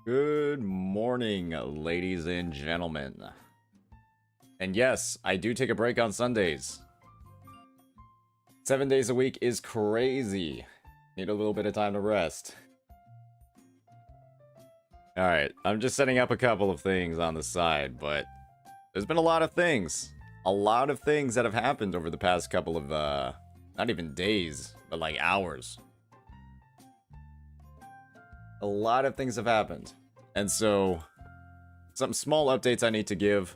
Good morning, ladies and gentlemen. And yes, I do take a break on Sundays. 7 days a week is crazy. Need a little bit of time to rest. Alright, I'm just setting up a couple of things on the side, but there's been a lot of things. A lot of things that have happened over the past couple of, not even days, but like hours. A lot of things have happened. And so, some small updates I need to give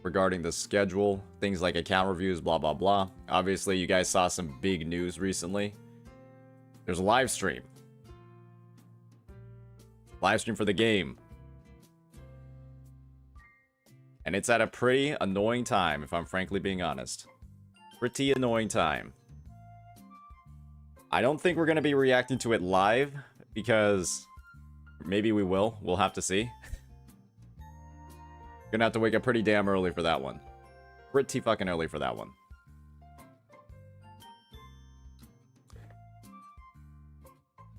regarding the schedule. Things like account reviews, blah, blah, blah. Obviously, you guys saw some big news recently. There's a live stream. Live stream for the game. And it's at a pretty annoying time, if I'm frankly being honest. Pretty annoying time. I don't think we're going to be reacting to it live, because maybe we will. We'll have to see. Gonna have to wake up pretty damn early for that one. Pretty fucking early for that one.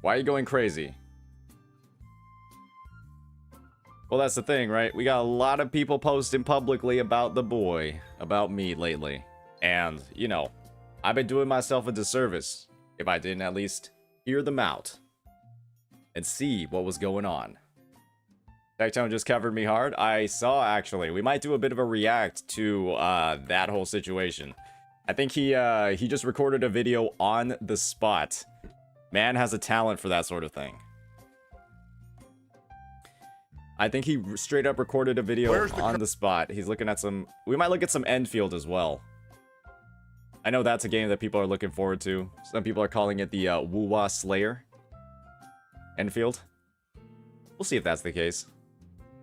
Why are you going crazy? Well, that's the thing, right? We got a lot of people posting publicly about the boy, about me lately. And, you know, I've been doing myself a disservice if I didn't at least hear them out and see what was going on. Tectone just covered me hard. I saw, actually. We might do a bit of a react to that whole situation. I think he just recorded a video on the spot. Man has a talent for that sort of thing. I think he straight up recorded a video on the spot. He's looking at some... We might look at some Endfield as well. I know that's a game that people are looking forward to. Some people are calling it the WuWa Slayer. Endfield. We'll see if that's the case.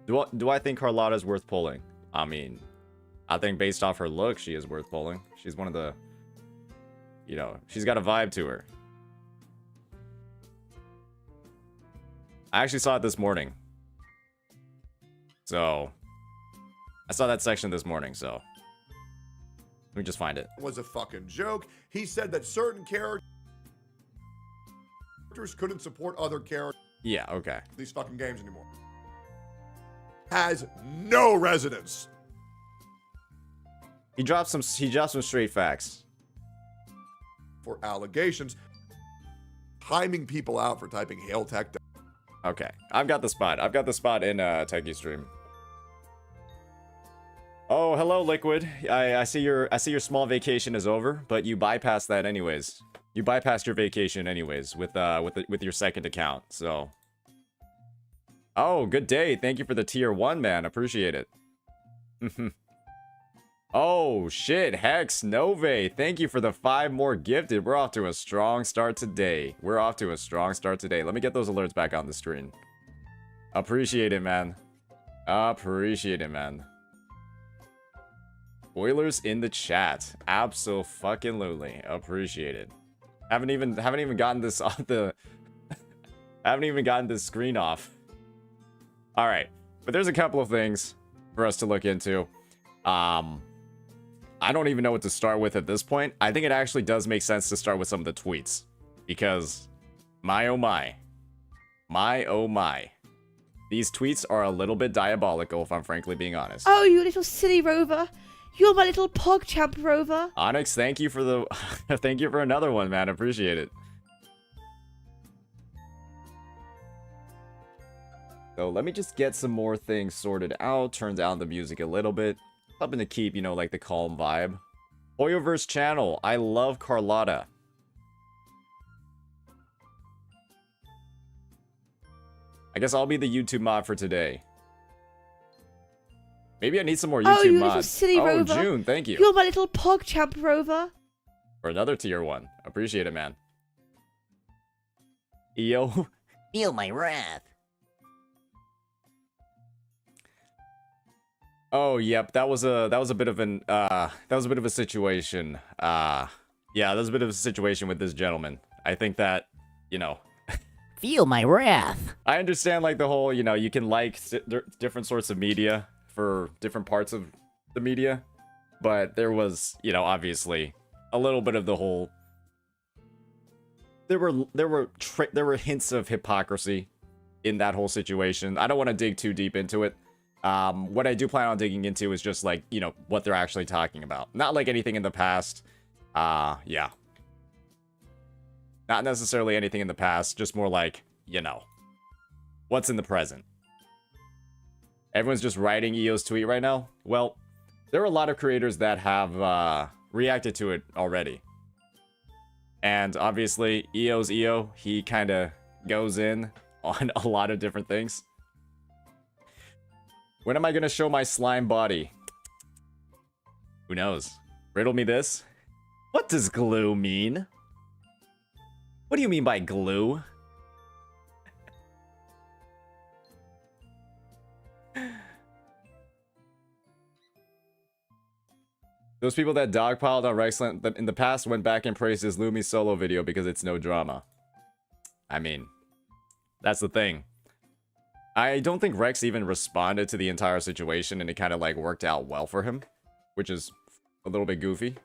Do I think Carlotta's worth pulling? I mean, I think based off her look, she is worth pulling. She's one of the... You know, she's got a vibe to her. I actually saw it this morning. So, I saw that section this morning, so... Let me just find it. Was a fucking joke. He said that certain characters couldn't support other characters. Yeah, okay. These fucking games anymore. Has no resonance. He dropped some straight facts. For allegations. Timing people out for typing Hail Tech. Okay, I've got the spot. I've got the spot in Techie Stream. Oh, hello, Liquid. I see your small vacation is over, but you bypassed that anyways. You bypassed your vacation anyways with your second account. So, oh, good day. Thank you for the tier 1, man. Appreciate it. Oh shit, Hex Nove. Thank you for the 5 more gifted. We're off to a strong start today. We're off to a strong start today. Let me get those alerts back on the screen. Appreciate it, man. Appreciate it, man. Spoilers in the chat. Abso-fucking-lutely. Appreciate it. Haven't even gotten this off the... haven't even gotten this screen off. Alright. But there's a couple of things for us to look into. I don't even know what to start with at this point. I think it actually does make sense to start with some of the tweets. Because, my oh my. My oh my. These tweets are a little bit diabolical, if I'm frankly being honest. Oh, you little silly rover. You're my little PogChamp rover. Onyx, thank you for the... thank you for another one, man. Appreciate it. So, let me just get some more things sorted out. Turn down the music a little bit. Something to keep, you know, like the calm vibe. Hoyoverse channel. I love Carlotta. I guess I'll be the YouTube mod for today. Maybe I need some more YouTube oh, you mods. little silly rover. June, thank you. You're my little PogChamp rover. For another tier 1. Appreciate it, man. EO. Feel my wrath. Oh, yep, that was a bit of an situation. Yeah, that was a bit of a situation with this gentleman. I think that, you know, Feel my wrath. I understand, like, the whole, you know, you can like different sorts of media for different parts of the media, but there was, you know, obviously a little bit of the whole... There were hints of hypocrisy in that whole situation. I don't want to dig too deep into it. What I do plan on digging into is just like, you know, what they're actually talking about. Not like anything in the past. Yeah. Not necessarily anything in the past, just more like, you know, what's in the present. Everyone's just writing EO's tweet right now. Well, there are a lot of creators that have reacted to it already. And obviously, EO's EO, he kind of goes in on a lot of different things. When am I going to show my slime body? Who knows? Riddle me this. What does glue mean? What do you mean by glue? Those people that dogpiled on Rexland in the past went back and praised his Lumi solo video because it's no drama. I mean, that's the thing. I don't think Rex even responded to the entire situation, and it kind of like worked out well for him, which is a little bit goofy.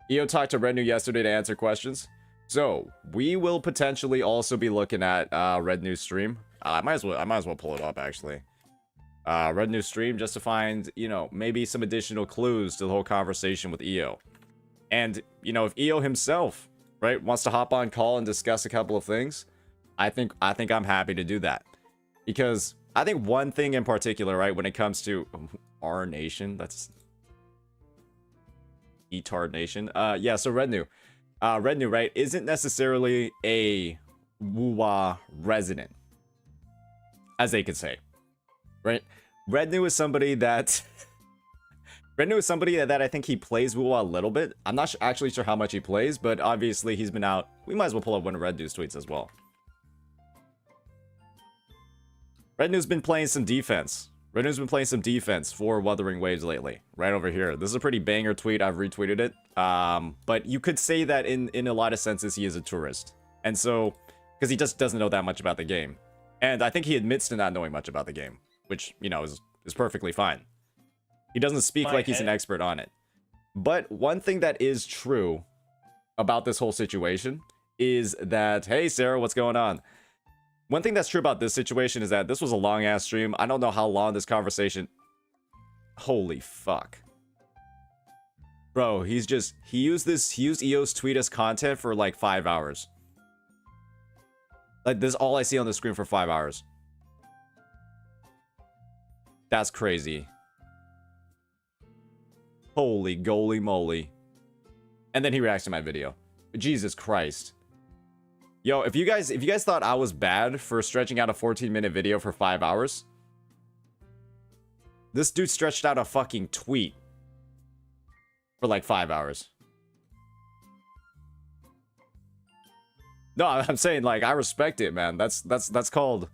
EO talked to Red New yesterday to answer questions. So, we will potentially also be looking at Red New stream. I might as well pull it up, actually. Red New stream, just to find, you know, maybe some additional clues to the whole conversation with EO. And, you know, if EO himself, right, wants to hop on call and discuss a couple of things, I think I'm happy to do that. Because I think one thing in particular, right, when it comes to our nation, that's Etard Nation. Yeah, so Red New, right, isn't necessarily a WuWa resident, as they could say, right? Red New is somebody that I think he plays WuWa a little bit. I'm not actually sure how much he plays, but obviously he's been out. We might as well pull up one of Red New's tweets as well. Red New's been playing some defense. Red New's been playing some defense for Wuthering Waves lately. Right over here. This is a pretty banger tweet. I've retweeted it. But you could say that in a lot of senses he is a tourist. And so, because he just doesn't know that much about the game. And I think he admits to not knowing much about the game. Which, you know, is perfectly fine. He doesn't speak like he's an expert on it. But one thing that is true about this whole situation is that... Hey, Sarah, what's going on? One thing that's true about this situation is that this was a long-ass stream. I don't know how long this conversation... Holy fuck. Bro, he used EO's tweet as content for like 5 hours. Like, this is all I see on the screen for 5 hours. That's crazy. Holy goly moly. And then he reacts to my video. Jesus Christ. Yo, if you guys thought I was bad for stretching out a 14-minute video for 5 hours, this dude stretched out a fucking tweet for like 5 hours. No, I'm saying, like, I respect it, man. That's called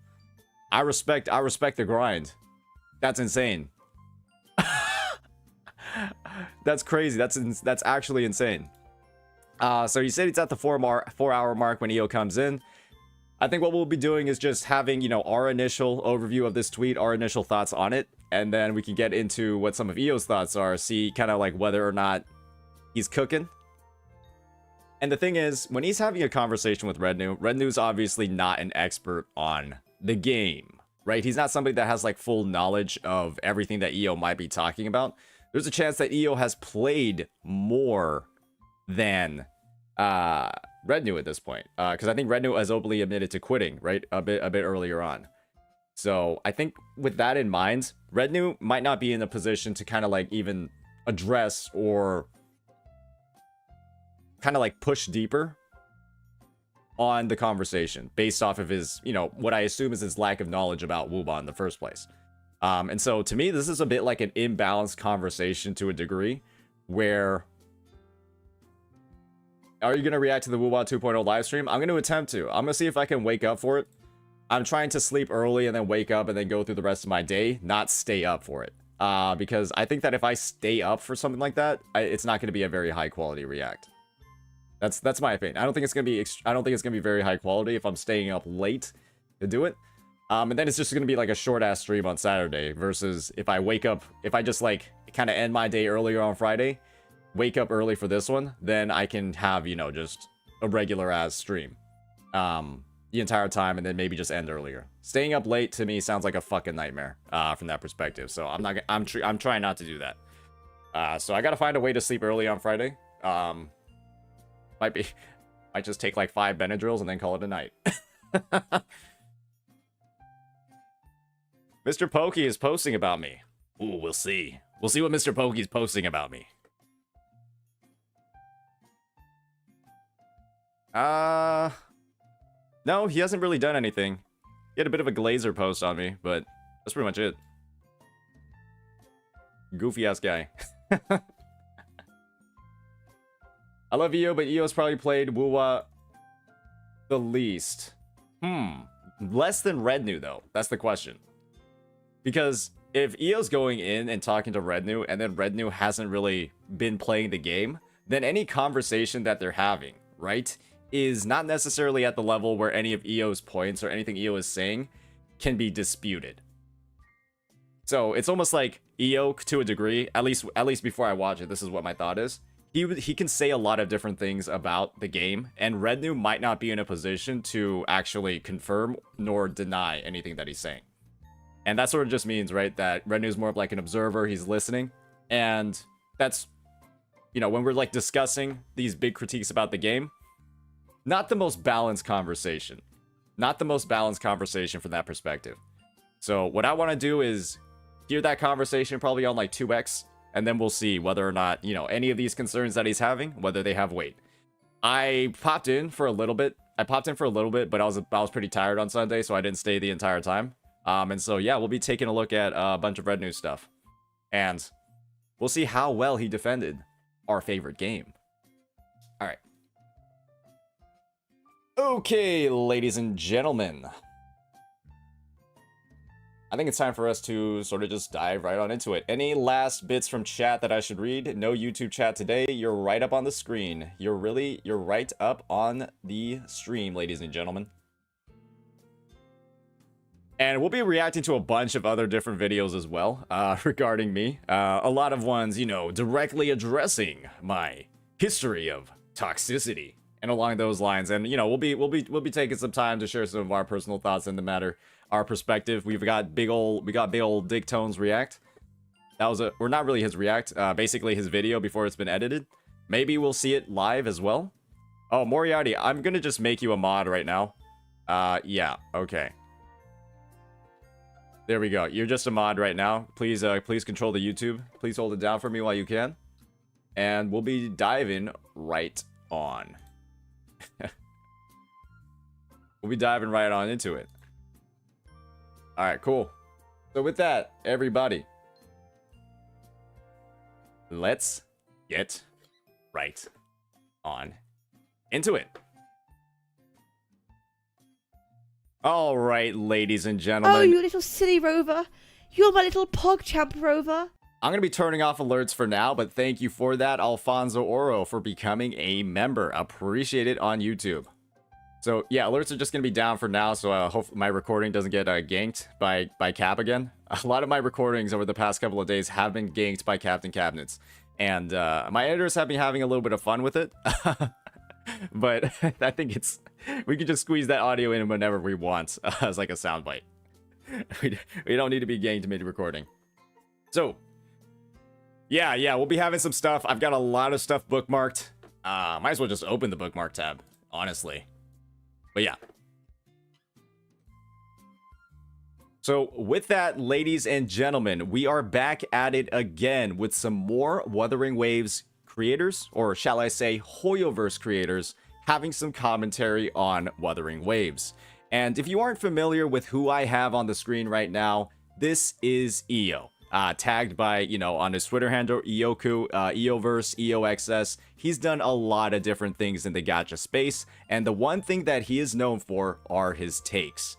I respect the grind. That's insane. That's crazy. That's actually insane. So you said it's at the 4-hour mark when EO comes in. I think what we'll be doing is just having, you know, our initial overview of this tweet, our initial thoughts on it, and then we can get into what some of EO's thoughts are, see kind of like whether or not he's cooking. And the thing is, when he's having a conversation with Red New's obviously not an expert on the game, right? He's not somebody that has like full knowledge of everything that EO might be talking about. There's a chance that EO has played more than Red New at this point, because I think Red New has openly admitted to quitting, right, a bit earlier on. So I think with that in mind, Red New might not be in a position to kind of like even address or kind of like push deeper on the conversation based off of his, you know, what I assume is his lack of knowledge about WuWa in the first place. And so to me, this is a bit like an imbalanced conversation to a degree where... Are you going to react to the WuWa 2.0 live stream? I'm going to attempt to. I'm going to see if I can wake up for it. I'm trying to sleep early and then wake up and then go through the rest of my day, not stay up for it. Because I think that if I stay up for something like that, it's not going to be a very high quality react. That's my opinion. I don't think it's going to be very high quality if I'm staying up late to do it. And then it's just going to be like a short ass stream on Saturday versus if I wake up, if I just like kind of end my day earlier on Friday, wake up early for this one, then I can have, you know, just a regular ass stream. the entire time and then maybe just end earlier. Staying up late to me sounds like a fucking nightmare from that perspective. So I'm trying not to do that. So I gotta find a way to sleep early on Friday. Might just take like 5 Benadryls and then call it a night. Mr. Pokey is posting about me. Ooh, we'll see. We'll see what Mr. Pokey's posting about me. No, he hasn't really done anything. He had a bit of a Glazer post on me, but that's pretty much it. Goofy ass guy. I love EO, but EO's probably played WuWa the least. Less than Rednew, though. That's the question. Because if EO's going in and talking to Rednew, and then Rednew hasn't really been playing the game, then any conversation that they're having, right, is not necessarily at the level where any of EO's points or anything EO is saying can be disputed. So it's almost like EO, to a degree, at least before I watch it, this is what my thought is. He can say a lot of different things about the game, and Rednew might not be in a position to actually confirm nor deny anything that he's saying. And that sort of just means, right, that Rednew's more of like an observer, he's listening, and that's, you know, when we're like discussing these big critiques about the game, not the most balanced conversation. Not the most balanced conversation from that perspective. So what I want to do is hear that conversation probably on like 2x, and then we'll see whether or not, you know, any of these concerns that he's having, whether they have weight. I popped in for a little bit, but I was pretty tired on Sunday, so I didn't stay the entire time. And so, yeah, we'll be taking a look at a bunch of Red News stuff. And we'll see how well he defended our favorite game. Alright. Okay, ladies and gentlemen. I think it's time for us to sort of just dive right on into it. Any last bits from chat that I should read? No YouTube chat today. You're right up on the screen. You're right up on the stream, ladies and gentlemen. And we'll be reacting to a bunch of other different videos as well, regarding me. A lot of ones, you know, directly addressing my history of toxicity and along those lines. And, you know, we'll be taking some time to share some of our personal thoughts in the matter, our perspective. We got big old Tectone's react. That was or not really his react, basically his video before it's been edited. Maybe we'll see it live as well. Oh, Moriarty, I'm gonna just make you a mod right now. Yeah, okay. There we go. You're just a mod right now. Please control the YouTube. Please hold it down for me while you can. And we'll be diving right on. We'll be diving right on into it. Alright, cool. So with that, everybody, let's get right on into it. All right, ladies and gentlemen. Oh, you little silly rover. You're my little PogChamp rover. I'm going to be turning off alerts for now, but thank you for that, Alfonso Oro, for becoming a member. Appreciate it on YouTube. So, yeah, alerts are just going to be down for now, so I hope my recording doesn't get ganked by Cap again. A lot of my recordings over the past couple of days have been ganked by Captain Cabinets, and my editors have been having a little bit of fun with it. But I think we can just squeeze that audio in whenever we want as like a soundbite. We don't need to be ganked mid-recording. So, yeah, we'll be having some stuff. I've got a lot of stuff bookmarked. Might as well just open the bookmark tab, honestly. But yeah. So with that, ladies and gentlemen, we are back at it again with some more Wuthering Waves creators, or shall I say Hoyoverse creators, having some commentary on Wuthering Waves. And if you aren't familiar with who I have on the screen right now, this is EO. Tagged by, you know, on his Twitter handle, Eoku, Eoverse, EOXS. He's done a lot of different things in the gacha space, and the one thing that he is known for are his takes.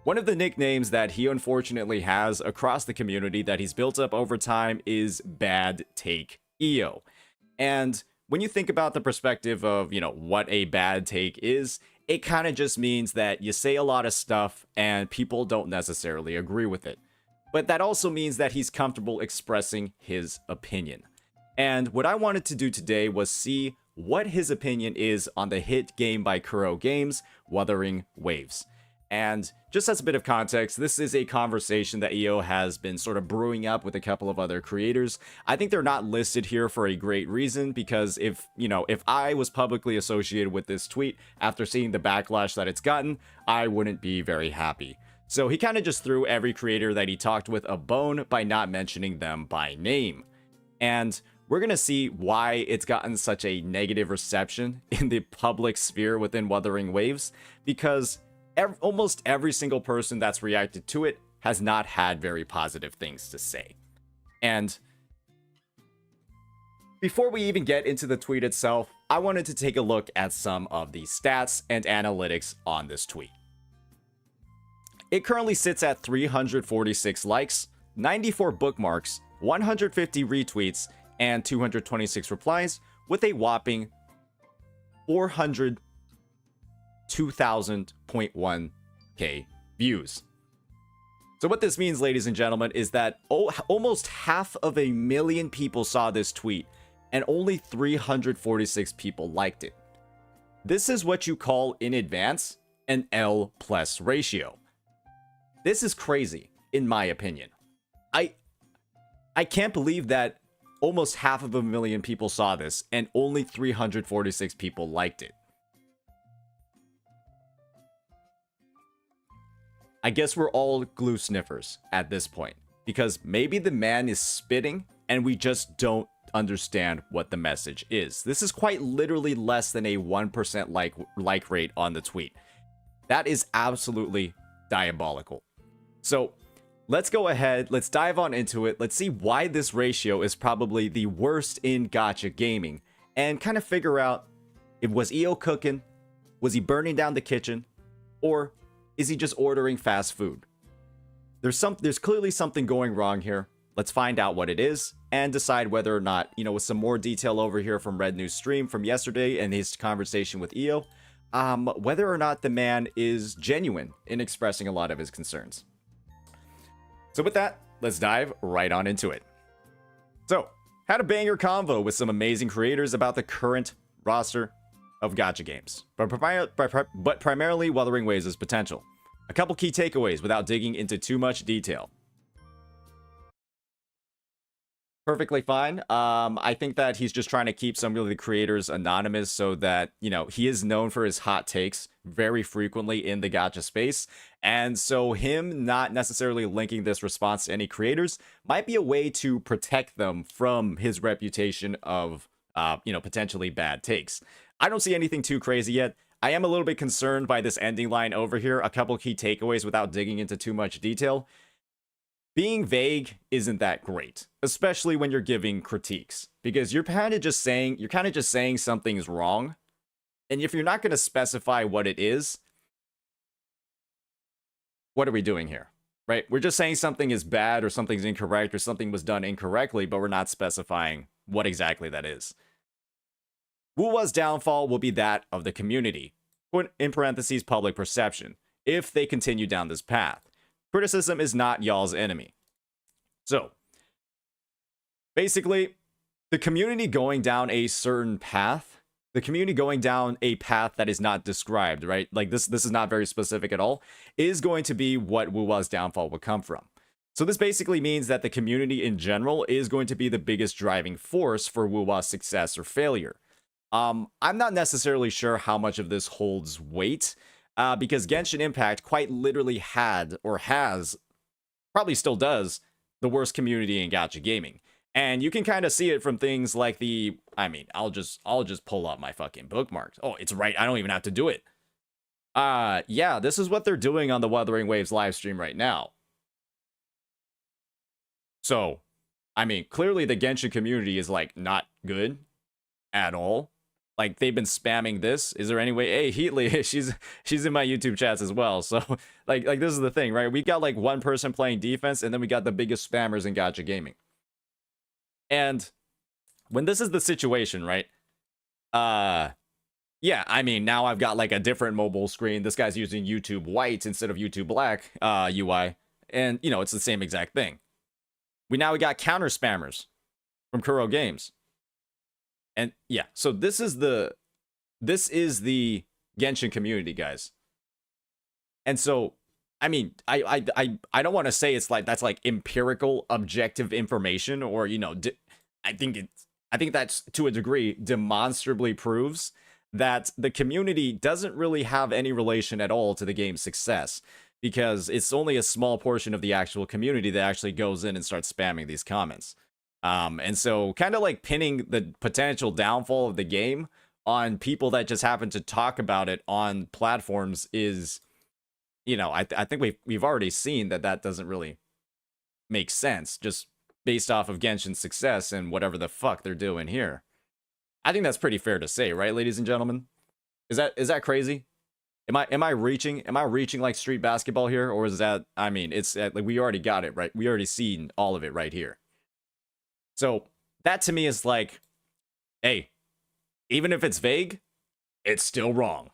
One of the nicknames that he unfortunately has across the community that he's built up over time is Bad Take EO. And when you think about the perspective of, you know, what a bad take is, it kind of just means that you say a lot of stuff and people don't necessarily agree with it. But that also means that he's comfortable expressing his opinion. And what I wanted to do today was see what his opinion is on the hit game by Kuro Games, Wuthering Waves. And just as a bit of context, this is a conversation that EO has been sort of brewing up with a couple of other creators. I think they're not listed here for a great reason, because if I was publicly associated with this tweet after seeing the backlash that it's gotten, I wouldn't be very happy. So he kind of just threw every creator that he talked with a bone by not mentioning them by name. And we're going to see why it's gotten such a negative reception in the public sphere within Wuthering Waves, because almost every single person that's reacted to it has not had very positive things to say. And before we even get into the tweet itself, I wanted to take a look at some of the stats and analytics on this tweet. It currently sits at 346 likes, 94 bookmarks, 150 retweets, and 226 replies, with a whopping 402,000.1k views. So what this means, ladies and gentlemen, is that almost 500,000 people saw this tweet, and only 346 people liked it. This is what you call, in advance, an L+ ratio. This is crazy, in my opinion. I can't believe that almost 500,000 people saw this, and only 346 people liked it. I guess we're all glue sniffers at this point, because maybe the man is spitting and we just don't understand what the message is. This is quite literally less than a 1% like rate on the tweet. That is absolutely diabolical. So let's go ahead, let's dive on into it. Let's see why this ratio is probably the worst in gacha gaming, and kind of figure out, was EO cooking, was he burning down the kitchen, or is he just ordering fast food? There's clearly something going wrong here. Let's find out what it is and decide whether or not, with some more detail over here from Red News Stream from yesterday and his conversation with EO, whether or not the man is genuine in expressing a lot of his concerns. So with that, let's dive right on into it. So, had a banger convo with some amazing creators about the current roster of gacha games, but primarily Wuthering Waves' potential. A couple key takeaways without digging into too much detail. Perfectly fine. I think that he's just trying to keep some of the creators anonymous so that, he is known for his hot takes very frequently in the gacha space. And so him not necessarily linking this response to any creators might be a way to protect them from his reputation of, potentially bad takes. I don't see anything too crazy yet. I am a little bit concerned by this ending line over here. A couple key takeaways without digging into too much detail. Being vague isn't that great, especially when you're giving critiques, because you're kind of just saying something's wrong. And if you're not going to specify what it is, what are we doing here? Right? We're just saying something is bad or something's incorrect or something was done incorrectly, but we're not specifying what exactly that is. WuWa's downfall will be that of the community, in parentheses, public perception, if they continue down this path. Criticism is not y'all's enemy. So, basically, the community going down a certain path, the community going down a path that is not described, right? Like this is not very specific at all, is going to be what WuWa's downfall would come from. So this basically means that the community in general is going to be the biggest driving force for WuWa's success or failure. I'm not necessarily sure how much of this holds weight, because Genshin Impact quite literally had, or has, probably still does, the worst community in gacha gaming. And you can kind of see it from things like I'll just pull up my fucking bookmarks. Oh, it's right, I don't even have to do it. Yeah, this is what they're doing on the Wuthering Waves live stream right now. So, clearly the Genshin community is, not good at all. Like, they've been spamming this. Is there any way? Hey, Heatley, she's in my YouTube chats as well. So, like this is the thing, right? We got, one person playing defense, and then we got the biggest spammers in gacha gaming. And when this is the situation, right? Yeah, now I've got, a different mobile screen. This guy's using YouTube White instead of YouTube Black UI. And, it's the same exact thing. We got counter spammers from Kuro Games. And yeah, so this is the Genshin community, guys. And so, I mean, I don't want to say it's like that's like empirical, objective information, or I think that's to a degree demonstrably proves that the community doesn't really have any relation at all to the game's success, because it's only a small portion of the actual community that actually goes in and starts spamming these comments. And so kind of like pinning the potential downfall of the game on people that just happen to talk about it on platforms is, I think we've already seen that doesn't really make sense just based off of Genshin's success and whatever the fuck they're doing here. I think that's pretty fair to say, right, ladies and gentlemen? Is that crazy? Am I reaching like street basketball here, or is that, I mean, it's like we already got it, right? We already seen all of it right here. So that to me is like, hey, even if it's vague, it's still wrong.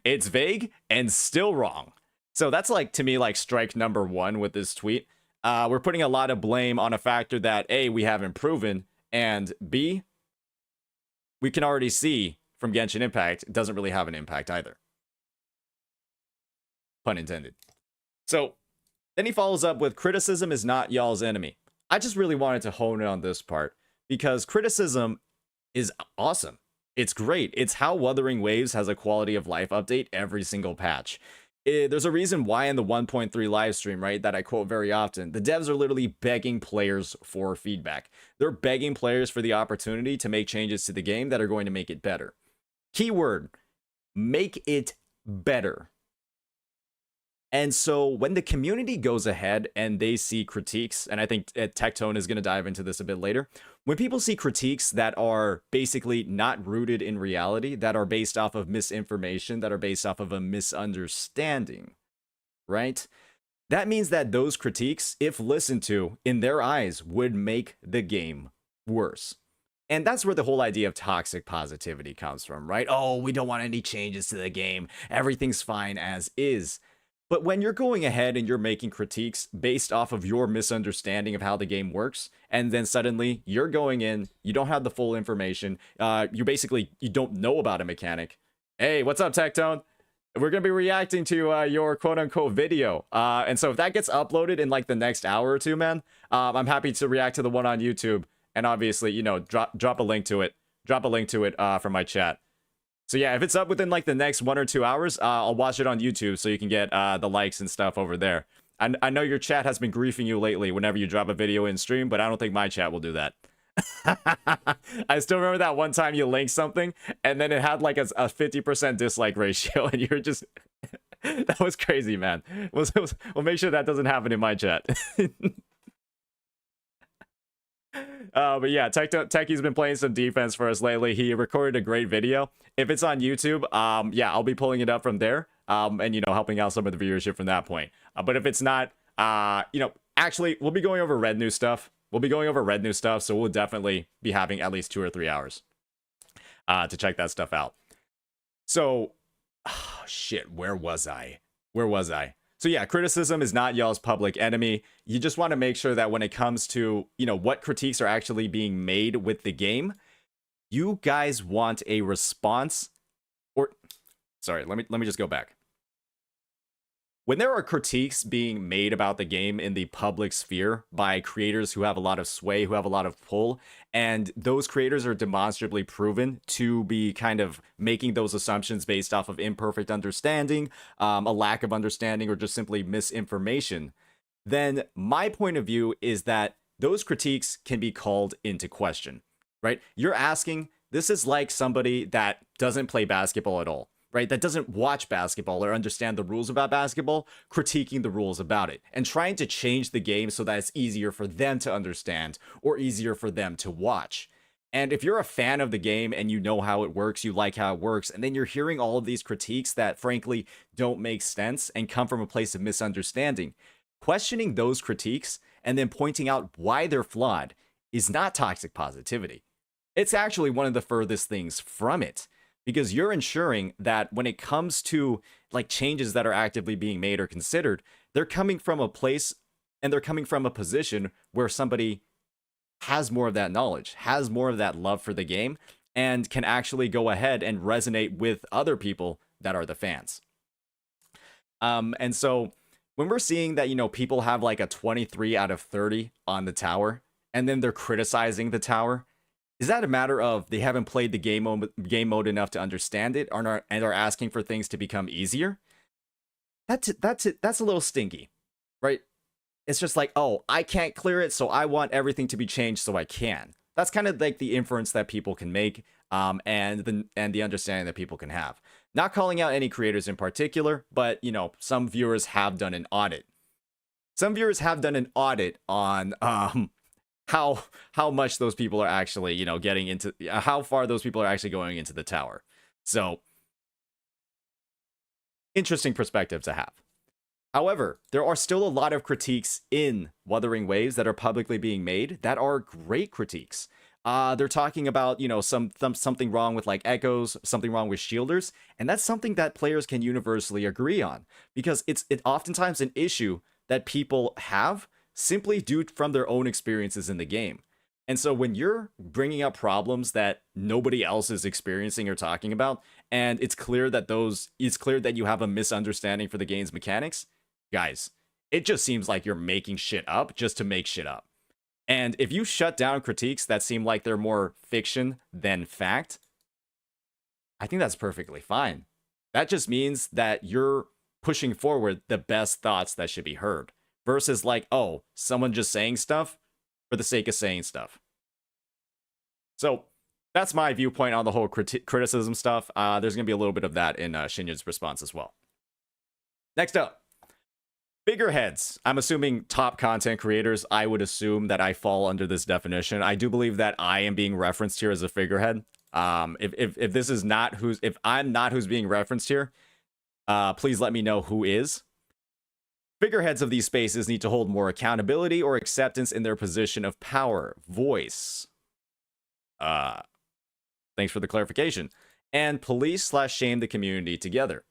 It's vague and still wrong. So that's like, to me, like strike number one with this tweet. We're putting a lot of blame on a factor that A, we haven't proven, and B, we can already see from Genshin Impact, it doesn't really have an impact either. Pun intended. So then he follows up with, criticism is not y'all's enemy. I just really wanted to hone in on this part because criticism is awesome. It's great. It's how Wuthering Waves has a quality of life update every single patch. There's a reason why in the 1.3 live stream, right, that I quote very often, the devs are literally begging players for feedback. They're begging players for the opportunity to make changes to the game that are going to make it better. Keyword, make it better. And so when the community goes ahead and they see critiques, and I think Tectone is going to dive into this a bit later, when people see critiques that are basically not rooted in reality, that are based off of misinformation, that are based off of a misunderstanding, right? That means that those critiques, if listened to, in their eyes, would make the game worse. And that's where the whole idea of toxic positivity comes from, right? Oh, we don't want any changes to the game. Everything's fine as is. But when you're going ahead and you're making critiques based off of your misunderstanding of how the game works, and then suddenly you're going in, you don't have the full information, you don't know about a mechanic. Hey, what's up, Tectone? We're going to be reacting to your quote-unquote video. And so if that gets uploaded in like the next hour or two, man, I'm happy to react to the one on YouTube. And obviously, drop a link to it. Drop a link to it from my chat. So yeah, if it's up within like the next 1 or 2 hours, I'll watch it on YouTube so you can get the likes and stuff over there. I know your chat has been griefing you lately whenever you drop a video in stream, but I don't think my chat will do that. I still remember that one time you linked something and then it had like a 50% dislike ratio and you're just... That was crazy, man. We'll make sure that doesn't happen in my chat. But yeah, Techie's been playing some defense for us lately. He recorded a great video. If it's on YouTube, yeah, I'll be pulling it up from there, and helping out some of the viewership from that point. But if it's not, actually, we'll be going over red new stuff. So we'll definitely be having at least 2 or 3 hours to check that stuff out. So, shit, where was I? So yeah, criticism is not y'all's public enemy. You just want to make sure that when it comes to, what critiques are actually being made with the game, you guys want a response. Or, sorry, let me just go back. When there are critiques being made about the game in the public sphere by creators who have a lot of sway, who have a lot of pull, and those creators are demonstrably proven to be kind of making those assumptions based off of imperfect understanding, a lack of understanding, or just simply misinformation, then my point of view is that those critiques can be called into question, right? You're asking, this is like somebody that doesn't play basketball at all, right? That doesn't watch basketball or understand the rules about basketball, critiquing the rules about it and trying to change the game so that it's easier for them to understand or easier for them to watch. And if you're a fan of the game and you know how it works, you like how it works, and then you're hearing all of these critiques that frankly don't make sense and come from a place of misunderstanding, questioning those critiques and then pointing out why they're flawed is not toxic positivity. It's actually one of the furthest things from it. Because you're ensuring that when it comes to like changes that are actively being made or considered, they're coming from a place and they're coming from a position where somebody has more of that knowledge, has more of that love for the game, and can actually go ahead and resonate with other people that are the fans. And so when we're seeing that, people have like a 23 out of 30 on the tower, and then they're criticizing the tower, is that a matter of they haven't played the game mode enough to understand it, and are asking for things to become easier? That's a little stinky, right? It's just like, oh, I can't clear it, so I want everything to be changed so I can. That's kind of like the inference that people can make, and the understanding that people can have. Not calling out any creators in particular, but some viewers have done an audit. Some viewers have done an audit on how much those people are actually getting into, how far those people are actually going into the tower. So interesting perspective to have. However, there are still a lot of critiques in Wuthering Waves that are publicly being made that are great critiques. They're talking about, something wrong with like echoes, something wrong with shielders, and that's something that players can universally agree on, because it's oftentimes an issue that people have simply due from their own experiences in the game. And so when you're bringing up problems that nobody else is experiencing or talking about, and it's clear that you have a misunderstanding for the game's mechanics, guys, it just seems like you're making shit up just to make shit up. And if you shut down critiques that seem like they're more fiction than fact, I think that's perfectly fine. That just means that you're pushing forward the best thoughts that should be heard, versus like, oh, someone just saying stuff for the sake of saying stuff. So that's my viewpoint on the whole criticism stuff. There's going to be a little bit of that in Shinya's response as well. Next up, figureheads. I'm assuming top content creators. I would assume that I fall under this definition. I do believe that I am being referenced here as a figurehead. If this is not if I'm not who's being referenced here, please let me know who is. Figureheads of these spaces need to hold more accountability or acceptance in their position of power, voice. Thanks for the clarification. And police/shame the community together.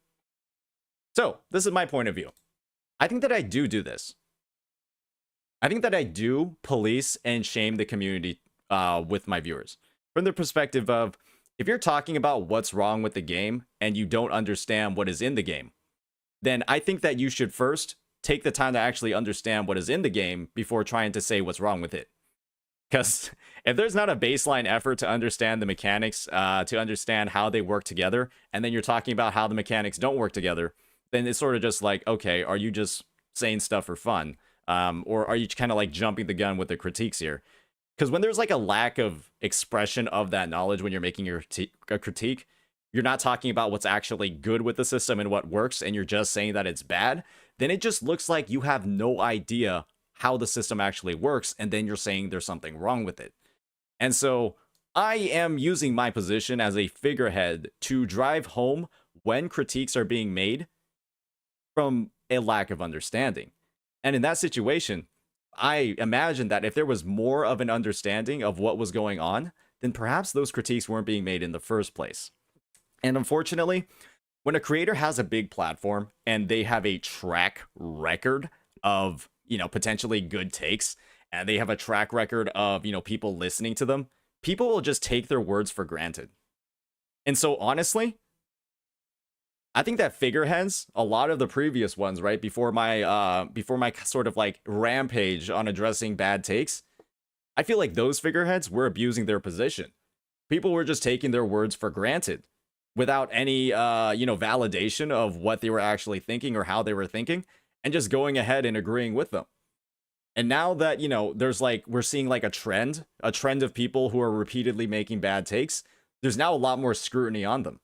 So this is my point of view. I think that I do this. I think that I do police and shame the community with my viewers. From the perspective of, if you're talking about what's wrong with the game and you don't understand what is in the game, then I think that you should first take the time to actually understand what is in the game before trying to say what's wrong with it. Because if there's not a baseline effort to understand the mechanics, to understand how they work together, and then you're talking about how the mechanics don't work together, then it's sort of just like, okay, are you just saying stuff for fun? Or are you kind of like jumping the gun with the critiques here? Because when there's like a lack of expression of that knowledge when you're making your critique, you're not talking about what's actually good with the system and what works, and you're just saying that it's bad, then it just looks like you have no idea how the system actually works, and then you're saying there's something wrong with it. And so I am using my position as a figurehead to drive home when critiques are being made from a lack of understanding. And in that situation, I imagine that if there was more of an understanding of what was going on, then perhaps those critiques weren't being made in the first place. And unfortunately, when a creator has a big platform and they have a track record of, potentially good takes, and they have a track record of, people listening to them, people will just take their words for granted. And so honestly, I think that figureheads, a lot of the previous ones, right, before my sort of like rampage on addressing bad takes, I feel like those figureheads were abusing their position. People were just taking their words for granted without any, validation of what they were actually thinking or how they were thinking, and just going ahead and agreeing with them. And now that, there's like, we're seeing like a trend of people who are repeatedly making bad takes, there's now a lot more scrutiny on them.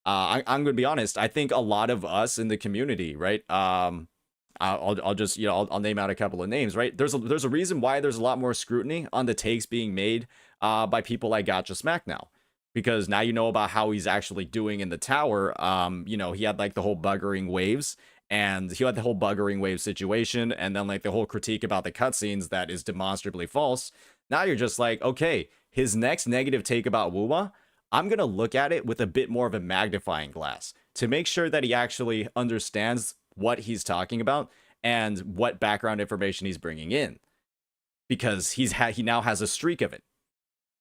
I'm going to be honest. I think a lot of us in the community, right? I'll just, I'll name out a couple of names, right? There's a reason why there's a lot more scrutiny on the takes being made by people like Gotcha Smack now. Because now you know about how he's actually doing in the tower. He had like the whole buggering waves, and he had the whole buggering wave situation, and then like the whole critique about the cutscenes that is demonstrably false. Now you're just like, okay, his next negative take about WuWa, I'm going to look at it with a bit more of a magnifying glass to make sure that he actually understands what he's talking about and what background information he's bringing in. because he now has a streak of it.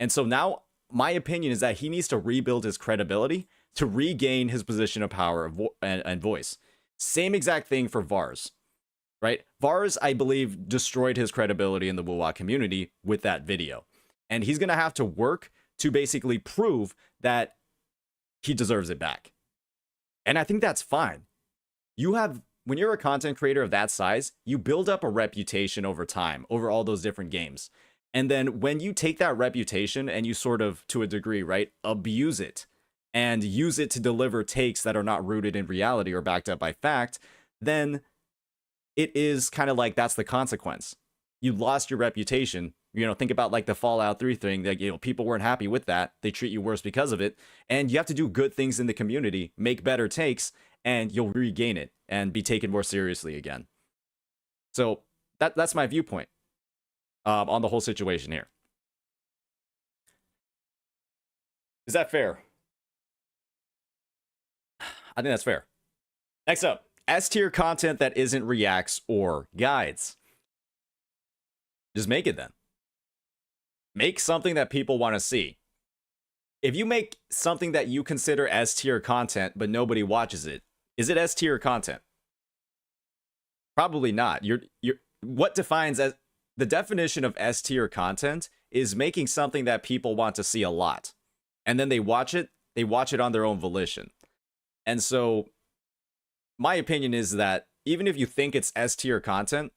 And so now my opinion is that he needs to rebuild his credibility to regain his position of power and voice. Same exact thing for Vars, right? Vars, I believe, destroyed his credibility in the WuWa community with that video. And he's going to have to work to basically prove that he deserves it back. And I think that's fine. When you're a content creator of that size, you build up a reputation over time, over all those different games. And then when you take that reputation and you sort of, to a degree, right, abuse it and use it to deliver takes that are not rooted in reality or backed up by fact, then it is kind of like that's the consequence. You lost your reputation. You know, think about like the Fallout 3 thing that, you know, people weren't happy with that. They treat you worse because of it. And you have to do good things in the community, make better takes, and you'll regain it and be taken more seriously again. So that's my viewpoint on the whole situation here. Is that fair? I think that's fair. Next up, S-tier content that isn't reacts or guides. Just make it then. Make something that people want to see. If you make something that you consider S-tier content but nobody watches it, is it S-tier content? Probably not. What defines as the definition of S-tier content is making something that people want to see a lot. And then they watch it on their own volition. And so my opinion is that even if you think it's S-tier content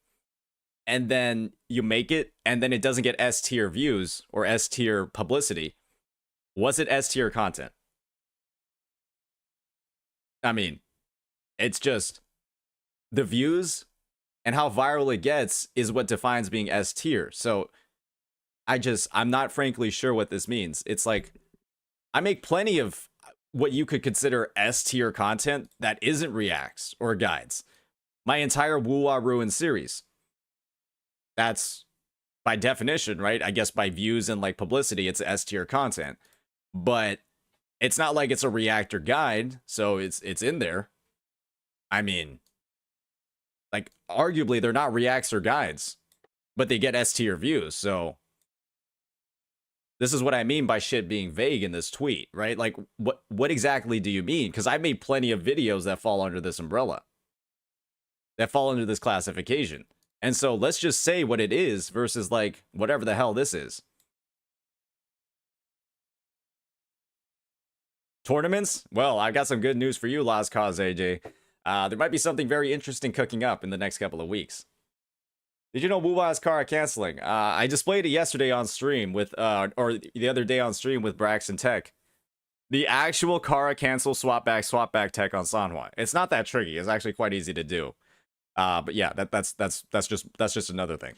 and then you make it and then it doesn't get S-tier views or S-tier publicity, was it S-tier content? I mean, it's just the views and how viral it gets is what defines being S-tier. So I'm not frankly sure what this means. It's like I make plenty of what you could consider S-tier content that isn't reacts or guides. My entire WuWa Ruin series. That's by definition, right? I guess by views and like publicity, it's S-tier content. But it's not like it's a react or guide, so it's in there. I mean, like arguably they're not reacts or guides, but they get S-tier views, so this is what I mean by shit being vague in this tweet, right? Like, what exactly do you mean? Because I made plenty of videos that fall under this umbrella, that fall under this classification. And so let's just say what it is versus like whatever the hell this is. Tournaments? Well, I got some good news for you, Lost Cause AJ. There might be something very interesting cooking up in the next couple of weeks. Did you know WuWa is Kara canceling? I displayed it yesterday on stream with, or the other day on stream with Braxton Tech. The actual Kara cancel swap back tech on Sanhua. It's not that tricky. It's actually quite easy to do. But yeah, that's just another thing.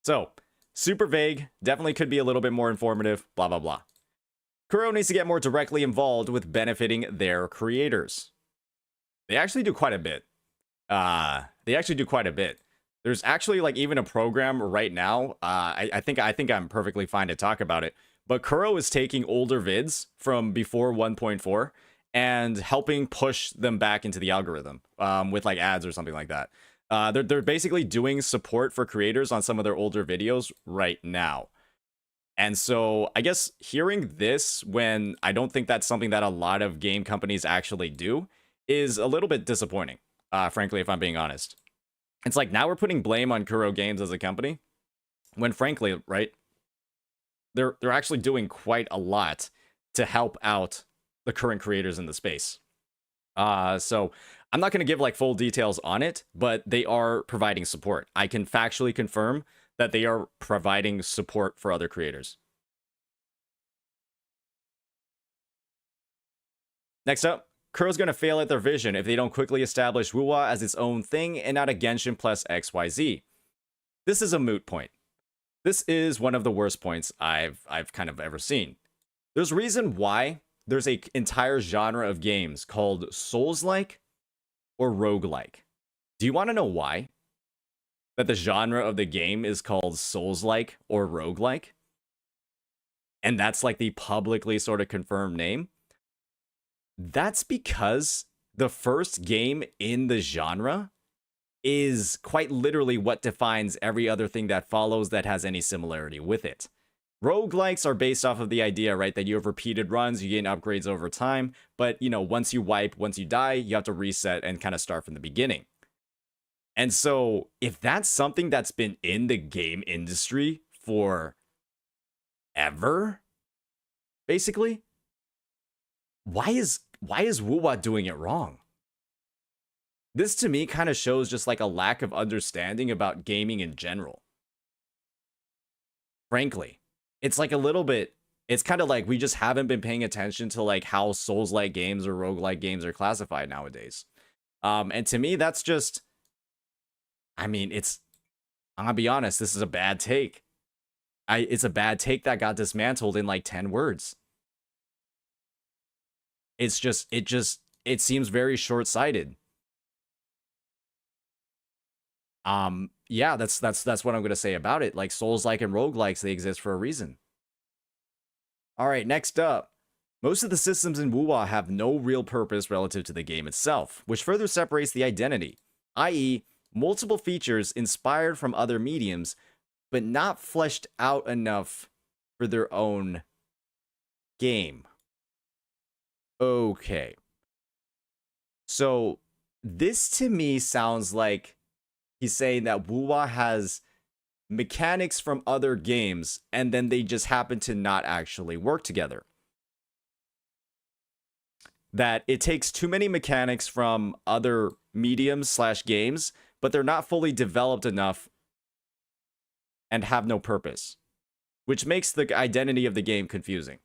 So super vague. Definitely could be a little bit more informative. Blah blah blah. Kuro needs to get more directly involved with benefiting their creators. They actually do quite a bit. There's actually like even a program right now. I think I'm perfectly fine to talk about it. But Kuro is taking older vids from before 1.4 and helping push them back into the algorithm with like ads or something like that. They're basically doing support for creators on some of their older videos right now. And so I guess hearing this when I don't think that's something that a lot of game companies actually do is a little bit disappointing, frankly, if I'm being honest. It's like now we're putting blame on Kuro Games as a company when frankly, right, they're actually doing quite a lot to help out the current creators in the space. So I'm not going to give like full details on it, but they are providing support. I can factually confirm that they are providing support for other creators. Next up, Kuro's going to fail at their vision if they don't quickly establish WuWa as its own thing and not a Genshin plus XYZ. This is a moot point. This is one of the worst points I've kind of ever seen. There's a reason why there's an entire genre of games called Souls-like or roguelike. Do you want to know why? That the genre of the game is called Souls-like or roguelike? And that's like the publicly sort of confirmed name? That's because the first game in the genre is quite literally what defines every other thing that follows that has any similarity with it. Roguelikes are based off of the idea, right, that you have repeated runs, you gain upgrades over time, but, you know, once you wipe, once you die, you have to reset and kind of start from the beginning. And so, if that's something that's been in the game industry for ever, basically, why is WuWa doing it wrong? This to me kind of shows just like a lack of understanding about gaming in general. Frankly, it's like a little bit, it's kind of like we just haven't been paying attention to like how Souls-like games or roguelike games are classified nowadays. And to me, that's just, I mean, I'm gonna be honest, this is a bad take. It's a bad take that got dismantled in like 10 words. It seems very short-sighted. Yeah, that's what I'm gonna say about it. Like Souls-like and roguelikes, they exist for a reason. All right, next up. Most of the systems in WuWa have no real purpose relative to the game itself, which further separates the identity, i.e., multiple features inspired from other mediums, but not fleshed out enough for their own game. Okay. So, this to me sounds like he's saying that WuWa has mechanics from other games, and then they just happen to not actually work together. That it takes too many mechanics from other mediums / games, but they're not fully developed enough and have no purpose, which makes the identity of the game confusing.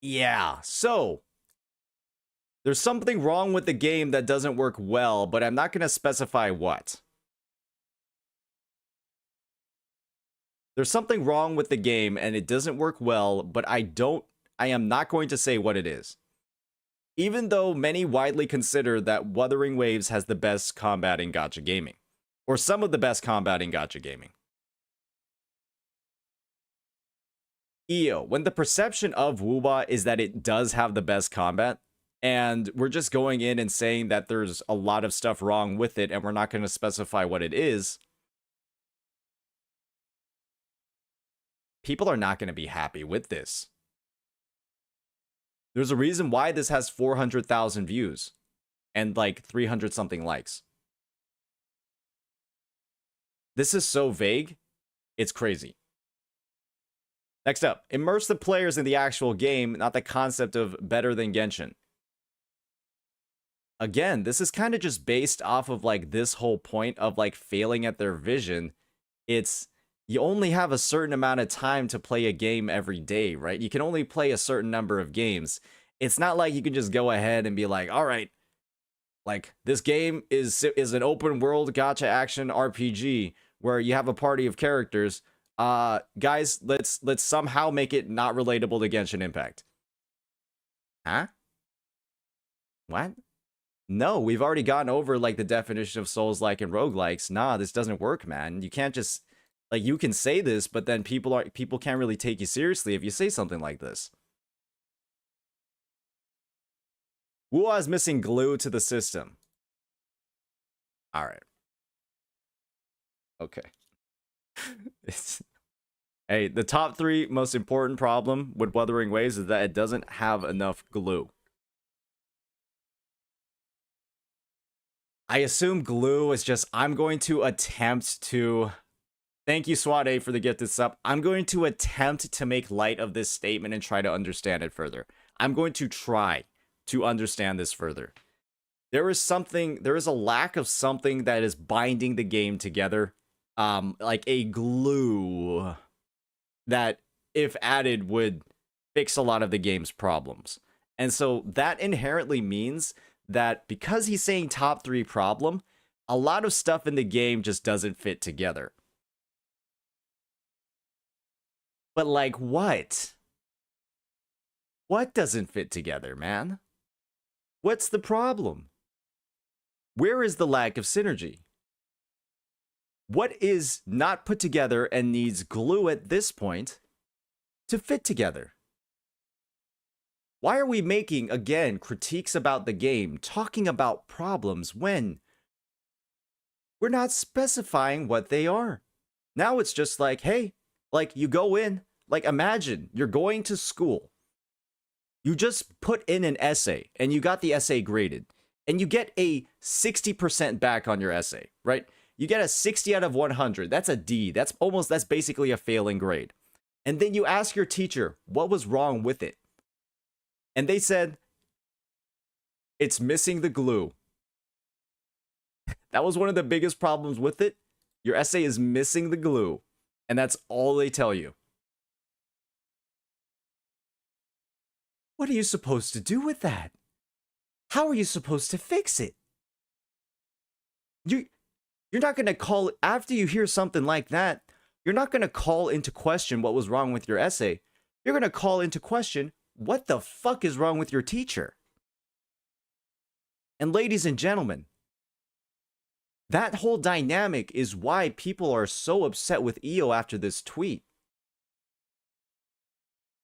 Yeah, so there's something wrong with the game that doesn't work well, but I'm not going to specify what. There's something wrong with the game and it doesn't work well, but I am not going to say what it is. Even though many widely consider that Wuthering Waves has the best combat in gacha gaming, or some of the best combat in gacha gaming. When the perception of WuWa is that it does have the best combat, and we're just going in and saying that there's a lot of stuff wrong with it, and we're not going to specify what it is, people are not going to be happy with this. There's a reason why this has 400,000 views and like 300 something likes. This is so vague, it's crazy. Next up, immerse the players in the actual game, not the concept of better than Genshin. Again, this is kind of just based off of like this whole point of like failing at their vision. It's, you only have a certain amount of time to play a game every day, right? You can only play a certain number of games. It's not like you can just go ahead and be like, all right, like this game is an open world gacha action RPG where you have a party of characters. Guys, let's somehow make it not relatable to Genshin Impact. Huh? What? No, we've already gotten over like the definition of Souls-like and roguelikes. Nah, this doesn't work, man. You can't just, like, you can say this, but then people can't really take you seriously if you say something like this. WuWa is missing glue to the system. All right. Okay. Hey, the top 3 most important problem with Wuthering Waves is that it doesn't have enough glue. I assume glue is just, I'm going to attempt to... Thank you, Swade, for the gifted sub. I'm going to attempt to make light of this statement and try to understand it further. I'm going to try to understand this further. There is a lack of something that is binding the game together. Like a glue that, if added, would fix a lot of the game's problems. And so that inherently means that because he's saying top 3 problem, a lot of stuff in the game just doesn't fit together. But like what? What doesn't fit together, man? What's the problem? Where is the lack of synergy? What is not put together and needs glue at this point to fit together? Why are we making, again, critiques about the game, talking about problems when we're not specifying what they are? Now it's just like, hey, like you go in, like imagine you're going to school. You just put in an essay and you got the essay graded and you get a 60% back on your essay, right? You get a 60 out of 100. That's a D. That's basically a failing grade. And then you ask your teacher what was wrong with it. And they said, it's missing the glue. That was one of the biggest problems with it. Your essay is missing the glue. And that's all they tell you. What are you supposed to do with that? How are you supposed to fix it? You're not going to call, after you hear something like that, you're not going to call into question what was wrong with your essay. You're going to call into question what the fuck is wrong with your teacher. And ladies and gentlemen, that whole dynamic is why people are so upset with EO after this tweet.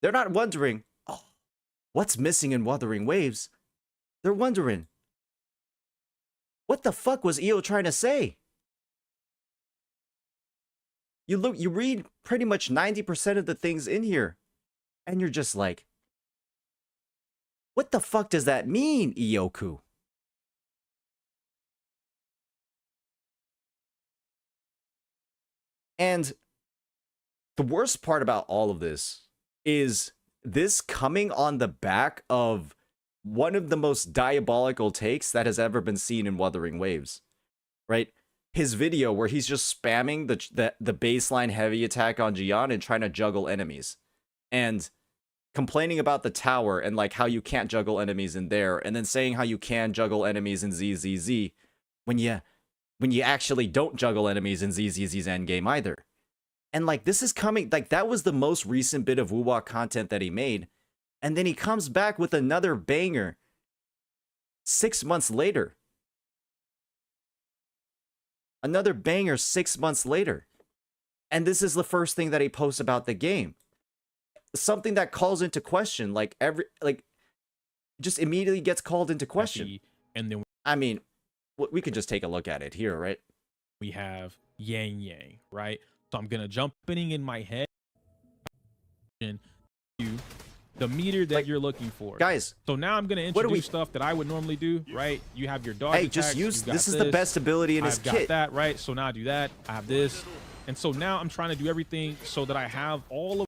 They're not wondering, oh, what's missing in Wuthering Waves? They're wondering, what the fuck was EO trying to say? You read pretty much 90% of the things in here, and you're just like, what the fuck does that mean, Ioku? And the worst part about all of this is this coming on the back of one of the most diabolical takes that has ever been seen in Wuthering Waves, right? His video where he's just spamming the baseline heavy attack on Jian and trying to juggle enemies. And complaining about the tower and like how you can't juggle enemies in there, and then saying how you can juggle enemies in ZZZ when you actually don't juggle enemies in ZZZ's endgame either. And like this is coming, like that was the most recent bit of WuWa content that he made, and then he comes back with another banger 6 months later. Another banger 6 months later. And this is the first thing that he posts about the game. Something that calls into question, just immediately gets called into question. And then I mean, we could just take a look at it here, right? we have Yang Yang, right? So I'm gonna jump in my head to the meter that you're looking for, Guys. So now I'm gonna introduce stuff that I would normally do, right? You have your dog. Hey, just use this is the best ability in his I've got kit. that, right? So now I do that. I have this, and so now I'm trying to do everything so that I have all of.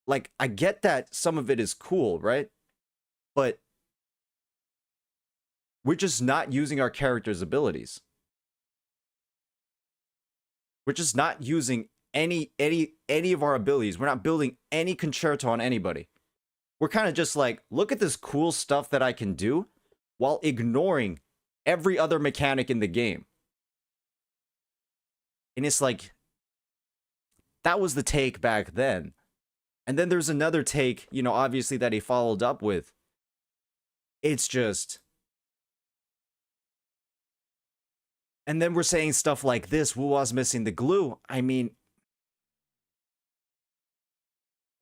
Like, I get that some of it is cool, right? But we're just not using our character's abilities. We're just not using any of our abilities. We're not building any concerto on anybody. We're kind of just like, look at this cool stuff that I can do while ignoring every other mechanic in the game. And it's like, that was the take back then. And then there's another take, you know, obviously that he followed up with. It's just... And then we're saying stuff like this, WuWa's missing the glue. I mean...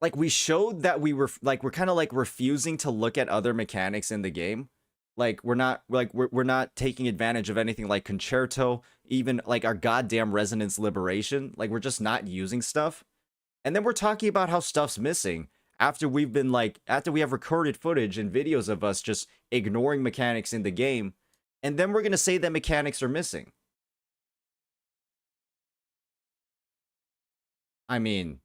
Like, we showed that we were, like, we're kind of, like, refusing to look at other mechanics in the game. Like, we're not taking advantage of anything like Concerto, even, like, our goddamn Resonance Liberation. Like, we're just not using stuff. And then we're talking about how stuff's missing after we've been like, after we have recorded footage and videos of us just ignoring mechanics in the game. And then we're going to say that mechanics are missing. I mean,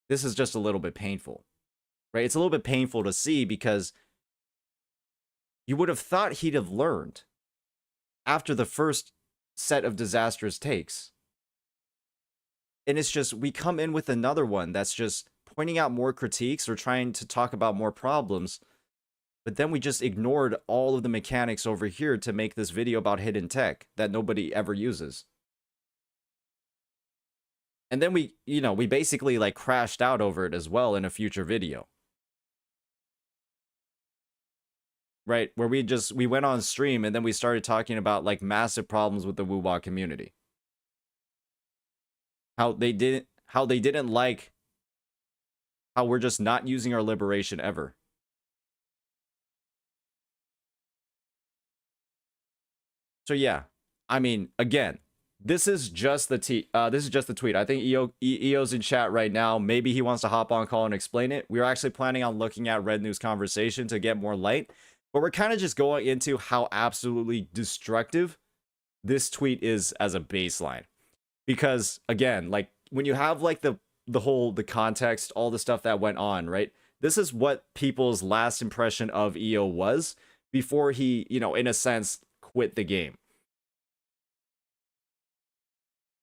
this is just a little bit painful, right? It's a little bit painful to see because you would have thought he'd have learned after the first set of disastrous takes. And it's just, we come in with another one that's just pointing out more critiques or trying to talk about more problems. But then we just ignored all of the mechanics over here to make this video about hidden tech that nobody ever uses. And then we, you know, we basically like crashed out over it as well in a future video. Right? Where we went on stream and then we started talking about like massive problems with the WuWa community. How they didn't like how we're just not using our liberation ever. So yeah, I mean, again, this is just the tweet. I think EO's in chat right now. Maybe he wants to hop on call and explain it. We are actually planning on looking at Red News Conversation to get more light, but we're kind of just going into how absolutely destructive this tweet is as a baseline. Because again, like when you have like the context, all the stuff that went on, right? This is what people's last impression of EO was before he, you know, in a sense, quit the game.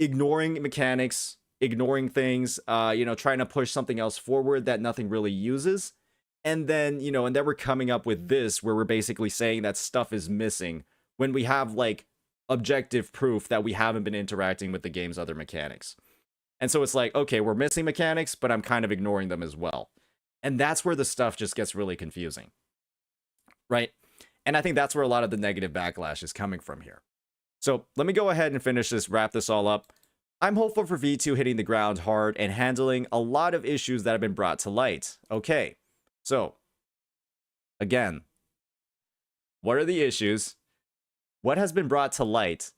Ignoring mechanics, ignoring things, you know, trying to push something else forward that nothing really uses. And then, you know, and then we're coming up with this where we're basically saying that stuff is missing when we have like objective proof that we haven't been interacting with the game's other mechanics. And so it's like, okay, we're missing mechanics, but I'm kind of ignoring them as well. And that's where the stuff just gets really confusing, right? And I think that's where a lot of the negative backlash is coming from here. So let me go ahead and finish this, wrap this all up. I'm hopeful for V2 hitting the ground hard and handling a lot of issues that have been brought to light. Okay, so again, what are the issues? What has been brought to light?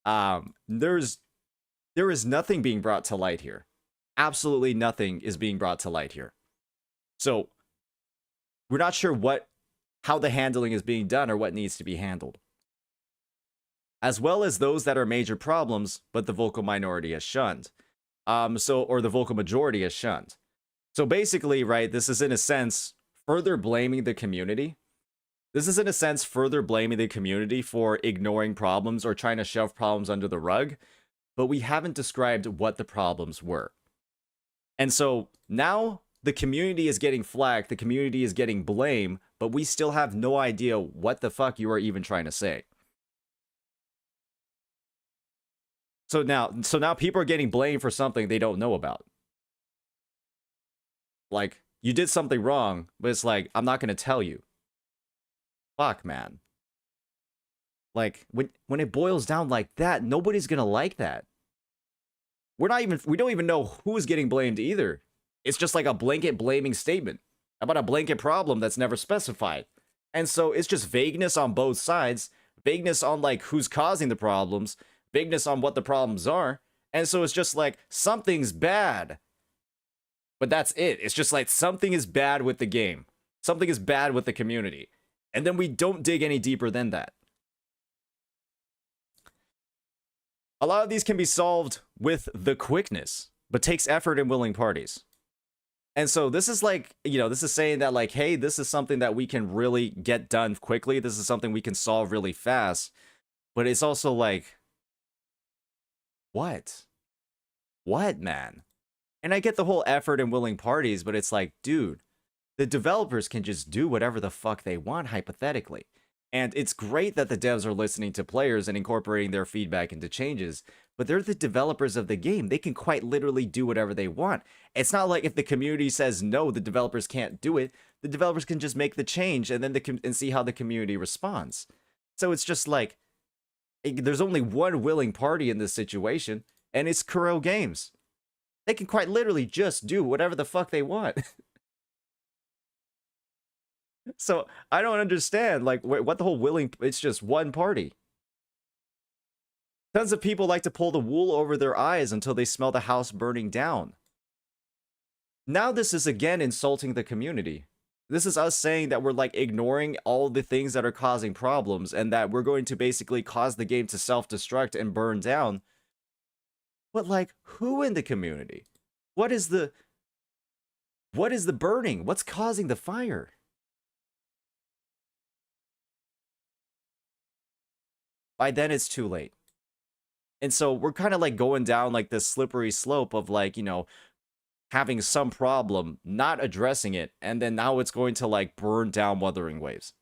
There is nothing being brought to light here. Absolutely nothing is being brought to light here. So we're not sure how the handling is being done or what needs to be handled. As well as those that are major problems, but the vocal minority has shunned. Or the vocal majority has shunned. So basically, right, this is in a sense further blaming the community. This is in a sense further blaming the community for ignoring problems or trying to shove problems under the rug, but we haven't described what the problems were. And so now the community is getting flack, the community is getting blame, but we still have no idea what the fuck you are even trying to say. So now people are getting blamed for something they don't know about. Like, you did something wrong, but it's like, I'm not going to tell you. Fuck, man. Like, when it boils down like that, nobody's going to like that. We don't even know who's getting blamed either. It's just like a blanket blaming statement about a blanket problem that's never specified. And so it's just vagueness on both sides, vagueness on like who's causing the problems, vagueness on what the problems are. And so it's just like something's bad. But that's it. It's just like something is bad with the game. Something is bad with the community. And then we don't dig any deeper than that. A lot of these can be solved with the quickness, but takes effort and willing parties. And so this is like, you know, this is saying that like, hey, this is something that we can really get done quickly. This is something we can solve really fast. But it's also like, what? What, man? And I get the whole effort and willing parties, but it's like, dude, the developers can just do whatever the fuck they want, hypothetically. And it's great that the devs are listening to players and incorporating their feedback into changes, but they're the developers of the game. They can quite literally do whatever they want. It's not like if the community says no, the developers can't do it. The developers can just make the change and then and see how the community responds. So it's just like, there's only one willing party in this situation, and it's Kuro Games. They can quite literally just do whatever the fuck they want. So I don't understand, like, what the whole willing, it's just one party. Tons of people like to pull the wool over their eyes until they smell the house burning down. Now this is again insulting the community. This is us saying that we're like ignoring all the things that are causing problems and that we're going to basically cause the game to self-destruct and burn down. But like, who in the community? What is the burning? What's causing the fire? By then it's too late. And so we're kind of like going down like this slippery slope of like, you know, having some problem, not addressing it, and then now it's going to like burn down Wuthering Waves.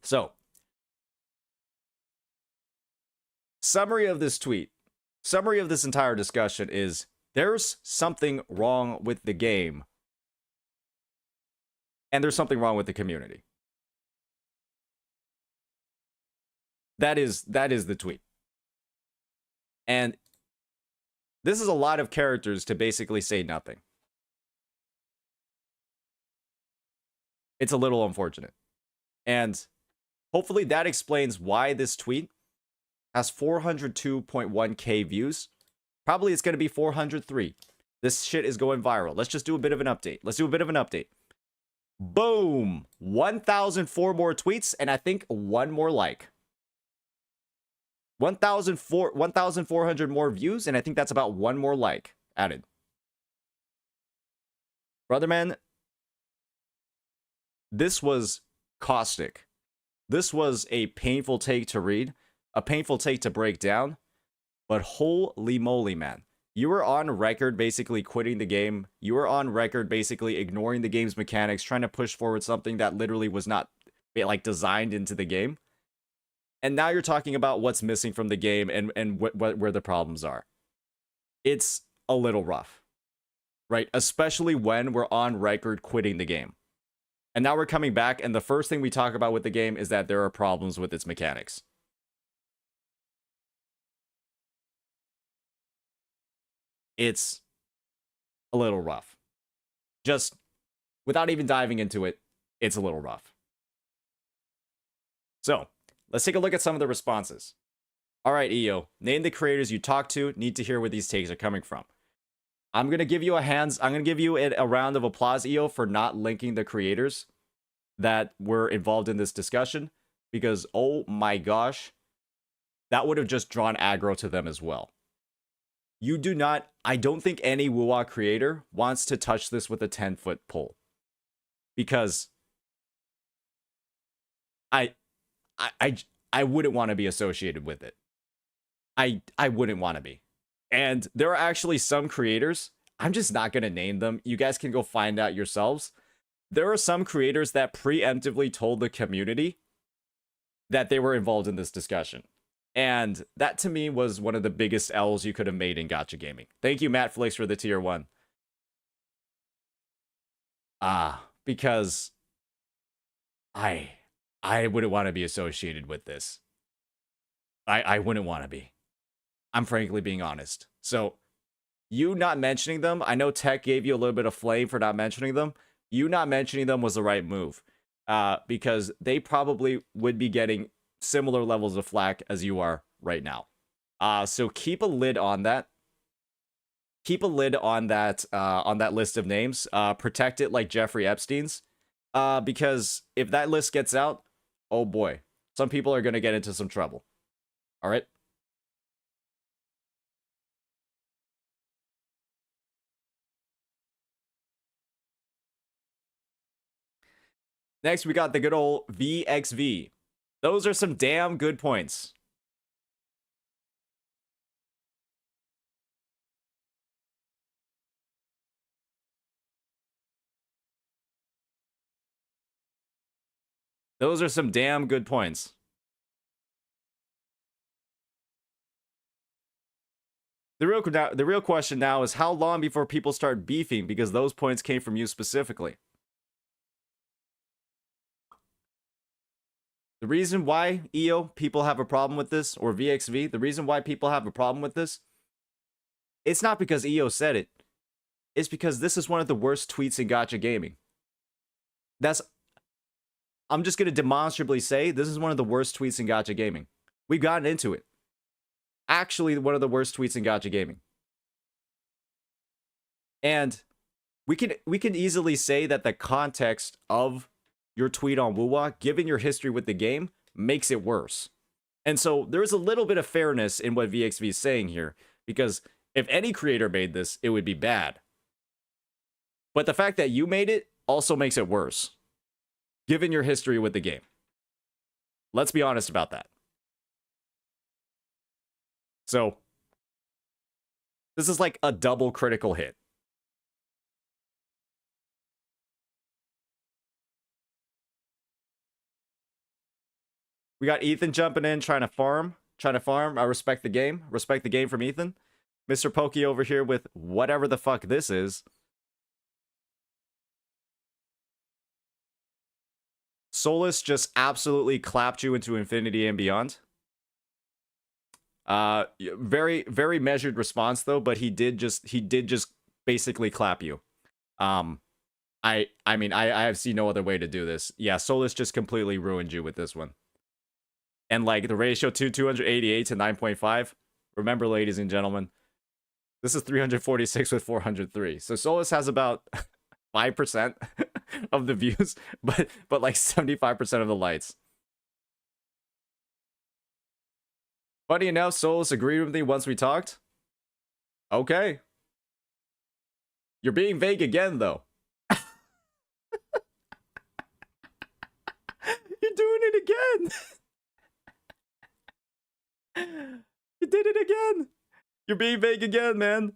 So, summary of this tweet, summary of this entire discussion is there's something wrong with the game, and there's something wrong with the community. That is the tweet. And this is a lot of characters to basically say nothing. It's a little unfortunate. And Hopefully that explains why this tweet has 402.1k views. Probably it's going to be 403. This shit is going viral. Let's just do a bit of an update. Let's do a bit of an update. Boom! 1,004 more tweets, and I think one more like. 1,400 more views, and I think that's about one more like added. Brother man, this was caustic. This was a painful take to read, a painful take to break down, but holy moly, man. You were on record basically quitting the game. You were on record basically ignoring the game's mechanics, trying to push forward something that literally was not like designed into the game. And now you're talking about what's missing from the game and where the problems are. It's a little rough, right? Especially when we're on record quitting the game. And now we're coming back, and the first thing we talk about with the game is that there are problems with its mechanics. It's a little rough. Just without even diving into it, it's a little rough. So, let's take a look at some of the responses. All right, EO, name the creators you talked to. Need to hear where these takes are coming from. I'm going to give you a round of applause, EO, for not linking the creators that were involved in this discussion, because oh my gosh, that would have just drawn aggro to them as well. You do not, I don't think any WuWa creator wants to touch this with a 10-foot pole, because I wouldn't want to be associated with it. I wouldn't want to be. And there are actually some creators, I'm just not going to name them. You guys can go find out yourselves. There are some creators that preemptively told the community that they were involved in this discussion. And that to me was one of the biggest L's you could have made in gacha gaming. Thank you, Matt Flix, for the tier 1. Because I wouldn't want to be associated with this. I wouldn't want to be. I'm frankly being honest. So, you not mentioning them, I know Tech gave you a little bit of flame for not mentioning them. You not mentioning them was the right move. Because they probably would be getting similar levels of flack as you are right now. So keep a lid on that. Keep a lid on that list of names. Protect it like Jeffrey Epstein's. Because if that list gets out, oh boy, some people are going to get into some trouble. All right? Next, we got the good old VXV. Those are some damn good points. Those are some damn good points. The real question now is how long before people start beefing because those points came from you specifically. The reason why, EO, people have a problem with this, or VXV, the reason why people have a problem with this, it's not because EO said it. It's because this is one of the worst tweets in gacha gaming. I'm just going to demonstrably say this is one of the worst tweets in gacha gaming. We've gotten into it. Actually, one of the worst tweets in gacha gaming. And we can easily say that the context of your tweet on WuWa, given your history with the game, makes it worse. And so there is a little bit of fairness in what VXV is saying here, because if any creator made this, it would be bad. But the fact that you made it also makes it worse, given your history with the game. Let's be honest about that. So, this is like a double critical hit. We got Ethan jumping in, trying to farm. I respect the game. Respect the game from Ethan. Mr. Pokey over here with whatever the fuck this is. Solus just absolutely clapped you into infinity and beyond. Very, very measured response though, but he did just basically clap you. I mean, I have seen no other way to do this. Yeah, Solus just completely ruined you with this one. and like the ratio to 288 to 9.5. Remember, ladies and gentlemen, this is 346 with 403. So Solus has about 5% of the views, but like 75% of the lights. Funny enough, Solus agreed with me once we talked. Okay. You're being vague again, though. You're doing it again. You did it again. You're being vague again, man.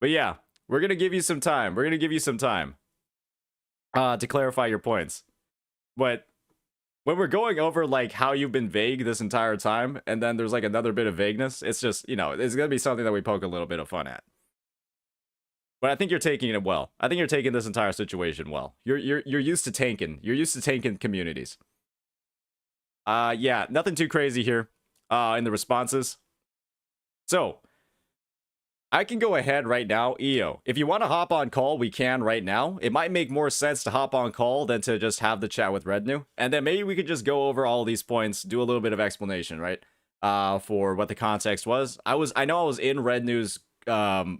But yeah, we're going to give you some time. We're going to give you some time to clarify your points. But when we're going over like how you've been vague this entire time, and then there's like another bit of vagueness, it's just, you know, it's going to be something that we poke a little bit of fun at. But I think you're taking it well. I think you're taking this entire situation well. You're used to tanking. You're used to tanking communities. Yeah, nothing too crazy here in the responses. So, I can go ahead right now, EO. If you want to hop on call, we can right now. It might make more sense to hop on call than to just have the chat with Rednew. And then maybe we could just go over all these points, do a little bit of explanation, right? For what the context was. I know I was in Red News Live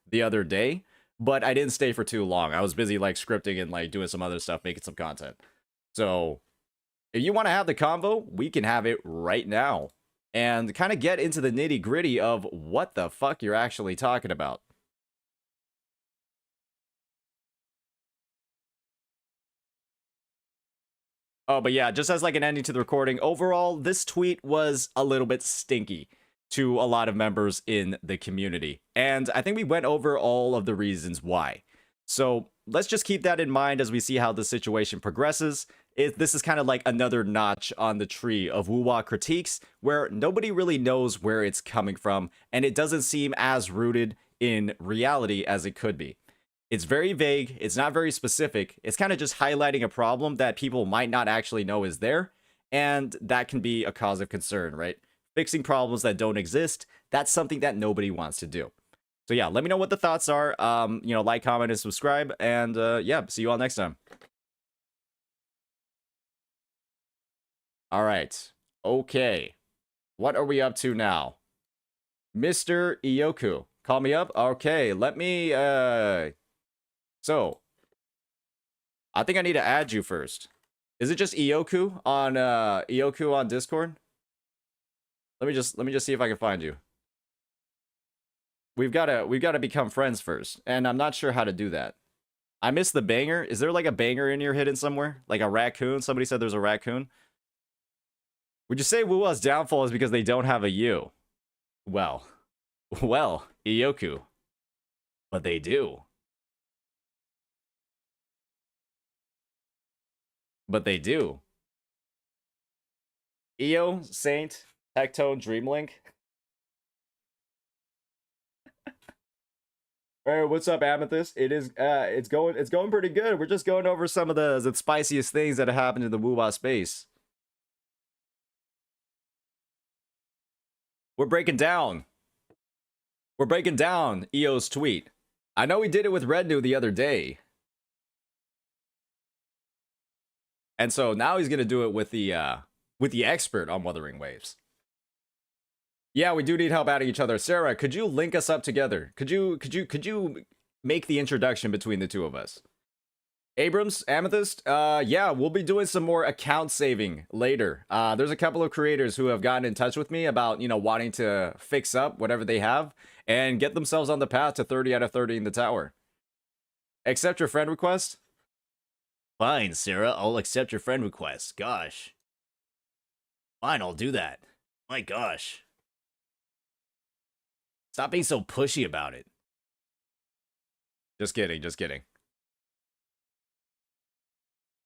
the other day, but I didn't stay for too long. I was busy like scripting and like doing some other stuff, making some content. So if you want to have the convo, we can have it right now and kind of get into the nitty gritty of what the fuck you're actually talking about. Oh, but yeah, just as like an ending to the recording, overall, this tweet was a little bit stinky to a lot of members in the community. And I think we went over all of the reasons why. So let's just keep that in mind as we see how the situation progresses. This is kind of like another notch on the tree of WuWa critiques where nobody really knows where it's coming from, and it doesn't seem as rooted in reality as it could be. It's very vague, it's not very specific, it's kind of just highlighting a problem that people might not actually know is there, and that can be a cause of concern, right? Fixing problems that don't exist, that's something that nobody wants to do. So yeah, let me know what the thoughts are. You know, like, comment, and subscribe, and yeah, see you all next time. All right. Okay. What are we up to now? Mr. Iyoku. Call me up? Okay, let me, So, I think I need to add you first. Is it just Iyoku on Discord? Let me just see if I can find you. We've got to become friends first, and I'm not sure how to do that. I missed the banger. Is there like a banger in here hidden somewhere? Like a raccoon? Somebody said there's a raccoon. Would you say WuWa's downfall is because they don't have a U? Well, Iyoku. But they do. But they do. EO, Saint, Tectone, Dreamlink. Alright, what's up, Amethyst? It's going pretty good. We're just going over some of the spiciest things that have happened in the WuWa space. We're breaking down EO's tweet. I know we did it with Rednew the other day. And so now he's gonna do it with the expert on Wuthering Waves. Yeah, we do need help adding each other. Sarah, could you link us up together? Could you make the introduction between the two of us? Abrams, Amethyst, yeah, we'll be doing some more account saving later. There's a couple of creators who have gotten in touch with me about, you know, wanting to fix up whatever they have and get themselves on the path to 30 out of 30 in the tower. Accept your friend request? Fine, Sarah, I'll accept your friend request. Gosh. Fine, I'll do that. My gosh. Stop being so pushy about it. Just kidding, just kidding.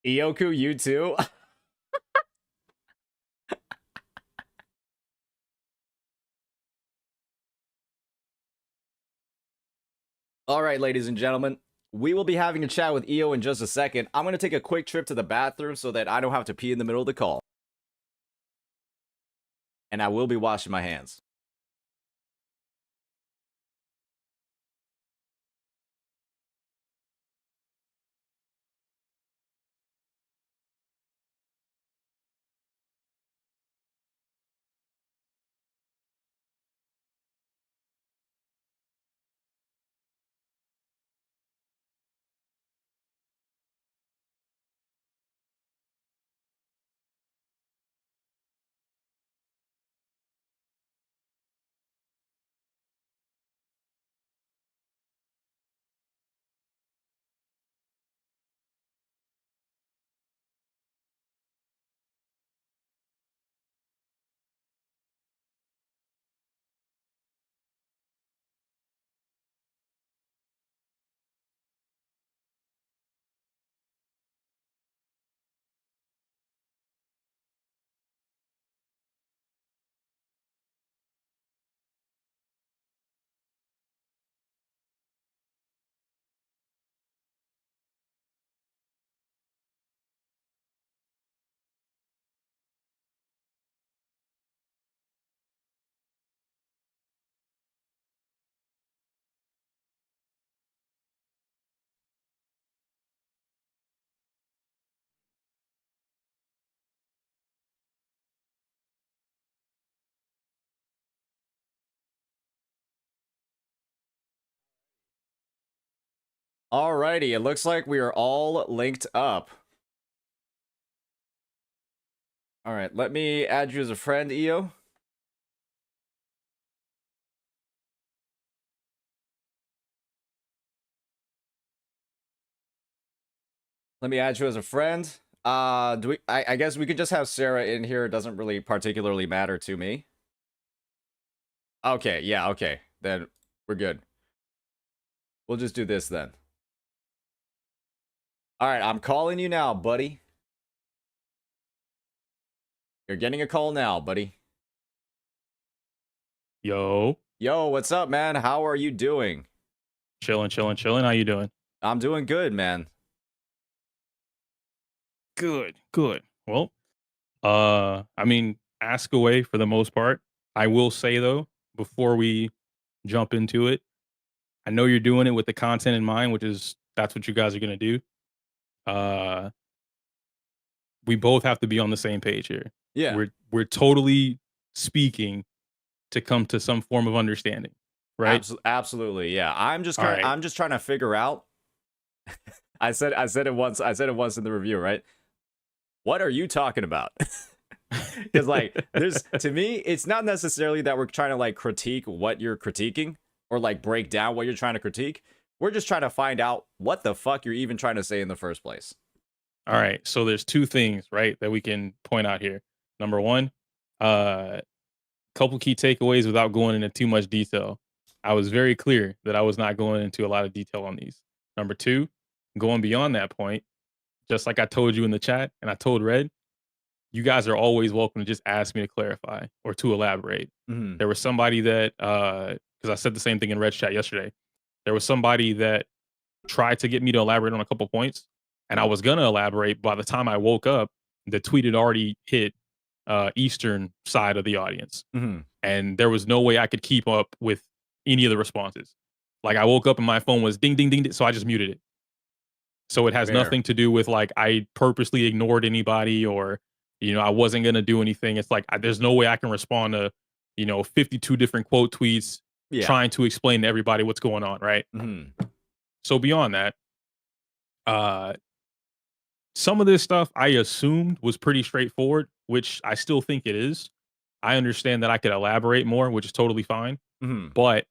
Iyoku, you too? All right, ladies and gentlemen, we will be having a chat with EO in just a second. I'm going to take a quick trip to the bathroom so that I don't have to pee in the middle of the call. And I will be washing my hands. Alrighty, it looks like we are all linked up. Alright, let me add you as a friend, Io. Let me add you as a friend. I guess we could just have Sarah in here. It doesn't really particularly matter to me. Okay, yeah, okay. Then we're good. We'll just do this then. Alright, I'm calling you now, buddy. You're getting a call now, buddy. Yo, Yo, what's up, man? How are you doing? chilling, chilling, chilling. How you doing? I'm doing good, man. Good, good. Well, I mean, ask away for the most part. I will say though, before we jump into it, I know you're doing it with the content in mind, which is that's what you guys are gonna do. Uh, we both have to be on the same page here. Yeah. We're totally speaking to come to some form of understanding, right? Absolutely, yeah. All right. I'm just trying to figure out. I said it once in the review, right? What are you talking about? Because like to me, it's not necessarily that we're trying to like critique what you're critiquing or like break down what you're trying to critique. We're just trying to find out what the fuck you're even trying to say in the first place. All right. So there's two things, right, that we can point out here. Number one, couple key takeaways without going into too much detail. I was very clear that I was not going into a lot of detail on these. Number two, going beyond that point, just like I told you in the chat and I told Red, you guys are always welcome to just ask me to clarify or to elaborate. Mhm. There was somebody that, because I said the same thing in Red's chat yesterday, there was somebody that tried to get me to elaborate on a couple points, and I was going to elaborate. By the time I woke up, the tweet had already hit Eastern side of the audience. Mhm. And there was no way I could keep up with any of the responses. Like I woke up and my phone was ding, ding, ding, ding, so I just muted it. So it has Fair. nothing to do with like I purposely ignored anybody or, I wasn't going to do anything. It's like there's no way I can respond to, 52 different quote tweets Yeah. trying to explain to everybody what's going on, right? Mhm. So beyond that, some of this stuff I assumed was pretty straightforward, which I still think it is. I understand that I could elaborate more, which is totally fine. Mhm. But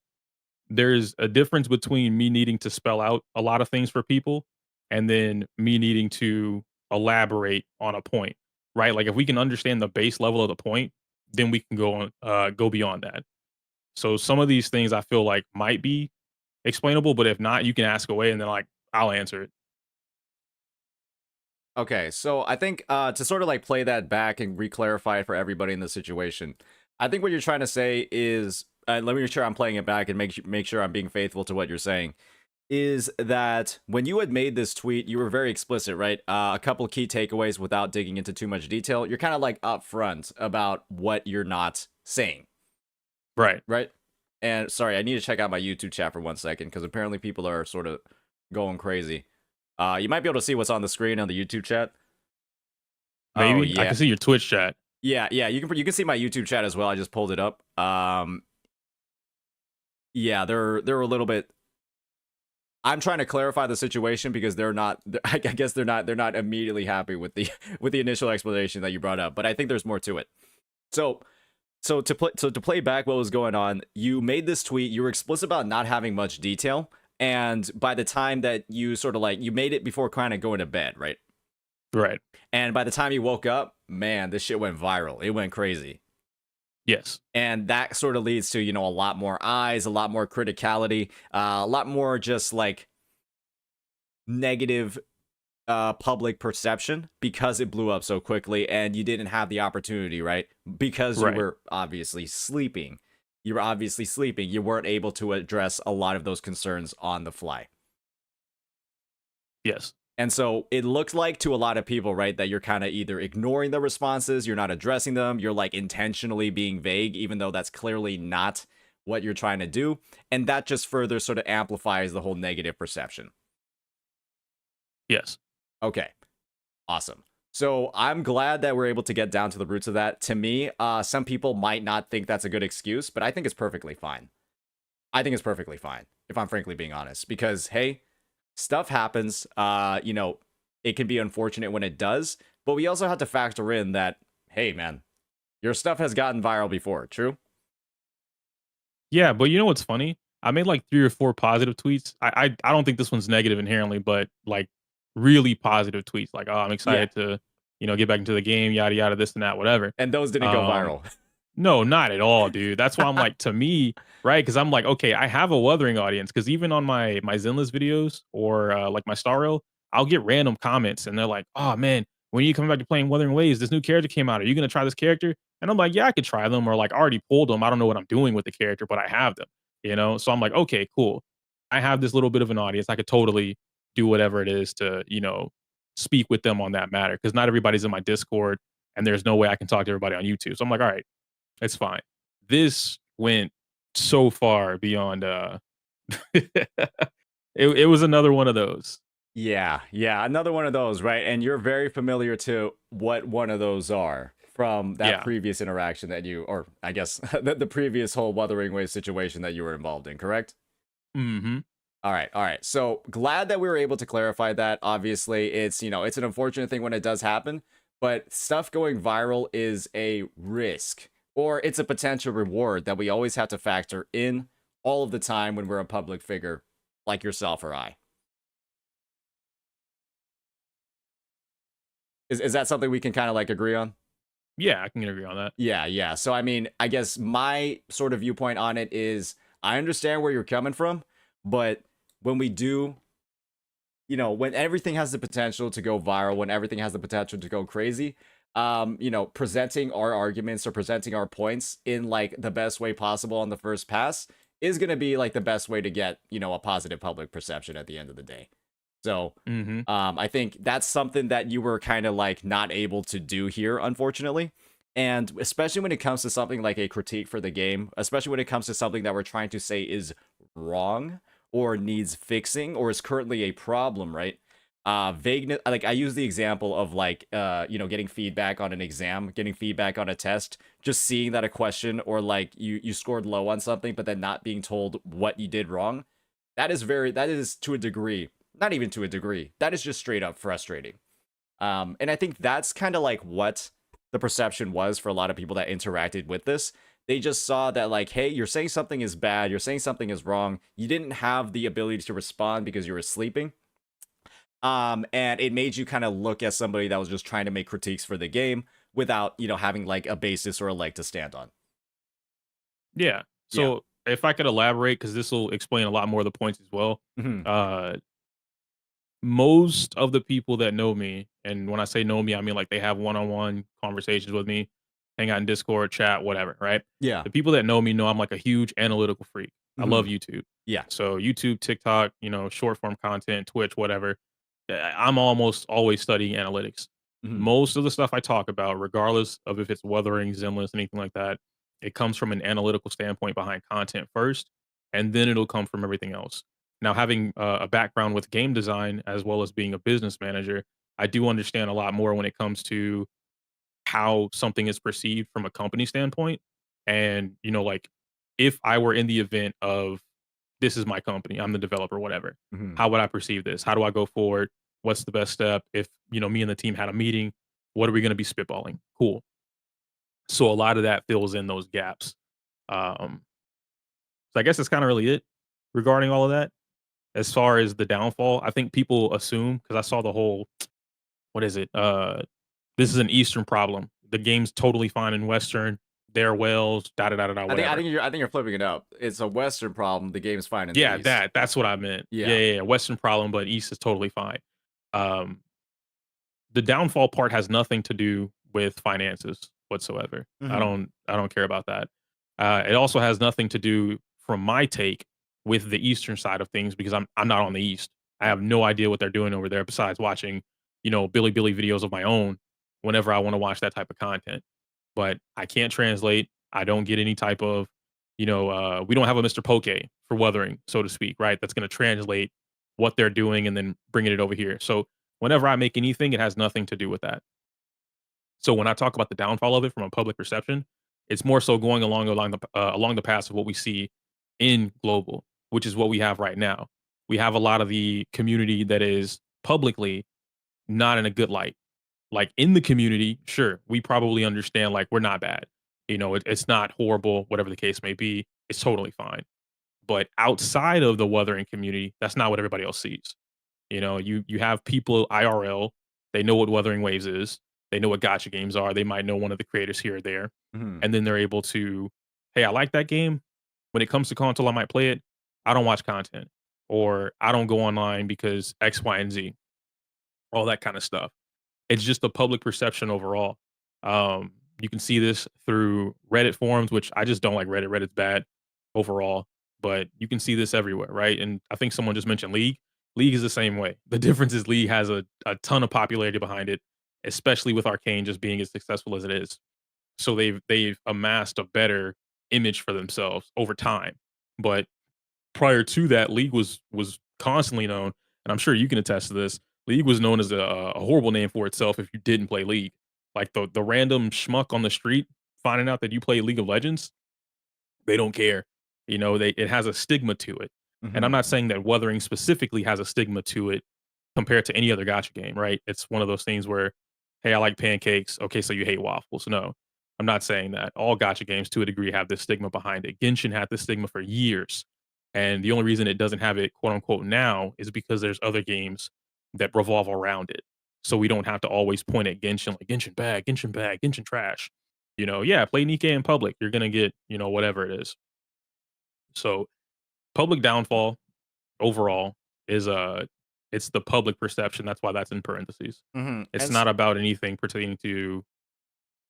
there's a difference between me needing to spell out a lot of things for people and then me needing to elaborate on a point, right? Like if we can understand the base level of the point, then we can go beyond that. So some of these things I feel like might be explainable, but if not, you can ask away and then like I'll answer it. Okay, so I think to sort of like play that back and re-clarify it for everybody in the situation, I think what you're trying to say is, let me make sure I'm playing it back and make sure I'm being faithful to what you're saying, is that when you had made this tweet, you were very explicit, right? A couple key takeaways without digging into too much detail. You're kind of like upfront about what you're not saying, Right. right? And sorry, I need to check out my YouTube chat for 1 second because apparently people are sort of going crazy. You might be able to see what's on the screen on the YouTube chat. Maybe Oh, yeah. I can see your Twitch chat. Yeah, you can see my YouTube chat as well. I just pulled it up. Yeah, they're a little bit. I'm trying to clarify the situation because they're not. I guess they're not immediately happy with the initial explanation that you brought up. But I think there's more to it. So to play back what was going on, you made this tweet. You were explicit about not having much detail, and by the time that you sort of like you made it before kind of going to bed, right? Right. And by the time you woke up, man, this shit went viral. It went crazy. Yes. And that sort of leads to, a lot more eyes, a lot more criticality, a lot more just like negative public perception because it blew up so quickly and you didn't have the opportunity, right? Because you were obviously sleeping. You were obviously sleeping. You weren't able to address a lot of those concerns on the fly. Yes. And so it looked like to a lot of people, right, that you're kind of either ignoring the responses, you're not addressing them, you're like intentionally being vague, even though that's clearly not what you're trying to do. And that just further sort of amplifies the whole negative perception. Yes. Okay. Awesome. So I'm glad that we're able to get down to the roots of that. To me, some people might not think that's a good excuse, but I think it's perfectly fine. I think it's perfectly fine, if I'm frankly being honest, because, hey, stuff happens. You know, it can be unfortunate when it does, but we also have to factor in that, hey, man, your stuff has gotten viral before. True. Yeah, but you know what's funny? I made like 3 or 4 positive tweets. I don't think this one's negative inherently, but like really positive tweets. Like, oh, I'm Yeah, excited to, get back into the game, yada yada, this and that, whatever. and those didn't go Um, viral. no, not at all, dude. That's why I'm like, to me, right? Because I'm like, okay, I have a Wuthering audience. Because even on my Zenless videos or like my Star Rail, I'll get random comments, and they're like, "Oh man, when are you coming back to playing Wuthering Waves? This new character came out. Are you gonna try this character?" And I'm like, "Yeah, I could try them." Or like, I already pulled them. I don't know what I'm doing with the character, but I have them. So I'm like, okay, cool. I have this little bit of an audience. I could totally do whatever it is to, speak with them on that matter. Because not everybody's in my Discord, and there's no way I can talk to everybody on YouTube. So I'm like, all right, it's fine. This went so far beyond it was another one of those. Yeah, yeah, another one of those, right? And you're very familiar to what one of those are from that Yeah. previous interaction that you, or I guess the previous whole Wuthering Waves situation that you were involved in, correct? Mm-hmm. All right, all right. So glad that we were able to clarify that. Obviously, it's it's an unfortunate thing when it does happen, but stuff going viral is a risk or it's a potential reward that we always have to factor in all of the time when we're a public figure like yourself or I. Is that something we can kind of like agree on? Yeah, I can agree on that. Yeah, yeah. So I mean, I guess my sort of viewpoint on it is I understand where you're coming from, but when we do, when everything has the potential to go viral, when everything has the potential to go crazy, presenting our arguments or presenting our points in like the best way possible on the first pass is going to be like the best way to get, a positive public perception at the end of the day. So, Mm-hmm. I think that's something that you were kind of like not able to do here, unfortunately. And especially when it comes to something like a critique for the game, especially when it comes to something that we're trying to say is wrong or needs fixing or is currently a problem, right? Vagueness, like I use the example of like, getting feedback on an exam, getting feedback on a test, just seeing that a question or like you scored low on something, but then not being told what you did wrong. That is to a degree, not even to a degree, that is just straight up frustrating. And I think that's kind of like what the perception was for a lot of people that interacted with this. They just saw that like, hey, you're saying something is bad, you're saying something is wrong. You didn't have the ability to respond because you were sleeping. And it made you kind of look at somebody that was just trying to make critiques for the game without, having like a basis or a leg to stand on. Yeah. Yeah. So if I could elaborate, because this will explain a lot more of the points as well. Mhm. Uh, most of the people that know me, and when I say know me, I mean like they have one-on-one conversations with me, hang out in Discord, chat, whatever, right? Yeah. The people that know me know I'm like a huge analytical freak. I love Mhm. YouTube. Yeah. So YouTube, TikTok, short form content, Twitch, whatever. I'm almost always studying analytics. Mhm. Most of the stuff I talk about, regardless of if it's Wuthering, Zenless, anything like that, it comes from an analytical standpoint behind content first, and then it'll come from everything else. Now, having a background with game design as well as being a business manager, I do understand a lot more when it comes to how something is perceived from a company standpoint. And, like if I were in the event of this is my company, I'm the developer, whatever, Mhm. how would I perceive this? How do I go forward? What's the best step? If, me and the team had a meeting, what are we going to be spitballing? Cool. So a lot of that fills in those gaps. Um, so I guess that's kind of really it regarding all of that. As far as the downfall, I think people assume because I saw the whole what is it? This is an Eastern problem. The game's totally fine in Western. They're whales, da da da da da, I whatever. think you're flipping it up. It's a Western problem. The game's fine in the Yeah, East. that's what I meant. Yeah, Yeah. yeah, yeah. Western problem, but East is totally fine. Um, the downfall part has nothing to do with finances whatsoever. Mhm. I don't care about that. It also has nothing to do, from my take, with the Eastern side of things because I'm not on the East. I have no idea what they're doing over there besides watching, Billy videos of my own whenever I want to watch that type of content. But I can't translate. I don't get any type of, we don't have a Mr. Poke for Wuthering, so to speak, right? That's going to translate what they're doing and then bringing it over here. So whenever I make anything, it has nothing to do with that. So when I talk about the downfall of it from a public perception, it's more so going along the path of what we see in global, which is what we have right now. we have a lot of the community that is publicly not in a good light. Like in the community, sure, we probably understand like we're not bad. You know, it's not horrible, whatever the case may be. It's totally fine. But outside of the Wuthering community, that's not what everybody else sees. You know, you have people IRL, they know what Wuthering Waves is, they know what gotcha games are, they might know one of the creators here or there, Mhm. and then they're able to, hey, I like that game. When it comes to console, I might play it. I don't watch content, or I don't go online because X, Y, and Z, all that kind of stuff. It's just the public perception overall. You can see this through Reddit forums, which I just don't like Reddit. Reddit's bad overall, but you can see this everywhere, right? And I think someone just mentioned League. League is the same way. The difference is League has a ton of popularity behind it, especially with Arcane just being as successful as it is. So they've amassed a better image for themselves over time. But prior to that, League was constantly known, and I'm sure you can attest to this. League was known as a horrible name for itself if you didn't play League. Like the random schmuck on the street finding out that you play League of Legends, they don't care. You know, it has a stigma to it. And I'm Mhm. not saying that Wuthering specifically has a stigma to it compared to any other gotcha game, right? It's one of those things where, hey, I like pancakes. Okay, so you hate waffles. No, I'm not saying that. All gotcha games to a degree have this stigma behind it. Genshin had this stigma for years. And the only reason it doesn't have it, quote unquote, now is because there's other games that revolve around it. So we don't have to always point at Genshin like Genshin bad, Genshin trash. You know, yeah, play Nikkei in public. You're gonna get, you know, whatever it is. So public downfall overall is it's the public perception. That's why that's in parentheses. Mhm. It's And not about anything pertaining to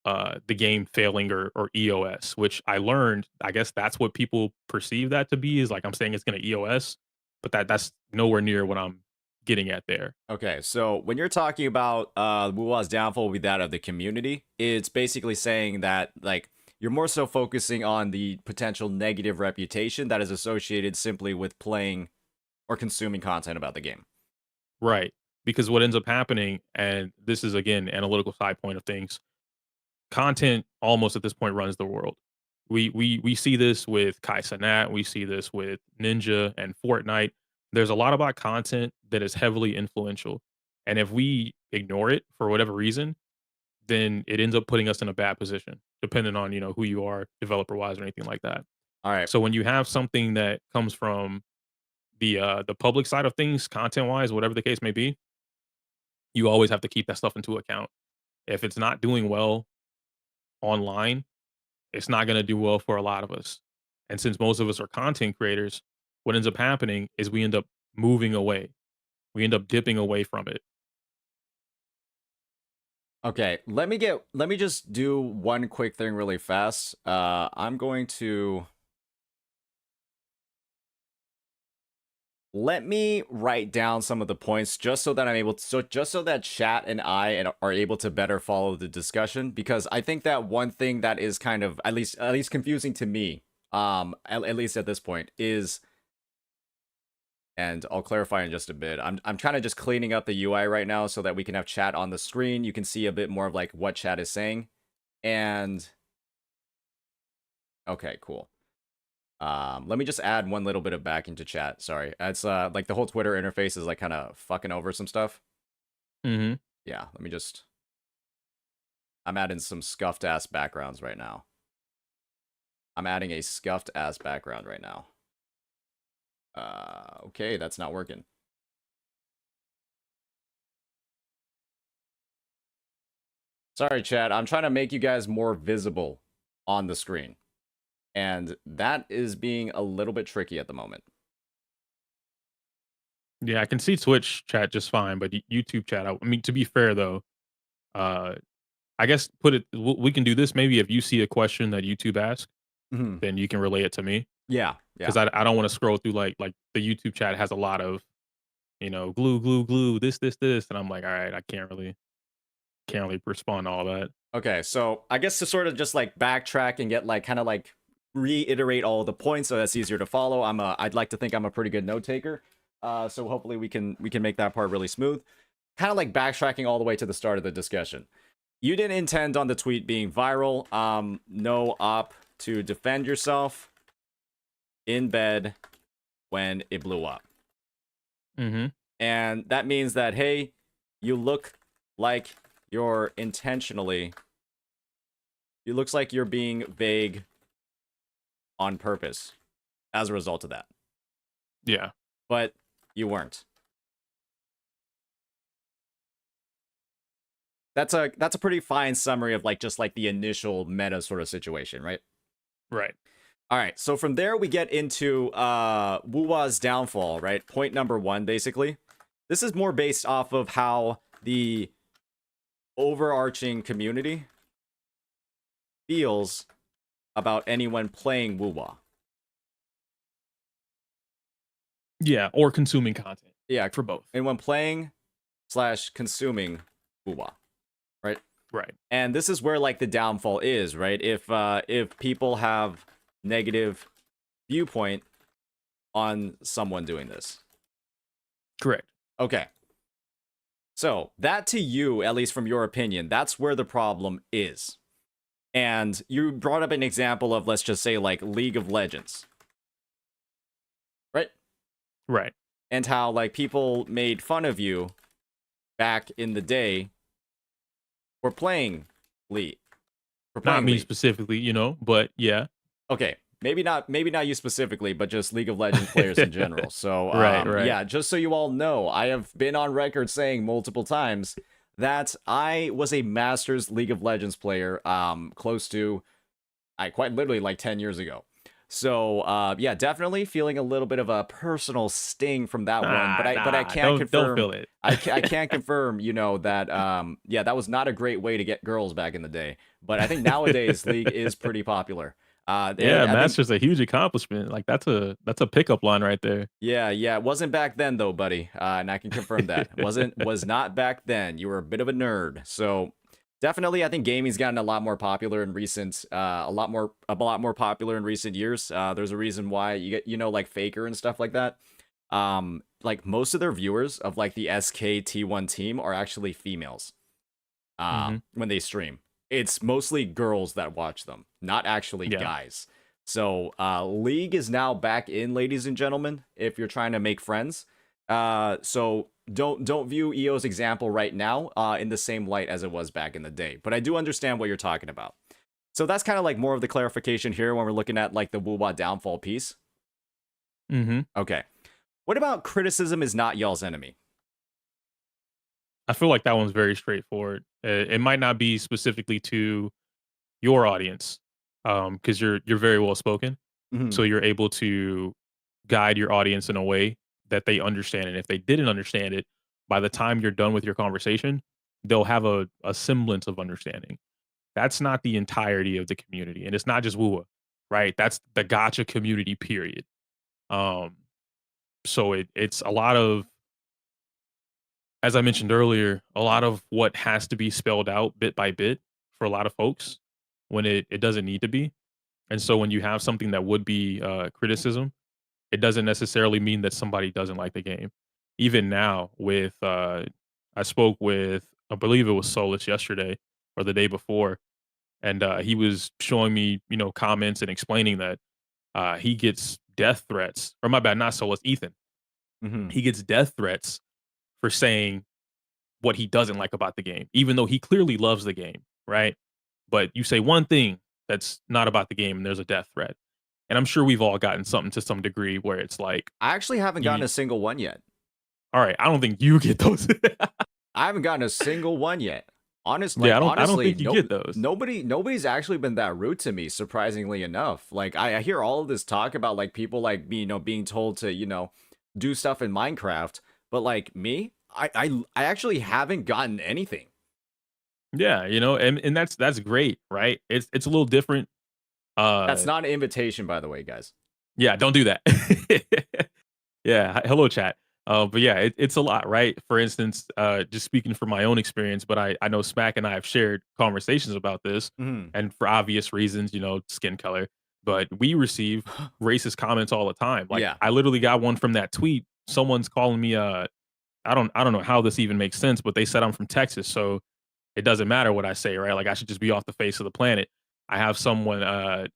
the game failing or EOS, which I learned. I guess that's what people perceive that to be. Is like I'm saying it's going to EOS, but that's nowhere near what I'm getting at there. okay, so when you're talking about WuWa's downfall will be that of the community, it's basically saying that like you're more so focusing on the potential negative reputation that is associated simply with playing or consuming content about the game. Right. Because what ends up happening, and this is again analytical side point of things, content almost at this point runs the world. We see this with Kai Cenat, we see this with Ninja and Fortnite. There's a lot about content that is heavily influential. And if we ignore it for whatever reason, then it ends up putting us in a bad position, depending on, you know, who you are, developer wise or anything like that. All right. So when you have something that comes from the public side of things, content wise, whatever the case may be, you always have to keep that stuff into account. If it's not doing well online, it's not going to do well for a lot of us. And since most of us are content creators, what ends up happening is we end up moving away. We end up dipping away from it. Okay, let me just do one quick thing really fast. I'm going to let me write down some of the points just so that I'm able to, just so that chat and I are able to better follow the discussion, because I think that one thing that is kind of at least confusing to me, at least at this point, is, and I'll clarify in just a bit. I'm kind of just cleaning up the UI right now so that we can have chat on the screen. You can see a bit more of like what chat is saying. And okay, cool. Let me just add one little bit of back into chat. Sorry. It's like the whole Twitter interface is like kind of fucking over some stuff. Mm-hmm. Yeah, let me just, I'm adding some scuffed ass backgrounds right now. I'm adding a scuffed ass background right now. Okay, that's not working. Sorry, chat. I'm trying to make you guys more visible on the screen. And that is being a little bit tricky at the moment. Yeah, I can see Twitch chat just fine, but YouTube chat, I mean, to be fair though, uh, I guess we can do this. Maybe if you see a question that YouTube asks, Mm-hmm. then you can relay it to me. Yeah, yeah. Because I don't want to scroll through like the YouTube chat has a lot of, you know, glue, this, and I'm like, all right, I can't really respond to all that. Okay, so I guess to sort of just like backtrack and get like kind of like reiterate all the points so that's easier to follow. I'd like to think I'm a pretty good note taker. So hopefully we can make that part really smooth. Kind of like backtracking all the way to the start of the discussion. You didn't intend on the tweet being viral. No op to defend yourself in bed when it blew up. Mm-hmm. And that means that, hey, you look like you're intentionally, it looks like you're being vague on purpose as a result of that. Yeah. But you weren't. That's a pretty fine summary of like just like the initial meta sort of situation, right? Right. All right, so from there we get into WuWa's downfall, right? Point number 1, basically. This is more based off of how the overarching community feels about anyone playing WuWa. Yeah, or consuming content. Yeah, For both. anyone playing / consuming WuWa, right? Right. And this is where like the downfall is, right? If people have negative viewpoint on someone doing this. Correct. Okay. So, that to you, at least from your opinion, that's where the problem is. And you brought up an example of, let's just say, like, League of Legends. Right? Right. And how, like, people made fun of you back in the day for playing League. Not me specifically, you know, but yeah. Okay. Maybe not you specifically, but just League of Legends players in general. So, right. Yeah, just so you all know, I have been on record saying multiple times that I was a Masters League of Legends player close to, quite literally like 10 years ago. So, yeah, definitely feeling a little bit of a personal sting from that one, but I can't confirm. Don't feel it. I can't confirm, you know, that yeah, that was not a great way to get girls back in the day. But I think nowadays League is pretty popular. Yeah, Master's a huge accomplishment. Like that's a pickup line right there. Yeah, it wasn't back then though, buddy. And I can confirm that. was not back then. You were a bit of a nerd. So definitely I think gaming's gotten a lot more popular in recent a lot more popular in recent years. There's a reason why you get, you know, like Faker and stuff like that. Like most of their viewers of like the SKT1 team are actually females. When they stream. It's mostly girls that watch them, not actually guys. So League is now back in, ladies and gentlemen, if you're trying to make friends. So don't view EO's example right now in the same light as it was back in the day. But I do understand what you're talking about. So that's kind of like more of the clarification here when we're looking at like the WuWa downfall piece. Okay. What about criticism is not y'all's enemy? I feel like that one's very straightforward. It might not be specifically to your audience, because you're very well spoken, so you're able to guide your audience in a way that they understand. And if they didn't understand it, by the time you're done with your conversation, they'll have a semblance of understanding. That's not the entirety of the community, and it's not just WuWa, right? That's the gotcha community. Period. So it's a lot of, as I mentioned earlier, a lot of what has to be spelled out bit by bit for a lot of folks when it doesn't need to be. And so when you have something that would be criticism, it doesn't necessarily mean that somebody doesn't like the game. Even now, with I spoke with, I believe it was Solus yesterday or the day before, and he was showing me, you know, comments and explaining that he gets death threats. Or my bad, not Solus, Ethan. He gets death threats for saying what he doesn't like about the game, even though he clearly loves the game, right? But you say one thing that's not about the game and there's a death threat. And I'm sure we've all gotten something to some degree where it's like, I actually haven't gotten a single one yet. All right, I don't think you get those. I haven't gotten a single one yet. Honestly, yeah, honestly, I don't think you get those. Nobody's actually been that rude to me, surprisingly enough. Like I hear all of this talk about like people like, you know, being told to, you know, do stuff in Minecraft, but like me, I actually haven't gotten anything. Yeah, you know, and that's great, right? It's a little different. That's not an invitation, by the way, guys. Yeah, don't do that. Yeah, hello chat. But yeah, it's a lot, right? For instance, just speaking from my own experience, but I know Smack and I have shared conversations about this, and for obvious reasons, you know, skin color. But we receive racist comments all the time. Like I literally got one from that tweet. Someone's calling me I don't know how this even makes sense, but they said I'm from Texas, so it doesn't matter what I say, right? Like I should just be off the face of the planet. I have someone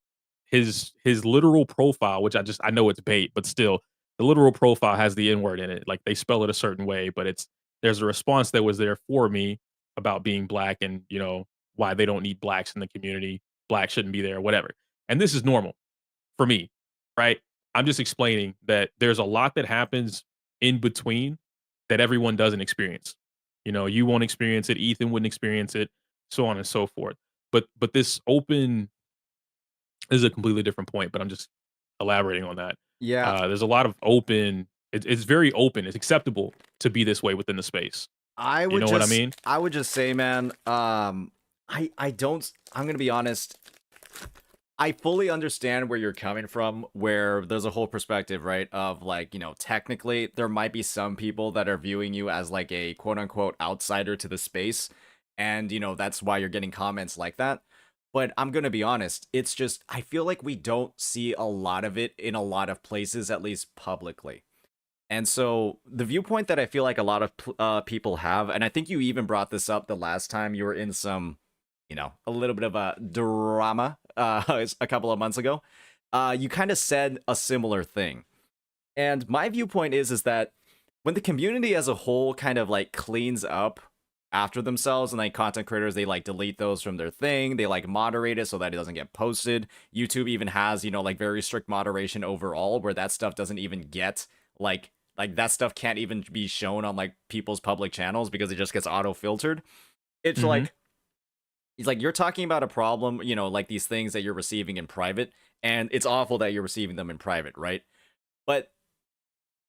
his literal profile, which I know it's bait, but still, the literal profile has the N word in it. Like they spell it a certain way, but there's a response that was there for me about being black and, why they don't need blacks in the community. Black shouldn't be there, whatever. And this is normal for me, right? I'm just explaining that there's a lot that happens in between that everyone doesn't experience. You won't experience it, Ethan wouldn't experience it, so on and so forth. But this is a completely different point, but I'm just elaborating on that. Yeah, There's a lot of open. It's very open. It's acceptable to be this way within the space. I You would know just, what I mean? I would just say, man, I don't, I'm gonna be honest. I fully understand where you're coming from, where there's a whole perspective, right, of like, technically there might be some people that are viewing you as like a quote unquote outsider to the space. And, that's why you're getting comments like that. But I'm going to be honest, it's just, I feel like we don't see a lot of it in a lot of places, at least publicly. And so the viewpoint that I feel like a lot of people have, and I think you even brought this up the last time you were in some, a little bit of a drama a couple of months ago, you kind of said a similar thing. And my viewpoint is that when the community as a whole kind of like cleans up after themselves, and like content creators, they like delete those from their thing, they like moderate it so that it doesn't get posted. YouTube even has, like very strict moderation overall, where that stuff doesn't even get like that stuff can't even be shown on like people's public channels because it just gets auto filtered. It's like, it's like you're talking about a problem, like these things that you're receiving in private, and it's awful that you're receiving them in private, right? But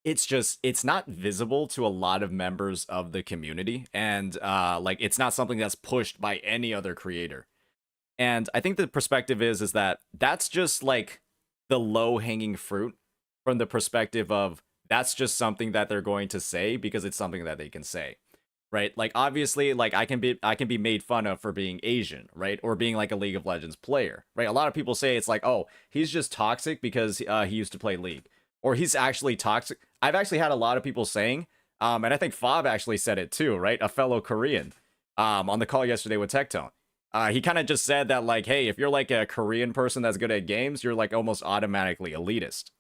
it's not visible to a lot of members of the community, and like it's not something that's pushed by any other creator. And I think the perspective is that that's just like the low hanging fruit from the perspective of that's just something that they're going to say because it's something that they can say, right? Like obviously, like I can be made fun of for being Asian, right? Or being like a League of Legends player, right? A lot of people say it's like, oh, he's just toxic because he used to play League, or he's actually toxic. I've actually had a lot of people saying, and I think Fob actually said it too, right? A fellow Korean, on the call yesterday with Tectone. He kind of just said that like, hey, if you're like a Korean person that's good at games, you're like almost automatically elitist.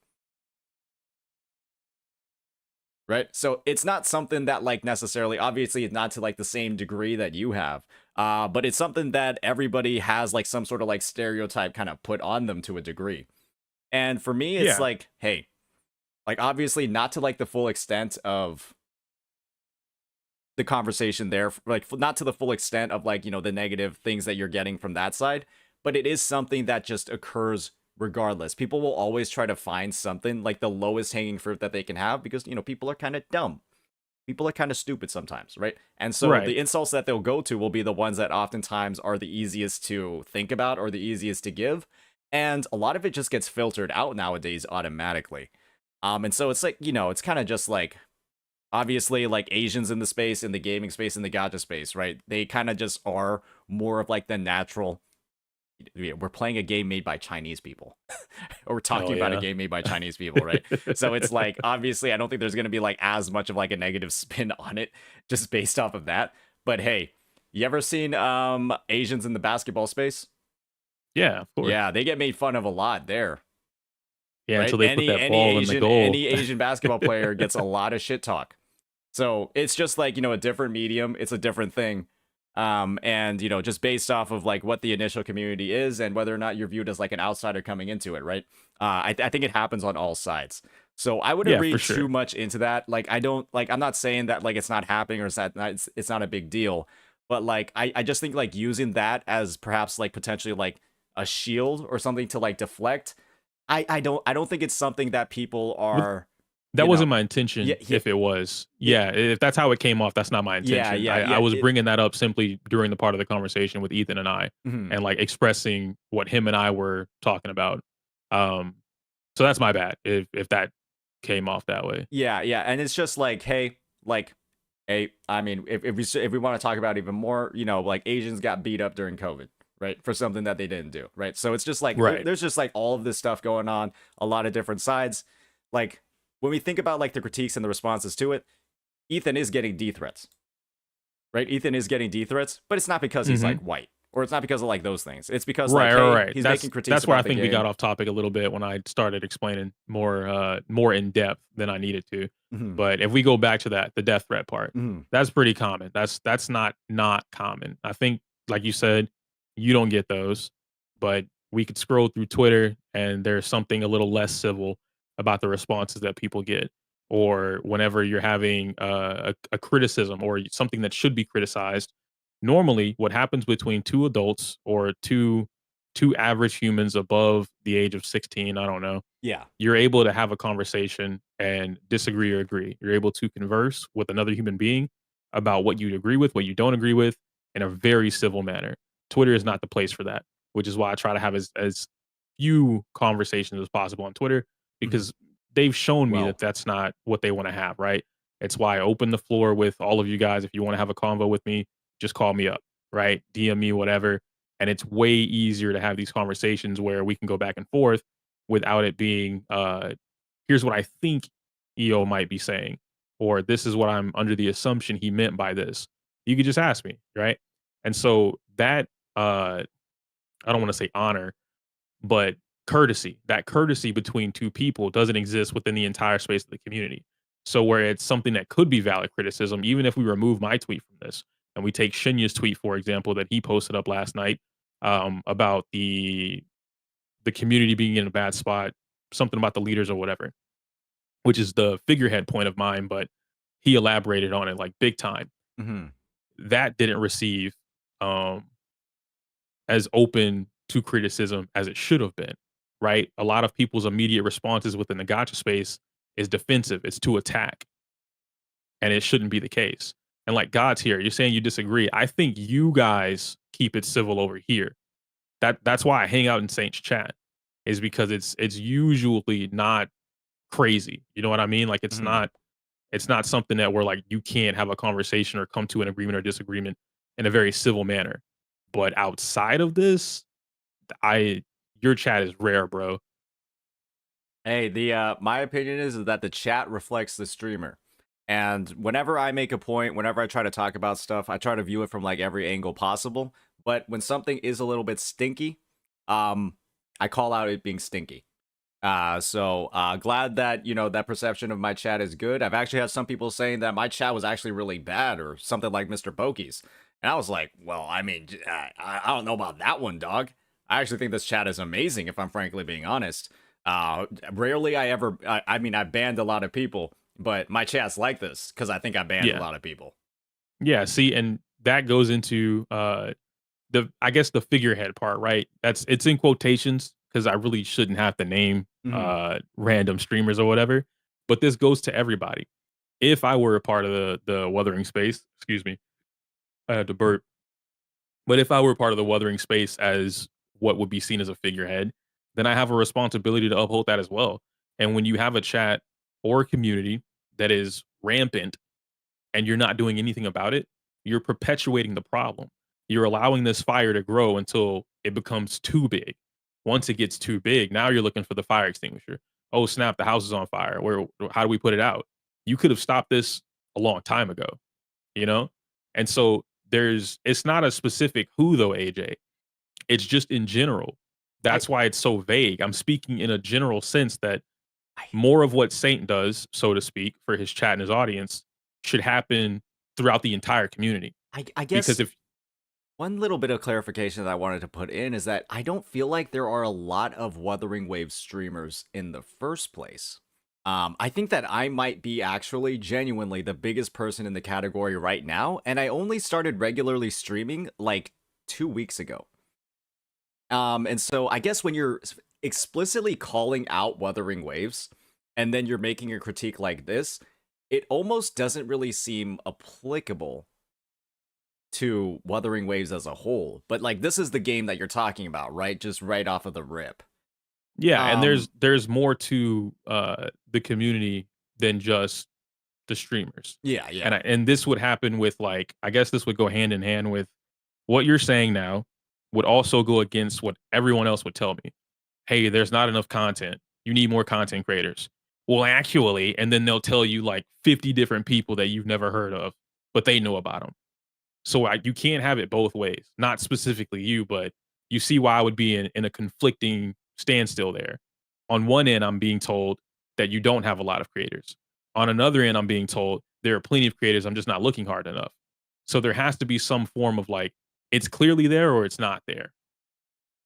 Right? So it's not something that like necessarily, obviously it's not to like the same degree that you have, but it's something that everybody has like some sort of like stereotype kind of put on them to a degree. And for me, it's like, hey, like obviously not to like the full extent of the conversation there, like not to the full extent of like, the negative things that you're getting from that side, but it is something that just occurs regardless. People will always try to find something like the lowest hanging fruit that they can have because, people are kind of dumb. People are kind of stupid sometimes, right? And so the insults that they'll go to will be the ones that oftentimes are the easiest to think about or the easiest to give. And a lot of it just gets filtered out nowadays automatically. And so it's like, it's kind of just like, obviously like Asians in the space, in the gaming space, in the gacha space, right? They kind of just are more of like the natural. We're playing a game made by Chinese people, or we're talking about a game made by Chinese people, right? So it's like, obviously, I don't think there's going to be like as much of like a negative spin on it just based off of that. But hey, you ever seen Asians in the basketball space? Yeah, of course. Yeah, they get made fun of a lot there. Yeah, right? until they put that ball in the goal. Any Asian basketball player gets a lot of shit talk. So it's just like, a different medium. It's a different thing. And just based off of like what the initial community is and whether or not you're viewed as like an outsider coming into it, right? I think it happens on all sides. So I wouldn't read too much into that. Like I'm not saying that like it's not happening or it's not a big deal, but like I just think like using that as perhaps like potentially like a shield or something to like deflect. I don't think it's something that people are. That wasn't my intention. If it was, if that's how it came off, that's not my intention. I was bringing that up simply during the part of the conversation with Ethan and I, and like expressing what him and I were talking about. So that's my bad if that came off that way. Yeah, and it's just like, hey, I mean, if we want to talk about even more, like Asians got beat up during COVID, right, for something that they didn't do, right? So it's just like there's just like all of this stuff going on, a lot of different sides, like. When we think about like the critiques and the responses to it, Ethan is getting D threats, right? Ethan is getting D threats, but it's not because he's like white, or it's not because of like those things. It's because Right, like, hey, right. he's That's making critiques. that's where I about the think we game. got off topic a little bit when I started explaining more in depth than I needed to. Mhm. But if we go back to that, the death threat part, Mhm. that's pretty common. That's not common. I think, like you said, you don't get those, but we could scroll through Twitter and there's something a little less civil about the responses that people get, or whenever you're having a criticism or something that should be criticized. Normally, what happens between two adults or two average humans above the age of 16, I don't know, Yeah. you're able to have a conversation and disagree or agree. You're able to converse with another human being about what you agree with, what you don't agree with, in a very civil manner. Twitter is not the place for that, which is why I try to have as few conversations as possible on Twitter, because they've shown me Well, that that's not what they want to have, right? It's why I open the floor with all of you guys. If you want to have a convo with me, just call me up, right? DM me, whatever. And it's way easier to have these conversations where we can go back and forth without it being here's what I think EO might be saying, or this is what I'm under the assumption he meant by this. You could just ask me, right? And so that I don't want to say honor, but courtesy, that courtesy between two people doesn't exist within the entire space of the community. So where it's something that could be valid criticism, even if we remove my tweet from this and we take Shinya's tweet, for example, that he posted up last night about the community being in a bad spot, something about the leaders or whatever, which is the figurehead point of mine, but he elaborated on it like big time. mhm. That didn't receive um as open to criticism as it should have been, right? A lot of people's immediate responses within the gotcha space is defensive, it's to attack, and it shouldn't be the case. And like God's here, you're saying you disagree. I think you guys keep it civil over here. That's why I hang out in Saints chat, is because it's usually not crazy. You know what I mean? Like Mhm. it's not something that we're like you can't have a conversation or come to an agreement or disagreement in a very civil manner. But outside of this, I your chat is rare, bro. Hey, the my opinion is that the chat reflects the streamer. And whenever I make a point, whenever I try to talk about stuff, I try to view it from like every angle possible. But when something is a little bit stinky, I call out it being stinky. So glad that that perception of my chat is good. I've actually had some people saying that my chat was actually really bad or something like Mr. Boki's, and I was like, well, I mean, I don't know about that one, dog. I actually think this chat is amazing, if I'm frankly being honest. Rarely I mean, I banned a lot of people, but my chat's like this because I think I banned a Yeah. lot of people. Yeah, see, and that goes into the I guess the figurehead part, right? It's in quotations because I really shouldn't have to name Mhm. random streamers or whatever. But this goes to everybody. If I were a part of the Wuthering space, excuse me, I had to burp. But if I were part of the Wuthering space as what would be seen as a figurehead, then I have a responsibility to uphold that as well. And when you have a chat or a community that is rampant and you're not doing anything about it, you're perpetuating the problem. You're allowing this fire to grow until it becomes too big. Once it gets too big, now you're looking for the fire extinguisher. Oh snap, the house is on fire. Where how do we put it out? You could have stopped this a long time ago, you know? And so it's not a specific who though, AJ. It's just in general. I, That's why it's so vague. I'm speaking in a general sense that I more of what Saint does, so to speak, for his chat and his audience should happen throughout the entire community. I Because guess if one little bit of clarification that I wanted to put in is that I don't feel like there are a lot of Wuthering Waves streamers in the first place. I think that I might be actually genuinely the biggest person in the category right now, and I only started regularly streaming like 2 weeks ago. And so I guess when you're explicitly calling out Wuthering Waves, and then you're making a critique like this, it almost doesn't really seem applicable to Wuthering Waves as a whole. But like this is the game that you're talking about, right? Just right off of the rip. yeah, and Um, there's more to the community than just the streamers. yeah, yeah. And this would happen with like I guess this would go hand in hand with what you're saying now would also go against what everyone else would tell me. Hey, there's not enough content. You need more content creators. Well, actually, and then they'll tell you like 50 different people that you've never heard of, but they know about them. So you can't have it both ways. Not specifically you, but you see why I would be in a conflicting standstill there. On one end, I'm being told that you don't have a lot of creators. On another end, I'm being told there are plenty of creators. I'm just not looking hard enough. So there has to be some form of like, it's clearly there or it's not there.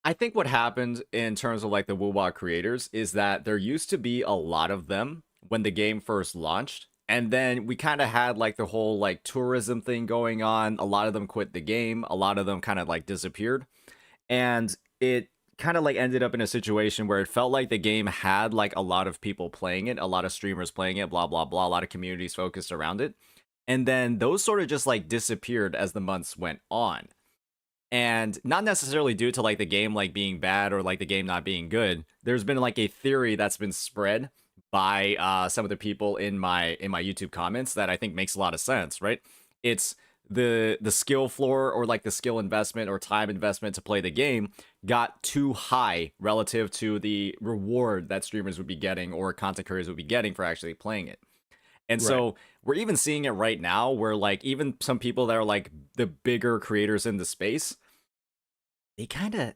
I think what happened in terms of like the WuWa creators is that there used to be a lot of them when the game first launched. And then we kind of had like the whole like tourism thing going on. A lot of them quit the game. A lot of them kind of like disappeared. And it kind of like ended up in a situation where it felt like the game had like a lot of people playing it, a lot of streamers playing it, blah, blah, blah, a lot of communities focused around it. And then those sort of just like disappeared as the months went on. And not necessarily due to like the game like being bad or like the game not being good. There's been like a theory that's been spread by some of the people in my YouTube comments that I think makes a lot of sense, right? It's the skill floor or like the skill investment or time investment to play the game got too high relative to the reward that streamers would be getting or content creators would be getting for actually playing it. And so we're even seeing it right now where like even some people that are like the bigger creators in the space, they kind of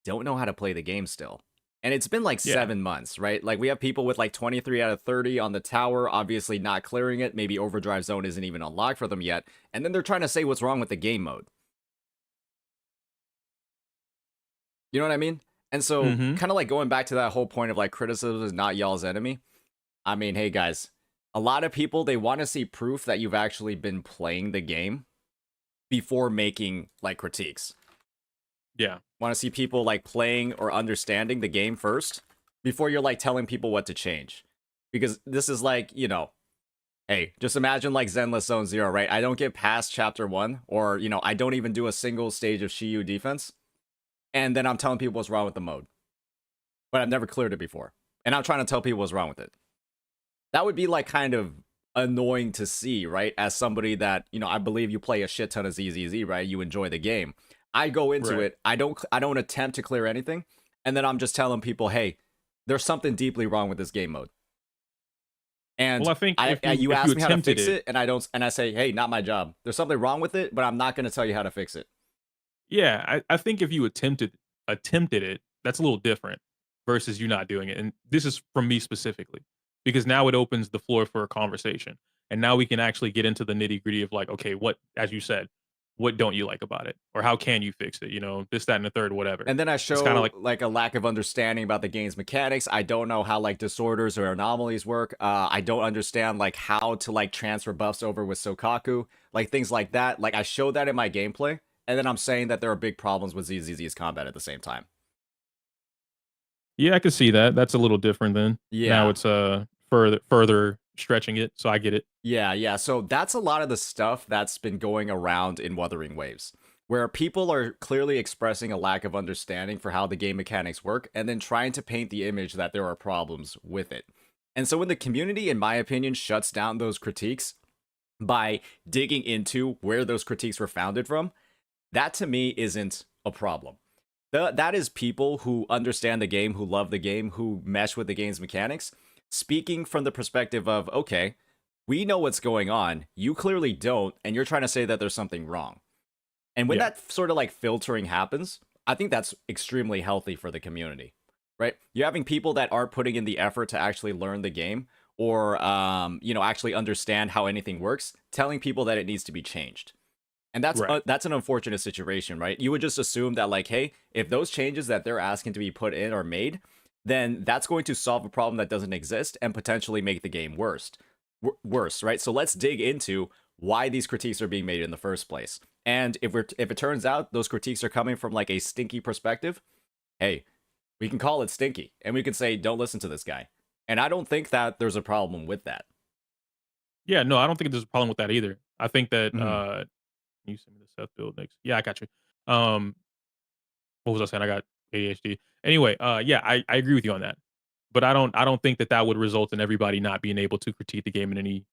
don't know how to play the game still. And it's been like 7 months, right? Like we have people with like 23 out of 30 on the tower, obviously not clearing it. Maybe Overdrive Zone isn't even unlocked for them yet. And then they're trying to say what's wrong with the game mode. You know what I mean? And so kind of like going back to that whole point of like criticism is not y'all's enemy. I mean, hey guys, a lot of people, they want to see proof that you've actually been playing the game before making like critiques. Yeah. Want to see people like playing or understanding the game first before you're like telling people what to change. Because this is like, you know, hey, just imagine like Zenless Zone Zero, right? I don't get past chapter 1 or, you know, I don't even do a single stage of Shiyu defense. And then I'm telling people what's wrong with the mode. But I've never cleared it before. And I'm trying to tell people what's wrong with it. That would be like kind of annoying to see, right? As somebody that, you know, I believe you play a shit ton of ZZZ, right? You enjoy the game. I go into it, I don't attempt to clear anything, and then I'm just telling people, hey, there's something deeply wrong with this game mode. And well, I think you ask me how to fix it, and I say, hey, not my job. There's something wrong with it, but I'm not going to tell you how to fix it. Yeah, I think if you attempted it, that's a little different versus you not doing it. And this is from me specifically, because now it opens the floor for a conversation. And now we can actually get into the nitty gritty of like, okay, what, as you said, what don't you like about it? Or how can you fix it? You know, this, that, and the third, whatever. And then I show kind of like a lack of understanding about the game's mechanics. I don't know how like disorders or anomalies work. I don't understand like how to like transfer buffs over with Sokaku, like things like that. Like I show that in my gameplay, and then I'm saying that there are big problems with ZZZ's combat at the same time. Yeah, I can see that. That's a little different then. Yeah. Now it's further stretching it, so I get it. Yeah. So that's a lot of the stuff that's been going around in Wuthering Waves, where people are clearly expressing a lack of understanding for how the game mechanics work, and then trying to paint the image that there are problems with it. And so when the community, in my opinion, shuts down those critiques by digging into where those critiques were founded from, that to me isn't a problem. That is people who understand the game, who love the game, who mesh with the game's mechanics, speaking from the perspective of, okay, we know what's going on, you clearly don't, and you're trying to say that there's something wrong. And when that sort of like filtering happens, I think that's extremely healthy for the community, right? You're having people that aren't putting in the effort to actually learn the game or, you know, actually understand how anything works, telling people that it needs to be changed. And that's an unfortunate situation, right? You would just assume that like, hey, if those changes that they're asking to be put in are made, then that's going to solve a problem that doesn't exist and potentially make the game worse, right? So let's dig into why these critiques are being made in the first place. And if it turns out those critiques are coming from like a stinky perspective, hey, we can call it stinky and we can say, don't listen to this guy. And I don't think that there's a problem with that. Yeah, no, I don't think there's a problem with that either. I think that you send me the Seth build next. Yeah, I got you. What was I saying? I got ADHD. Anyway, yeah, I agree with you on that. But I don't think that would result in everybody not being able to critique the game in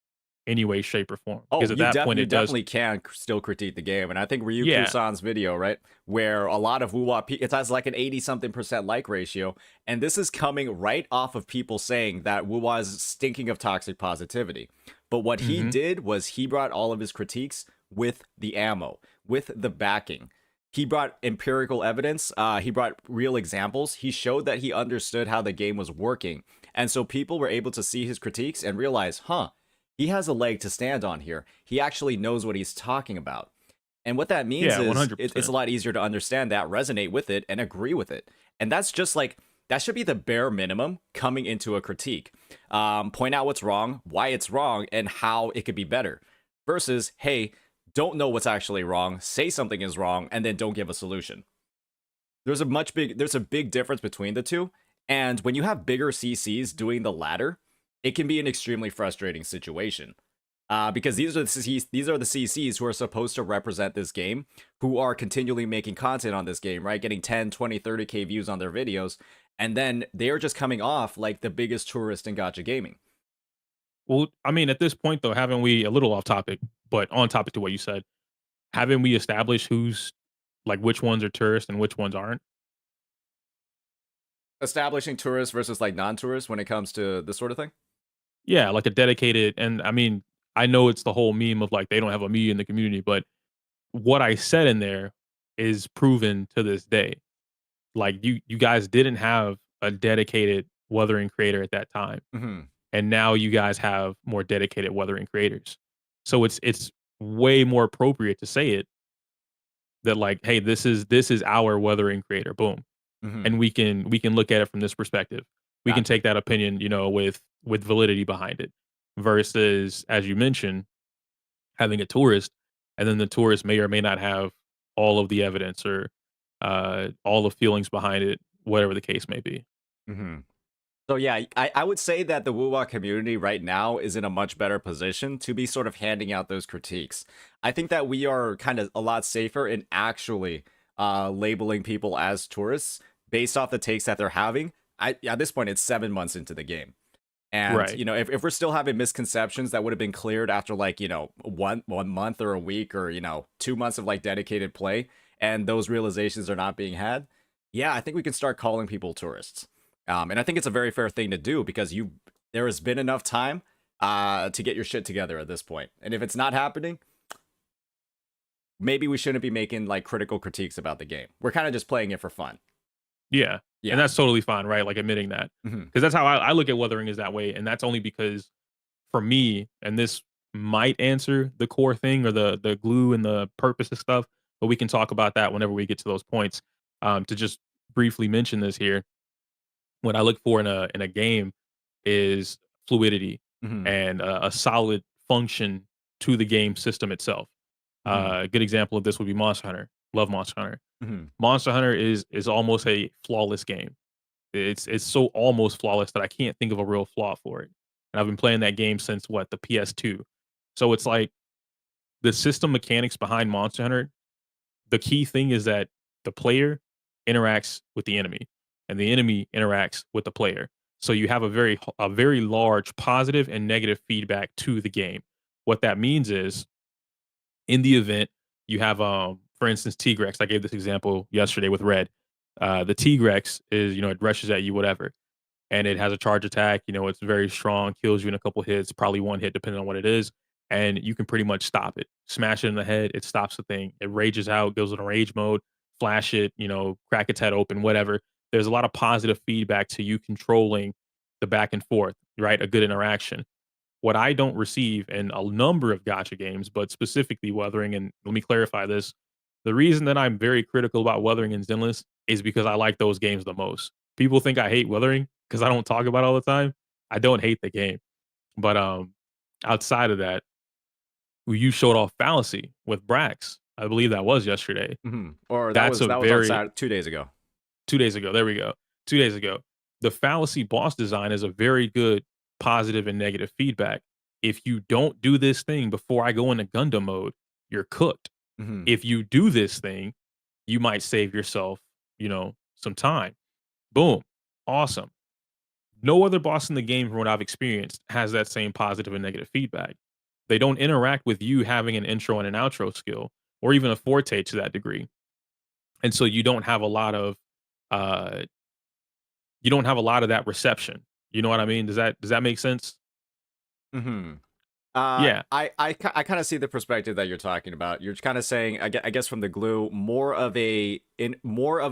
any way, shape, or form. Oh, because at that point, you definitely can still critique the game. And I think Ryu Kusan's video, right, where a lot of WuWa, it has like an 80-something% like ratio. And this is coming right off of people saying that WuWa is stinking of toxic positivity. But what he did was he brought all of his critiques with the ammo, with the backing. He brought empirical evidence. He brought real examples. He showed that he understood how the game was working. And so people were able to see his critiques and realize, he has a leg to stand on here. He actually knows what he's talking about. And what that means Yeah, is 100%. it's a lot easier to understand that, resonate with it, and agree with it. And that's just like, that should be the bare minimum coming into a critique. Point out what's wrong, why it's wrong, and how it could be better. Versus, hey, don't know what's actually wrong, say something is wrong, and then don't give a solution. There's a big difference between the two. And when you have bigger CCs doing the latter, it can be an extremely frustrating situation. Because these are the CCs who are supposed to represent this game, who are continually making content on this game, right? Getting 10, 20, 30K views on their videos. And then they're just coming off like the biggest tourist in gacha gaming. Well, I mean, at this point, though, haven't we, a little off topic, but on topic to what you said, haven't we established who's, like, which ones are tourists and which ones aren't? Establishing tourists versus like non-tourists when it comes to this sort of thing? Yeah, like a dedicated, and I mean, I know it's the whole meme of like, they don't have a me in the community, but what I said in there is proven to this day. Like, you guys didn't have a dedicated Wuthering creator at that time. Mm-hmm. And now you guys have more dedicated Wuthering creators. So it's way more appropriate to say it that, like, hey, this is our Wuthering creator, boom. Mm-hmm. And we can look at it from this perspective. We can Gotcha. take that opinion, with validity behind it, versus, as you mentioned, having a tourist, and then the tourist may or may not have all of the evidence or all the feelings behind it, whatever the case may be. Mm-hmm. So yeah, I would say that the WuWa community right now is in a much better position to be sort of handing out those critiques. I think that we are kind of a lot safer in actually labeling people as tourists based off the takes that they're having. At this point, it's 7 months into the game. And, Right. If we're still having misconceptions that would have been cleared after like, one month or a week or, 2 months of like dedicated play, and those realizations are not being had, yeah, I think we can start calling people tourists. And I think it's a very fair thing to do because there has been enough time to get your shit together at this point. And if it's not happening, maybe we shouldn't be making like critical critiques about the game. We're kind of just playing it for fun. Yeah. Yeah. And that's totally fine, right? Like, admitting that. Mhm. Because that's how I look at Wuthering, is that way. And that's only because, for me, and this might answer the core thing or the glue and the purpose of stuff, but we can talk about that whenever we get to those points. To just briefly mention this here, what I look for in a game is fluidity Mhm. and a solid function to the game system itself. Mhm. A good example of this would be Monster Hunter. Love Monster Hunter. Mhm. Monster Hunter is almost a flawless game. It's so almost flawless that I can't think of a real flaw for it. And I've been playing that game since the PS2. So it's like, the system mechanics behind Monster Hunter, the key thing is that the player interacts with the enemy and the enemy interacts with the player. So you have a very large positive and negative feedback to the game. What that means is, in the event you have, for instance, Tigrex. I gave this example yesterday with Red. The Tigrex is, it rushes at you, whatever, and it has a charge attack. It's very strong, kills you in a couple hits, probably one hit depending on what it is, and you can pretty much stop it. Smash it in the head, it stops the thing. It rages out, goes in a rage mode, flash it, crack its head open, whatever. There's a lot of positive feedback to you controlling the back and forth, right? A good interaction. What I don't receive in a number of gacha games, but specifically Wuthering, and let me clarify this. The reason that I'm very critical about Wuthering and Zenless is because I like those games the most. People think I hate Wuthering because I don't talk about it all the time. I don't hate the game. But outside of that, you showed off Fallacy with Brax. I believe that was yesterday. Mhm. Or That's that was on Saturday, 2 days ago. 2 days ago. There we go. 2 days ago. The Fallacy boss design is a very good positive and negative feedback. If you don't do this thing before I go into Gundam mode, you're cooked. Mhm. If you do this thing, you might save yourself, some time. Boom. Awesome. No other boss in the game, from what I've experienced, has that same positive and negative feedback. They don't interact with you having an intro and an outro skill, or even a forte to that degree. And so you don't have a lot of uh that reception. You know what I mean? Does that make sense? Mhm. Yeah. I kind of see the perspective that you're talking about. You're kind of saying, I guess from the glue, more of a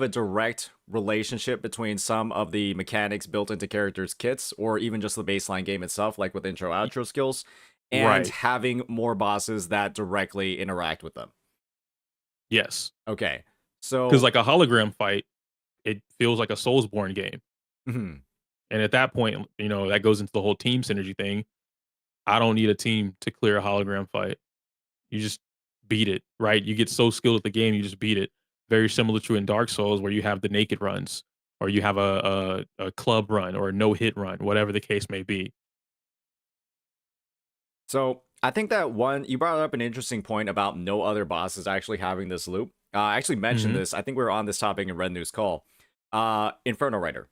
direct relationship between some of the mechanics built into characters' kits, or even just the baseline game itself, like with intro outro skills, and Right. having more bosses that directly interact with them. Yes. Okay, so Because like a hologram fight, it feels like a Soulsborne game. Mhm. And at that point, that goes into the whole team synergy thing. I don't need a team to clear a hologram fight. You just beat it, right? You get so skilled at the game, you just beat it. Very similar to in Dark Souls, where you have the naked runs, or you have a club run, or a no hit run, whatever the case may be. So I think that you brought up an interesting point about no other bosses actually having this loop. I actually mentioned Mhm. this. I think we were on this topic in Red News Call. Inferno Rider.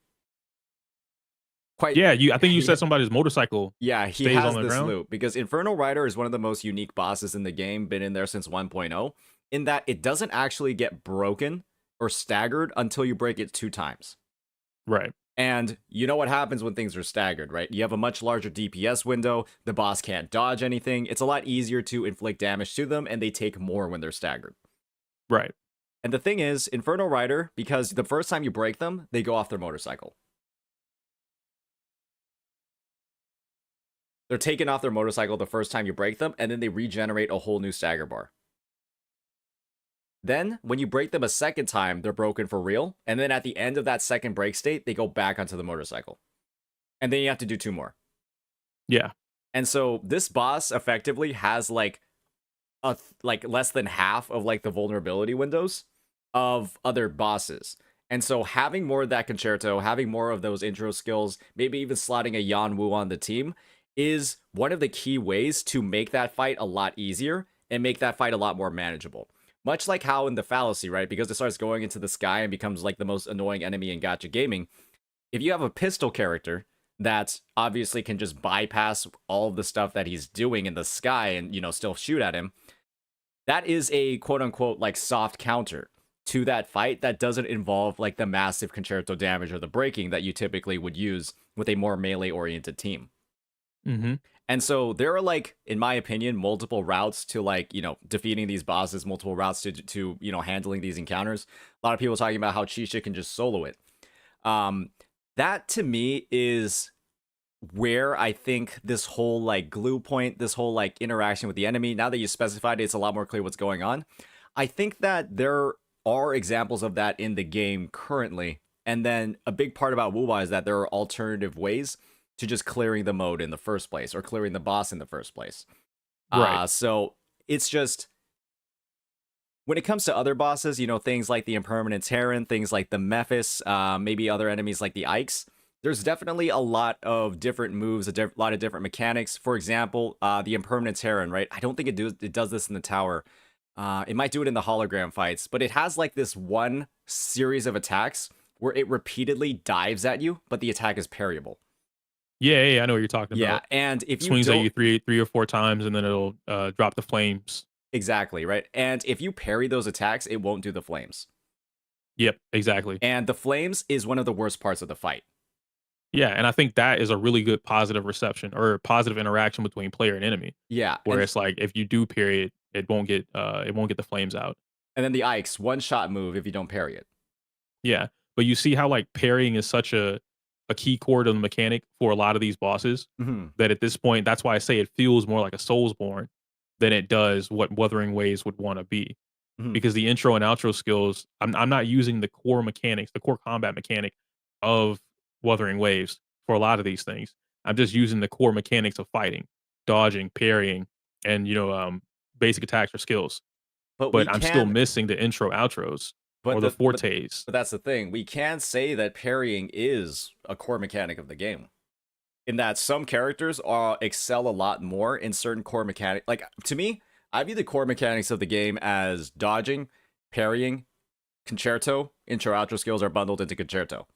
Quite Yeah, I think you yeah, said somebody's motorcycle yeah, he stays on has the this ground. loop because Inferno Rider is one of the most unique bosses in the game, been in there since 1.0, in that it doesn't actually get broken or staggered until you break it 2 times. Right. And you know what happens when things are staggered, right? You have a much larger DPS window, the boss can't dodge anything, it's a lot easier to inflict damage to them, and they take more when they're staggered. Right. And the thing is, Inferno Rider, because the first time you break them, they go off their motorcycle. They're taken off their motorcycle the first time you break them, and then they regenerate a whole new stagger bar. Then, when you break them a second time, they're broken for real, and then at the end of that second break state, they go back onto the motorcycle. And then you have to do 2 more. Yeah. And so this boss effectively has like less than half of like the vulnerability windows of other bosses. And so having more of that concerto, having more of those intro skills, maybe even slotting a Yan Wu on the team is one of the key ways to make that fight a lot easier and make that fight a lot more manageable. Much like how in the fallacy, right? Because it starts going into the sky and becomes like the most annoying enemy in gacha gaming. If you have a pistol character that obviously can just bypass all of the stuff that he's doing in the sky and, still shoot at him, that is a quote unquote like soft counter to that fight that doesn't involve like the massive concerto damage or the breaking that you typically would use with a more melee oriented team. Mm-hmm. And so there are like, in my opinion, multiple routes to like, defeating these bosses, multiple routes to handling these encounters. A lot of people talking about how Chisha can just solo it. That to me is where I think this whole like glue point, this whole like interaction with the enemy, now that you specified it, it's a lot more clear what's going on. I think that there are examples of that in the game currently. And then a big part about WuWa is that there are alternative ways to just clearing the mode in the first place or clearing the boss in the first place. Right. So it's just, when it comes to other bosses, things like the Impermanent Terran, things like the Mephis, maybe other enemies like the Ikes, there's definitely a lot of different moves, a lot of different mechanics. For example, the Impermanent Terran, right? I don't think it does this in the tower. It might do it in the hologram fights, but it has like this one series of attacks where it repeatedly dives at you, but the attack is parryable. Yeah, I know what you're talking Yeah, about. and if you Swings at don't... you three or four times, and then it'll drop the flames. Exactly, right? And if you parry those attacks, it won't do the flames. Yep, exactly. And the flames is one of the worst parts of the fight. Yeah, and I think that is a really good positive reception or positive interaction between player and enemy. Yeah. Where and, it's like if you do parry it, it won't get the flames out. and then the Ikes, one-shot move if you don't parry it. Yeah. But you see how like parrying is such a key core to the mechanic for a lot of these bosses Mm-hmm. that at this point, that's why I say it feels more like a Soulsborne than it does what Wuthering Waves would want to be. Mm-hmm. Because the intro and outro skills, I'm not using the core mechanics, the core combat mechanic of Wuthering Waves for a lot of these things. I'm just using the core mechanics of fighting, dodging, parrying, and basic attacks or skills. But I'm still missing the intro outros or the fortes. But that's the thing. We can say that parrying is a core mechanic of the game. In that some characters excel a lot more in certain core mechanics. Like, to me, I view the core mechanics of the game as dodging, parrying, concerto, intro, outro skills are bundled into concerto.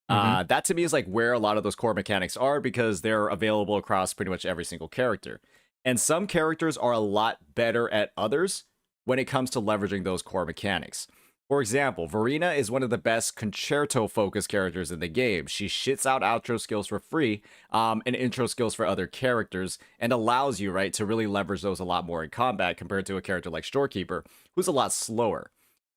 That to me is like where a lot of those core mechanics are because they're available across pretty much every single character. And some characters are a lot better at others when it comes to leveraging those core mechanics. For example, Verena is one of the best concerto-focused characters in the game. She shits out outro skills for free, and intro skills for other characters, and allows you, right, to really leverage those a lot more in combat compared to a character like Storekeeper, who's a lot slower.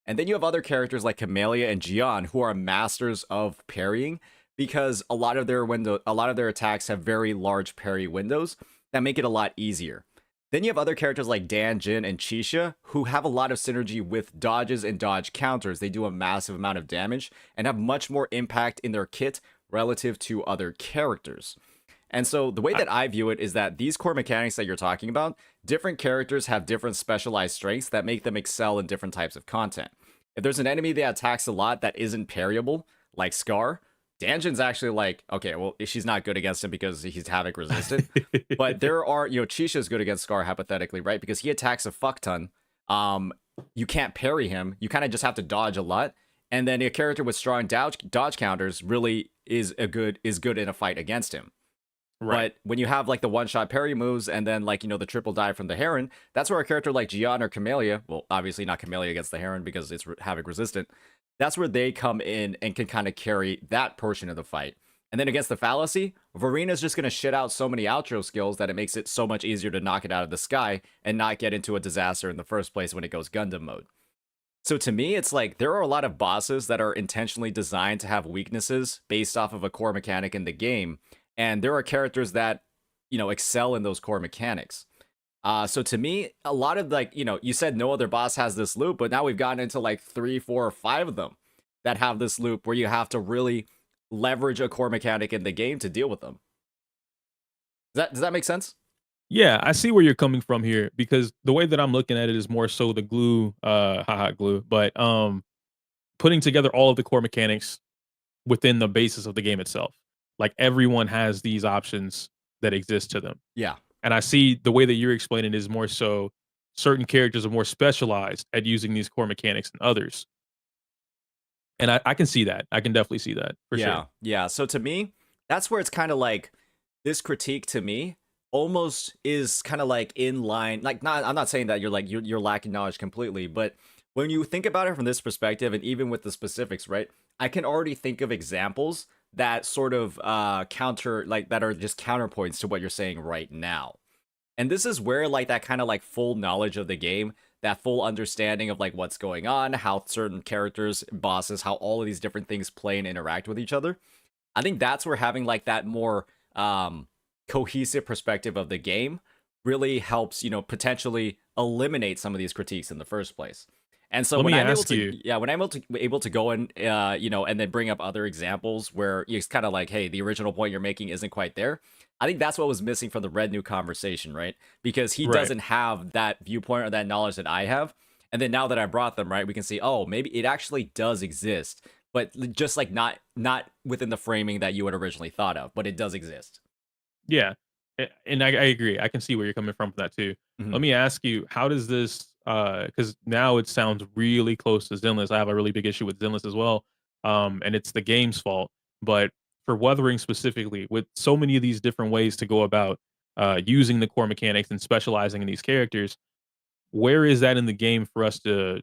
And then you have other characters like Camellia and Gian, who are masters of parrying, because a lot of their attacks have very large parry windows that make it a lot easier. Then you have other characters like Dan, Jin, and Chisha, who have a lot of synergy with dodges and dodge counters. They do a massive amount of damage and have much more impact in their kit relative to other characters. And so the way that I view it is that these core mechanics that you're talking about, different characters have different specialized strengths that make them excel in different types of content. If there's an enemy that attacks a lot that isn't parryable, like Scar, Danjin's actually like, okay, well, she's not good against him because he's Havoc resistant. But there are, Chisha's good against Scar, hypothetically, right? Because he attacks a fuck ton. You can't parry him. You kind of just have to dodge a lot. And then a character with strong dodge counters really is good in a fight against him. Right. But when you have like the one-shot parry moves and then like, the triple dive from the Heron, that's where a character like Gian or Camellia, well, obviously not Camellia against the Heron because it's Havoc resistant, that's where they come in and can kind of carry that portion of the fight. And then against the Fallacy, Verena's just going to shit out so many outro skills that it makes it so much easier to knock it out of the sky and not get into a disaster in the first place when it goes Gundam mode. So to me, it's like there are a lot of bosses that are intentionally designed to have weaknesses based off of a core mechanic in the game. And there are characters that, excel in those core mechanics. So to me, a lot of like, you said no other boss has this loop, but now we've gotten into like 3, 4, or 5 of them that have this loop where you have to really leverage a core mechanic in the game to deal with them. Does that make sense? Yeah, I see where you're coming from here because the way that I'm looking at it is more so the glue, but putting together all of the core mechanics within the basis of the game itself. Like everyone has these options that exist to them. Yeah. And I see the way that you're explaining it is more so certain characters are more specialized at using these core mechanics than others. And I can see that. I can definitely see that for sure. Yeah. So to me, that's where it's kind of like this critique to me almost is kind of like in line. Like, I'm not saying that you're lacking knowledge completely, but when you think about it from this perspective, and even with the specifics, right? I can already think of examples that sort of counter, like that are just counterpoints to what you're saying right now. And this is where like that kind of like full knowledge of the game, that full understanding of like what's going on, how certain characters, bosses, how all of these different things play and interact with each other. I think that's where having like that more cohesive perspective of the game really helps, potentially eliminate some of these critiques in the first place. And so when I'm able to go in, and then bring up other examples where it's kind of like, hey, the original point you're making isn't quite there. I think that's what was missing from the Red New conversation, right? Because he doesn't have that viewpoint or that knowledge that I have. And then now that I brought them, right, we can see, oh, maybe it actually does exist, but just like not within the framing that you had originally thought of, but it does exist. Yeah. And I agree. I can see where you're coming from that too. Mhm. Let me ask you, how does this, because now it sounds really close to Zenless. I have a really big issue with Zenless as well. And it's the game's fault. But for Wuthering specifically, with so many of these different ways to go about using the core mechanics and specializing in these characters, where is that in the game for us to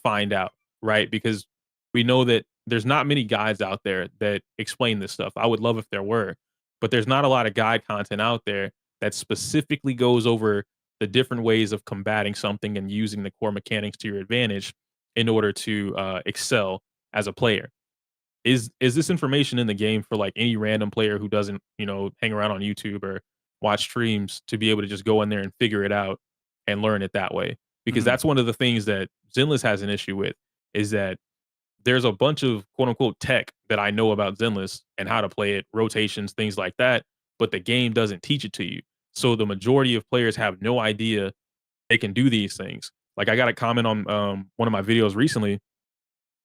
find out, right? Because we know that there's not many guides out there that explain this stuff. I would love if there were, but there's not a lot of guide content out there that specifically goes over the different ways of combating something and using the core mechanics to your advantage in order to excel as a player. Is this information in the game for like any random player who doesn't, hang around on YouTube or watch streams to be able to just go in there and figure it out and learn it that way? Because Mhm. that's one of the things that Zenless has an issue with is that there's a bunch of quote unquote tech that I know about Zenless and how to play it, rotations, things like that, but the game doesn't teach it to you. So the majority of players have no idea they can do these things. Like I got a comment on one of my videos recently,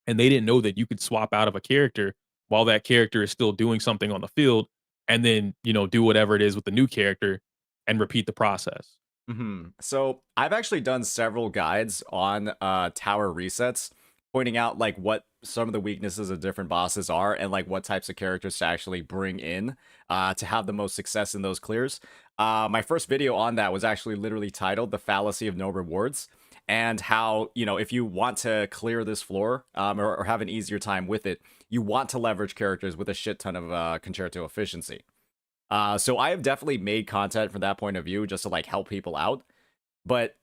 and they didn't know that you could swap out of a character while that character is still doing something on the field, and then do whatever it is with the new character and repeat the process. So I've actually done several guides on tower resets, pointing out like what some of the weaknesses of different bosses are and like what types of characters to actually bring in to have the most success in those clears. My first video on that was actually literally titled "The Fallacy of No Rewards." and how, you know, if you want to clear this floor or have an easier time with it, you want to leverage characters with a shit ton of concerto efficiency. So I have definitely made content from that point of view just to like help people out. But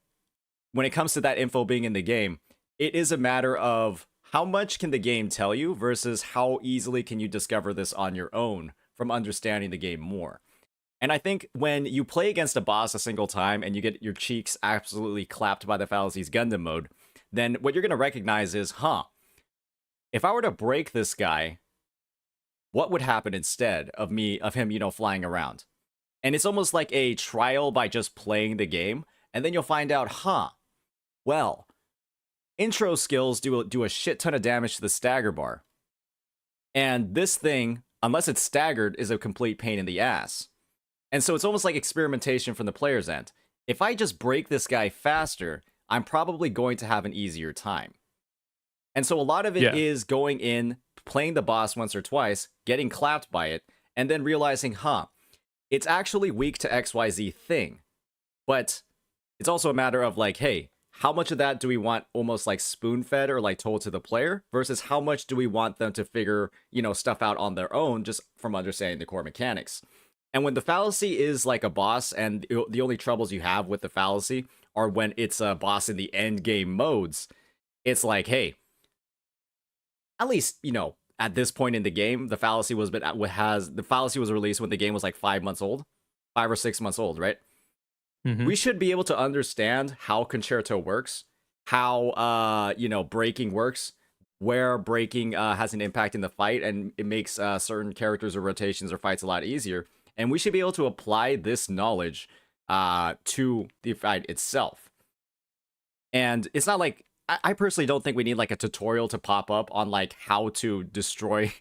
when it comes to that info being in the game, it is a matter of how much can the game tell you versus how easily can you discover this on your own from understanding the game more. And I think when you play against a boss a single time and you get your cheeks absolutely clapped by the fallacies Gundam mode, then what you're going to recognize is, if I were to break this guy, what would happen instead of him, you know, flying around? And it's almost like a trial by just playing the game, and then you'll find out, well, intro skills do a shit ton of damage to the stagger bar. And this thing, unless it's staggered, is a complete pain in the ass. And so it's almost like experimentation from the player's end. If I just break this guy faster, I'm probably going to have an easier time. And so a lot of it is going in, playing the boss once or twice, getting clapped by it, and then realizing, it's actually weak to XYZ thing. But it's also a matter of like, hey, how much of that do we want almost like spoon-fed or like told to the player versus how much do we want them to figure, you know, stuff out on their own just from understanding the core mechanics. And when the fallacy is like a boss and the only troubles you have with the fallacy are when it's a boss in the end game modes, it's like, hey, at least, you know, at this point in the game, the fallacy was released when the game was like 5 months old, 5 or 6 months old, right? Mhm. We should be able to understand how concerto works, how you know, breaking works, where breaking has an impact in the fight, and it makes certain characters or rotations or fights a lot easier. And we should be able to apply this knowledge to the fight itself. And it's not like I personally don't think we need like a tutorial to pop up on like how to destroy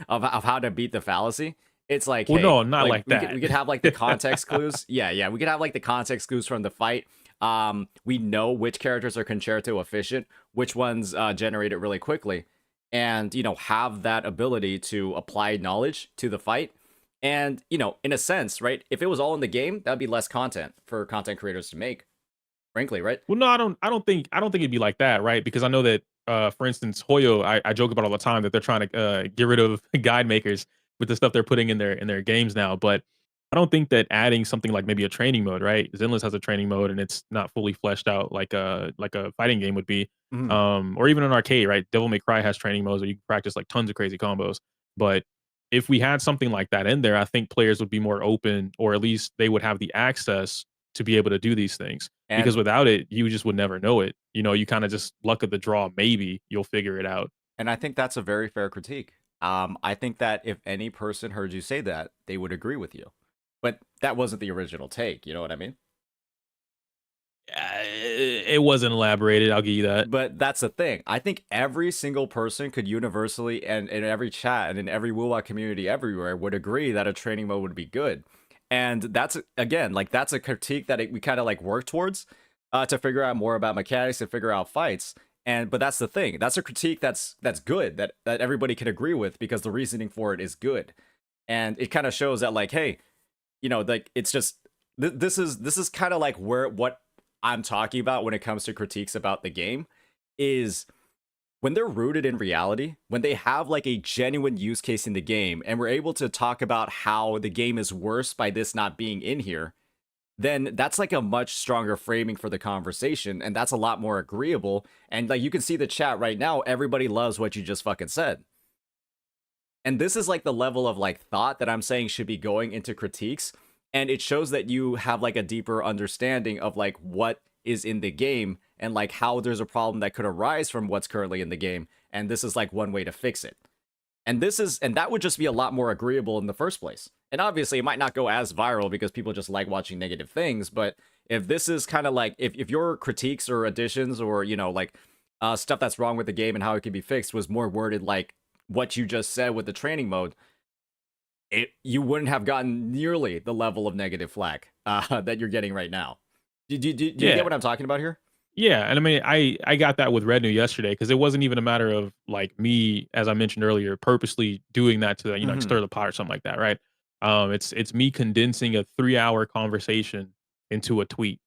of how to beat the fallacy. It's like, Well, hey, no, not like we that. could have like the context clues. Yeah, we could have like the context clues from the fight. We know which characters are concerto efficient, which ones generate it really quickly, and you know, have that ability to apply knowledge to the fight. And you know, in a sense, right? If it was all in the game, that'd be less content for content creators to make. Frankly, right? Well, no, I don't think it'd be like that, right? Because I know that, for instance, Hoyo, I joke about all the time that they're trying to get rid of guide makers with the stuff they're putting in their games now. But I don't think that adding something like maybe a training mode, right? Zenless has a training mode and it's not fully fleshed out like a fighting game would be. Mhm. Or even an arcade, right? Devil May Cry has training modes where you can practice like tons of crazy combos. But if we had something like that in there, I think players would be more open, or at least they would have the access to be able to do these things. Because And without it, you just would never know it. You know, you kind of just luck of the draw. Maybe you'll figure it out. And I think that's a very fair critique. I think that if any person heard you say that, they would agree with you. But that wasn't the original take, you know what I mean? It wasn't elaborated. I'll give you that. But that's the thing. I think every single person could universally, and in every chat and in every WuWa community everywhere, would agree that a training mode would be good. And that's, again, like that's a critique that we kind of like work towards to figure out more about mechanics, to figure out fights. But that's the thing. That's a critique that's good, that everybody can agree with because the reasoning for it is good. And it kind of shows that like, hey, you know, like it's just this is kind of like what I'm talking about when it comes to critiques about the game is when they're rooted in reality, when they have like a genuine use case in the game, and we're able to talk about how the game is worse by this not being in here, then that's like a much stronger framing for the conversation, and that's a lot more agreeable. And like you can see the chat right now, everybody loves what you just fucking said. And this is like the level of like thought that I'm saying should be going into critiques. And it shows that you have like a deeper understanding of like what is in the game and like how there's a problem that could arise from what's currently in the game. And this is like one way to fix it. And that would just be a lot more agreeable in the first place. And obviously it might not go as viral because people just like watching negative things. But if this is kind of like, if your critiques or additions or, you know, like stuff that's wrong with the game and how it can be fixed was more worded like what you just said with the training mode, you wouldn't have gotten nearly the level of negative flack that you're getting right now. Do you get what I'm talking about here? Yeah, and I mean, I got that with Red New yesterday because it wasn't even a matter of like me, as I mentioned earlier, purposely doing that to like, Mhm. stir the pot or something like that, right? It's me condensing a 3-hour conversation into a tweet,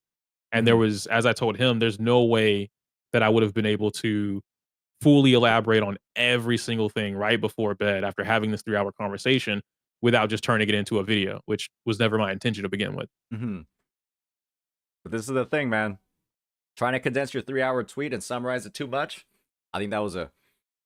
And there was, as I told him, there's no way that I would have been able to fully elaborate on every single thing right before bed after having this 3-hour conversation without just turning it into a video, which was never my intention to begin with. Mm-hmm. But this is the thing, man. Trying to condense your 3-hour tweet and summarize it too much, I think that was a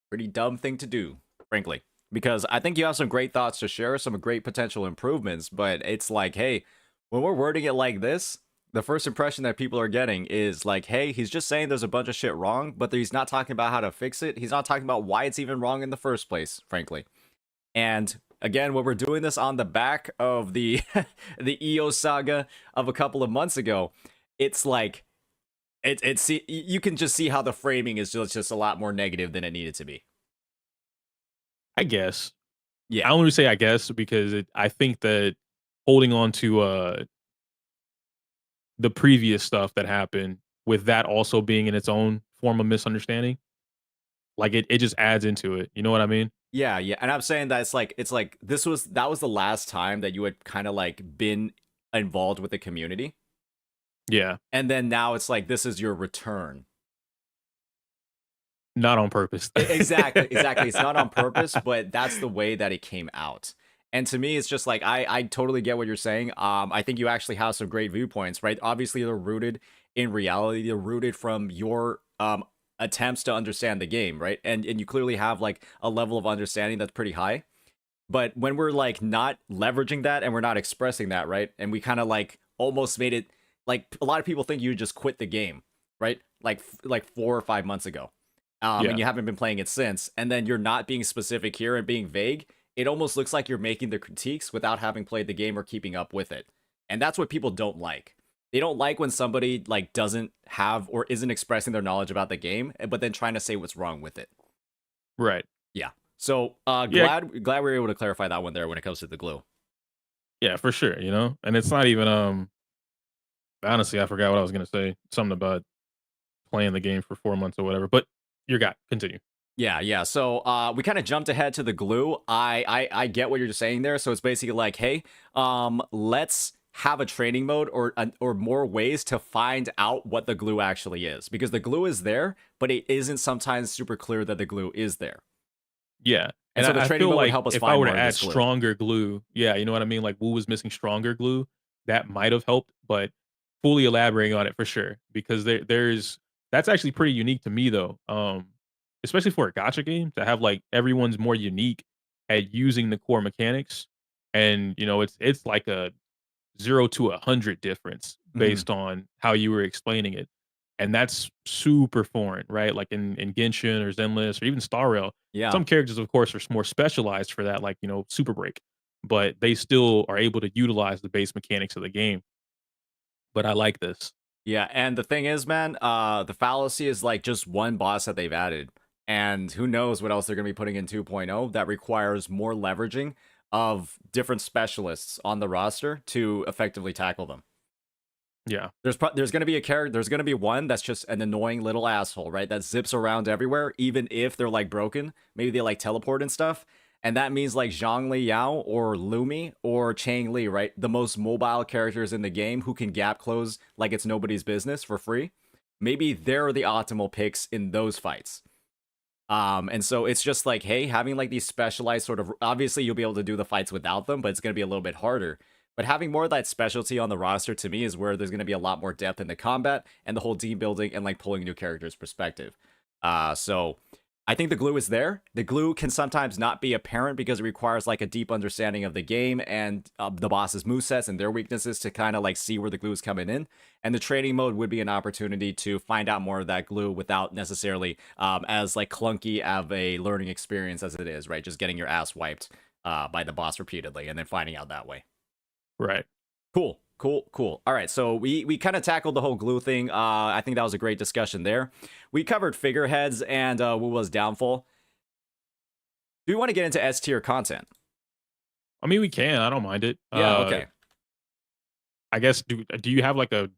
pretty dumb thing to do, frankly. Because I think you have some great thoughts to share, some great potential improvements, but it's like, hey, when we're wording it like this, the first impression that people are getting is like, hey, he's just saying there's a bunch of shit wrong, but he's not talking about how to fix it. He's not talking about why it's even wrong in the first place, frankly. And again, when we're doing this on the back of the the EO saga of a couple of months ago, it's like you can just see how the framing is just a lot more negative than it needed to be. I guess. Yeah. I only say I guess because I think that holding on to the previous stuff that happened, with that also being in its own form of misunderstanding, like it just adds into it. You know what I mean? Yeah, and I'm saying that it's like that was the last time that you had kind of like been involved with the community. Yeah. And then now it's like this is your return. Not on purpose. Exactly. It's not on purpose, but that's the way that it came out. And to me, it's just like I totally get what you're saying. I think you actually have some great viewpoints, right? Obviously, they're rooted in reality. They're rooted from your attempts to understand the game, right? And you clearly have like a level of understanding that's pretty high. But when we're like not leveraging that and we're not expressing that, right? And we kind of like almost made it like a lot of people think you just quit the game, right? Like 4 or 5 months ago. And you haven't been playing it since, and then you're not being specific here and being vague, it almost looks like you're making the critiques without having played the game or keeping up with it. And that's what people don't like. They don't like when somebody like doesn't have or isn't expressing their knowledge about the game, but then trying to say what's wrong with it. Right. Yeah. So glad we were able to clarify that one there when it comes to the glue. Yeah, for sure, you know? And it's not even honestly, I forgot what I was gonna say. Something about playing the game for 4 months or whatever. But continue. Yeah. So we kind of jumped ahead to the glue. I get what you're saying there. So it's basically like, hey, let's have a training mode or more ways to find out what the glue actually is, because the glue is there, but it isn't sometimes super clear that the glue is there. Yeah. And so the training feel mode like would help us if find I were more to of add this glue. stronger glue, yeah, you know what I mean? Like Wu was missing stronger glue. That might have helped, but fully elaborating on it for sure. Because that's actually pretty unique to me though. Especially for a gacha game, to have like everyone's more unique at using the core mechanics. And you know, it's like a 0 to 100 difference based on how you were explaining it. And that's super foreign, right? Like in Genshin or Zenless or even Star Rail. Yeah. Some characters, of course, are more specialized for that, like, you know, Super Break. But they still are able to utilize the base mechanics of the game. But I like this. Yeah, and the thing is, man, the fallacy is like just one boss that they've added. And who knows what else they're going to be putting in 2.0 that requires more leveraging of different specialists on the roster to effectively tackle them. Yeah. There's going to be a character, there's going to be one that's just an annoying little asshole, right? That zips around everywhere, even if they're like broken. Maybe they like teleport and stuff. And that means like Zhongli Yao or Lumi or Chang Li, right? The most mobile characters in the game who can gap close like it's nobody's business for free. Maybe they're the optimal picks in those fights. And so it's just like, hey, having like these specialized sort of, obviously you'll be able to do the fights without them, but it's going to be a little bit harder. But having more of that specialty on the roster to me is where there's going to be a lot more depth in the combat and the whole team building and like pulling new characters' perspective. So I think the glue is there. The glue can sometimes not be apparent because it requires like a deep understanding of the game and the boss's movesets and their weaknesses to kind of like see where the glue is coming in. And the training mode would be an opportunity to find out more of that glue without necessarily as like clunky of a learning experience as it is, right? Just getting your ass wiped by the boss repeatedly and then finding out that way. Right. Cool. All right, so we kind of tackled the whole glue thing. I think that was a great discussion there. We covered figureheads and WuWa's downfall. Do we want to get into S tier content? I mean, we can. I don't mind it. Yeah, okay. I guess, do you have like an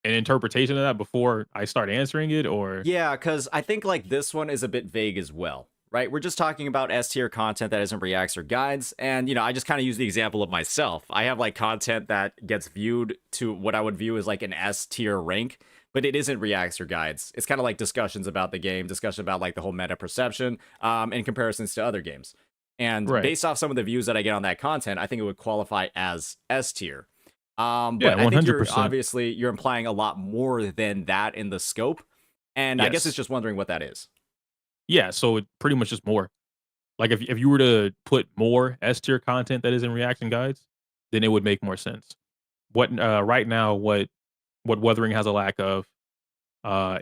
interpretation of that before I start answering it, or? Yeah, because I think like this one is a bit vague as well, right? We're just talking about S tier content that isn't reacts or guides. And, you know, I just kind of use the example of myself. I have like content that gets viewed to what I would view as like an S tier rank, but it isn't reacts or guides. It's kind of like discussions about the game, discussion about like the whole meta perception, in comparisons to other games. And Right. based off some of the views that I get on that content, I think it would qualify as S tier. Yeah, But I think you're 100%. obviously you're implying a lot more than that in the scope. And I guess Yes. it's just wondering what that is. Yeah, so it pretty much just more. Like if you were to put more S tier content that is in reaction guides, then it would make more sense. What right now what Wuthering has a lack of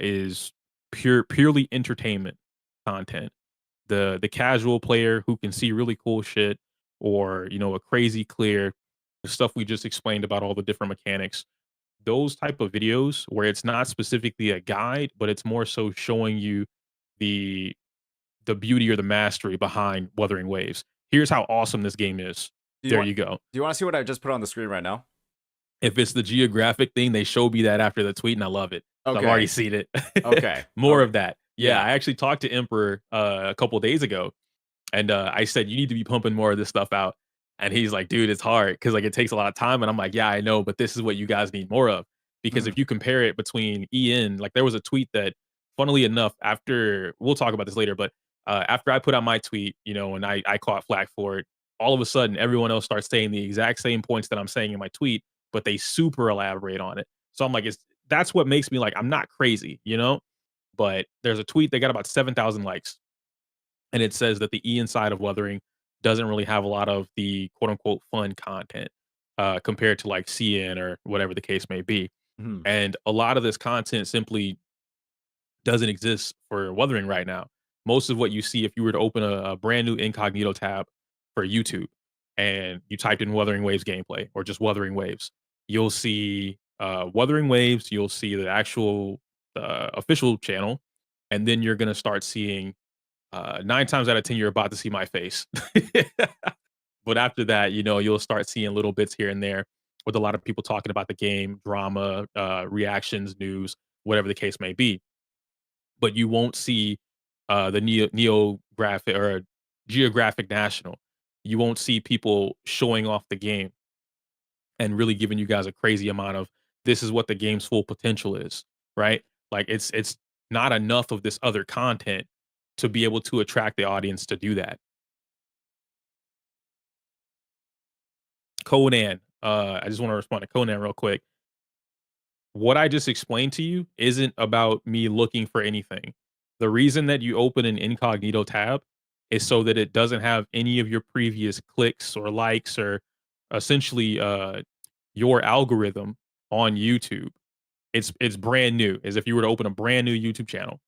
is purely entertainment content. The casual player who can see really cool shit, or you know, a crazy clear, the stuff we just explained about all the different mechanics. Those type of videos where it's not specifically a guide, but it's more so showing you the the beauty or the mastery behind Wuthering Waves. Here's how awesome this game is. There you go. Do you want to see what I just put on the screen right now? If it's the geographic thing, they showed me that after the tweet, and I love it. So I've Okay. already seen it. Okay. More Okay. of that. Yeah, Yeah. I actually talked to Emperor a couple days ago, and I said you need to be pumping more of this stuff out. And he's like, dude, it's hard because like it takes a lot of time. And I'm like, yeah, I know, but this is what you guys need more of. Because if you compare it between EN, like there was a tweet that, funnily enough, after we'll talk about this later, but after I put out my tweet, you know, and I caught flack for it, all of a sudden everyone else starts saying the exact same points that I'm saying in my tweet, but they super elaborate on it. So I'm like, that's what makes me like, I'm not crazy, you know? But there's a tweet that got about 7,000 likes, and it says that the Ian side of Wuthering doesn't really have a lot of the quote unquote fun content compared to like CN or whatever the case may be. Mhm. And a lot of this content simply doesn't exist for Wuthering right now. Most of what you see, if you were to open a brand new incognito tab for YouTube and you typed in Wuthering Waves gameplay or just Wuthering Waves, you'll see Wuthering Waves, you'll see the actual official channel, and then you're going to start seeing 9 times out of 10, you're about to see my face. But after that, you know, you'll start seeing little bits here and there with a lot of people talking about the game, drama, reactions, news, whatever the case may be. But you won't see the neographic or geographic national. You won't see people showing off the game and really giving you guys a crazy amount of this is what the game's full potential is, right? Like it's not enough of this other content to be able to attract the audience to do that. Conan, I just want to respond to Conan real quick. What I just explained to you isn't about me looking for anything. The reason that you open an incognito tab is so that it doesn't have any of your previous clicks or likes or essentially your algorithm on YouTube. It's brand new, as if you were to open a brand new YouTube channel.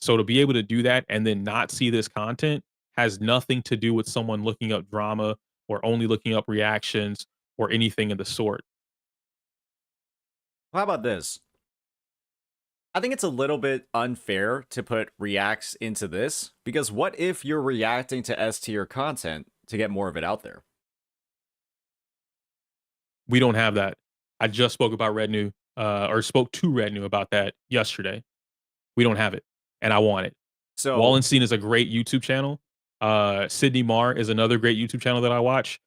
So to be able to do that and then not see this content has nothing to do with someone looking up drama or only looking up reactions or anything of the sort. How about this? I think it's a little bit unfair to put reacts into this, because what if you're reacting to S tier content to get more of it out there? We don't have that. I just spoke about Red New, or spoke to Red New about that yesterday. We don't have it, and I want it. So Wallenstein is a great YouTube channel. Sydney Marr is another great YouTube channel that I watch,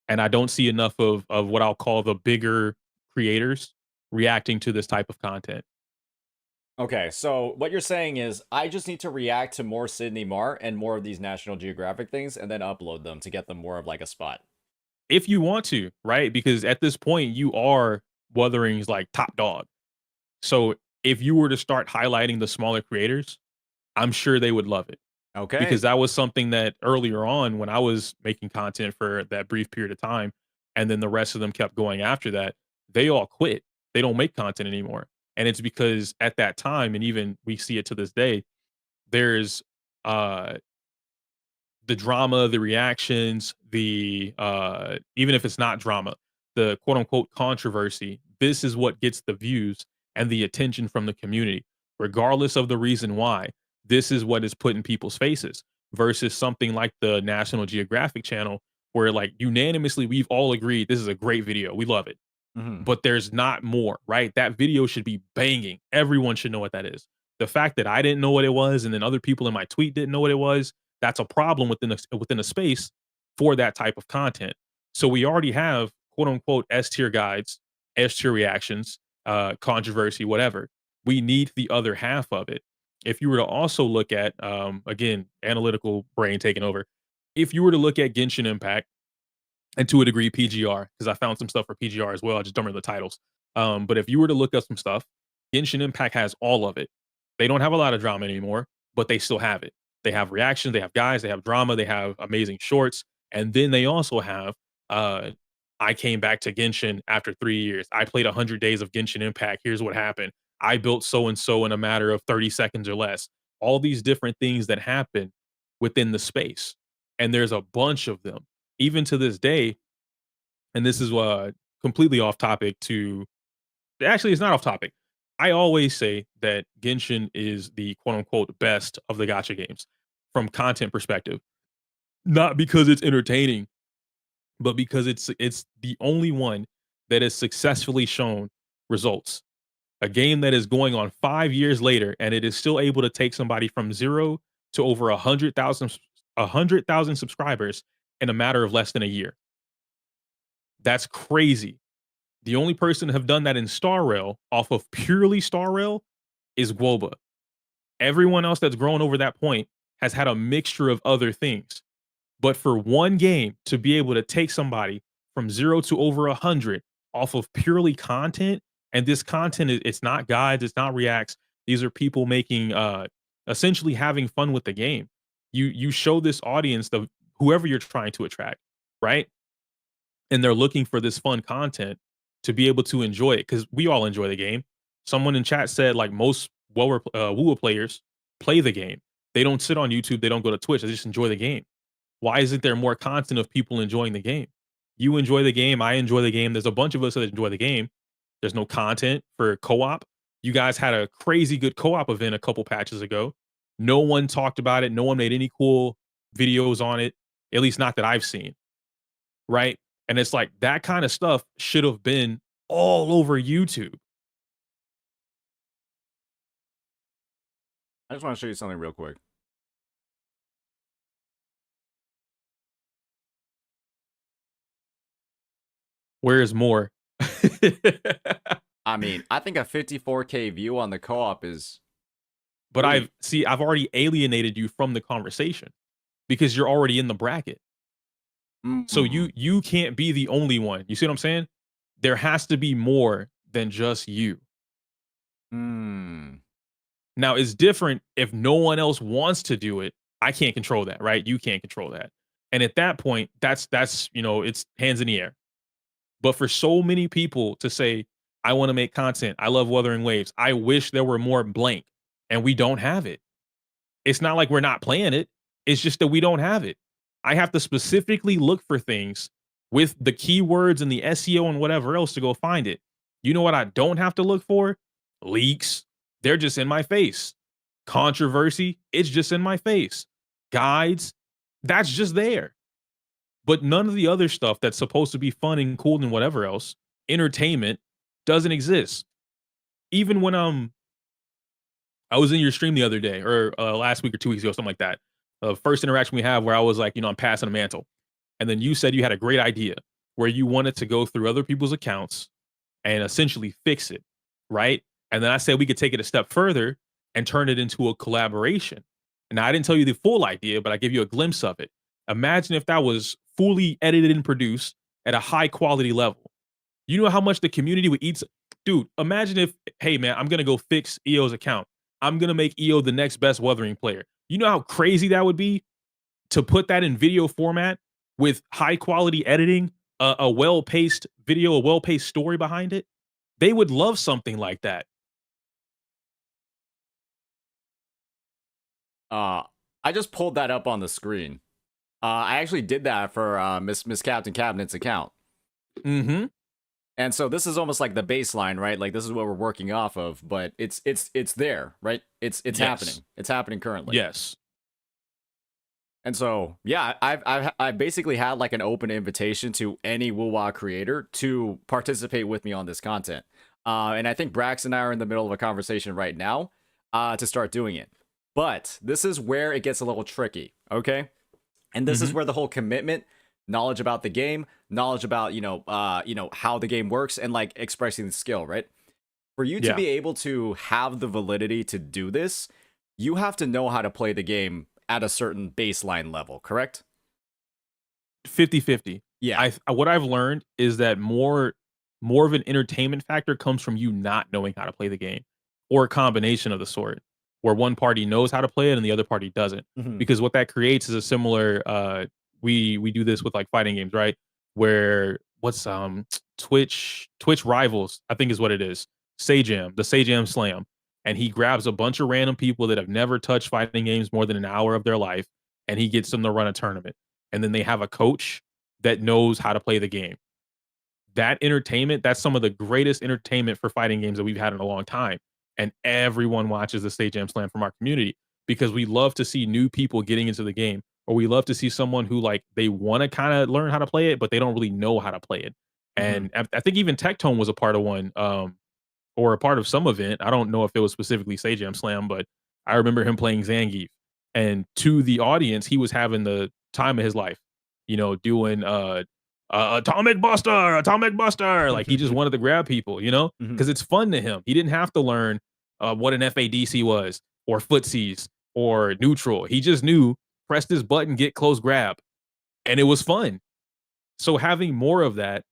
and I don't see enough of what I'll call the bigger creators reacting to this type of content. okay, so what you're saying is I just need to react to more Sydney Marr and more of these National Geographic things and then upload them to get them more of like a spot. If you want to, right? Because at this point, you are Wuthering's like top dog. So if you were to start highlighting the smaller creators, I'm sure they would love it. Okay. Because that was something that earlier on when I was making content for that brief period of time, and then the rest of them kept going after that, they all quit. They don't make content anymore. And it's because at that time, and even we see it to this day, there's uh the drama, the reactions, the even if it's not drama, the quote unquote controversy, this is what gets the views and the attention from the community, regardless of the reason why. This is what is put in people's faces versus something like the National Geographic channel, where like unanimously we've all agreed this is a great video. We love it. Mhm. But there's not more, right? That video should be banging. Everyone should know what that is. The fact that I didn't know what it was and then other people in my tweet didn't know what it was, That's a problem within a space for that type of content. So we already have quote unquote S tier guides, S tier reactions, controversy, whatever. We need the other half of it. If you were to also look at, again, analytical brain taking over, if you were to look at Genshin Impact, and to a degree PGR, because I found some stuff for PGR as well. I just don't remember the titles. But if you were to look up some stuff, Genshin Impact has all of it. They don't have a lot of drama anymore, but they still have it. They have reactions, they have guys, they have drama, they have amazing shorts, and then they also have. I came back to Genshin after 3 years. I played 100 days of Genshin Impact. Here's what happened. I built so and so in a matter of 30 seconds or less. All these different things that happen within the space, and there's a bunch of them even to this day, and this is completely off topic to actually it's not off topic. I always say that Genshin is the quote unquote best of the gacha games from content perspective. Not because it's entertaining, but because it's the only one that has successfully shown results. A game that is going on 5 years later and it is still able to take somebody from 0 to over 100,000 subscribers in a matter of less than a year. That's crazy. The only person to have done that in Star Rail off of purely Star Rail is WuWa. Everyone else that's grown over that point has had a mixture of other things. But for one game to be able to take somebody from 0 to over 100 off of purely content, and this content it's not guides, it's not reacts. These are people making essentially having fun with the game. You show this audience the whoever you're trying to attract, right? And they're looking for this fun content to be able to enjoy it because we all enjoy the game. Someone in chat said like most WuWa players play the game. They don't sit on YouTube. They don't go to Twitch. They just enjoy the game. Why isn't there more content of people enjoying the game? You enjoy the game. I enjoy the game. There's a bunch of us that enjoy the game. There's no content for co-op. You guys had a crazy good co-op event a couple patches ago. No one talked about it. No one made any cool videos on it, at least not that I've seen. Right? And it's like that kind of stuff should have been all over YouTube. I just want to show you something real quick. Where's more? I mean, I think a 54K view on the co-op is. But I've already alienated you from the conversation because you're already in the bracket. So you can't be the only one. You see what I'm saying? There has to be more than just you. Now it's different if no one else wants to do it. I can't control that, right? You can't control that. And at that point, that's it's hands in the air. But for so many people to say, I want to make content. I love Wuthering Waves. I wish there were more blank. And we don't have it. It's not like we're not playing it. It's just that we don't have it. I have to specifically look for things with the keywords and the SEO and whatever else to go find it. You know what I don't have to look for? Leaks. They're just in my face. Controversy. It's just in my face. Guides. That's just there. But none of the other stuff that's supposed to be fun and cool and whatever else, entertainment, doesn't exist. Even when I was in your stream the other day or last week or 2 weeks ago, something like that. First interaction we have where I was like, I'm passing a mantle. And then you said you had a great idea where you wanted to go through other people's accounts and essentially fix it, right? And then I said we could take it a step further and turn it into a collaboration. And I didn't tell you the full idea, but I gave you a glimpse of it. Imagine if that was fully edited and produced at a high quality level. You know how much the community would eat? Dude, imagine if, hey man, I'm going to go fix EO's account. I'm going to make EO the next best Wuthering player. You know how crazy that would be to put that in video format with high quality editing, a well-paced video, a well-paced story behind it? They would love something like that. I just pulled that up on the screen. I actually did that for Miss Captain Cabinet's account. Mm-hmm. And so this is almost like the baseline, right? Like this is what we're working off of, but it's there, right? It's Yes. happening. It's happening currently. Yes. And so, yeah, I've basically had like an open invitation to any WuWa creator to participate with me on this content. And I think Brax and I are in the middle of a conversation right now to start doing it. But this is where it gets a little tricky, okay? And this is where the whole commitment, knowledge about the game, knowledge about, how the game works and like expressing the skill, right? For you to Yeah. be able to have the validity to do this, you have to know how to play the game at a certain baseline level, correct? 50-50. Yeah. What I've learned is that more of an entertainment factor comes from you not knowing how to play the game, or a combination of the sort, where one party knows how to play it and the other party doesn't. Mhm. Because what that creates is a similar we do this with like fighting games, right? Where what's Twitch Rivals, I think is what it is. Sajam, the Sajam Slam. And he grabs a bunch of random people that have never touched fighting games more than an hour of their life, and he gets them to run a tournament. And then they have a coach that knows how to play the game. That entertainment, that's some of the greatest entertainment for fighting games that we've had in a long time. And everyone watches the Stage Jam Slam from our community because we love to see new people getting into the game, or we love to see someone who like they want to kind of learn how to play it, but they don't really know how to play it. And I think even Tectone was a part of one, or a part of some event. I don't know if it was specifically Sage Jam Slam, but I remember him playing Zangief. And to the audience, he was having the time of his life, doing Atomic Buster. Like he just wanted to grab people, because it's fun to him. He didn't have to learn what an FADC was, or footsies, or neutral. He just knew, press this button, get close grab. And it was fun. So having more of that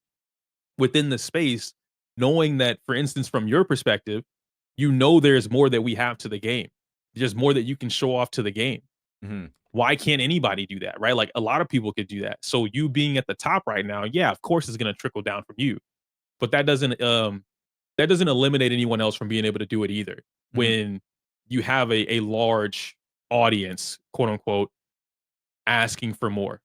within the space, knowing that, for instance, from your perspective, there's more that we have to the game. There's more that you can show off to the game. Mhm. Why can't anybody do that, right? Like a lot of people could do that. So you being at the top right now, yeah, of course it's going to trickle down from you. But that doesn't eliminate anyone else from being able to do it either. When you have a large audience, quote unquote, asking for more.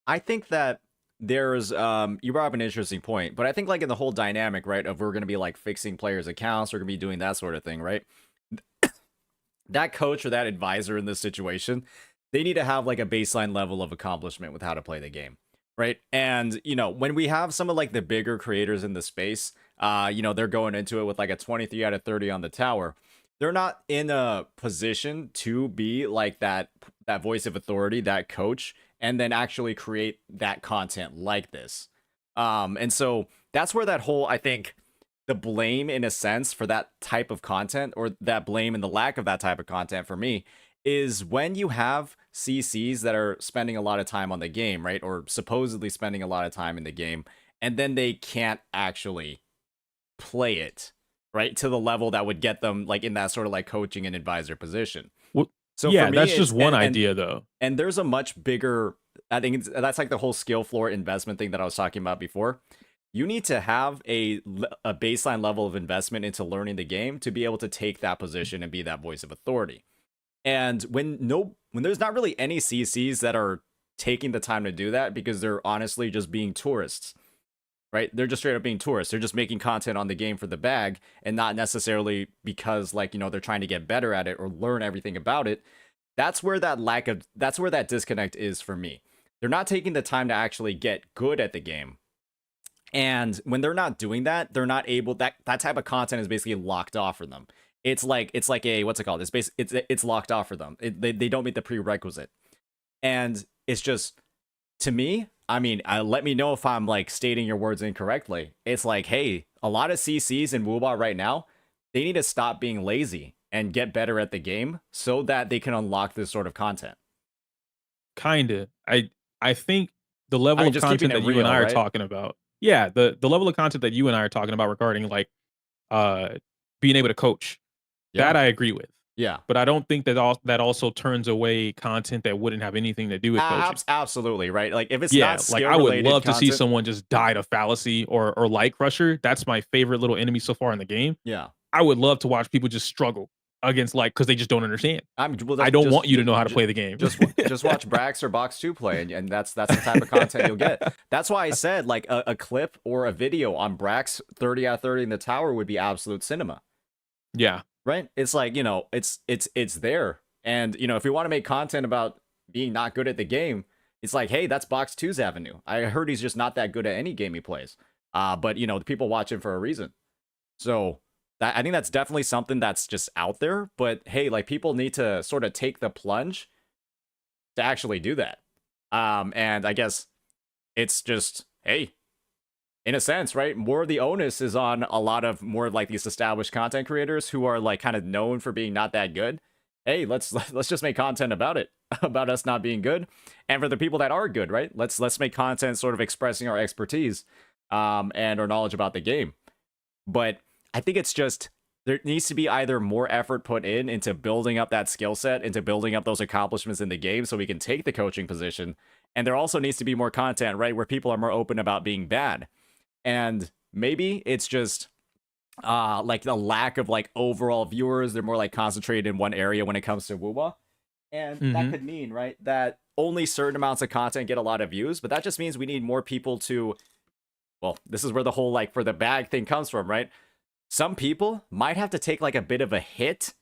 I think that there's you brought up an interesting point, but I think like in the whole dynamic, right, of we're gonna be like fixing players' accounts, we're gonna be doing that sort of thing, right? That coach or that advisor in this situation, they need to have like a baseline level of accomplishment with how to play the game, right? And when we have some of like the bigger creators in the space, they're going into it with like a 23 out of 30 on the tower. They're not in a position to be like that voice of authority, that coach, and then actually create that content like this. And so that's where that whole, I think, the blame in a sense for that type of content, or that blame and the lack of that type of content for me, is when you have CCs that are spending a lot of time on the game, right? Or supposedly spending a lot of time in the game, and then they can't actually play it, right? To the level that would get them like in that sort of like coaching and advisor position. So yeah, for me, that's just one idea though. And there's a much bigger, I think that's like the whole skill floor investment thing that I was talking about before. You need to have a baseline level of investment into learning the game to be able to take that position and be that voice of authority. And when there's not really any CCs that are taking the time to do that, because they're honestly just being tourists, right? They're just straight up being tourists. They're just making content on the game for the bag, and not necessarily because like, they're trying to get better at it or learn everything about it. That's where that disconnect is for me. They're not taking the time to actually get good at the game. And when they're not doing that, they're not able, that type of content is basically locked off for them. It's like a, what's it called? It's locked off for them. They don't meet the prerequisite. And it's just, to me, I mean, let me know if I'm like stating your words incorrectly. It's like, hey, a lot of CCs in WuWa right now, they need to stop being lazy and get better at the game so that they can unlock this sort of content. Kinda. I think the level of just content keeping that it you and real, I are right? talking about. Yeah, the level of content that you and I are talking about regarding like uh being able to coach. That Yeah. I agree with. Yeah. But I don't think that that also turns away content that wouldn't have anything to do with coaching. Absolutely, right? Like if it's Yeah, not like skill I would related love to see content- someone just die to fallacy or light crusher. That's my favorite little enemy so far in the game. Yeah. I would love to watch people just struggle against like because they just don't understand. I that's don't just- want you to know how to play the game. Just watch Brax or Box 2 play, and that's the type of content you'll get. That's why I said like a clip or a video on Brax 30 out of 30 in the tower would be absolute cinema. Yeah. Right? It's like, it's there. And, if we want to make content about being not good at the game, it's like, hey, that's Box 2's avenue. I heard he's just not that good at any game he plays. But, the people watch him for a reason. So I think that's definitely something that's just out there. But hey, like people need to sort of take the plunge to actually do that. And I guess it's just, hey, in a sense, right? More of the onus is on a lot of more like these established content creators who are like kind of known for being not that good. Hey, let's just make content about it, about us not being good. And for the people that are good, right? Let's make content sort of expressing our expertise and our knowledge about the game. But I think it's just there needs to be either more effort put into building up that skill set, into building up those accomplishments in the game so we can take the coaching position. And there also needs to be more content, right, where people are more open about being bad. And maybe it's just like the lack of like overall viewers. They're more like concentrated in one area when it comes to WuWa. And that could mean, right, that only certain amounts of content get a lot of views, but that just means we need more people to, well, this is where the whole like for the bag thing comes from, right? Some people might have to take like a bit of a hit.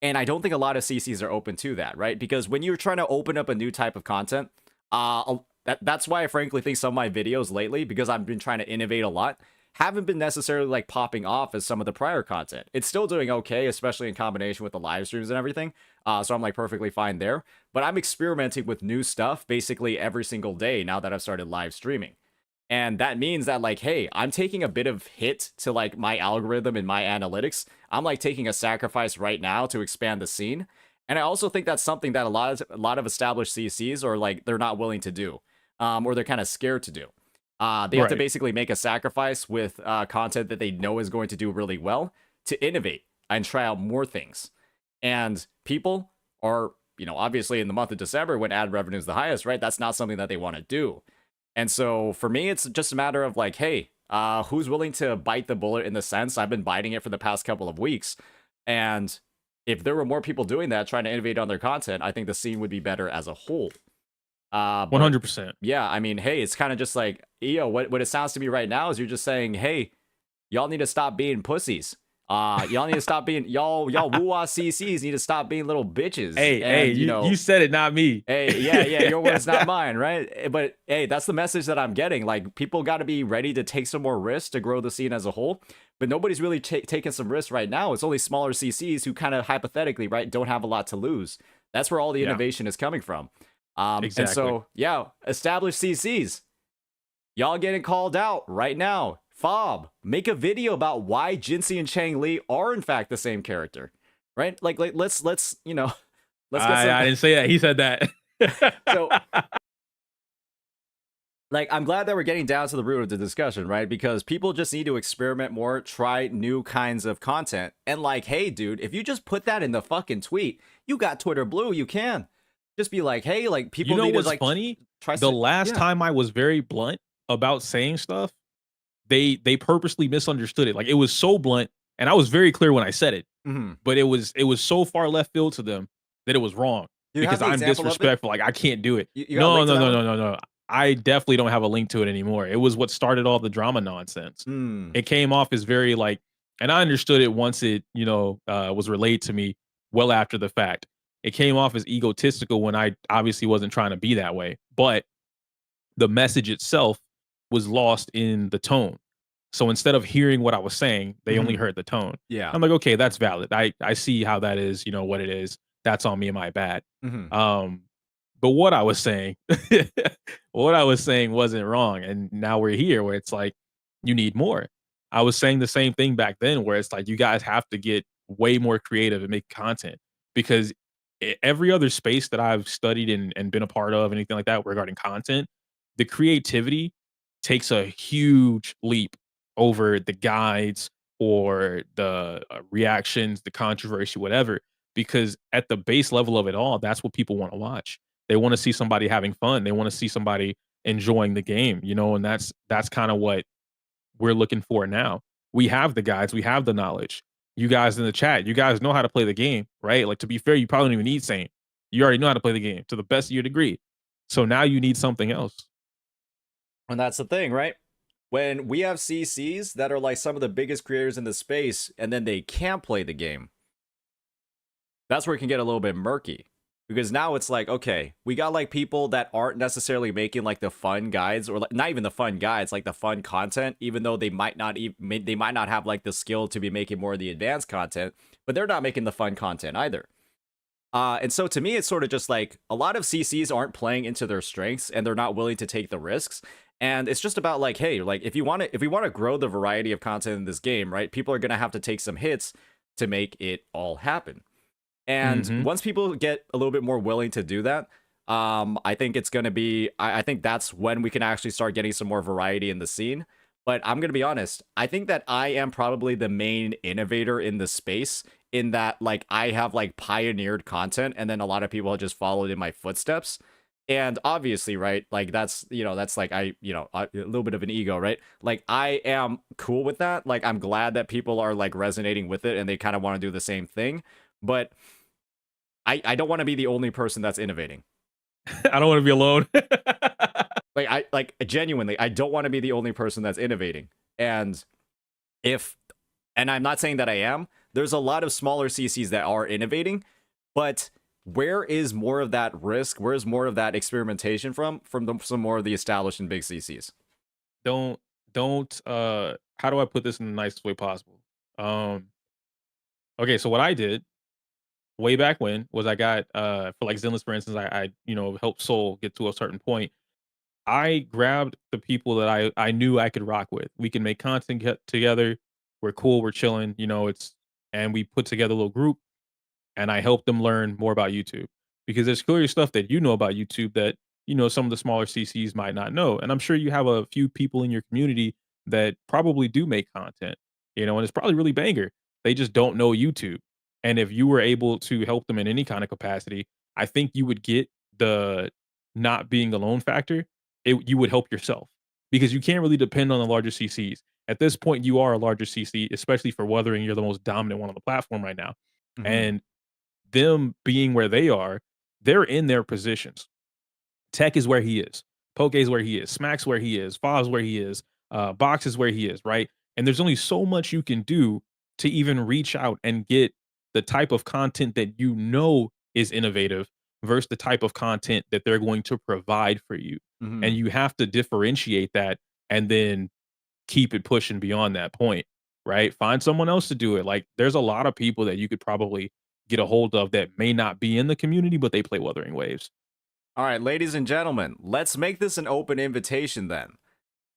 And I don't think a lot of CCs are open to that, right? Because when you're trying to open up a new type of content, that's why I frankly think some of my videos lately, because I've been trying to innovate a lot, haven't been necessarily like popping off as some of the prior content. It's still doing okay, especially in combination with the live streams and everything. So I'm like perfectly fine there. But I'm experimenting with new stuff basically every single day now that I've started live streaming. And that means that like, hey, I'm taking a bit of hit to like my algorithm and my analytics. I'm like taking a sacrifice right now to expand the scene. And I also think that's something that a lot of established CCs are like, they're not willing to do, or they're kind of scared to do. They have to basically make a sacrifice with content that they know is going to do really well to innovate and try out more things. And people are, you know, obviously in the month of December when ad revenue is the highest, right? That's not something that they want to do. And so for me, it's just a matter of like, hey, who's willing to bite the bullet in the sense? I've been biting it for the past couple of weeks. And if there were more people doing that, trying to innovate on their content, I think the scene would be better as a whole. 100%. Yeah, I mean, hey, it's kind of just like, EO, what it sounds to me right now is you're just saying, hey, y'all need to stop being pussies. Y'all need to stop being, y'all WuWa CCs need to stop being little bitches. Hey, you know, you said it, not me. Hey, yeah, your words, not mine, right? But hey, that's the message that I'm getting. Like, people got to be ready to take some more risks to grow the scene as a whole. But nobody's really taking some risks right now. It's only smaller CCs who kind of hypothetically, right, don't have a lot to lose. That's where all the innovation is coming from. Exactly. And so, yeah, established CCs, y'all getting called out right now. Fob, make a video about why Jinsei and Chang Li are in fact the same character, right? Like let's you know, let's get some... I didn't say that. He said that. So, like, I'm glad that we're getting down to the root of the discussion, right? Because people just need to experiment more, try new kinds of content, and like, hey, dude, if you just put that in the fucking tweet, you got Twitter Blue, you can just be like, hey, like people. You know need what's to, like, funny? Try the last time I was very blunt about saying stuff, they purposely misunderstood it. Like, it was so blunt, and I was very clear when I said it. But it was so far left field to them that it was wrong because I'm disrespectful. Like, I can't do it. No. I definitely don't have a link to it anymore. It was what started all the drama nonsense. It came off as very like, and I understood it once it, you know, was relayed to me well after the fact. It came off as egotistical when I obviously wasn't trying to be that way. But the message itself was lost in the tone. So instead of hearing what I was saying, they only heard the tone. Yeah. I'm like, okay, that's valid. I see how that is, you know, what it is. That's on me and my bad. But what I was saying, wasn't wrong. And now we're here where it's like, you need more. I was saying the same thing back then where it's like, you guys have to get way more creative and make content because every other space that I've studied and been a part of, anything like that regarding content, the creativity takes a huge leap over the guides or the reactions, the controversy, whatever, because at the base level of it all, that's what people want to watch. They want to see somebody having fun. They want to see somebody enjoying the game, you know, and that's kind of what we're looking for now. We have the guides, we have the knowledge. You guys in the chat, you guys know how to play the game, right? Like, to be fair, you probably don't even need saying. You already know how to play the game to the best of your degree. So now you need something else. And that's the thing, right? When we have CCs that are like some of the biggest creators in the space, and then they can't play the game, that's where it can get a little bit murky. Because now it's like, okay, we got like people that aren't necessarily making like the fun guides, or like, not even the fun guides, like the fun content, even though they might not even, they might not have like the skill to be making more of the advanced content, but they're not making the fun content either. And so to me, it's sort of just like a lot of CCs aren't playing into their strengths and they're not willing to take the risks. And it's just about like, hey, like if we want to grow the variety of content in this game, right? People are gonna have to take some hits to make it all happen. And once people get a little bit more willing to do that, I think it's gonna be. I think that's when we can actually start getting some more variety in the scene. But I'm gonna be honest. I think that I am probably the main innovator in the space. In that, like, I have like pioneered content, and then a lot of people have just followed in my footsteps. And obviously, right, like that's that's like a little bit of an ego, right? Like I am cool with that. Like I'm glad that people are like resonating with it and they kind of want to do the same thing. But I don't want to be the only person that's innovating. I don't want to be alone. Like I genuinely, I don't want to be the only person that's innovating. And and I'm not saying that I am. There's a lot of smaller CCs that are innovating, but where is more of that risk? Where's more of that experimentation from some more of the established and big CCs? don't how do I put this in the nicest way possible? Um okay, so what I did way back when was I got for like Zenless, for instance, I helped Soul get to a certain point. I grabbed the people that I knew I could rock with. We can make content together. We're cool, we're chilling, and we put together a little group and I helped them learn more about YouTube. Because there's clearly stuff that you know about YouTube that, some of the smaller CCs might not know. And I'm sure you have a few people in your community that probably do make content, and it's probably really banger. They just don't know YouTube. And if you were able to help them in any kind of capacity, I think you would get the not being alone factor. You would help yourself because you can't really depend on the larger CCs. At this point, you are a larger CC, especially for Wuthering. You're the most dominant one on the platform right now. And them being where they are, they're in their positions. Tech is where he is. Poke is where he is. Smack's where he is. Fob's where he is. Box is where he is, right? And there's only so much you can do to even reach out and get the type of content that is innovative versus the type of content that they're going to provide for you. And you have to differentiate that and then keep it pushing beyond that point, right? Find someone else to do it. Like there's a lot of people that you could probably get a hold of that may not be in the community, but they play Wuthering Waves. All right, ladies and gentlemen, let's make this an open invitation then.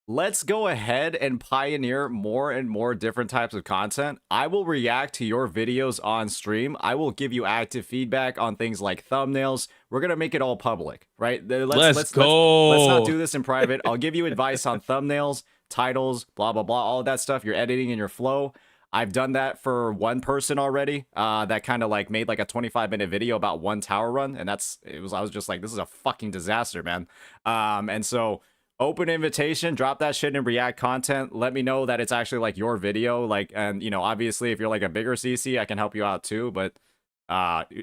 Let's go ahead and pioneer more and more different types of content. I will react to your videos on stream. I will give you active feedback on things like thumbnails. We're going to make it all public, right? Let's go. Let's not do this in private. I'll give you advice on thumbnails, titles, blah, blah, blah, all of that stuff, your editing and your flow. I've done that for one person already that kind of like made like a 25-minute video about one tower run. And I was just like, this is a fucking disaster, man. And so open invitation, drop that shit in React content. Let me know that it's actually like your video. Like, and obviously if you're like a bigger CC, I can help you out too, but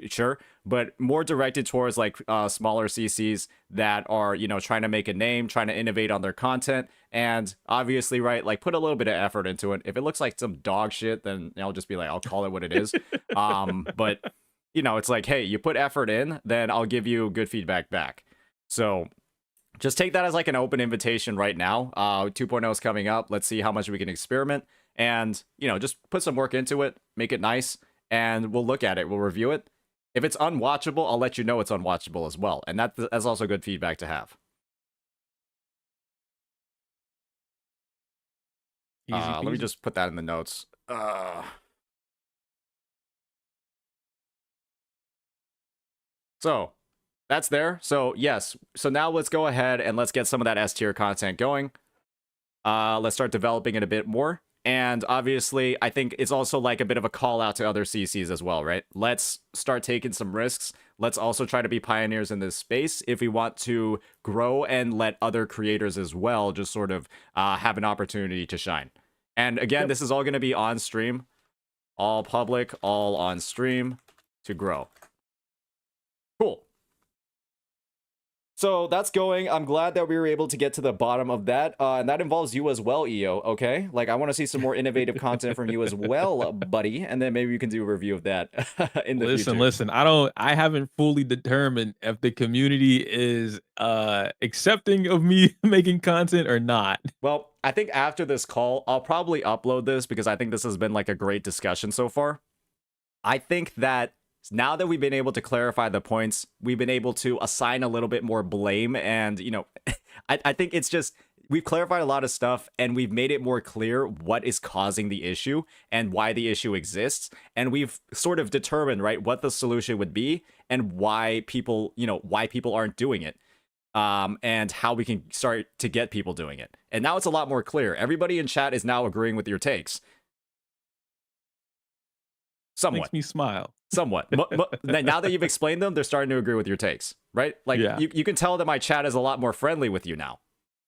sure. But more directed towards like smaller CCs that are, trying to make a name, trying to innovate on their content. And obviously, right, like put a little bit of effort into it. If it looks like some dog shit, then I'll just be like, I'll call it what it is. But it's like, hey, you put effort in, then I'll give you good feedback back. So just take that as like an open invitation right now. 2.0 is coming up. Let's see how much we can experiment and, just put some work into it, make it nice, and we'll look at it. We'll review it. If it's unwatchable, I'll let you know it's unwatchable as well. And that's also good feedback to have. Let me just put that in the notes. So that's there. So yes. So now let's go ahead and let's get some of that S tier content going. Let's start developing it a bit more. And obviously, I think it's also like a bit of a call out to other CCs as well, right? Let's start taking some risks. Let's also try to be pioneers in this space if we want to grow and let other creators as well just sort of have an opportunity to shine. And again, This is all going to be on stream, all public, all on stream to grow. Cool. So that's going. I'm glad that we were able to get to the bottom of that. And that involves you as well, EO. Okay. Like, I want to see some more innovative content from you as well, buddy. And then maybe we can do a review of that in the future. Listen, I haven't fully determined if the community is accepting of me making content or not. Well, I think after this call, I'll probably upload this because I think this has been like a great discussion so far. I think that now that we've been able to clarify the points, we've been able to assign a little bit more blame. And, you know, I think it's just, we've clarified a lot of stuff and we've made it more clear what is causing the issue and why the issue exists. And we've sort of determined, right, what the solution would be and why people, you know, why people aren't doing it. And how we can start to get people doing it. And now it's a lot more clear. Everybody in chat is now agreeing with your takes. Somewhat. Makes me smile. Somewhat. Now that you've explained them, they're starting to agree with your takes, right? Like, Yeah. you can tell that my chat is a lot more friendly with you now,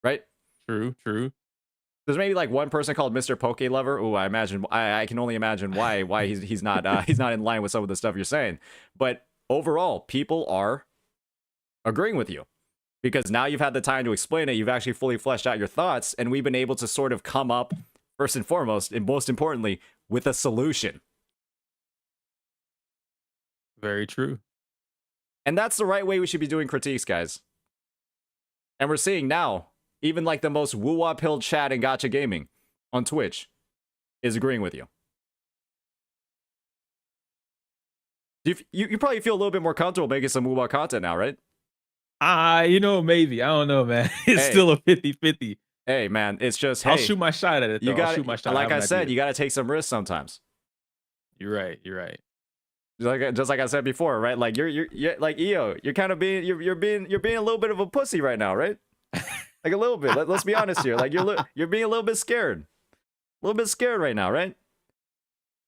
right? True. There's maybe like one person called Mr. Poke Lover. Oh, I can only imagine why he's not he's not in line with some of the stuff you're saying. But overall, people are agreeing with you. Because now you've had the time to explain it, you've actually fully fleshed out your thoughts, and we've been able to sort of come up, first and foremost, and most importantly, with a solution. Very true. And that's the right way we should be doing critiques, guys. And we're seeing now, even like the most WuWa pilled chat in Gacha Gaming on Twitch is agreeing with you. You probably feel a little bit more comfortable making some WuWa content now, right? You know, maybe. I don't know, man. It's still a 50-50. Hey, man, it's just, I'll shoot my shot at it, though. I'll shoot my shot. Like I said, you got to take some risks sometimes. You're right. Just like I said before, right? Like you're like EO, you're kind of being you're being a little bit of a pussy right now, right? Like a little bit. Let's be honest here. Like you're being a little bit scared. A little bit scared right now, right?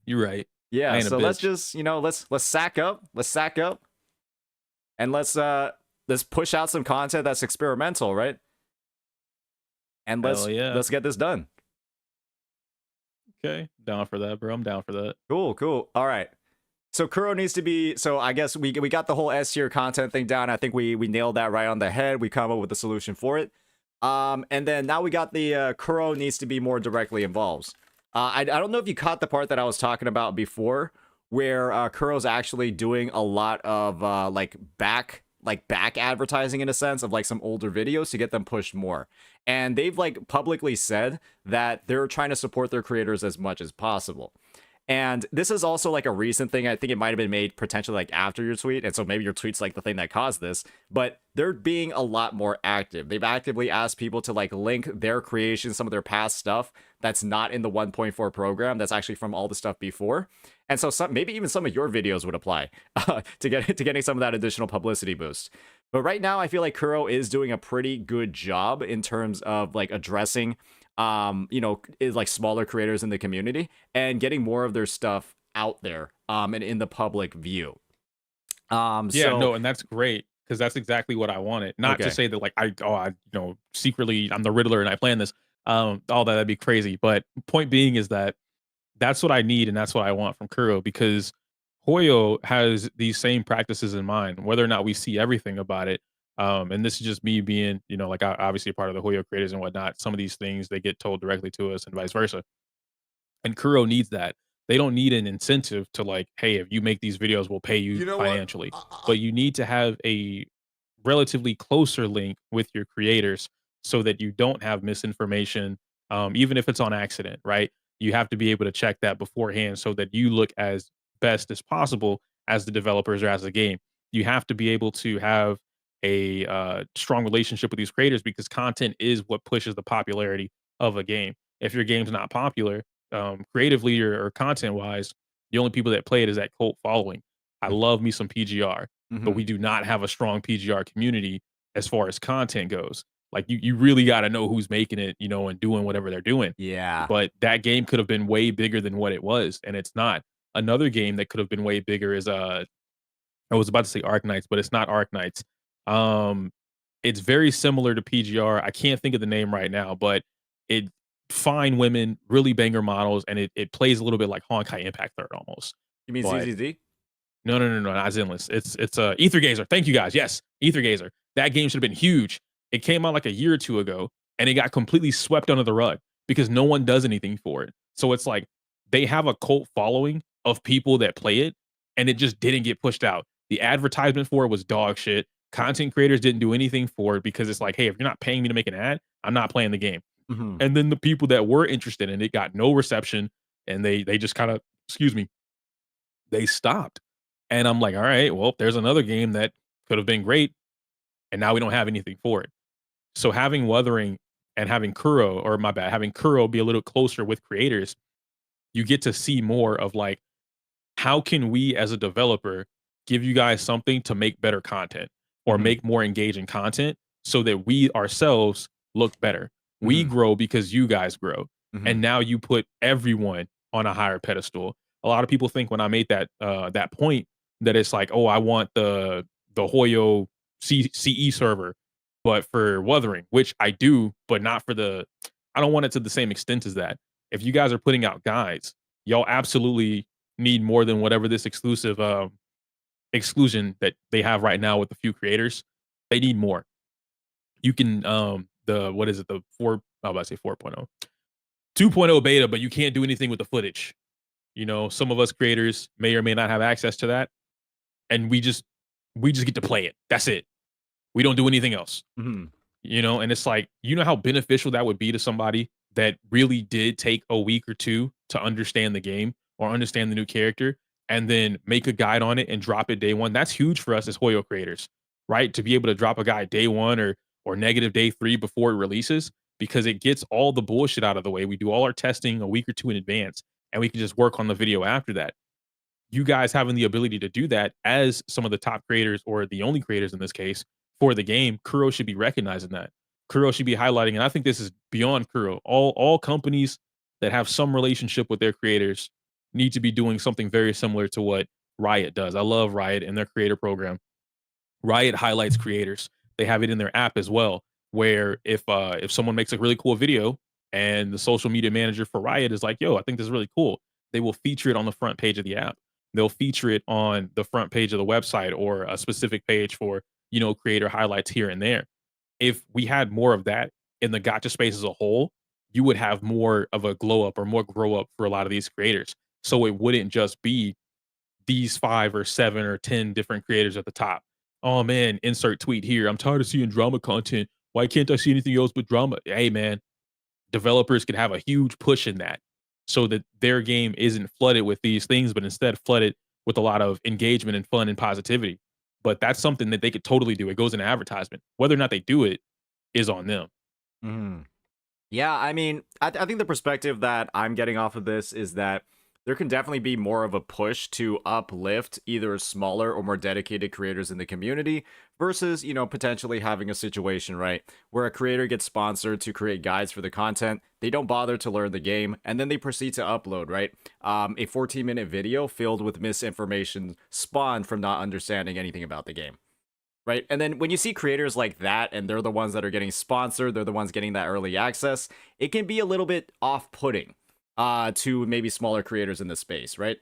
You're right. Yeah, so let's just, you know, let's sack up. Let's sack up. And let's push out some content that's experimental, right? And let's get this done. Okay, down for that, bro. I'm down for that. Cool. All right. So Kuro needs to be, so I guess we got the whole S tier content thing down. I think we nailed that right on the head. We come up with a solution for it. And then now we got the Kuro needs to be more directly involved. I don't know if you caught the part that I was talking about before, where Kuro's actually doing a lot of back advertising in a sense of like some older videos to get them pushed more. And they've like publicly said that they're trying to support their creators as much as possible. And this is also like a recent thing. I think it might have been made potentially like after your tweet. And so maybe your tweet's like the thing that caused this, but they're being a lot more active. They've actively asked people to like link their creations, some of their past stuff that's not in the 1.4 program, that's actually from all the stuff before. And so maybe even some of your videos would apply to getting some of that additional publicity boost. But right now, I feel like Kuro is doing a pretty good job in terms of like addressing is like smaller creators in the community and getting more of their stuff out there and in the public view. And that's great, because that's exactly what I wanted. Not to say that like I secretly I'm the Riddler and I plan this. That'd be crazy. But point being is that that's what I need and that's what I want from Kuro, because Hoyo has these same practices in mind, whether or not we see everything about it. And this is just me being, like obviously a part of the Hoyo creators and whatnot. Some of these things they get told directly to us and vice versa. And Kuro needs that. They don't need an incentive to like, hey, if you make these videos, we'll pay you financially. But you need to have a relatively closer link with your creators so that you don't have misinformation, even if it's on accident, right? You have to be able to check that beforehand so that you look as best as possible as the developers or as the game. You have to be able to have a strong relationship with these creators, because content is what pushes the popularity of a game. If your game's not popular, creatively or content wise, the only people that play it is that cult following. I love me some PGR, but we do not have a strong PGR community as far as content goes. Like you really got to know who's making it, and doing whatever they're doing. Yeah. But that game could have been way bigger than what it was, and it's not. Another game that could have been way bigger is I was about to say Arknights, but it's not Arknights. It's very similar to PGR. I can't think of the name right now, but it fine women, really banger models, and it plays a little bit like Honkai Impact Third almost. You mean ZZZ? No, not Zenless. It's Ether Gazer. Thank you guys. Yes, Ether Gazer. That game should have been huge. It came out like a year or two ago, and it got completely swept under the rug because no one does anything for it. So it's like they have a cult following of people that play it, and it just didn't get pushed out. The advertisement for it was dog shit. Content creators didn't do anything for it because it's like, hey, if you're not paying me to make an ad, I'm not playing the game. Mhm. And then the people that were interested in it got no reception, and they just kind of, excuse me, they stopped. And I'm like, all right, well, there's another game that could have been great, and now we don't have anything for it. So having Wuthering and having Kuro, or my bad, having Kuro be a little closer with creators, you get to see more of like, how can we as a developer give you guys something to make better content or Mhm. make more engaging content so that we ourselves look better. We Mhm. grow because you guys grow. Mhm. And now you put everyone on a higher pedestal. A lot of people think when I made that point that it's like, oh, I want the Hoyo CE server, but for Wuthering, which I do, but not for the I don't want it to the same extent as that. If you guys are putting out guides, y'all absolutely need more than whatever this exclusive exclusion that they have right now with a few creators. They need more. You can the what is it, the 4 I was about to say 4.0. 2.0 beta, but you can't do anything with the footage. You know, some of us creators may or may not have access to that, and we just get to play it. That's it. We don't do anything else. Mhm. You know, and it's like, you know how beneficial that would be to somebody that really did take a week or two to understand the game or understand the new character and then make a guide on it and drop it day one. That's huge for us as Hoyo creators, right? To be able to drop a guide day one or negative day 3 before it releases, because it gets all the bullshit out of the way. We do all our testing a week or two in advance, and we can just work on the video after that. You guys having the ability to do that as some of the top creators, or the only creators in this case, for the game, Kuro should be recognizing that. Kuro should be highlighting, and I think this is beyond Kuro. All companies that have some relationship with their creators need to be doing something very similar to what Riot does. I love Riot and their creator program. Riot highlights creators. They have it in their app as well, where if someone makes a really cool video and the social media manager for Riot is like, "Yo, I think this is really cool," they will feature it on the front page of the app. They'll feature it on the front page of the website or a specific page for, creator highlights here and there. If we had more of that in the gotcha space as a whole, you would have more of a glow up or more grow up for a lot of these creators. So it wouldn't just be these 5 or 7 or 10 different creators at the top. Oh man, insert tweet here. I'm tired of seeing drama content. Why can't I see anything else but drama? Hey man, developers could have a huge push in that so that their game isn't flooded with these things, but instead flooded with a lot of engagement and fun and positivity. But that's something that they could totally do. It goes in advertisement. Whether or not they do it is on them. Mhm. Yeah, I mean, I think the perspective that I'm getting off of this is that there can definitely be more of a push to uplift either smaller or more dedicated creators in the community versus, potentially having a situation, right, where a creator gets sponsored to create guides for the content, they don't bother to learn the game, and then they proceed to upload, right, a 14-minute video filled with misinformation spawned from not understanding anything about the game. Right. And then when you see creators like that and they're the ones that are getting sponsored, they're the ones getting that early access, it can be a little bit off-putting to maybe smaller creators in the space, right?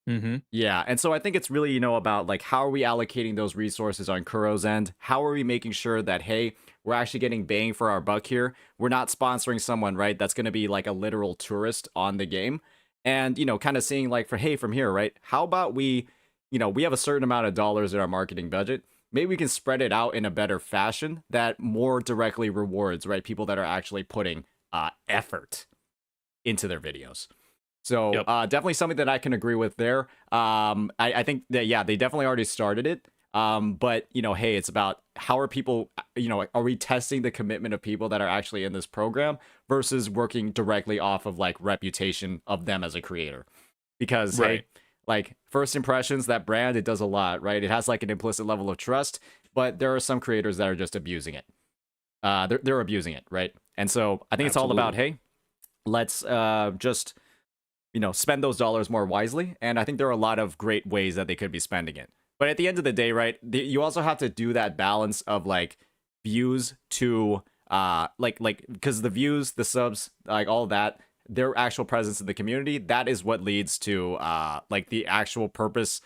Mm-hmm. Yeah, and so I think it's really, about like how are we allocating those resources on Kuro's end? How are we making sure that, hey, we're actually getting bang for our buck here? We're not sponsoring someone, right, that's going to be like a literal tourist on the game. And, kind of seeing like, from here, right, how about we have a certain amount of dollars in our marketing budget. Maybe we can spread it out in a better fashion that more directly rewards, right, people that are actually putting effort into their videos. So Yep. definitely something that I can agree with there. I think that, yeah, they definitely already started it. But, hey, it's about how are people, are we testing the commitment of people that are actually in this program versus working directly off of like reputation of them as a creator? Because, Right. hey, like first impressions, that brand, it does a lot, right? It has like an implicit level of trust, but there are some creators that are just abusing it. They're abusing it, right? And so I think it's all about, hey, let's just spend those dollars more wisely. And I think there are a lot of great ways that they could be spending it. But at the end of the day, right, you also have to do that balance of like views to because the views, the subs, like all that, their actual presence in the community, that is what leads to like the actual purpose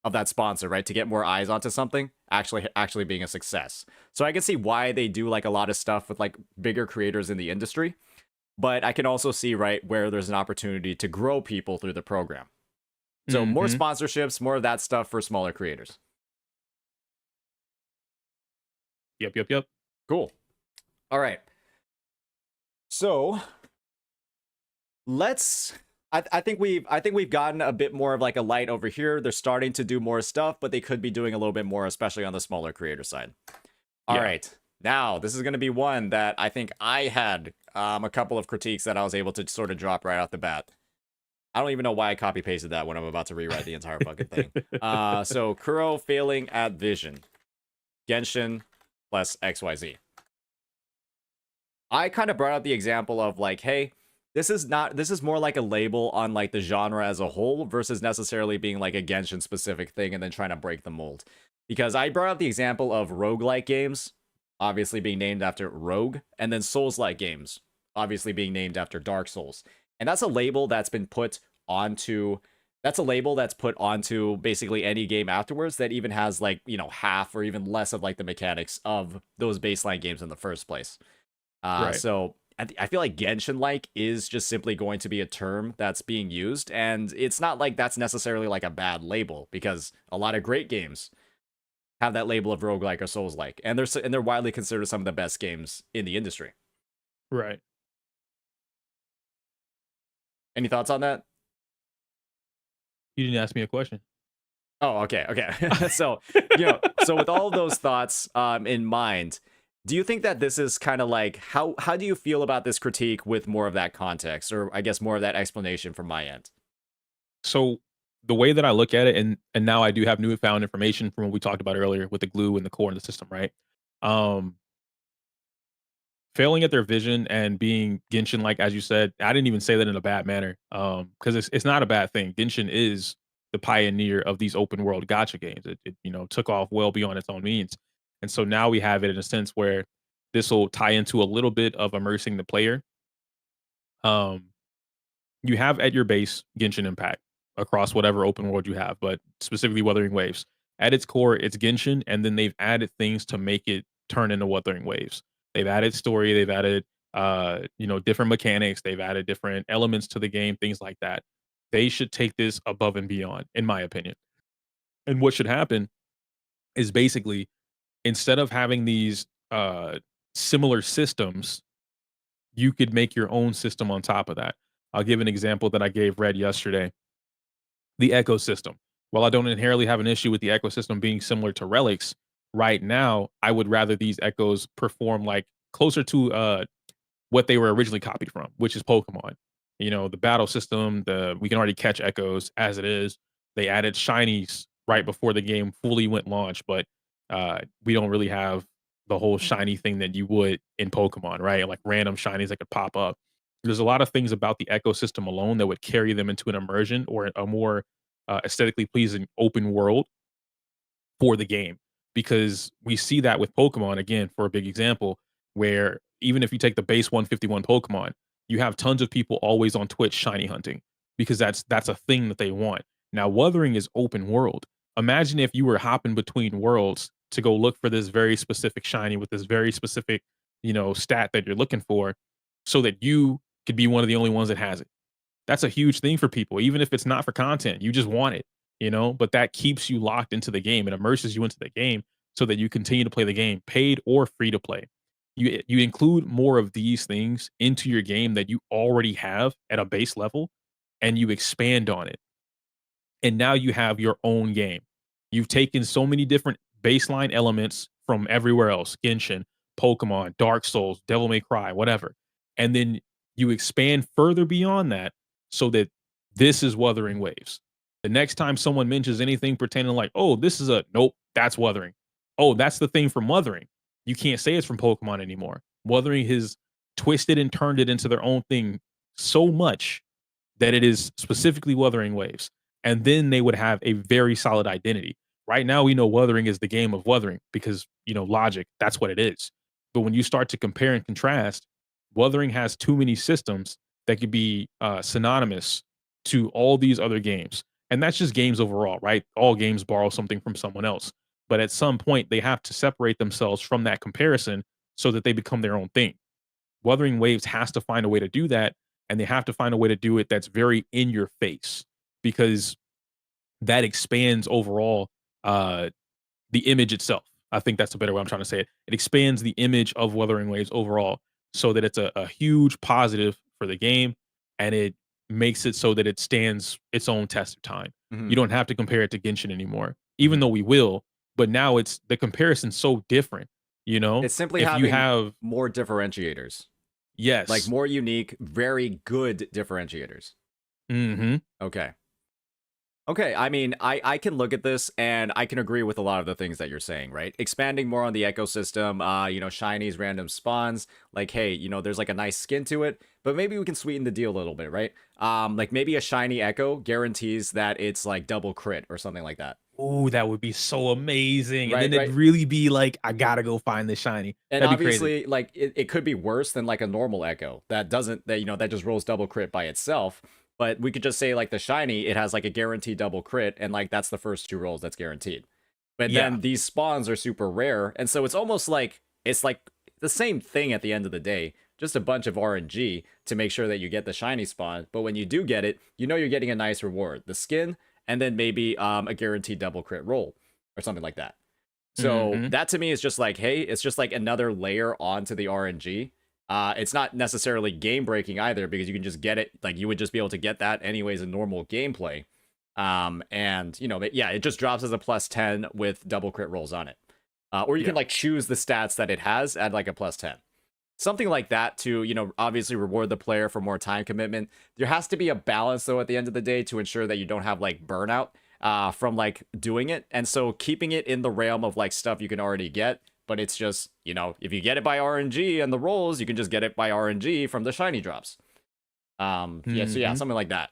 of that sponsor, right? To get more eyes onto something actually being a success. So I can see why they do like a lot of stuff with like bigger creators in the industry, but I can also see, right, where there's an opportunity to grow people through the program. So more Mhm. sponsorships, more of that stuff for smaller creators. Yep. Cool. All right. So let's I think we've gotten a bit more of like a light over here. They're starting to do more stuff, but they could be doing a little bit more, especially on the smaller creator side. All Yeah. right. Now, this is going to be one that I think I had a couple of critiques that I was able to sort of drop right off the bat. I don't even know why I copy pasted that when I'm about to rewrite the entire fucking thing. So Kuro failing at vision. Genshin plus XYZ. I kind of brought up the example of like, hey, this is more like a label on like the genre as a whole versus necessarily being like a Genshin specific thing and then trying to break the mold. Because I brought up the example of roguelike games, obviously being named after Rogue, and then Souls-like games, obviously being named after Dark Souls. And that's a label that's been put onto basically any game afterwards that even has like, you know, half or even less of like the mechanics of those baseline games in the first place. Right. So I feel like Genshin-like is just simply going to be a term that's being used, and it's not like that's necessarily like a bad label, because a lot of great games have that label of roguelike or Souls-like, and they're widely considered some of the best games in the industry. Right. Any thoughts on that? You didn't ask me a question. Oh, okay. So, so with all of those thoughts in mind, do you think that this is kind of like, how do you feel about this critique with more of that context, or I guess more of that explanation from my end? So the way that I look at it, and now I do have newfound information from what we talked about earlier with the glue and the core in the system, right? Um, Failing at their vision and being Genshin, like as you said, I didn't even say that in a bad manner. Because it's not a bad thing. Genshin is the pioneer of these open world gotcha games. It took off well beyond its own means. And so now we have it in a sense where this will tie into a little bit of immersing the player. Um, you have at your base Genshin Impact across whatever open world you have, but specifically Wuthering Waves. At its core, it's Genshin, and then they've added things to make it turn into Wuthering Waves. They've added story, they've added different mechanics, they've added different elements to the game, things like that. They should take this above and beyond, in my opinion. And what should happen is basically instead of having these similar systems, you could make your own system on top of that. I'll give an example that I gave Red yesterday. The ecosystem. While I don't inherently have an issue with the ecosystem being similar to relics, right now I would rather these echoes perform like closer to what they were originally copied from, which is Pokemon. The battle system, we can already catch echoes as it is. They added shinies right before the game fully went launch, but we don't really have the whole shiny thing that you would in Pokemon, right? Like random shinies that could pop up. There's a lot of things about the ecosystem alone that would carry them into an immersion or a more aesthetically pleasing open world for the game, because we see that with Pokemon again for a big example, where even if you take the base 151 Pokemon, you have tons of people always on Twitch shiny hunting because that's a thing that they want. Now, Wuthering is open world. Imagine if you were hopping between worlds to go look for this very specific shiny with this very specific, stat that you're looking for, so that you could be one of the only ones that has it. That's a huge thing for people, even if it's not for content. You just want it, but that keeps you locked into the game. It immerses you into the game so that you continue to play the game, paid or free to play. You include more of these things into your game that you already have at a base level, and you expand on it. And now you have your own game. You've taken so many different baseline elements from everywhere else, Genshin, Pokemon, Dark Souls, Devil May Cry, whatever. And then you expand further beyond that so that this is Wuthering Waves. The next time someone mentions anything pretending like, oh, this is nope, that's Wuthering. Oh, that's the thing from Wuthering. You can't say it's from Pokemon anymore. Wuthering has twisted and turned it into their own thing so much that it is specifically Wuthering Waves. And then they would have a very solid identity. Right now, we know Wuthering is the game of Wuthering because, logic, that's what it is. But when you start to compare and contrast, Wuthering has too many systems that could be synonymous to all these other games. And that's just games overall, right? All games borrow something from someone else. But at some point, they have to separate themselves from that comparison so that they become their own thing. Wuthering Waves has to find a way to do that, and they have to find a way to do it that's very in your face because that expands overall the image itself. I think that's a better way I'm trying to say it. It expands the image of Wuthering Waves overall so that it's a huge positive for the game, and it makes it so that it stands its own test of time. Mhm. You don't have to compare it to Genshin anymore, even Mhm. though we will. But now it's the comparison's so different. You know, It's simply if you having have more differentiators, like yes, more unique, very good differentiators. hmm Okay. Okay, I mean, I can look at this and I can agree with a lot of the things that you're saying, right? Expanding more on the ecosystem, shinies, random spawns, like, hey, there's like a nice skin to it, but maybe we can sweeten the deal a little bit, right? Like maybe a shiny echo guarantees that it's like double crit or something like that. oh, that would be so amazing. And Right, then it'd right. really be like, I gotta go find the shiny. And That'd be crazy. obviously, like it could be worse than like a normal echo that doesn't that just rolls double crit by itself. But we could just say like the shiny, it has like a guaranteed double crit, and like that's the first two rolls that's guaranteed. But Yeah. then these spawns are super rare, and so it's almost like it's like the same thing at the end of the day, just a bunch of RNG to make sure that you get the shiny spawn. But when you do get it, you're getting a nice reward, the skin, and then maybe a guaranteed double crit roll or something like that. So Mhm. that to me is just like, hey, it's just like another layer onto the RNG. It's not necessarily game breaking either because you can just get it, like you would just be able to get that anyways in normal gameplay. And yeah, it just drops as a +10 with double crit rolls on it. Or you can Yeah. like choose the stats that it has at like a +10. Something like that to, obviously reward the player for more time commitment. There has to be a balance though at the end of the day to ensure that you don't have like burnout from like doing it. And so keeping it in the realm of like stuff you can already get, but it's just, if you get it by RNG and the rolls, you can just get it by RNG from the shiny drops. Yeah, so yeah, Mhm. something like that.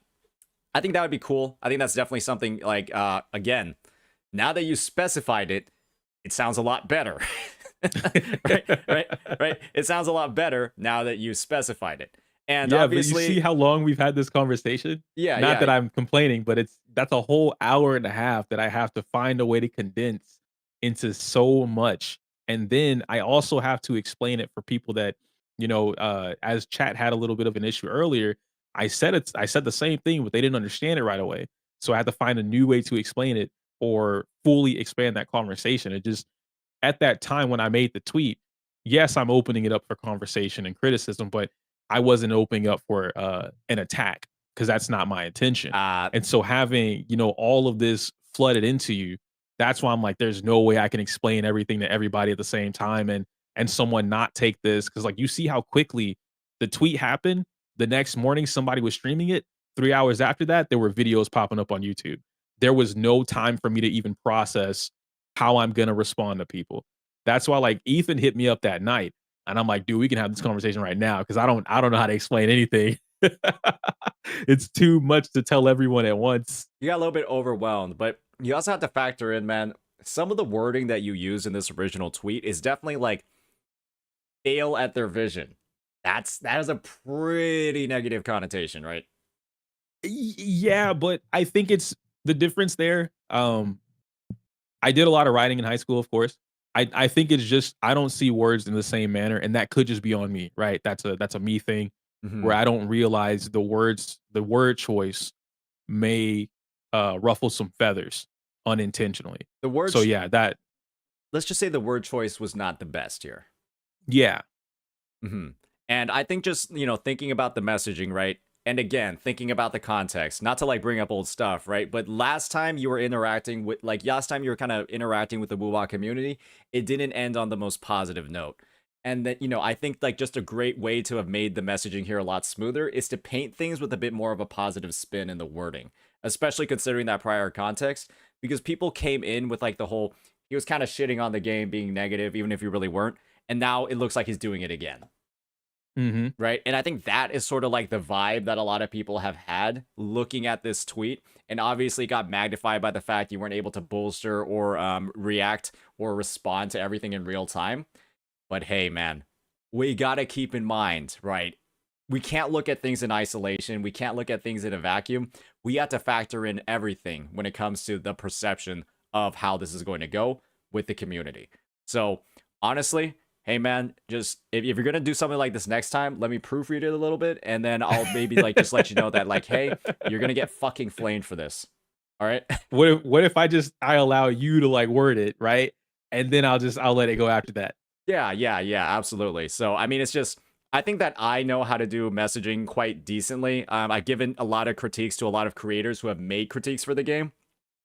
I think that would be cool. I think that's definitely something like again, now that you specified it, it sounds a lot better. right. It sounds a lot better now that you specified it. And Yeah, but you see obviously, how long we've had this conversation? yeah, Not yeah. that I'm complaining, but that's a whole hour and a half that I have to find a way to condense into so much. And then I also have to explain it for people that, as chat had a little bit of an issue earlier, I said the same thing, but they didn't understand it right away. So I had to find a new way to explain it or fully expand that conversation. It just at that time when I made the tweet, yes, I'm opening it up for conversation and criticism, but I wasn't opening up for an attack because that's not my intention. uh And so having, all of this flooded into you, that's why I'm like, there's no way I can explain everything to everybody at the same time and someone not take this. Cause like you see how quickly the tweet happened. The next morning somebody was streaming it. 3 hours after that, there were videos popping up on YouTube. There was no time for me to even process how I'm gonna respond to people. That's why like Ethan hit me up that night and I'm like, dude, we can have this conversation right now because I don't know how to explain anything. It's too much to tell everyone at once. you got a little bit overwhelmed, but you also have to factor in, man, some of the wording that you use in this original tweet is definitely like fail at their vision. That is a pretty negative connotation, right? Yeah, but I think it's the difference there. I did a lot of writing in high school, of course. I think it's just I don't see words in the same manner, and that could just be on me, right? That's a me thing Mm-hmm. where I don't realize the word choice may ruffle some feathers unintentionally. The word, So yeah, let's just say the word choice was not the best here. yeah. Mm-hmm. And I think just, thinking about the messaging, right? And again, thinking about the context, not to like bring up old stuff, right? But last time you were kind of interacting with the WuWa community, it didn't end on the most positive note. And that, I think like just a great way to have made the messaging here a lot smoother is to paint things with a bit more of a positive spin in the wording, especially considering that prior context, because people came in with like the whole, he was kind of shitting on the game being negative, even if you really weren't. And now it looks like he's doing it again. hmm Right. And I think that is sort of like the vibe that a lot of people have had looking at this tweet. And obviously got magnified by the fact you weren't able to bolster or react or respond to everything in real time. But hey, man, we got to keep in mind, right? we can't look at things in isolation. We can't look at things in a vacuum. We have to factor in everything when it comes to the perception of how this is going to go with the community. So honestly, hey man, just if you're gonna do something like this next time, let me proofread it a little bit, and then I'll maybe like just let you know that like, hey, you're gonna get fucking flamed for this. All right. What if I allow you to like word it, right? And then I'll let it go after that. Yeah, absolutely. So, I mean, it's just, I think that I know how to do messaging quite decently. I've given a lot of critiques to a lot of creators who have made critiques for the game,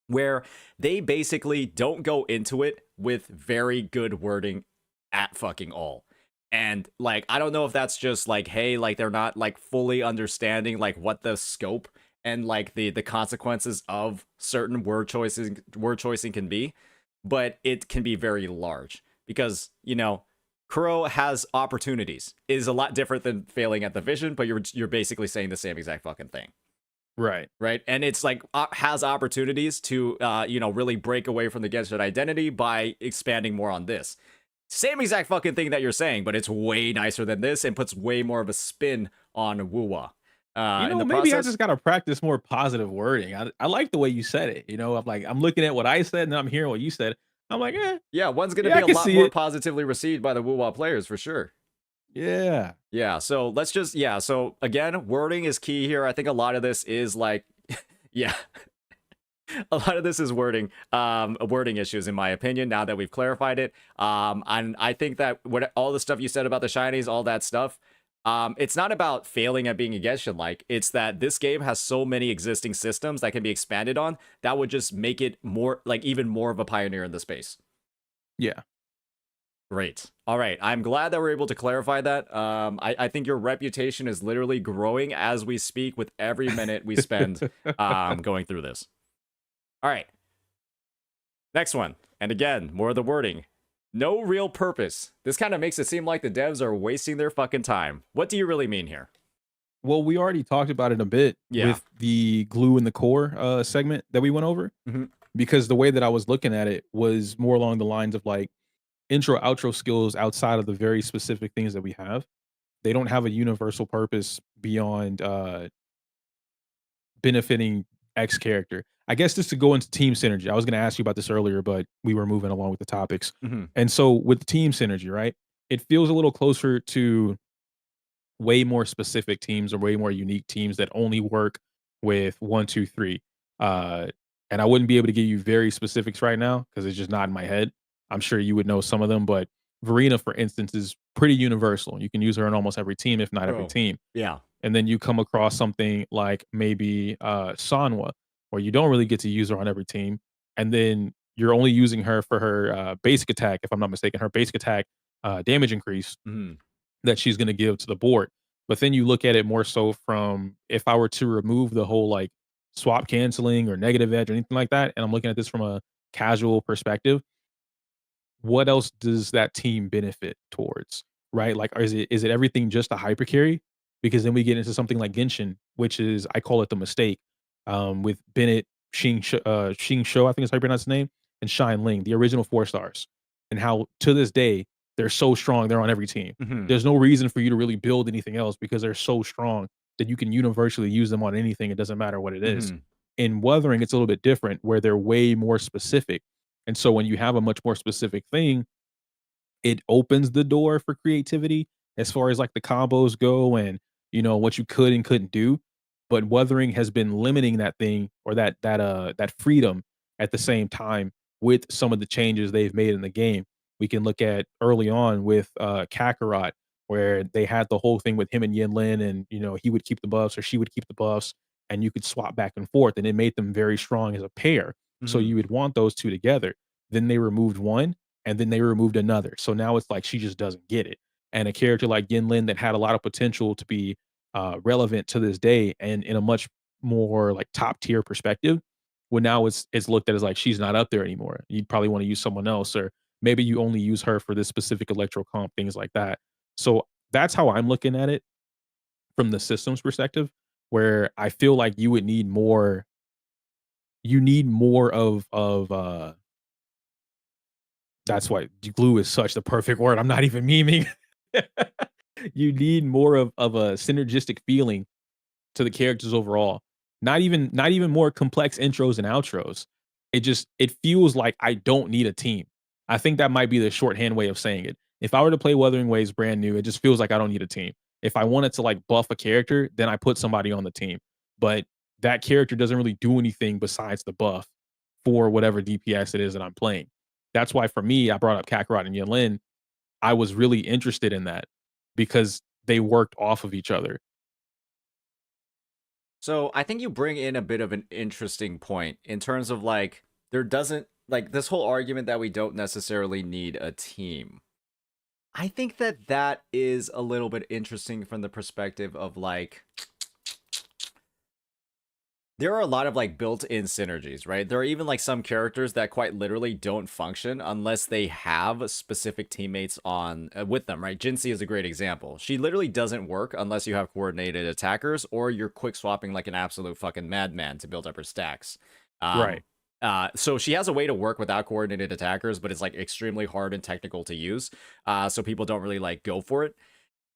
where they basically don't go into it with very good wording at fucking all. And like, I don't know if that's just like, hey, like they're not like fully understanding like what the scope and like the consequences of certain word choicing can be, but it can be very large because, you know, Kuro has opportunities. It is a lot different than failing at the vision, but you're basically saying the same exact fucking thing. Right. Right. And it's like has opportunities to you know, really break away from the Genshin identity by expanding more on this. Same exact fucking thing that you're saying, but it's way nicer than this and puts way more of a spin on WuWa. You know, in the maybe I process, just gotta practice more positive wording. I like the way you said it. You know, I'm looking at what I said and I'm hearing what you said. I'm like, yeah, one's gonna yeah, be I a can lot see more it. positively received by the WuWa players for sure. Yeah. Yeah, so let's just, yeah, so again, wording is key here. I think a lot of this is like, yeah, a lot of this is wording issues in my opinion, now that we've clarified it. And I think that what all the stuff you said about the shinies, all that stuff, it's not about failing at being a Genshin like, it's that this game has so many existing systems that can be expanded on that would just make it more, like even more of a pioneer in the space. Yeah. Great. All right. I'm glad that we're able to clarify that. I think your reputation is literally growing as we speak with every minute we spend going through this. All right. Next one. And again, more of the wording. No real purpose. This kind of makes it seem like the devs are wasting their fucking time. What do you really mean here? Well, we already talked about it a bit Yeah. with the glue in the core segment that we went over. Mhm. Because the way that I was looking at it was more along the lines of like intro outro skills outside of the very specific things that we have. They don't have a universal purpose beyond benefiting X character. I guess just to go into team synergy. I was going to ask you about this earlier, but we were moving along with the topics. Mhm. And so with team synergy, right? It feels a little closer to way more specific teams or way more unique teams that only work with 1, 2, 3. And I wouldn't be able to give you very specifics right now because it's just not in my head. I'm sure you would know some of them, but Verena, for instance, is pretty universal. You can use her in almost every team, if not every Oh, team. yeah. And then you come across something like maybe Sanwa, where you don't really get to use her on every team. And then you're only using her for her basic attack, if I'm not mistaken, her basic attack damage increase Mhm. that she's going to give to the board. But then you look at it more so from if I were to remove the whole like swap canceling or negative edge or anything like that, and I'm looking at this from a casual perspective, what else does that team benefit towards? Right? Like, is it everything just a hyper carry? Because then we get into something like Genshin, which is I call it the mistake, with Bennett, Xing Shou, I think is how you pronounce his name, and Shine Ling, the original 4 stars, and how to this day they're so strong, they're on every team. Mhm. There's no reason for you to really build anything else because they're so strong that you can universally use them on anything. It doesn't matter what it is. Mhm. In Wuthering, it's a little bit different where they're way more specific. And so when you have a much more specific thing, it opens the door for creativity as far as like the combos go and you know what you could and couldn't do. But Wuthering has been limiting that thing or that freedom at the same time with some of the changes they've made in the game. We can look at early on with Kakarot, where they had the whole thing with him and Yinlin, and you know, he would keep the buffs or she would keep the buffs, and you could swap back and forth, and it made them very strong as a pair. So Mhm. you would want those two together. Then they removed one and then they removed another. So now it's like she just doesn't get it. And a character like Yin Lin that had a lot of potential to be relevant to this day and in a much more like top tier perspective, well now it's looked at as like she's not up there anymore. You'd probably want to use someone else, or maybe you only use her for this specific electro comp, things like that. So that's how I'm looking at it from the systems perspective, where I feel like you need more of that's why glue is such the perfect word. I'm not even memeing. you need more of a synergistic feeling to the characters overall. Not even more complex intros and outros. It feels like I don't need a team. I think that might be the shorthand way of saying it. If I were to play Wuthering Waves brand new, it just feels like I don't need a team. If I wanted to like buff a character, then I put somebody on the team. But that character doesn't really do anything besides the buff for whatever DPS it is that I'm playing. That's why for me, I brought up Kakarot and Yinlin. I was really interested in that because they worked off of each other. So I think you bring in a bit of an interesting point in terms of like, there doesn't, like, this whole argument that we don't necessarily need a team. I think that that is a little bit interesting from the perspective of like, there are a lot of like built-in synergies, right? There are even like some characters that quite literally don't function unless they have specific teammates on with them, right? Jinxie is a great example. She literally doesn't work unless you have coordinated attackers or you're quick swapping like an absolute fucking madman to build up her stacks. Right. So she has a way to work without coordinated attackers, but it's like extremely hard and technical to use. So people don't really like go for it.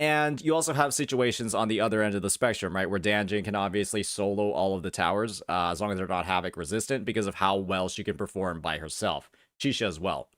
And you also have situations on the other end of the spectrum, right? Where Danjin can obviously solo all of the towers, as long as they're not Havoc resistant, because of how well she can perform by herself. Chisha as well.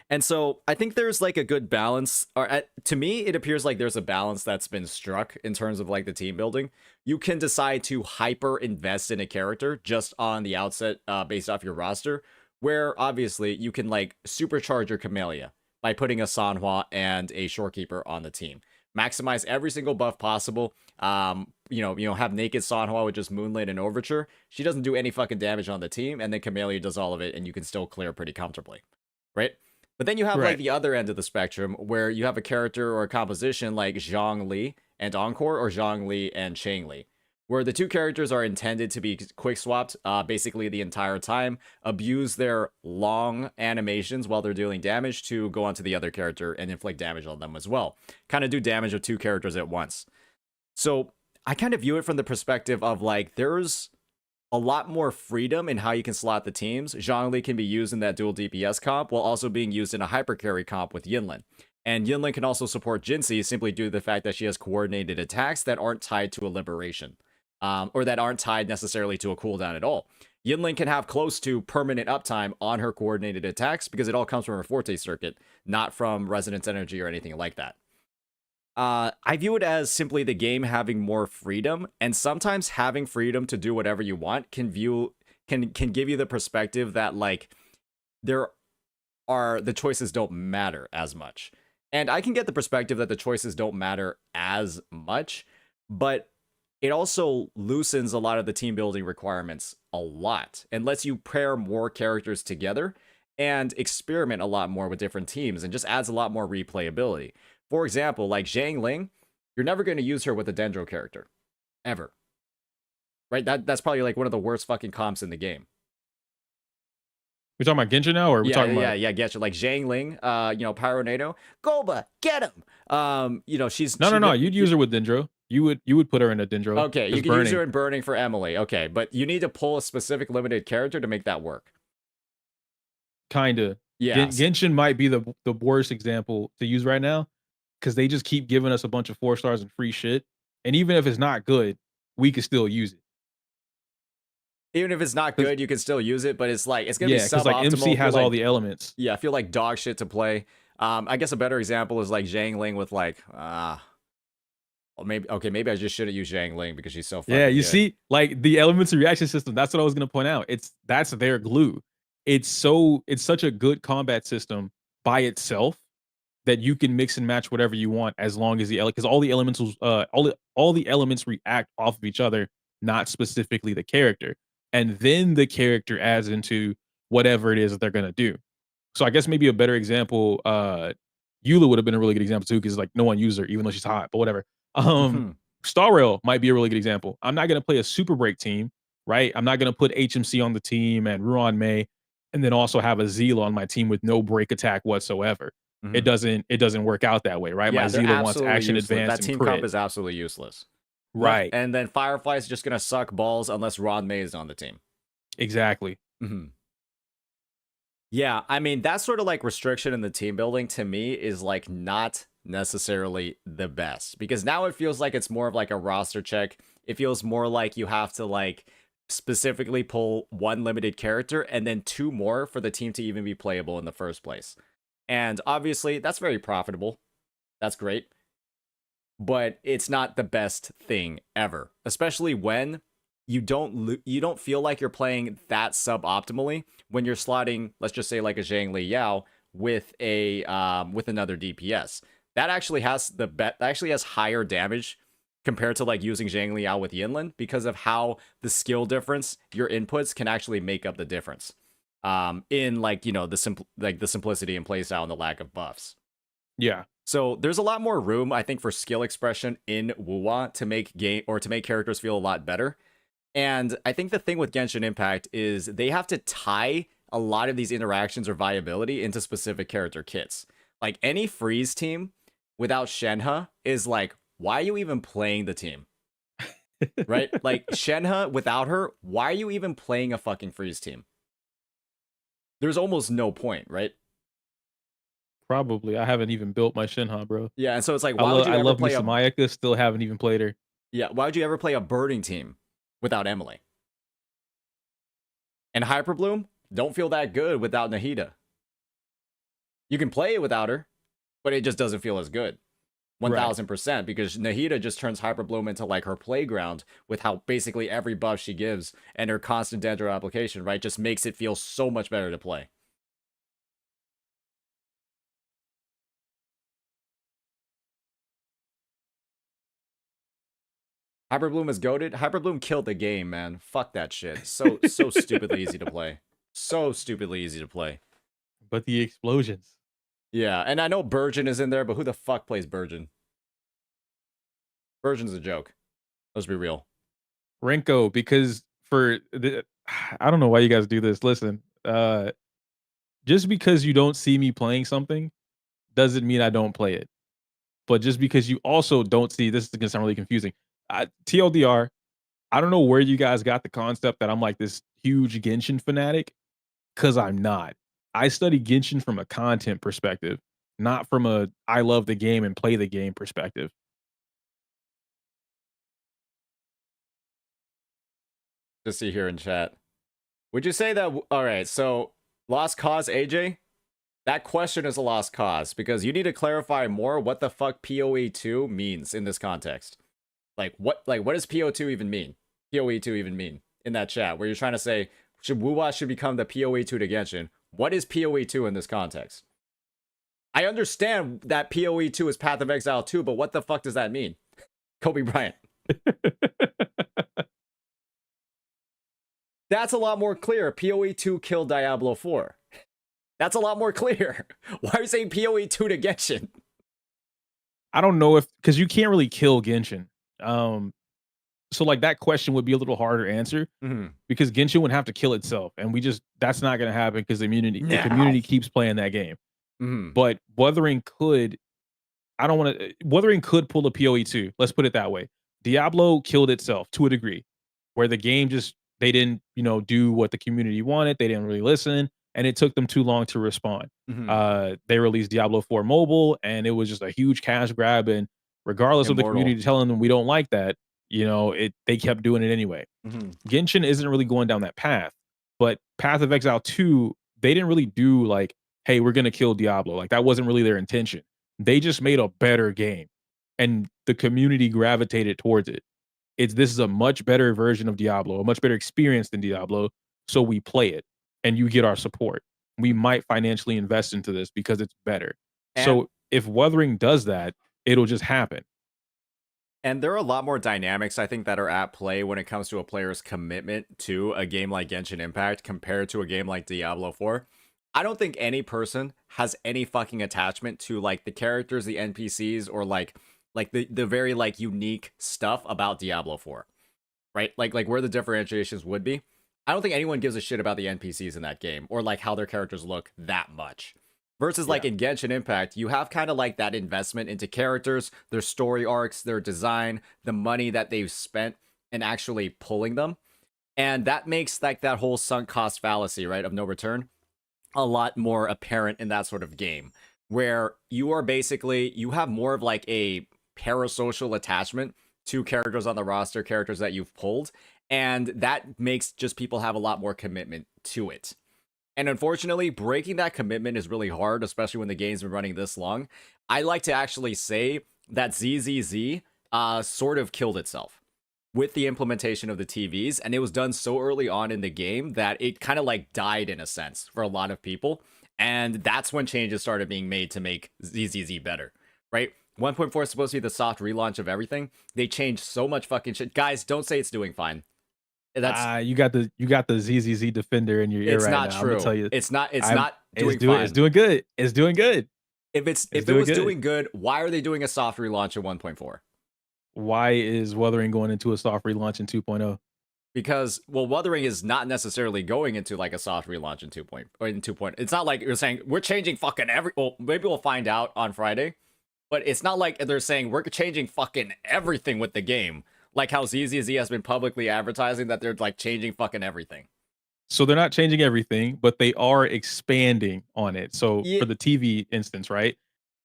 And so I think there's like a good balance, or to me, it appears like there's a balance that's been struck in terms of like the team building. You can decide to hyper invest in a character just on the outset, based off your roster, where obviously you can like supercharge your Camellia by putting a Sanhua and a Shorekeeper on the team. Maximize every single buff possible. Have naked Sanhua with just Moonlit and Overture. She doesn't do any fucking damage on the team, and then Camellia does all of it, and you can still clear pretty comfortably, right? But then you have like the other end of the spectrum where you have a character or a composition like Zhongli and Encore or Zhongli and Changli, where the two characters are intended to be quick swapped basically the entire time, abuse their long animations while they're dealing damage to go onto the other character and inflict damage on them as well. Kind of do damage of two characters at once. So I kind of view it from the perspective of like, there's a lot more freedom in how you can slot the teams. Zhongli can be used in that dual DPS comp while also being used in a hyper carry comp with Yinlin. And Yinlin can also support Jinxie simply due to the fact that she has coordinated attacks that aren't tied to a liberation. Or that aren't tied necessarily to a cooldown at all. Yinlin can have close to permanent uptime on her coordinated attacks because it all comes from her Forte circuit, not from Resonance Energy or anything like that. I view it as simply the game having more freedom, and sometimes having freedom to do whatever you want can give you the perspective that like the choices don't matter as much. And I can get the perspective that the choices don't matter as much, but it also loosens a lot of the team building requirements a lot and lets you pair more characters together and experiment a lot more with different teams and just adds a lot more replayability. For example, like Zhang Ling, you're never going to use her with a Dendro character. Ever. Right? That's probably like one of the worst fucking comps in the game. We talking about Genshin now, or are we talking about? Yeah, get you. Like Zhang Ling, Pyronado, Golba, get him. She's No. You'd use her with Dendro. You would put her in a Dendro. Okay, you can use her in Burning for Emily. Okay, but you need to pull a specific limited character to make that work. Kinda. Yeah. Genshin might be the worst example to use right now because they just keep giving us a bunch of 4 stars and free shit. And even if it's not good, we can still use it. Even if it's not good, you can still use it, but it's like it's gonna be suboptimal. Like MC has all the elements. Yeah, I feel like dog shit to play. I guess a better example is like Zhang Ling with like maybe I just shouldn't use Zhang Ling because she's so fucking good. See, like the elements of reaction system, that's what I was gonna point out. That's their glue. It's such a good combat system by itself that you can mix and match whatever you want as long as because all the elementals all the elements react off of each other, not specifically the character. And then the character adds into whatever it is that they're gonna do. So I guess maybe a better example, Eula would have been a really good example too, because like no one used her, even though she's hot, but whatever. Star Rail might be a really good example. I'm not gonna play a super break team, right? I'm not gonna put HMC on the team and Ruan Mei, and then also have a Zila on my team with no break attack whatsoever. It doesn't work out that way, right? Yeah, my Zila wants action useless. advance. That team comp is absolutely useless. Right. And then Firefly's just gonna suck balls unless Ron May is on the team. Exactly. Yeah, I mean, that sort of like restriction in the team building to me is like not necessarily the best, because now it feels like it's more of like a roster check. It feels more like you have to like specifically pull one limited character and then 2 more for the team to even be playable in the first place. And obviously that's very profitable. That's great. But it's not the best thing ever, especially when you don't feel like you're playing that suboptimally when you're slotting, let's just say like a Zhang Li Yao with a with another DPS. That actually has higher damage compared to like using Zhang Li Yao with Yinlin, because of how the skill difference, your inputs can actually make up the difference. In like, you know, the simplicity and playstyle and the lack of buffs. Yeah. So there's a lot more room, I think, for skill expression in WuWa to make characters feel a lot better. And I think the thing with Genshin Impact is they have to tie a lot of these interactions or viability into specific character kits. Like any freeze team without Shenhe is like, why are you even playing the team? Right? Like Shenhe without her, why are you even playing a fucking freeze team? There's almost no point, right? Probably. I haven't even built my Shinha, bro. Yeah, and so it's like, why would you I ever love play me some Ayaka, still haven't even played her. Yeah, why would you ever play a birding team without Emily? And Hyperbloom, don't feel that good without Nahida. You can play it without her, but it just doesn't feel as good. 1000%, because Nahida just turns Hyperbloom into like her playground with how basically every buff she gives and her constant Dendro application, right? Just makes it feel so much better to play. Hyperbloom is goated. Hyperbloom killed the game, man. Fuck that shit. So stupidly easy to play. So stupidly easy to play. But the explosions. Yeah, and I know Burgeon is in there, but who the fuck plays Burgeon? Burgeon's a joke. Let's be real. Renko, because I don't know why you guys do this. Listen, just because you don't see me playing something doesn't mean I don't play it. But just because you also don't see, this is gonna sound really confusing. TLDR, I don't know where you guys got the concept that I'm like this huge Genshin fanatic, because I'm not. I study Genshin from a content perspective, not from a I love the game and play the game perspective. Just see here in chat. Would you say that? All right, so lost cause, AJ? That question is a lost cause, because you need to clarify more what the fuck PoE2 means in this context. Like what does PO2 even mean? PoE2 even mean in that chat where you're trying to say WuWa should become the PoE2 to Genshin. What is PoE2 in this context? I understand that PoE2 is Path of Exile 2, but what the fuck does that mean? Kobe Bryant. That's a lot more clear. PoE2 killed Diablo 4. That's a lot more clear. Why are you saying PoE2 to Genshin? I don't know because you can't really kill Genshin. So like that question would be a little harder to answer because Genshin would have to kill itself, and that's not going to happen because the community keeps playing that game. But Wuthering could pull a PoE2. Let's put it that way. Diablo killed itself to a degree, where the game they didn't do what the community wanted. They didn't really listen, and it took them too long to respond. They released Diablo 4 mobile, and it was just a huge cash grab. And regardless of the community telling them we don't like that, they kept doing it anyway. Genshin isn't really going down that path, but Path of Exile 2, they didn't really do like, hey, we're gonna kill Diablo. Like that wasn't really their intention. They just made a better game, and the community gravitated towards it. This is a much better version of Diablo, a much better experience than Diablo. So we play it, and you get our support. We might financially invest into this because it's better. So if Wuthering does that, it'll just happen. And there are a lot more dynamics, I think, that are at play when it comes to a player's commitment to a game like Genshin Impact compared to a game like Diablo 4. I don't think any person has any fucking attachment to like the characters, the NPCs, or like the very like unique stuff about Diablo 4. Right? Like where the differentiations would be. I don't think anyone gives a shit about the NPCs in that game or like how their characters look that much. Versus like in Genshin Impact, you have kind of like that investment into characters, their story arcs, their design, the money that they've spent in actually pulling them. And that makes like that whole sunk cost fallacy, right, of no return, a lot more apparent in that sort of game. where you are basically, you have more of like a parasocial attachment to characters on the roster, characters that you've pulled, and that makes just people have a lot more commitment to it. And unfortunately, breaking that commitment is really hard, especially when the game's been running this long. I like to actually say that ZZZ sort of killed itself with the implementation of the TVs, and it was done so early on in the game that it kind of like died in a sense for a lot of people. And that's when changes started being made to make ZZZ better, right? 1.4 is supposed to be the soft relaunch of everything. They changed so much fucking shit. Guys, don't say it's doing fine. That's you got the ZZZ defender in your ear it's right not now. true. I'm gonna tell you, It's not it's doing fine. It's doing good. It's doing good. If it was doing good, why are they doing a soft relaunch of 1.4? Why is Wuthering going into a soft relaunch in 2.0? Because, well, Wuthering is not necessarily going into like a soft relaunch in 2.0 or in 2.0. It's not like you're saying we're changing fucking well, maybe we'll find out on Friday, but it's not like they're saying we're changing fucking everything with the game. Like how ZZZ has been publicly advertising that they're like changing fucking everything. So they're not changing everything, but they are expanding on it. So Yeah. for the TV instance, right?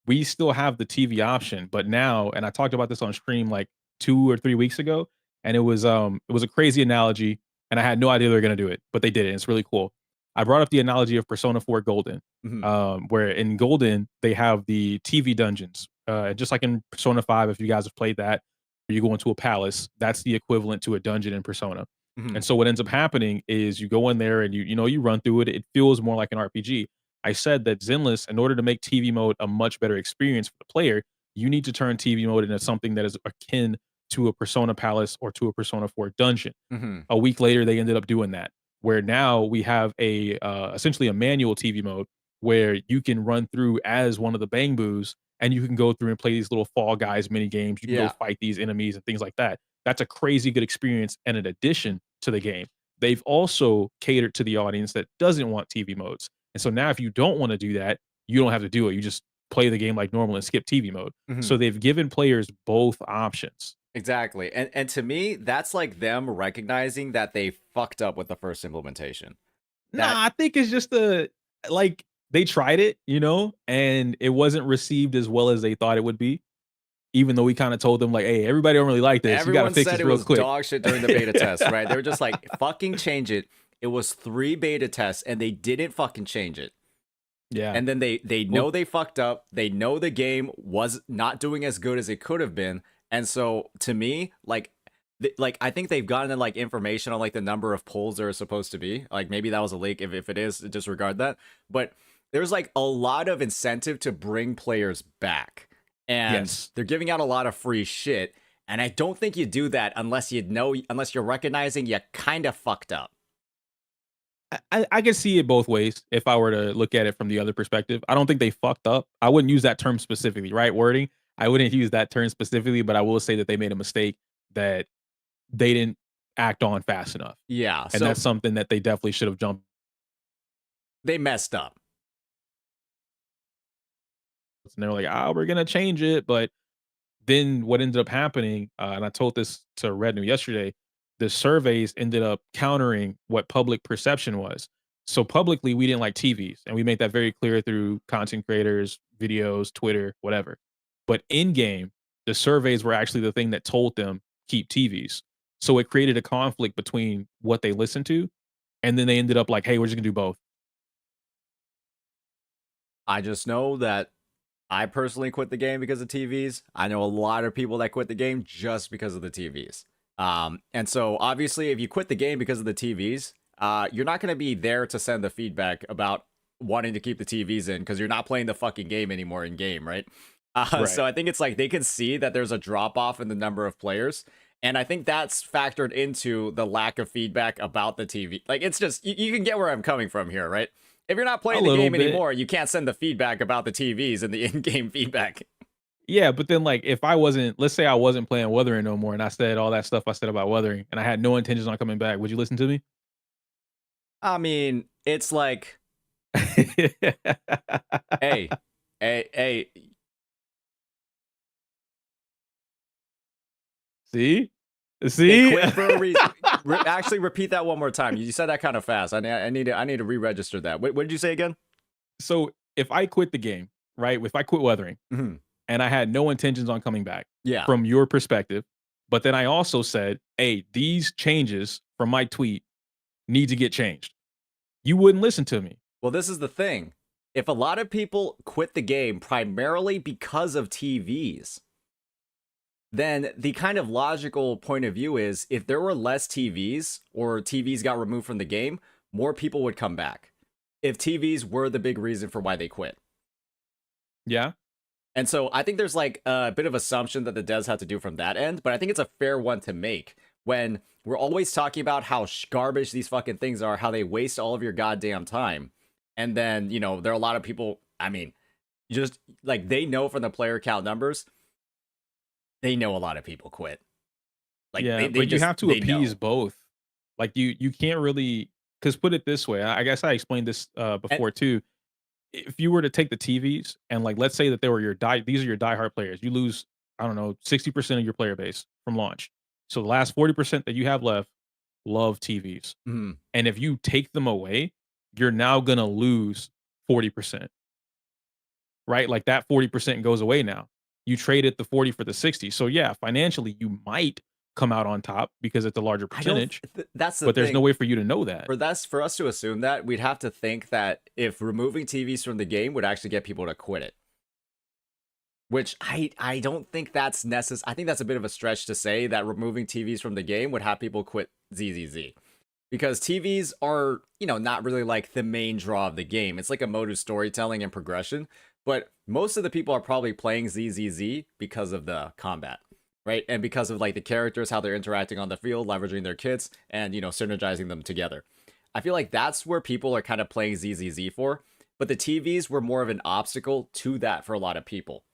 We still have the TV option, but now, and I talked about this on stream like 2 or 3 weeks ago, and it was a crazy analogy, and I had no idea they were gonna do it, but they did it. And it's really cool. I brought up the analogy of Persona 4 Golden, where in Golden they have the TV dungeons, just like in Persona 5. If you guys have played that, where you go into a palace, that's the equivalent to a dungeon in Persona. And so what ends up happening is you go in there and you run through it. It feels more like an RPG. I said that Zenless, in order to make TV mode a much better experience for the player, you need to turn TV mode into something that is akin to a Persona Palace or to a Persona 4 dungeon. A week later, they ended up doing that, where now we have a essentially a manual TV mode where you can run through as one of the Bang Boos, and you can go through and play these little Fall Guys mini games. You can go fight these enemies and things like that. That's a crazy good experience and an addition to the game. They've also catered to the audience that doesn't want TV modes. And so now if you don't want to do that, you don't have to do it. You just play the game like normal and skip TV mode. So they've given players both options. Exactly. And to me, that's like them recognizing that they fucked up with the first implementation. I think it's just like they tried it, and it wasn't received as well as they thought it would be. Even though we kind of told them like, hey, everybody don't really like this. Everyone you gotta fix said this it real was quick. dog shit during the beta test, right? They were just like, fucking change it. It was 3 beta tests and they didn't fucking change it. Yeah. And then they know they fucked up. They know the game was not doing as good as it could have been. And so to me, like I think they've gotten like information on like the number of polls there are supposed to be. Like maybe that was a leak. If it is, disregard that. But there's like a lot of incentive to bring players back. And they're giving out a lot of free shit. And I don't think you do that unless you're recognizing you kind of fucked up. I can see it both ways if I were to look at it from the other perspective. I don't think they fucked up. I wouldn't use that term specifically, right? Wording. I wouldn't use that term specifically, but I will say that they made a mistake that they didn't act on fast enough. Yeah. And that's something that they definitely should have jumped. They messed up. And they were like, we're going to change it. But then what ended up happening, and I told this to Red New yesterday, the surveys ended up countering what public perception was. So publicly, we didn't like TVs. And we made that very clear through content creators, videos, Twitter, whatever. But in-game, the surveys were actually the thing that told them keep TVs. So it created a conflict between what they listened to. And then they ended up like, hey, we're just going to do both. I just know that I personally quit the game because of TVs. I know a lot of people that quit the game just because of the TVs. And so obviously if you quit the game because of the TVs, you're not going to be there to send the feedback about wanting to keep the TVs in because you're not playing the fucking game anymore in game, right? Right. So I think it's like they can see that there's a drop off in the number of players. And I think that's factored into the lack of feedback about the TV. Like it's just, you can get where I'm coming from here, right? If you're not playing the game anymore, you can't send the feedback about the TVs and the in-game feedback. Yeah, but then like if I wasn't, let's say I wasn't playing Wuthering no more and I said all that stuff I said about Wuthering and I had no intentions on coming back, would you listen to me? I mean, it's like, hey. See? They quit for a reason. Actually, repeat that one more time. You said that kind of fast. I need to re-register that. What did you say again? So if I quit the game, right? If I quit Wuthering Mhm. and I had no intentions on coming back Yeah. from your perspective, but then I also said, hey, these changes from my tweet need to get changed. You wouldn't listen to me. Well, this is the thing. If a lot of people quit the game primarily because of TVs, then the kind of logical point of view is if there were less TVs or TVs got removed from the game, more people would come back. If TVs were the big reason for why they quit. Yeah. And so I think there's like a bit of assumption that the devs have to do from that end, but I think it's a fair one to make when we're always talking about how garbage these fucking things are, how they waste all of your goddamn time. And then, you know, there are a lot of people, I mean, just like they know from the player count numbers, they know a lot of people quit. Like yeah, they but you just, have to they appease know. both. Like you can't really, because put it this way, I guess I explained this before too. If you were to take the TVs and like let's say that they were these are your diehard players, you lose, I don't know, 60% of your player base from launch. So the last 40% that you have left love TVs. Mhm. And if you take them away, you're now gonna lose 40%. Right? Like that 40% goes away now. You traded the 40 for the 60. So yeah, financially you might come out on top because it's a larger I don't, percentage, that's the but there's no thing. way for you to know that. For us to assume that, we'd have to think that if removing TVs from the game would actually get people to quit it. Which I don't think that's necessary. I think that's a bit of a stretch to say that removing TVs from the game would have people quit ZZZ. Because TVs are, you know, not really like the main draw of the game. It's like a mode of storytelling and progression. But most of the people are probably playing ZZZ because of the combat, right? And because of like the characters, how they're interacting on the field, leveraging their kits, and, you know, synergizing them together. I feel like that's where people are kind of playing ZZZ for. But the TVs were more of an obstacle to that for a lot of people.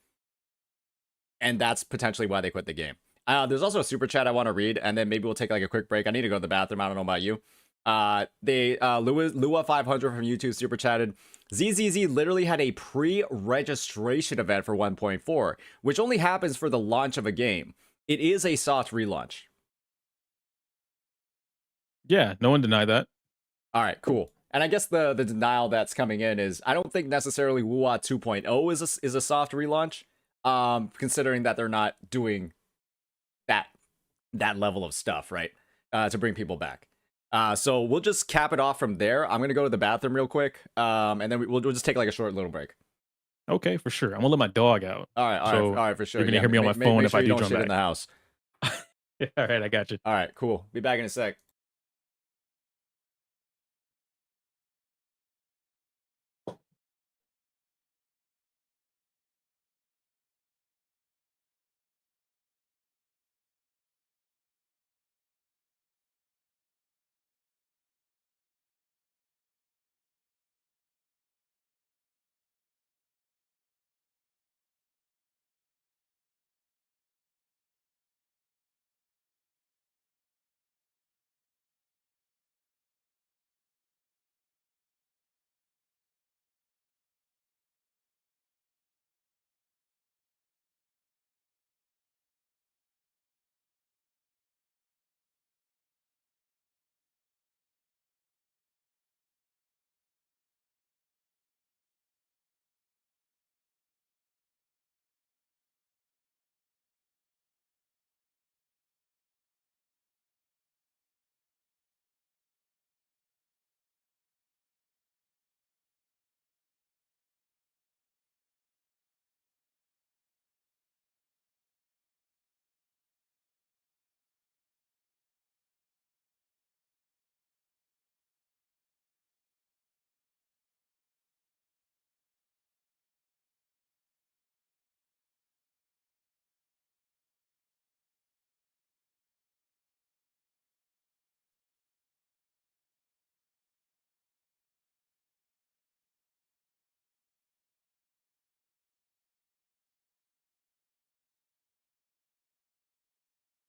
And that's potentially why they quit the game. There's also a super chat I want to read, and then maybe we'll take like a quick break. I need to go to the bathroom. I don't know about you. Lua 500 from YouTube super chatted. ZZZ literally had a pre-registration event for 1.4, which only happens for the launch of a game. It is a soft relaunch. Yeah, no one denied that. All right, cool. And I guess the denial that's coming in is I don't think necessarily WuWa 2.0 is a soft relaunch, considering that they're not doing that level of stuff, right? To bring people back. So we'll just cap it off from there. I'm gonna go to the bathroom real quick, and then we'll just take like a short little break. Okay, for sure. I'm gonna let my dog out. All right, for sure. You're gonna hear me on my phone make if sure I you do don't jump shit back. in the house. All right, I got you. All right, cool. Be back in a sec.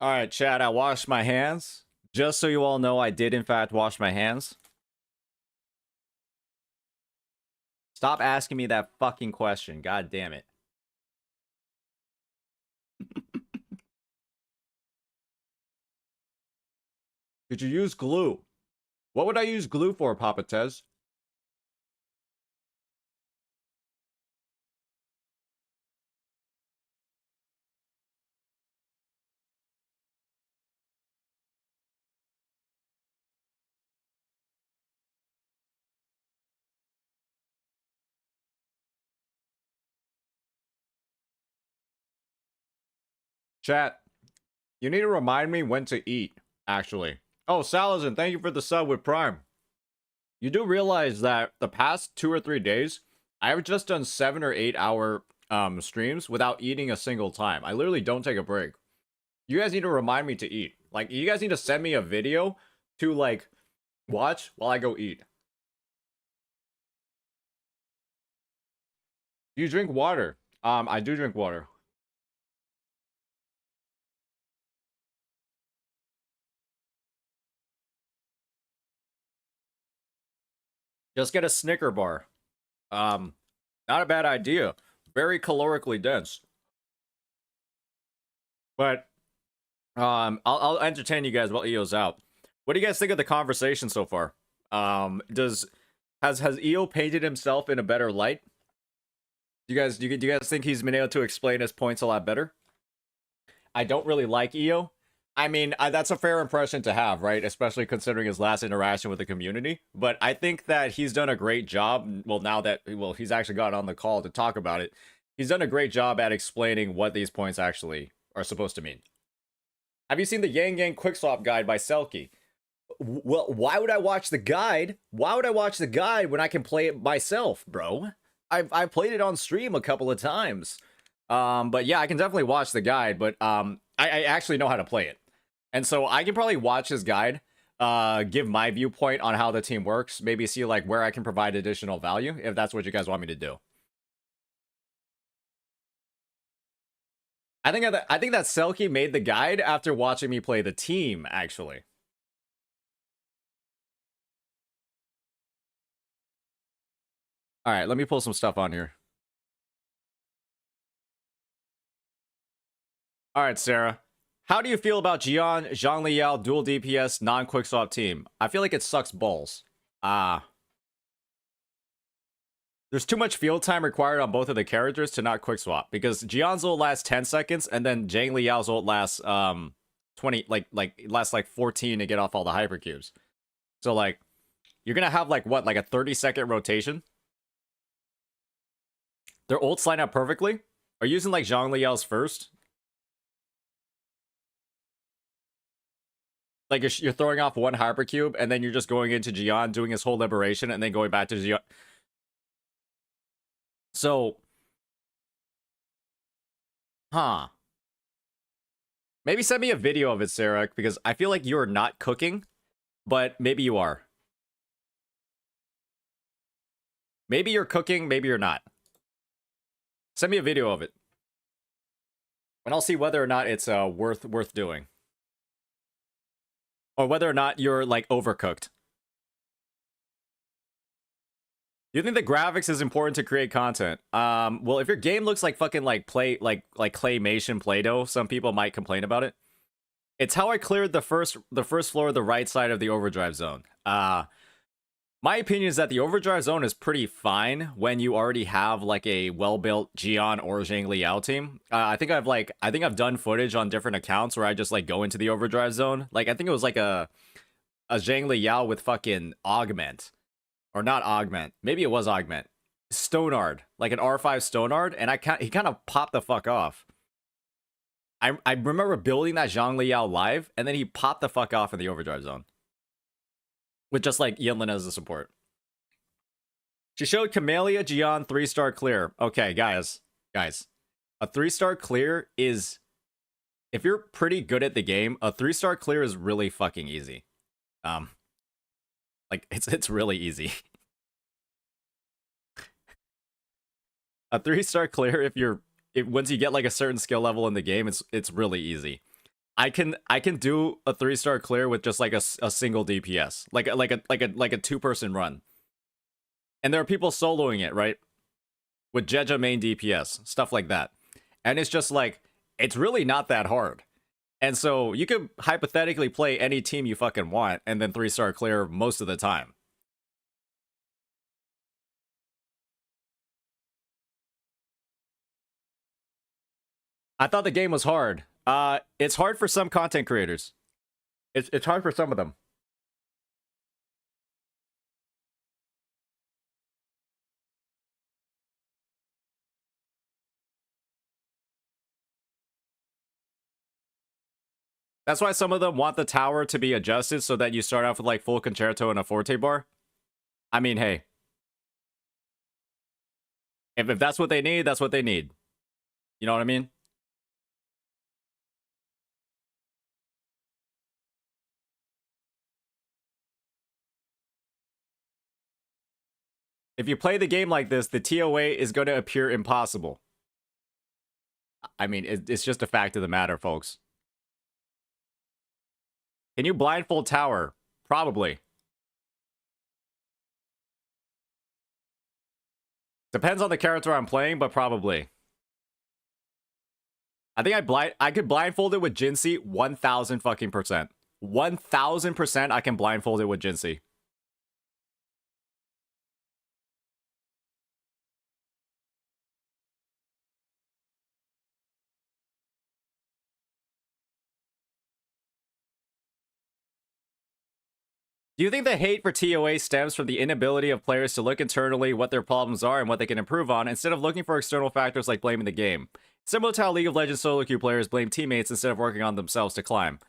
All right, Chad, I washed my hands. Just so you all know, I did in fact wash my hands. Stop asking me that fucking question. God damn it. Did you use glue? What would I use glue for, Papa Tez? Chat, you need to remind me when to eat, actually. Oh, Salazin, thank you for the sub with Prime. You do realize that the past 2 or 3 days, I've just done 7 or 8 hour streams without eating a single time. I literally don't take a break. You guys need to remind me to eat. Like, you guys need to send me a video to, like, watch while I go eat. Do you drink water? I do drink water. Just get a Snicker bar. Not a bad idea. Very calorically dense. But I'll entertain you guys while EO's out. What do you guys think of the conversation so far? Has EO painted himself in a better light? Do you guys think he's been able to explain his points a lot better? I don't really like EO. I mean, that's a fair impression to have, right? Especially considering his last interaction with the community. But I think that he's done a great job. Well, now that he's actually gotten on the call to talk about it, he's done a great job at explaining what these points actually are supposed to mean. Have you seen the Yang Yang Quickswap guide by Selkie? Well, why would I watch the guide? Why would I watch the guide when I can play it myself, bro? I've played it on stream a couple of times. But yeah, I can definitely watch the guide, but I actually know how to play it. And so I can probably watch his guide, give my viewpoint on how the team works, maybe see like where I can provide additional value, if that's what you guys want me to do. I think that Selkie made the guide after watching me play the team, actually. All right, let me pull some stuff on here. All right, Sarah. How do you feel about Jian, Zhang Liao, dual DPS, non-quickswap team? I feel like it sucks balls. There's too much field time required on both of the characters to not quickswap, because Jian's ult lasts 10 seconds, and then Zhang Liao's ult lasts 20, lasts like 14 to get off all the hypercubes. So like, you're gonna have like what, like a 30-second rotation? Their ults line up perfectly? Are you using like Zhang Liao's first? Like you're throwing off one hypercube, and then you're just going into Jian, doing his whole liberation, and then going back to Jian. So, maybe send me a video of it, Sarah, because I feel like you're not cooking, but maybe you are. Maybe you're cooking, maybe you're not. Send me a video of it, and I'll see whether or not it's worth doing. Or whether or not you're, like, overcooked. Do you think the graphics is important to create content? Well, if your game looks like fucking, like, claymation Play-Doh, some people might complain about it. It's how I cleared the first floor of the right side of the overdrive zone. My opinion is that the overdrive zone is pretty fine when you already have, like, a well-built Jian or Zhang Liao team. I think I've done footage on different accounts where I just, like, go into the overdrive zone. Like, I think it was, like, a Zhang Liao with fucking Augment. Or not Augment. Maybe it was Augment. Stonard. Like, an R5 Stonard, and he kind of popped the fuck off. I remember building that Zhang Liao live, and then he popped the fuck off in the overdrive zone. With just like Yinlin as a support. She showed Camellia Jian 3-star clear. Okay, guys. A 3-star clear is, if you're pretty good at the game, a 3-star clear is really fucking easy. Like it's really easy. A 3-star clear, once you get like a certain skill level in the game, it's really easy. I can do a 3-star clear with just like a single DPS, like a 2-person run. And there are people soloing it, right? With Jeja main DPS, stuff like that. And it's just like, it's really not that hard. And so you could hypothetically play any team you fucking want and then 3-star clear most of the time. I thought the game was hard. It's hard for some content creators. It's hard for some of them. That's why some of them want the tower to be adjusted so that you start off with like full concerto and a forte bar. I mean, hey. If that's what they need, that's what they need. You know what I mean? If you play the game like this, the TOA is going to appear impossible. I mean, it's just a fact of the matter, folks. Can you blindfold tower? Probably. Depends on the character I'm playing, but probably. I think I could blindfold it with Jinsei 1000 fucking %. 1000% I can blindfold it with Jinsei. Do you think the hate for TOA stems from the inability of players to look internally what their problems are and what they can improve on, instead of looking for external factors like blaming the game? Similar to how League of Legends solo queue players blame teammates instead of working on themselves to climb.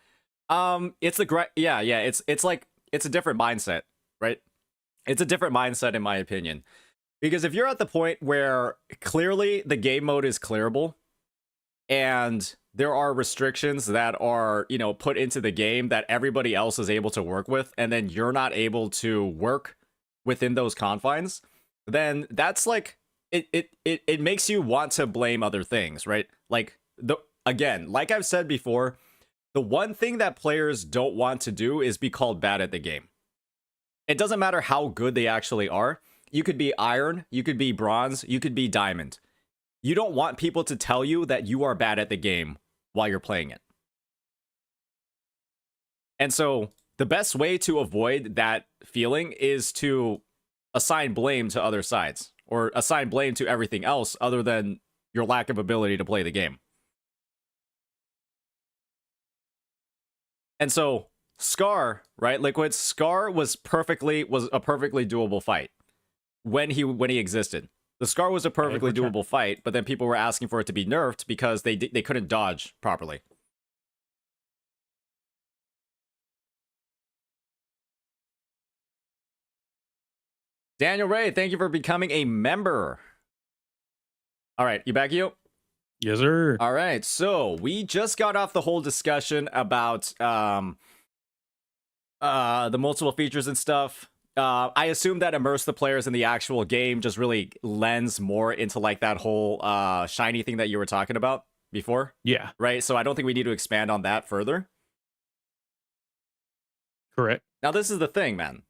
It's the it's like it's a different mindset, right? It's a different mindset in my opinion. Because if you're at the point where clearly the game mode is clearable and there are restrictions that are, you know, put into the game that everybody else is able to work with, and then you're not able to work within those confines, then that's like it makes you want to blame other things, right? Like again, like I've said before, the one thing that players don't want to do is be called bad at the game. It doesn't matter how good they actually are. You could be iron, you could be bronze, you could be diamond. You don't want people to tell you that you are bad at the game while you're playing it. And so the best way to avoid that feeling is to assign blame to other sides, or assign blame to everything else other than your lack of ability to play the game. And so Scar, right? Liquid Scar was a perfectly doable fight when he existed. The Scar was a perfectly doable fight, but then people were asking for it to be nerfed because they couldn't dodge properly. Daniel Ray, thank you for becoming a member. All right, you back, you? Yes, sir. All right, so we just got off the whole discussion about the multiple features and stuff. I assume that immerse the players in the actual game just really lends more into like that whole shiny thing that you were talking about before. Yeah. Right? So I don't think we need to expand on that further. Correct. Now, this is the thing, man.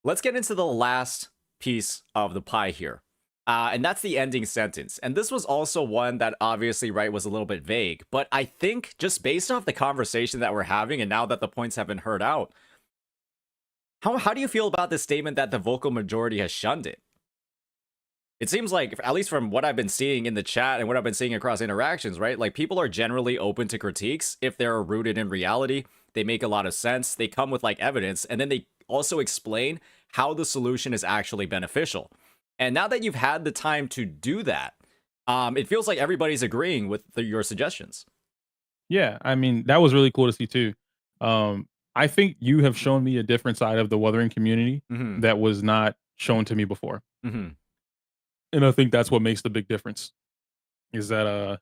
Let's get into the last piece of the pie here. And that's the ending sentence. And this was also one that obviously, right, was a little bit vague. But I think just based off the conversation that we're having, and now that the points have been heard out, how do you feel about this statement that the vocal majority has shunned it? It seems like, at least from what I've been seeing in the chat and what I've been seeing across interactions, right? Like, people are generally open to critiques if they're rooted in reality. They make a lot of sense. They come with, like, evidence. And then they also explain how the solution is actually beneficial. And now that you've had the time to do that, it feels like everybody's agreeing with your suggestions. Yeah, I mean, that was really cool to see, too. I think you have shown me a different side of the Wuthering community that was not shown to me before. And I think that's what makes the big difference. Is that,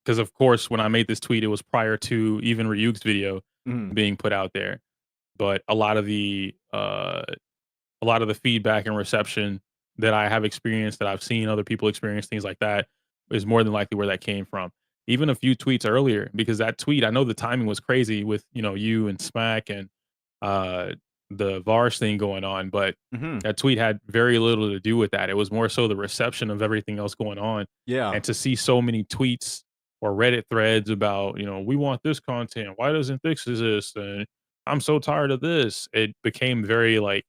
because of course, when I made this tweet, it was prior to even Ryuk's video being put out there. But a lot of the feedback and reception that I have experienced, that I've seen other people experience, things like that, is more than likely where that came from. Even a few tweets earlier, because that tweet, I know the timing was crazy with, you know, you and Smack and the Vars thing going on, but that tweet had very little to do with that. It was more so the reception of everything else going on. Yeah. And to see so many tweets or Reddit threads about, you know, we want this content. Why doesn't this exist? And I'm so tired of this. It became very like,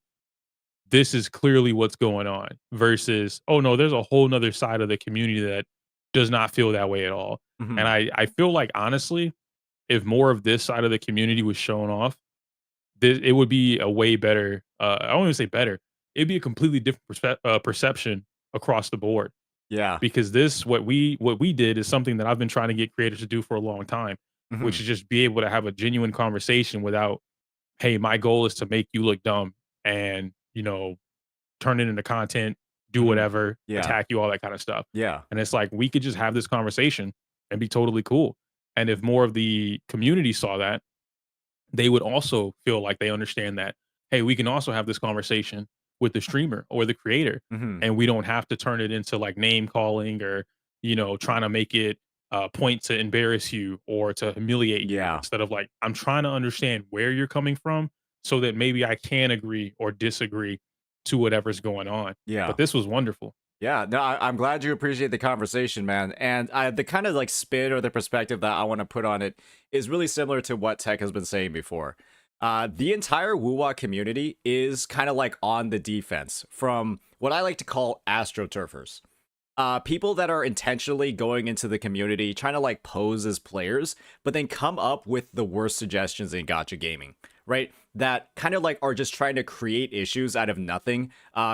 this is clearly what's going on versus, oh no, there's a whole nother side of the community that does not feel that way at all. And I feel like, honestly, if more of this side of the community was shown off, it would be a way better, I don't even say better, it'd be a completely different perception across the board. Yeah. Because what we did is something that I've been trying to get creators to do for a long time. which is just be able to have a genuine conversation without, hey, my goal is to make you look dumb and, turn it into content, do whatever, Yeah. attack you, all that kind of stuff. Yeah. And it's like, we could just have this conversation and be totally cool. And if more of the community saw that, they would also feel like they understand that, hey, we can also have this conversation with the streamer or the creator, and we don't have to turn it into like name calling or, trying to make it a point to embarrass you or to humiliate you. Yeah. Instead of like, I'm trying to understand where you're coming from so that maybe I can agree or disagree to whatever's going on. Yeah. But this was wonderful. Yeah, no, I'm glad you appreciate the conversation, man. And the kind of like spin or the perspective that I want to put on it is really similar to what Tech has been saying before. The entire WuWa community is kind of like on the defense from what I like to call astroturfers. People that are intentionally going into the community, trying to like pose as players, but then come up with the worst suggestions in gacha gaming, right? That kind of like are just trying to create issues out of nothing,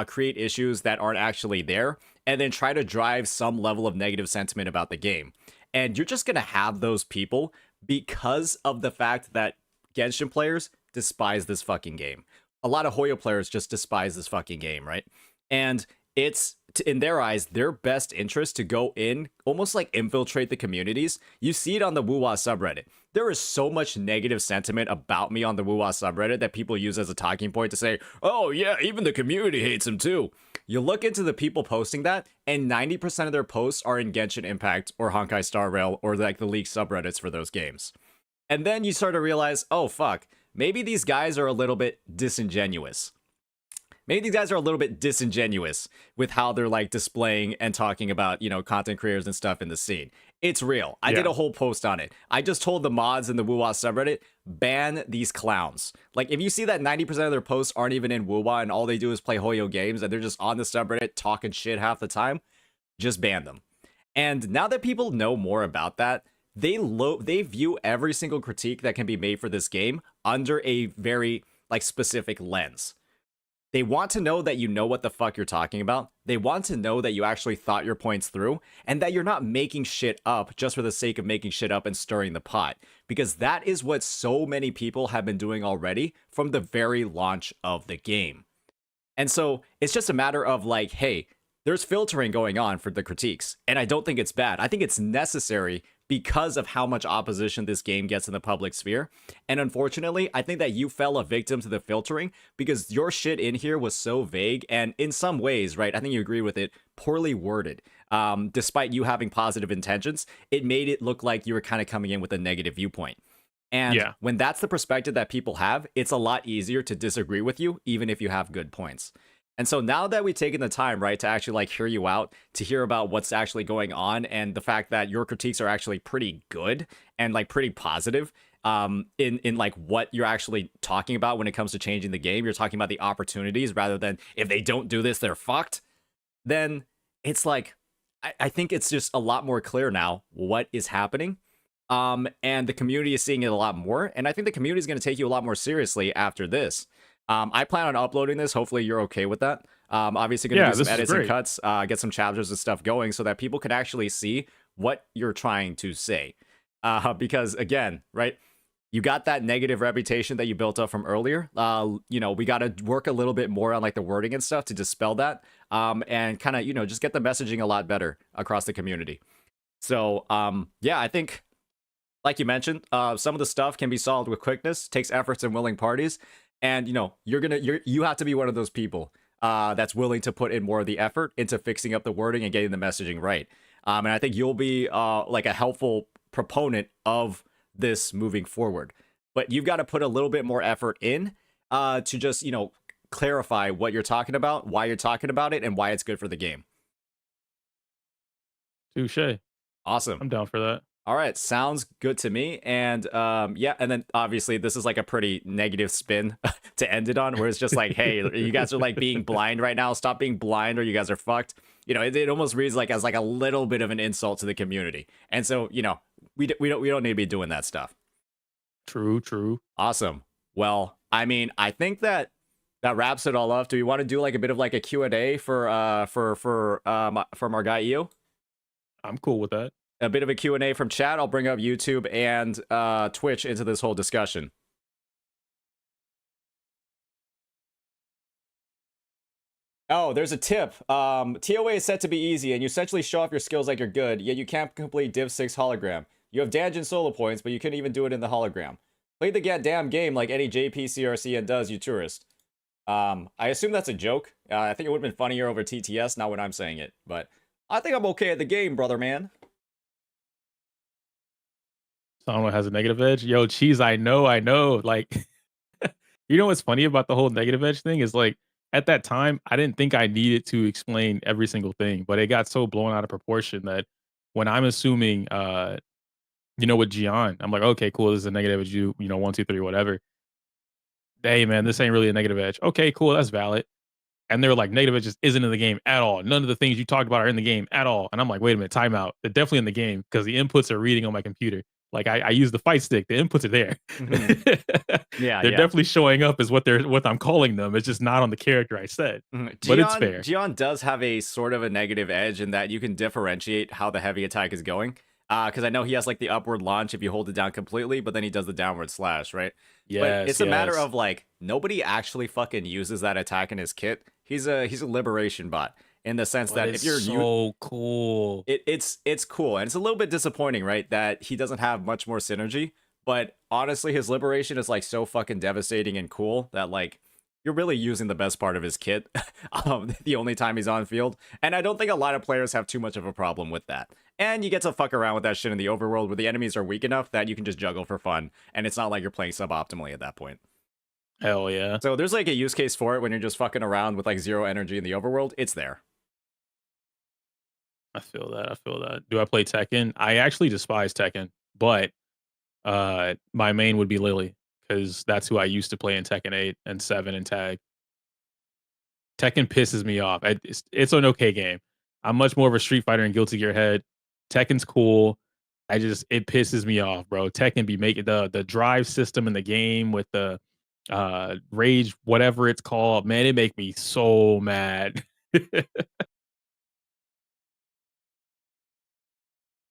create issues that aren't actually there, and then try to drive some level of negative sentiment about the game. And you're just going to have those people because of the fact that Genshin players despise this fucking game. A lot of Hoyo players just despise this fucking game, right? And it's, in their eyes, their best interest to go in, almost like infiltrate the communities. You see it on the WuWa subreddit. There is so much negative sentiment about me on the WuWa subreddit that people use as a talking point to say, oh yeah, even the community hates him too. You look into the people posting that, and 90% of their posts are in Genshin Impact or Honkai Star Rail or like the leaked subreddits for those games. And then you start to realize, oh fuck, maybe these guys are a little bit disingenuous. Maybe these guys are a little bit disingenuous with how they're like displaying and talking about, content creators and stuff in the scene. It's real. I did a whole post on it. I just told the mods in the WuWa subreddit, ban these clowns. Like, if you see that 90% of their posts aren't even in WuWa and all they do is play Hoyo games and they're just on the subreddit talking shit half the time, just ban them. And now that people know more about that, they view every single critique that can be made for this game under a very like specific lens. They want to know that you know what the fuck you're talking about. They want to know that you actually thought your points through and that you're not making shit up just for the sake of making shit up and stirring the pot. Because that is what so many people have been doing already from the very launch of the game. And so it's just a matter of like, hey, there's filtering going on for the critiques. And I don't think it's bad. I think it's necessary because of how much opposition this game gets in the public sphere. And unfortunately, I think that you fell a victim to the filtering because your shit in here was so vague and in some ways, right, I think you agree with it, poorly worded. Despite you having positive intentions, it made it look like you were kind of coming in with a negative viewpoint. And when that's the perspective that people have, it's a lot easier to disagree with you, even if you have good points. And so now that we've taken the time, right, to actually like hear you out, to hear about what's actually going on and the fact that your critiques are actually pretty good and like pretty positive in like what you're actually talking about when it comes to changing the game, you're talking about the opportunities rather than if they don't do this, they're fucked. Then it's like, I think it's just a lot more clear now what is happening. And the community is seeing it a lot more. And I think the community is going to take you a lot more seriously after this. I plan on uploading this. Hopefully you're okay with that. Obviously going to do some edits and cuts, get some chapters and stuff going so that people can actually see what you're trying to say. Because again, right, you got that negative reputation that you built up from earlier. We got to work a little bit more on like the wording and stuff to dispel that. And kind of, just get the messaging a lot better across the community. So, yeah, I think, like you mentioned, some of the stuff can be solved with quickness, takes efforts and willing parties. And, you have to be one of those people that's willing to put in more of the effort into fixing up the wording and getting the messaging right. And I think you'll be like a helpful proponent of this moving forward. But you've got to put a little bit more effort in to just, clarify what you're talking about, why you're talking about it, and why it's good for the game. Touche. Awesome. I'm down for that. All right, sounds good to me. And yeah, and then obviously this is like a pretty negative spin to end it on, where it's just like, hey, you guys are like being blind right now. Stop being blind or you guys are fucked. It almost reads like as like a little bit of an insult to the community. And so, we don't need to be doing that stuff. True. Awesome. Well, I mean, I think that wraps it all up. Do we want to do like a bit of like a Q&A for our guy Io? I'm cool with that. a bit of a Q&A from chat. I'll bring up YouTube and Twitch into this whole discussion. Oh, there's a tip. TOA is set to be easy, and you essentially show off your skills like you're good, yet you can't complete Div 6 hologram. You have Danjin solo points, but you couldn't even do it in the hologram. Play the damn game like any JPCRCN does, you tourist. I assume that's a joke. I think it would have been funnier over TTS, not when I'm saying it. But I think I'm okay at the game, brother man. Someone has a negative edge. Yo, Cheese, I know. Like, you know what's funny about the whole negative edge thing is like, at that time, I didn't think I needed to explain every single thing, but it got so blown out of proportion that when I'm assuming, with Gian, I'm like, okay, cool, this is a negative edge, 1, 2, 3, whatever. Hey, man, this ain't really a negative edge. Okay, cool, that's valid. And they're like, negative edge just isn't in the game at all. None of the things you talked about are in the game at all. And I'm like, wait a minute, timeout. They're definitely in the game because the inputs are reading on my computer. Like I use the fight stick. The inputs are there. Yeah, they're definitely showing up as what I'm calling them. It's just not on the character I said. But it's fair. Gian does have a sort of a negative edge in that you can differentiate how the heavy attack is going. Because I know he has like the upward launch if you hold it down completely, but then he does the downward slash, right? Yes, but it's a matter of like nobody actually fucking uses that attack in his kit. He's a liberation bot. In the sense that if you're so cool, it's cool, and it's a little bit disappointing, right? That he doesn't have much more synergy. But honestly, his liberation is like so fucking devastating and cool that like you're really using the best part of his kit the only time he's on field. And I don't think a lot of players have too much of a problem with that. And you get to fuck around with that shit in the overworld where the enemies are weak enough that you can just juggle for fun, and it's not like you're playing suboptimally at that point. Hell yeah. So there's like a use case for it when you're just fucking around with like 0 energy in the overworld. It's there. I feel that. Do I play Tekken? I actually despise Tekken, but my main would be Lily because that's who I used to play in Tekken 8 and 7 and Tag. Tekken pisses me off. It's an okay game. I'm much more of a Street Fighter and Guilty Gear head. Tekken's cool. It pisses me off, bro. Tekken be making the drive system in the game with the rage, whatever it's called. Man, it make me so mad.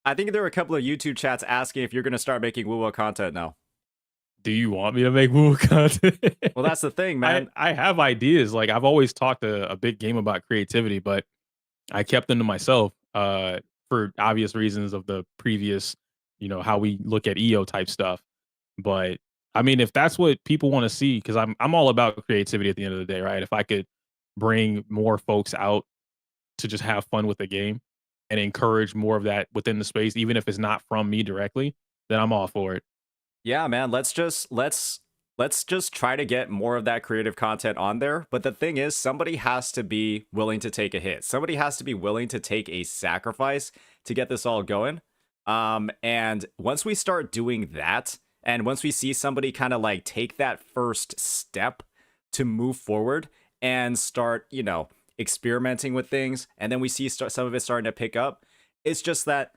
I think there were a couple of YouTube chats asking if you're going to start making WuWa content now. Do you want me to make WuWa content? Well, that's the thing, man. I have ideas. Like I've always talked a big game about creativity, but I kept them to myself for obvious reasons of the previous, how we look at EO type stuff. But I mean, if that's what people want to see, because I'm all about creativity at the end of the day, right? If I could bring more folks out to just have fun with the game and encourage more of that within the space, even if it's not from me directly, then I'm all for it. Yeah, man, let's just try to get more of that creative content on there. But the thing is, somebody has to be willing to take a hit. Somebody has to be willing to take a sacrifice to get this all going. And once we start doing that, and once we see somebody kind of like take that first step to move forward and start, experimenting with things, and then we see some of it starting to pick up, it's just that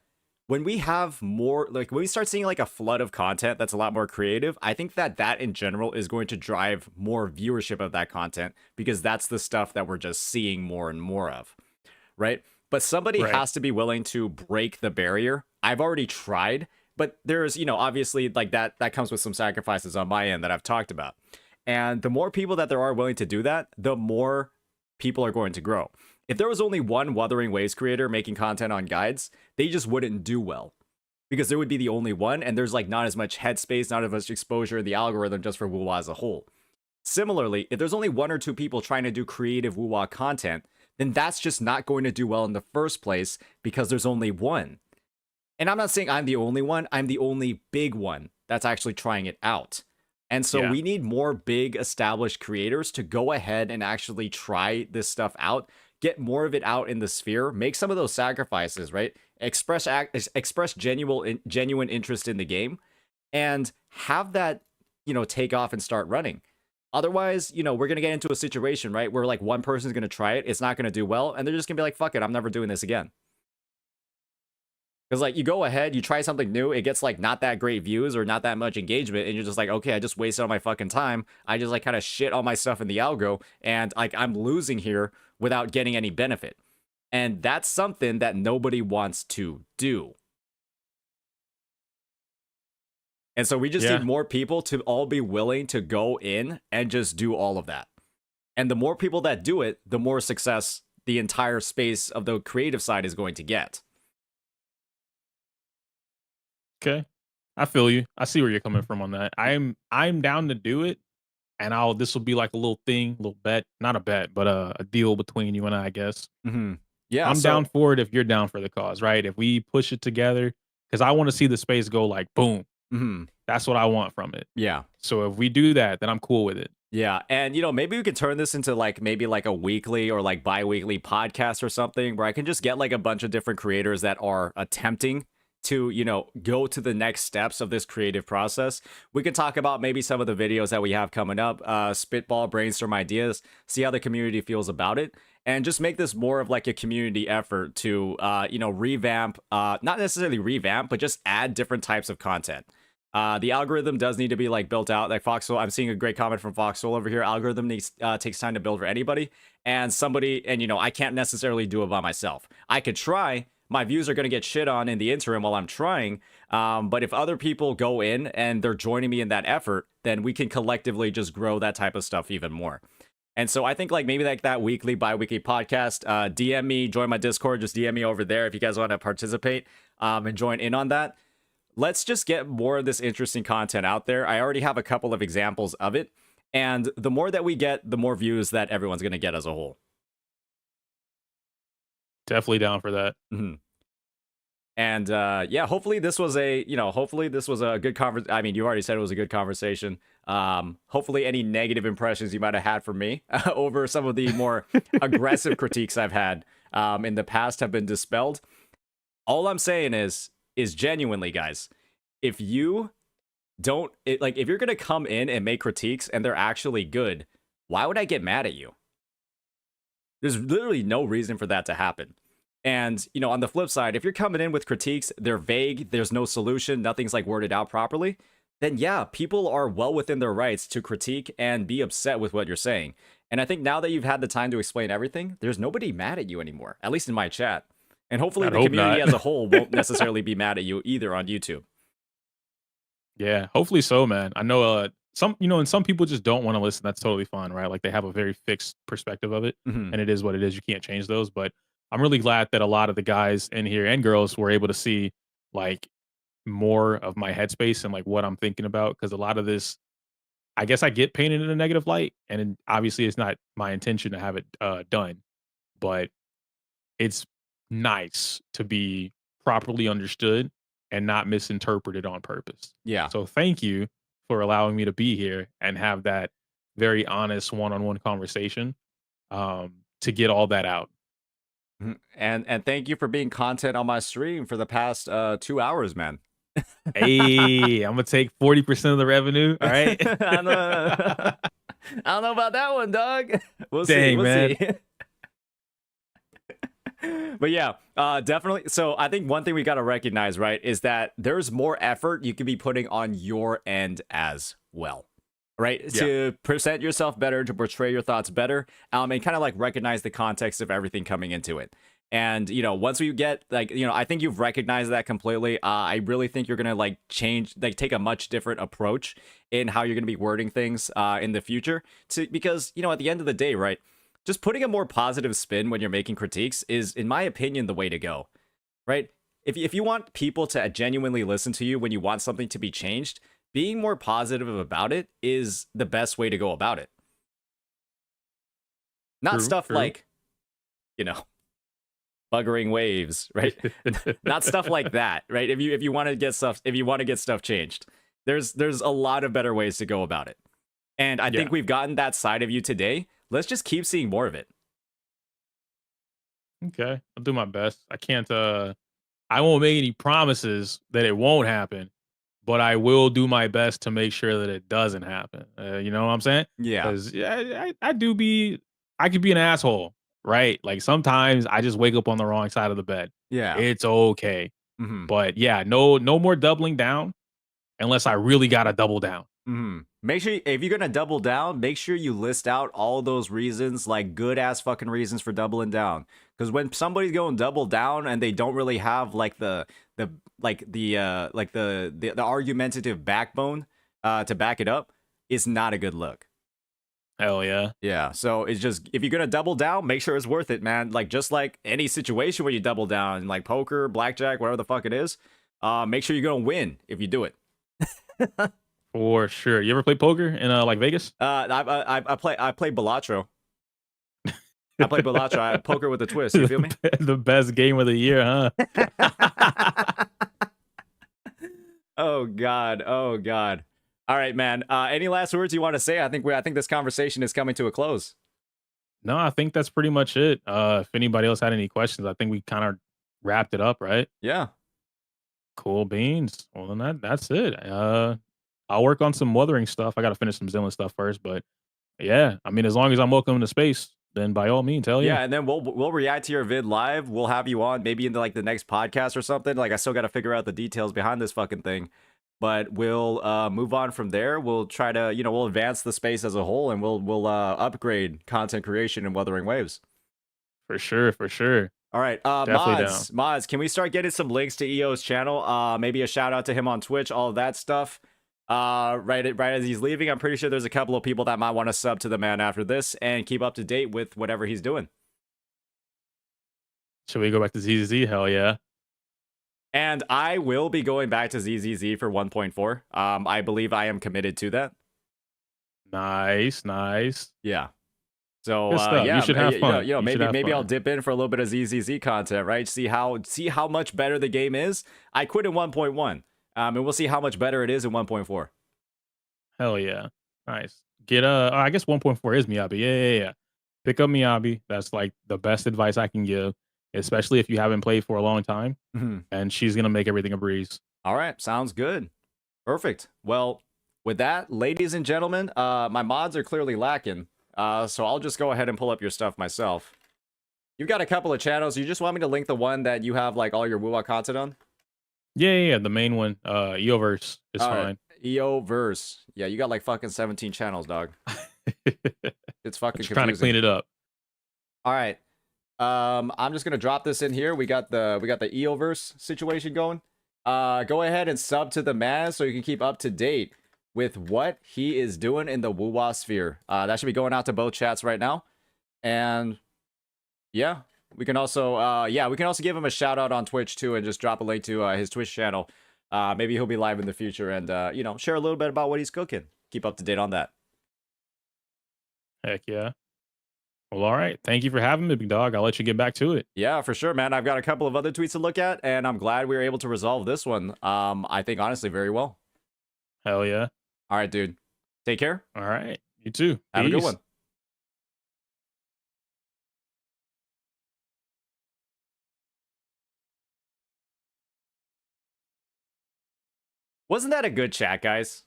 when we have more, like when we start seeing like a flood of content that's a lot more creative, I think that in general is going to drive more viewership of that content because that's the stuff that we're just seeing more and more of, right? But somebody has to be willing to break the barrier. I've already tried, but there's, obviously like that comes with some sacrifices on my end that I've talked about. And the more people that there are willing to do that, the more people are going to grow. If there was only one Wuthering Waves creator making content on guides, they just wouldn't do well because there would be the only one, and there's like not as much headspace, not as much exposure in the algorithm just for WuWa as a whole. Similarly, if there's only 1 or 2 people trying to do creative WuWa content, then that's just not going to do well in the first place because there's only one. And I'm not saying I'm the only one, I'm the only big one that's actually trying it out. And so we need more big established creators to go ahead and actually try this stuff out, get more of it out in the sphere, make some of those sacrifices, right? Express genuine interest in the game and have that, take off and start running. Otherwise, we're going to get into a situation, right, where like one person's going to try it, it's not going to do well, and they're just going to be like, fuck it, I'm never doing this again. Because like you go ahead, you try something new, it gets like not that great views or not that much engagement, and you're just like, okay, I just wasted all my fucking time. I just like kind of shit all my stuff in the algo, and like I'm losing here without getting any benefit. And that's something that nobody wants to do. And so we just Yeah. need more people to all be willing to go in and just do all of that. And the more people that do it, the more success the entire space of the creative side is going to get. Okay. I feel you. I see where you're coming from on that. I'm down to do it, and this will be like a little thing, little bet, not a bet, but a deal between you and I guess. Mm-hmm. Yeah, I'm so, down for it if you're down for the cause, right? If we push it together, because I want to see the space go like boom. mhm. That's what I want from it. Yeah. So if we do that, then I'm cool with it. Yeah, and maybe we could turn this into like maybe like a weekly or like bi-weekly podcast or something where I can just get like a bunch of different creators that are attempting to, go to the next steps of this creative process. We could talk about maybe some of the videos that we have coming up, spitball, brainstorm ideas, see how the community feels about it, and just make this more of like a community effort to, revamp, not necessarily revamp, but just add different types of content. The algorithm does need to be like built out. Like Foxhole, I'm seeing a great comment from Foxhole over here. Algorithm takes time to build for anybody, and I can't necessarily do it by myself. I could try. My views are going to get shit on in the interim while I'm trying. But if other people go in and they're joining me in that effort, then we can collectively just grow that type of stuff even more. And so I think like maybe like that weekly, bi-weekly podcast, DM me, join my Discord, just DM me over there if you guys want to participate and join in on that. Let's just get more of this interesting content out there. I already have a couple of examples of it. And the more that we get, the more views that everyone's going to get as a whole. Definitely down for that. Mm-hmm. And hopefully this was a good conversation. I mean, you already said it was a good conversation. Hopefully any negative impressions you might have had for me over some of the more aggressive critiques I've had in the past have been dispelled. All I'm saying is genuinely, guys, if you don't, if you're going to come in and make critiques and they're actually good, why would I get mad at you? There's literally no reason for that to happen. And, on the flip side, if you're coming in with critiques, they're vague, there's no solution, nothing's like worded out properly, then yeah, people are well within their rights to critique and be upset with what you're saying. And I think now that you've had the time to explain everything, there's nobody mad at you anymore, at least in my chat. And hopefully the community as a whole won't necessarily be mad at you either on YouTube. Yeah, hopefully so, man. I know and some people just don't want to listen. That's totally fine, right? Like they have a very fixed perspective of it, and it is what it is. You can't change those. But I'm really glad that a lot of the guys in here and girls were able to see like more of my headspace and like what I'm thinking about. Because a lot of this, I guess I get painted in a negative light, and obviously it's not my intention to have it done. But it's nice to be properly understood and not misinterpreted on purpose. Yeah. So thank you for allowing me to be here and have that very honest one-on-one conversation to get all that out. And thank you for being content on my stream for the past 2 hours, man. Hey, I'm gonna take 40% of the revenue. All right. I don't know about that one, dog. We'll Dang, see. man. See. But yeah, definitely. So I think one thing we got to recognize, right, is that there's more effort you can be putting on your end as well, right? Yeah. To present yourself better, to portray your thoughts better, and kind of like recognize the context of everything coming into it. And, once we get I think you've recognized that completely. I really think you're going to take a much different approach in how you're going to be wording things in the future because, at the end of the day, right, just putting a more positive spin when you're making critiques is, in my opinion, the way to go, right? If you want people to genuinely listen to you when you want something to be changed, being more positive about it is the best way to go about it. Not stuff like, buggering waves, right? Not stuff like that, right? If you want to get stuff changed, there's a lot of better ways to go about it. And I think we've gotten that side of you today. Let's just keep seeing more of it. Okay, I'll do my best. I can't. I won't make any promises that it won't happen, but I will do my best to make sure that it doesn't happen. You know what I'm saying? Yeah. Because I could be an asshole, right? Like sometimes I just wake up on the wrong side of the bed. Yeah, It's okay. Mm-hmm. But yeah, no more doubling down. unless I really gotta double down. Make sure if you're gonna double down, make sure you list out all those reasons, like good ass fucking reasons for doubling down. Because when somebody's going double down and they don't really have like the argumentative backbone to back it up, it's not a good look. Hell yeah. Yeah, so it's just, if you're gonna double down, make sure it's worth it, man. Like, just like any situation where you double down, like poker, blackjack, whatever the fuck it is, make sure you're gonna win if you do it. For sure. You ever play poker in like Vegas? I play Balatro. I play Balatro. I poker with a twist. You feel me? The best game of the year, huh? Oh God. Oh God. All right, man. Any last words you want to say? I think this conversation is coming to a close. No, I think that's pretty much it. If anybody else had any questions, I think we kind of wrapped it up, right? Yeah. Cool beans. Well, then that's it. I'll work on some Wuthering stuff. I got to finish some Zenless stuff first, but yeah, I mean, as long as I'm welcome to space, then by all means, hell yeah. Yeah, and then we'll react to your vid live. We'll have you on maybe into like the next podcast or something. Like, I still got to figure out the details behind this fucking thing. But we'll move on from there. We'll try to, we'll advance the space as a whole, and we'll upgrade content creation and Wuthering Waves. For sure, for sure. All right, Mods, can we start getting some links to EO's channel? Maybe a shout out to him on Twitch, all of that stuff. Right as he's leaving, I'm pretty sure there's a couple of people that might want to sub to the man after this and keep up to date with whatever he's doing. Should we go back to ZZZ? Hell yeah. And I will be going back to ZZZ for 1.4. I believe I am committed to that. Nice. Yeah. So yeah, you should have fun. Maybe I'll dip in for a little bit of ZZZ content, right? See how much better the game is. I quit in 1.1, and we'll see how much better it is in 1.4. Hell yeah, nice. Get I guess 1.4 is Miyabi. Yeah. Pick up Miyabi. That's like the best advice I can give, especially if you haven't played for a long time. And she's gonna make everything a breeze. All right, sounds good. Perfect. Well, with that, ladies and gentlemen, my mods are clearly lacking. So I'll just go ahead and pull up your stuff myself. You've got a couple of channels. You just want me to link the one that you have like all your WuWa content on? Yeah. The main one, EOverse is fine. EOverse. Yeah, you got like fucking 17 channels, dog. It's fucking confusing. Trying to clean it up. All right. I'm just gonna drop this in here. We got the EOverse situation going. Go ahead and sub to the man so you can keep up to date with what he is doing in the WuWa sphere. That should be going out to both chats right now. And yeah, we can also give him a shout out on Twitch too, and just drop a link to his Twitch channel. Maybe he'll be live in the future and share a little bit about what he's cooking. Keep up to date on that. Heck yeah. Well, all right. Thank you for having me, big dog. I'll let you get back to it. Yeah, for sure, man. I've got a couple of other tweets to look at, and I'm glad we were able to resolve this one. I think honestly very well. Hell yeah. All right, dude. Take care. All right. You too. Have a good one. Wasn't that a good chat, guys?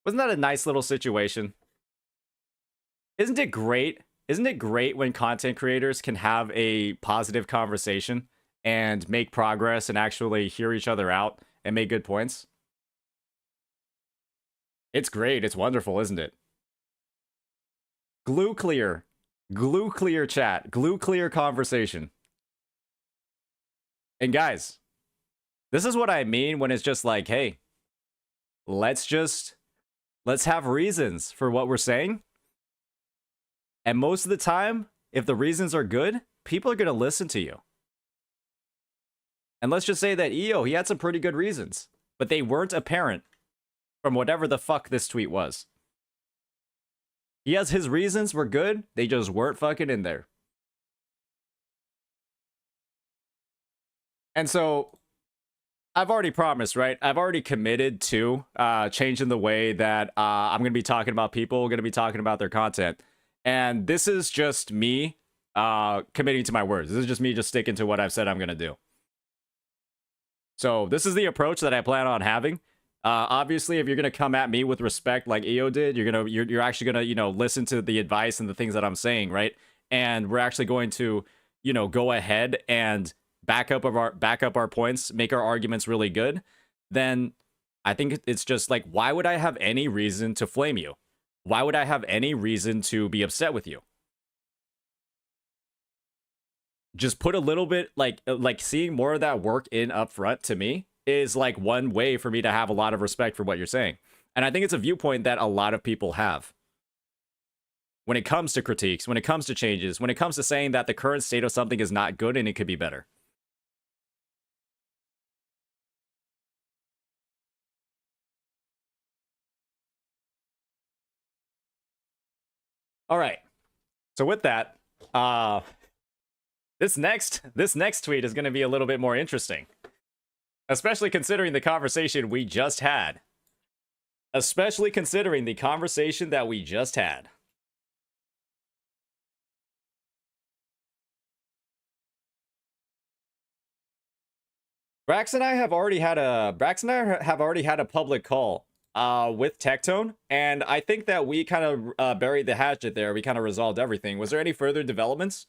Wasn't that a nice little situation? Isn't it great? Isn't it great when content creators can have a positive conversation and make progress and actually hear each other out and make good points? It's great. It's wonderful, isn't it? Glue clear chat, glue clear conversation. And guys, this is what I mean when it's just like, hey, let's have reasons for what we're saying. And most of the time, if the reasons are good, people are going to listen to you. And let's just say that EO, he had some pretty good reasons, but they weren't apparent from whatever the fuck this tweet was. His reasons were good, they just weren't fucking in there. And so, I've already promised, right? I've already committed to changing the way that I'm going to be talking about people, going to be talking about their content. And this is just me committing to my words. This is just me just sticking to what I've said I'm going to do. So this is the approach that I plan on having. Obviously, if you're going to come at me with respect like EO did, you're actually going to, listen to the advice and the things that I'm saying, right? And we're actually going to, go ahead and back up our points, make our arguments really good. then I think it's just like, why would I have any reason to flame you? Why would I have any reason to be upset with you? Just put a little bit, like seeing more of that work in up front to me is like one way for me to have a lot of respect for what you're saying. And I think it's a viewpoint that a lot of people have. When it comes to critiques, when it comes to changes, when it comes to saying that the current state of something is not good and it could be better. All right. So with that, this next tweet is going to be a little bit more interesting, especially considering the conversation we just had. Especially considering the conversation that we just had. Brax and I have already had a public call with Tectone, and I think that we kind of buried the hatchet there. We kind of resolved everything. Was there any further developments?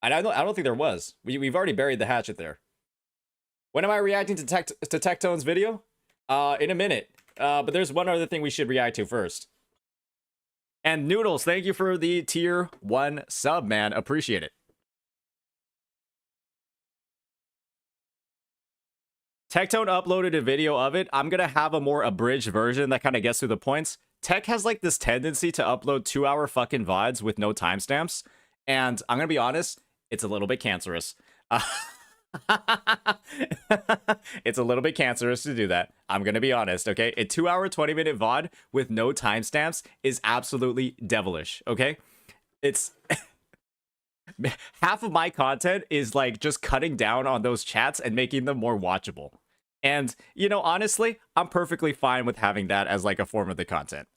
I don't think there was. We've already buried the hatchet there. When am I reacting to Tectone's video? In a minute. But there's one other thing we should react to first. And Noodles, thank you for the tier 1 sub, man. Appreciate it. Tectone uploaded a video of it. I'm going to have a more abridged version that kind of gets through the points. Tech has like this tendency to upload 2-hour fucking VODs with no timestamps. And I'm going to be honest, it's a little bit cancerous. It's a little bit cancerous to do that. I'm going to be honest, okay? A 2-hour, 20-minute VOD with no timestamps is absolutely devilish, okay? It's... half of my content is like just cutting down on those chats and making them more watchable. And, you know, honestly, I'm perfectly fine with having that as like a form of the content.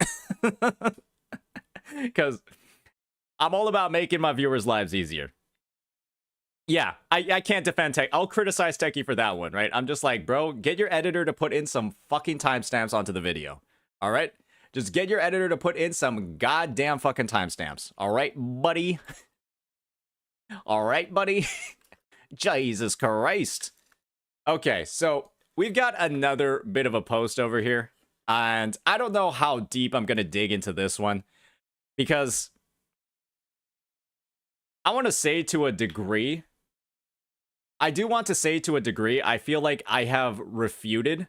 Because I'm all about making my viewers' lives easier. Yeah, I can't defend Tech. I'll criticize Techie for that one, right? I'm just like, bro, get your editor to put in some fucking timestamps onto the video. All right? Just get your editor to put in some goddamn fucking timestamps. All right, buddy? All right, buddy? Jesus Christ. Okay, so we've got another bit of a post over here. And I don't know how deep I'm going to dig into this one. Because I want to say to a degree... I do want to say to a degree, I feel like I have refuted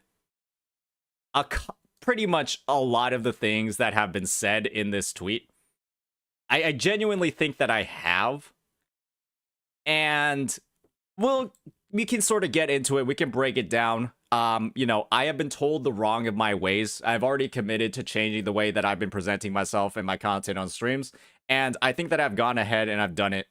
pretty much a lot of the things that have been said in this tweet. I genuinely think that I have. And, well, we can sort of get into it. We can break it down. You know, I have been told the wrong of my ways. I've already committed to changing the way that I've been presenting myself and my content on streams. And I think that I've gone ahead and I've done it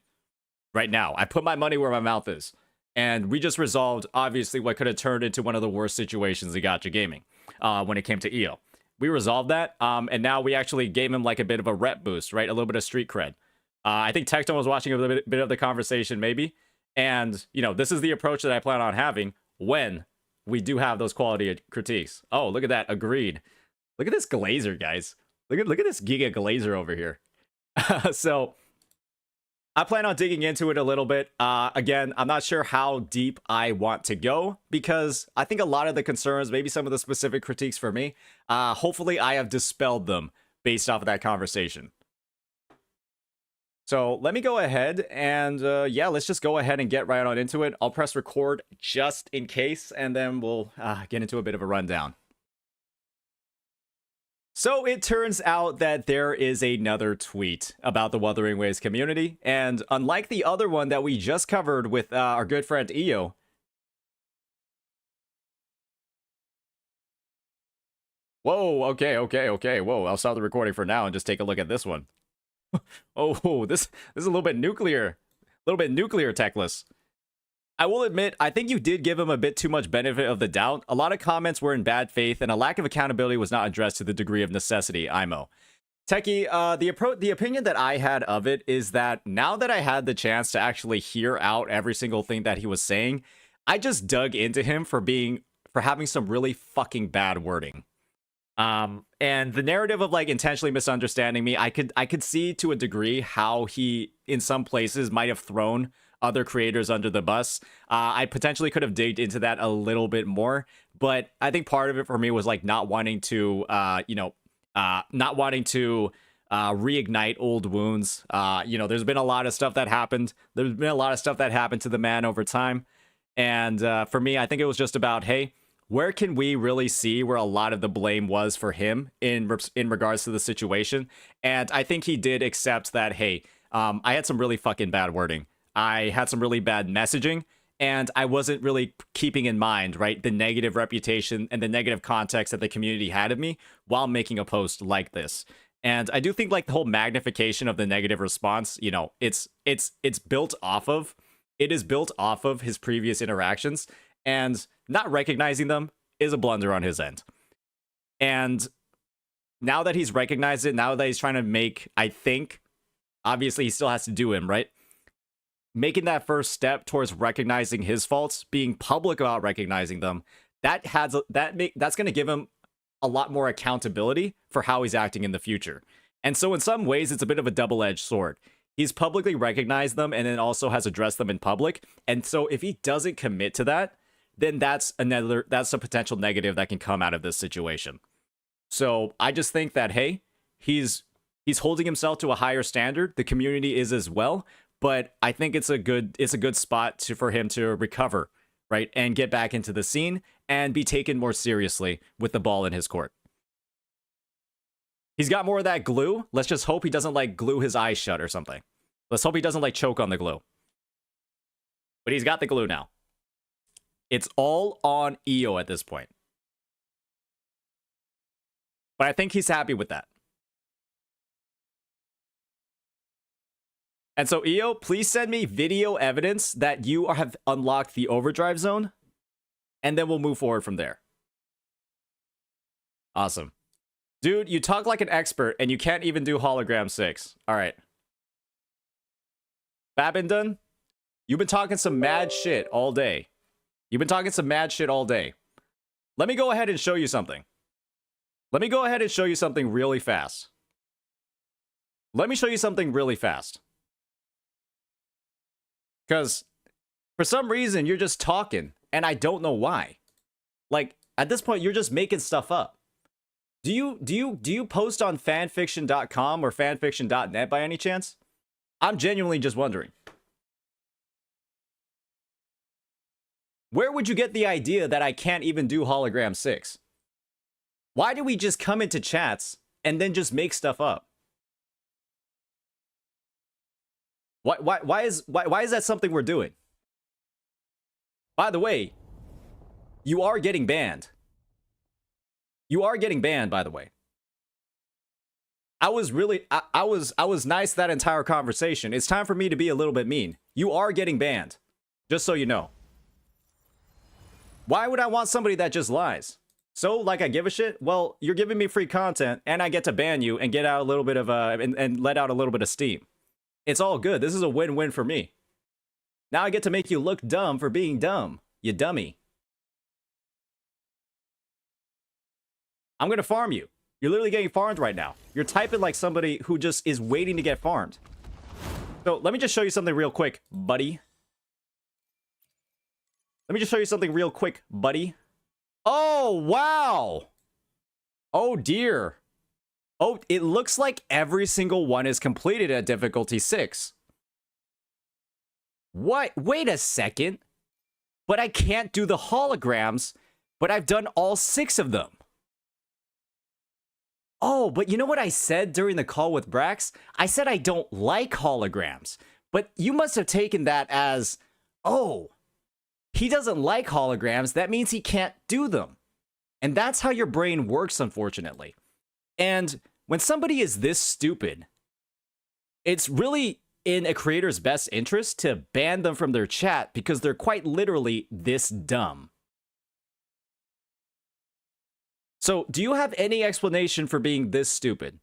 right now. I put my money where my mouth is. And we just resolved, obviously, what could have turned into one of the worst situations in Gacha Gaming when it came to EO. We resolved that, and now we actually gave him like a bit of a rep boost, right? A little bit of street cred. I think Tectone was watching a bit of the conversation, maybe. And, you know, this is the approach that I plan on having when we do have those quality critiques. Oh, look at that. Agreed. Look at this glazer, guys. Look at this Giga glazer over here. So... I plan on digging into it a little bit. Again, I'm not sure how deep I want to go because I think a lot of the concerns, maybe some of the specific critiques for me, hopefully I have dispelled them based off of that conversation. So let me go ahead and, yeah, let's just go ahead and get right on into it. I'll press record just in case, and then we'll get into a bit of a rundown. So it turns out that there is another tweet about the Wuthering Waves community, and unlike the other one that we just covered with our good friend Io, whoa, okay, whoa, I'll stop the recording for now and just take a look at this one. Oh, this is a little bit nuclear, techless. I will admit, I think you did give him a bit too much benefit of the doubt. A lot of comments were in bad faith, and a lack of accountability was not addressed to the degree of necessity, IMO. Techie, the opinion that I had of it is that now that I had the chance to actually hear out every single thing that he was saying, I just dug into him for having some really fucking bad wording. And the narrative of like intentionally misunderstanding me, I could see to a degree how he, in some places, might have thrown other creators under the bus. I potentially could have digged into that a little bit more, but I think part of it for me was like not wanting to, not wanting to reignite old wounds. There's been a lot of stuff that happened. There's been a lot of stuff that happened to the man over time. And for me, I think it was just about, hey, where can we really see where a lot of the blame was for him in regards to the situation? And I think he did accept that, hey, I had some really fucking bad wording. I had some really bad messaging, and I wasn't really keeping in mind, right, the negative reputation and the negative context that the community had of me while making a post like this. And I do think like the whole magnification of the negative response, it's built off of, it is built off of his previous interactions, and not recognizing them is a blunder on his end. And now that he's recognized it, now that he's trying to make, I think, obviously he still has to do him, right? Making that first step towards recognizing his faults, being public about recognizing them, that's going to give him a lot more accountability for how he's acting in the future. And so in some ways, it's a bit of a double-edged sword. He's publicly recognized them and then also has addressed them in public. And so if he doesn't commit to that, then that's a potential negative that can come out of this situation. So I just think that, hey, he's holding himself to a higher standard. The community is as well. But I think it's a good spot for him to recover, right? And get back into the scene and be taken more seriously with the ball in his court. He's got more of that glue. Let's just hope he doesn't like glue his eyes shut or something. Let's hope he doesn't like choke on the glue. But he's got the glue now. It's all on Io at this point. But I think he's happy with that. And so, Io, please send me video evidence that you have unlocked the overdrive zone, and then we'll move forward from there. Awesome. Dude, you talk like an expert, and you can't even do hologram 6. All right. Babindun, you've been talking some mad shit all day. You've been talking some mad shit all day. Let me go ahead and show you something. Let me go ahead and show you something really fast. Let me show you something really fast. Because for some reason, you're just talking, and I don't know why. Like, at this point, you're just making stuff up. Do you post on fanfiction.com or fanfiction.net by any chance? I'm genuinely just wondering. Where would you get the idea that I can't even do hologram 6? Why do we just come into chats and then just make stuff up? Why is that something we're doing? By the way, you are getting banned. You are getting banned, by the way. I was nice that entire conversation. It's time for me to be a little bit mean. You are getting banned. Just so you know. Why would I want somebody that just lies? So, like, I give a shit? Well, you're giving me free content, and I get to ban you and get out a little bit of and let out a little bit of steam. It's all good. This is a win-win for me. Now I get to make you look dumb for being dumb. You dummy. I'm gonna farm you. You're literally getting farmed right now. You're typing like somebody who just is waiting to get farmed. So let me just show you something real quick, buddy. Let me just show you something real quick, buddy. Oh, wow. Oh, dear. Oh, it looks like every single one is completed at difficulty 6. What? Wait a second. But I can't do the holograms, but I've done all 6 of them. Oh, but you know what I said during the call with Brax? I said I don't like holograms, but you must have taken that as, oh, he doesn't like holograms. That means he can't do them. And that's how your brain works, unfortunately. And when somebody is this stupid, it's really in a creator's best interest to ban them from their chat because they're quite literally this dumb. So, do you have any explanation for being this stupid?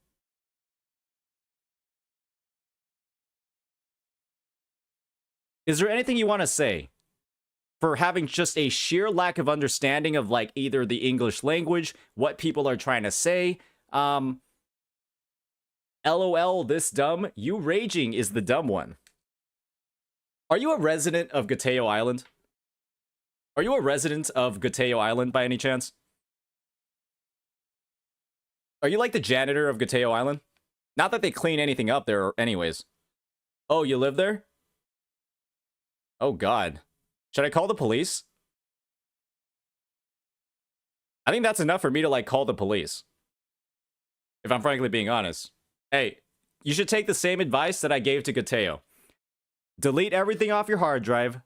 Is there anything you want to say for having just a sheer lack of understanding of like either the English language, what people are trying to say? LOL, this dumb. You raging is the dumb one. Are you a resident of Gateo Island? Are you a resident of Gateo Island by any chance? Are you like the janitor of Gateo Island? Not that they clean anything up there anyways. Oh, you live there? Oh, God. Should I call the police? I think that's enough for me to, like, call the police. If I'm frankly being honest. Hey, you should take the same advice that I gave to Gateo. Delete everything off your hard drive,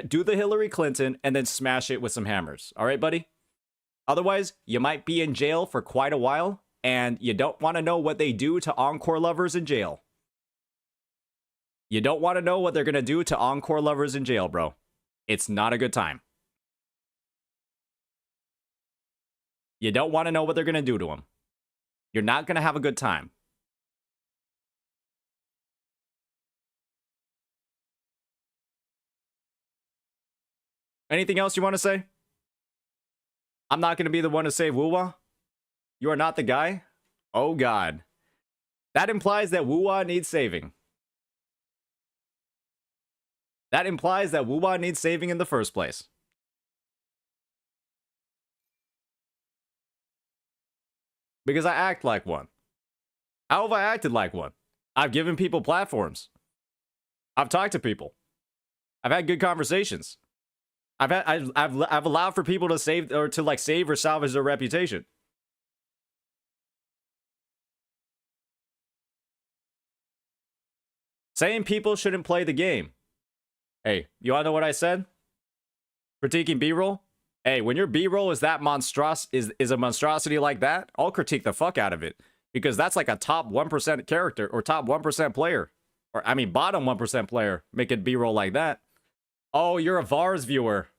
do the Hillary Clinton, and then smash it with some hammers. All right, buddy? Otherwise, you might be in jail for quite a while, and you don't want to know what they do to Encore lovers in jail. You don't want to know what they're going to do to Encore lovers in jail, bro. It's not a good time. You don't want to know what they're going to do to them. You're not going to have a good time. Anything else you want to say? I'm not going to be the one to save WuWa. You are not the guy? Oh, God. That implies that WuWa needs saving. That implies that WuWa needs saving in the first place. Because I act like one. How have I acted like one? I've given people platforms. I've talked to people. I've had good conversations. I've allowed for people to save or to like save or salvage their reputation. Saying people shouldn't play the game. Hey, you wanna know what I said? Critiquing B-roll? Hey, when your B-roll is that is a monstrosity like that, I'll critique the fuck out of it. Because that's like a top 1% character or top 1% player. Or I mean bottom 1% player making B-roll like that. Oh, you're a VARS viewer.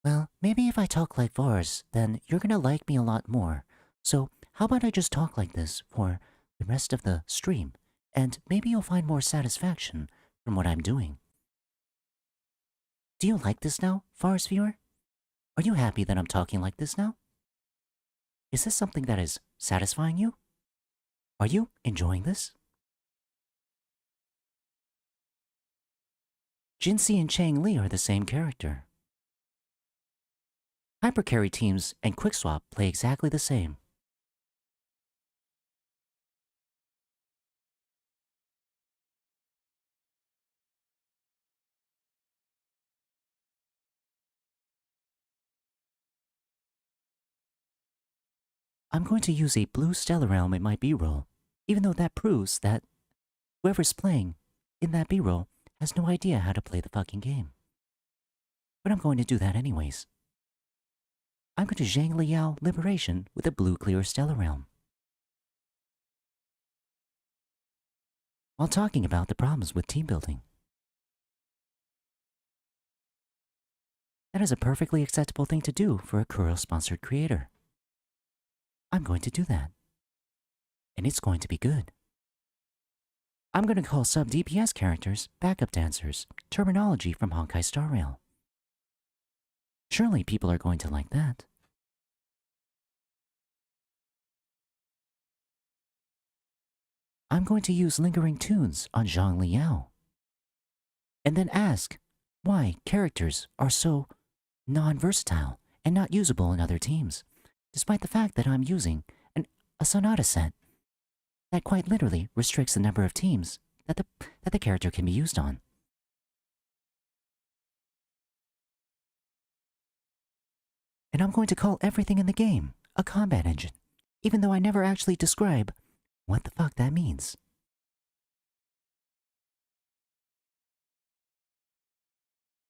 Well, maybe if I talk like Vars, then you're gonna like me a lot more. So, how about I just talk like this for the rest of the stream, and maybe you'll find more satisfaction from what I'm doing. Do you like this now, Vars viewer? Are you happy that I'm talking like this now? Is this something that is satisfying you? Are you enjoying this? Jinxie and Chang Li are the same character. Hypercarry teams and Quickswap play exactly the same. I'm going to use a blue Stellar Realm in my B-roll, even though that proves that whoever's playing in that B-roll has no idea how to play the fucking game. But I'm going to do that anyways. I'm going to Zhang Liao Liberation with a blue clear Stellar Realm. While talking about the problems with team building. That is a perfectly acceptable thing to do for a Kuro-sponsored creator. I'm going to do that. And it's going to be good. I'm going to call sub-DPS characters backup dancers, terminology from Honkai Star Rail. Surely people are going to like that. I'm going to use lingering tunes on Zhang Liao. And then ask why characters are so non-versatile and not usable in other teams, despite the fact that I'm using a Sonata set that quite literally restricts the number of teams that the character can be used on. And I'm going to call everything in the game a combat engine, even though I never actually describe what the fuck that means.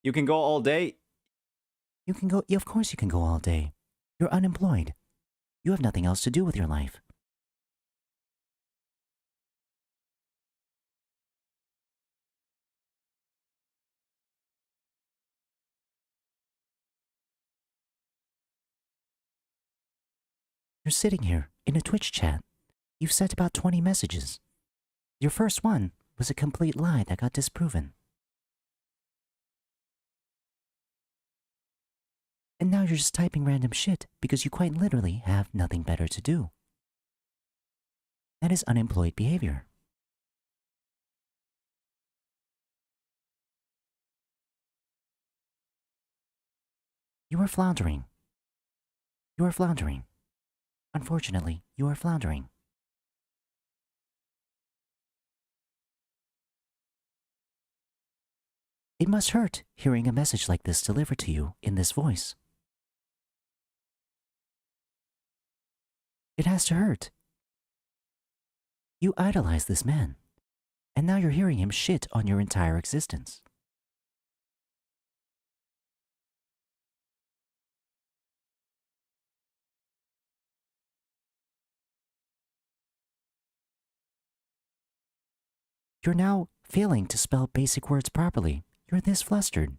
You can go all day. You can go, yeah, of course you can go all day. You're unemployed. You have nothing else to do with your life. You're sitting here in a Twitch chat. You've sent about 20 messages. Your first one was a complete lie that got disproven. And now you're just typing random shit because you quite literally have nothing better to do. That is unemployed behavior. You are floundering. You are floundering. Unfortunately, you are floundering. It must hurt hearing a message like this delivered to you in this voice. It has to hurt. You idolize this man, and now you're hearing him shit on your entire existence. You're now failing to spell basic words properly. You're this flustered.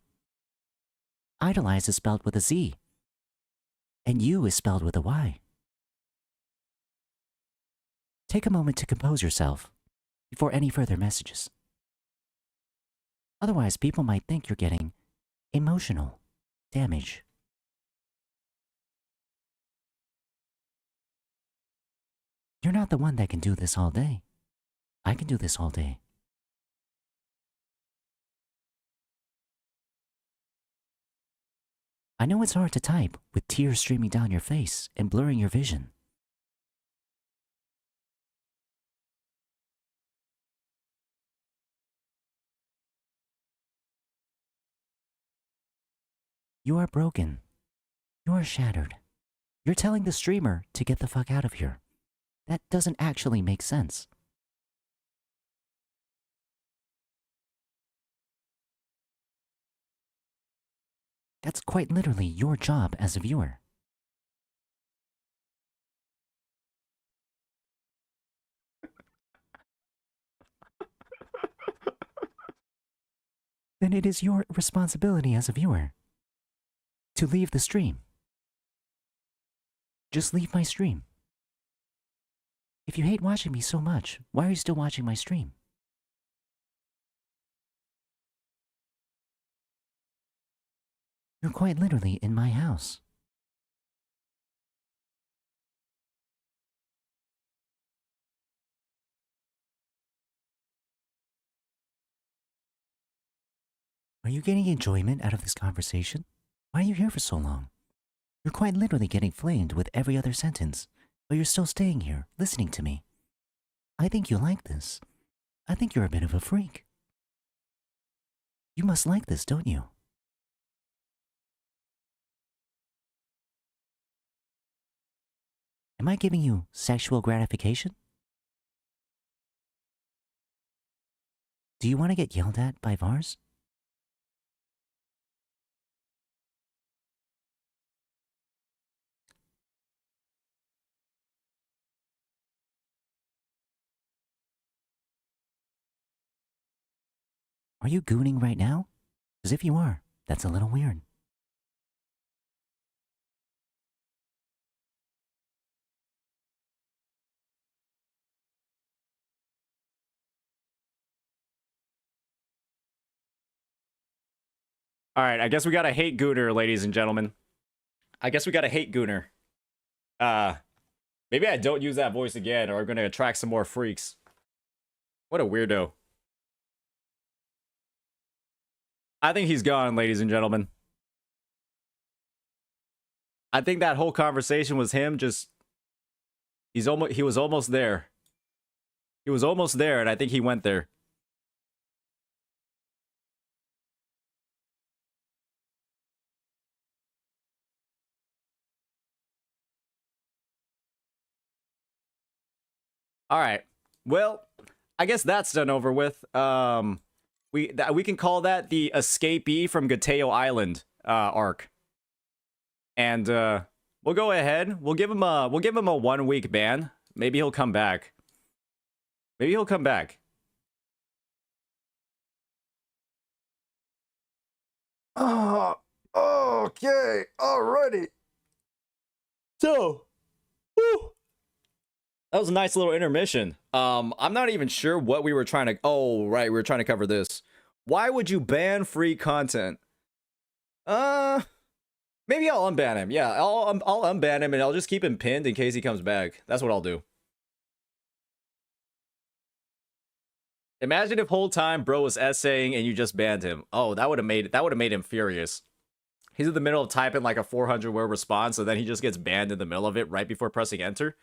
Idolize is spelled with a Z, and you is spelled with a Y. Take a moment to compose yourself before any further messages. Otherwise, people might think you're getting emotional damage. You're not the one that can do this all day. I can do this all day. I know it's hard to type with tears streaming down your face and blurring your vision. You are broken. You are shattered. You're telling the streamer to get the fuck out of here. That doesn't actually make sense. That's quite literally your job as a viewer. Then it is your responsibility as a viewer to leave the stream. Just leave my stream. If you hate watching me so much, why are you still watching my stream? You're quite literally in my house. Are you getting enjoyment out of this conversation? Why are you here for so long? You're quite literally getting flamed with every other sentence, but you're still staying here, listening to me. I think you like this. I think you're a bit of a freak. You must like this, don't you? Am I giving you sexual gratification? Do you want to get yelled at by Vars? Are you gooning right now? Because if you are, that's a little weird. All right, I guess we got a hate gooner, ladies and gentlemen. I guess we got a hate gooner. Maybe I don't use that voice again, or I'm gonna attract some more freaks. What a weirdo. I think he's gone, ladies and gentlemen. I think that whole conversation was him just... he was almost there. He was almost there, and I think he went there. All right. Well, I guess that's done over with. We can call that the escapee from Gateo Island arc. And we'll go ahead. We'll give him a 1 week ban. Maybe he'll come back. Maybe he'll come back. Okay, alrighty. So, whew. That was a nice little intermission. I'm not even sure what we were trying to... oh, right, we were trying to cover this. Why would you ban free content? Maybe I'll unban him. Yeah, I'll unban him and I'll just keep him pinned in case he comes back. That's what I'll do. Imagine if whole time bro was essaying and you just banned him. Oh, that would have made him furious. He's in the middle of typing like a 400-word response, and then he just gets banned in the middle of it right before pressing enter.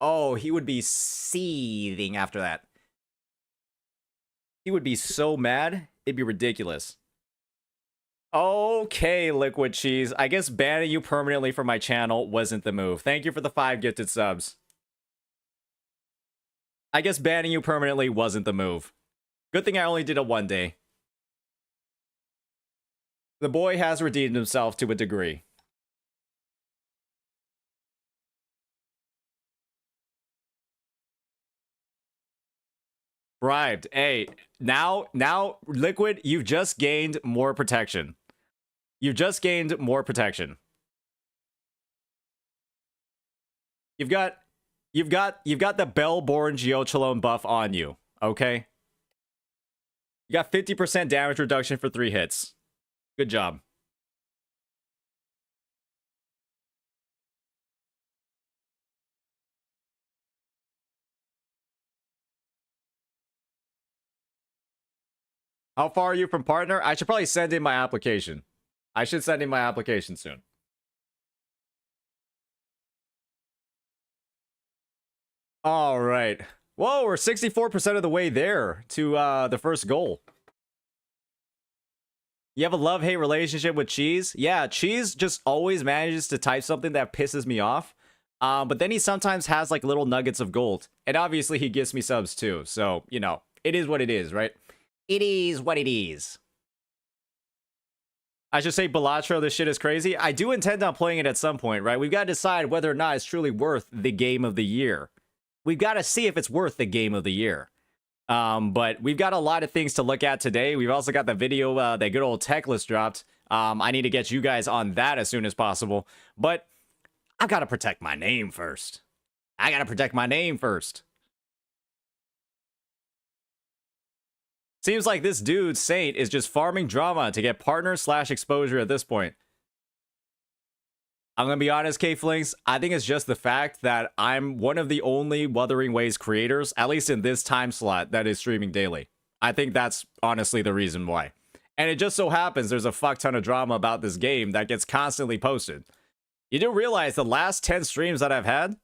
Oh, he would be seething after that. He would be so mad, it'd be ridiculous. Okay, Liquid Cheese. I guess banning you permanently from my channel wasn't the move. Thank you for the 5 gifted subs. I guess banning you permanently wasn't the move. Good thing I only did it one day. The boy has redeemed himself to a degree. Bribed. Hey, now, Liquid, you've just gained more protection. You've just gained more protection. You've got the Bellborn Geochalone buff on you, okay? You got 50% damage reduction for 3 hits. Good job. How far are you from partner? I should probably send in my application. I should send in my application soon. All right. Whoa, we're 64% of the way there to the first goal. You have a love-hate relationship with Cheese? Yeah, Cheese just always manages to type something that pisses me off. But then he sometimes has like little nuggets of gold. And obviously he gives me subs too. So, you know, it is what it is, right? It is what it is. I should say, Balatro, this shit is crazy. I do intend on playing it at some point, right? We've got to decide whether or not it's truly worth the game of the year. We've got to see if it's worth the game of the year. But we've got a lot of things to look at today. We've also got the video that good old Techless dropped. I need to get you guys on that as soon as possible. But I've got to protect my name first. I got to protect my name first. Seems like this dude, Saint, is just farming drama to get partner/exposure at this point. I'm going to be honest, K-Flings, I think it's just the fact that I'm one of the only Wuthering Waves creators, at least in this time slot, that is streaming daily. I think that's honestly the reason why. And it just so happens there's a fuck ton of drama about this game that gets constantly posted. You do realize the last 10 streams that I've had,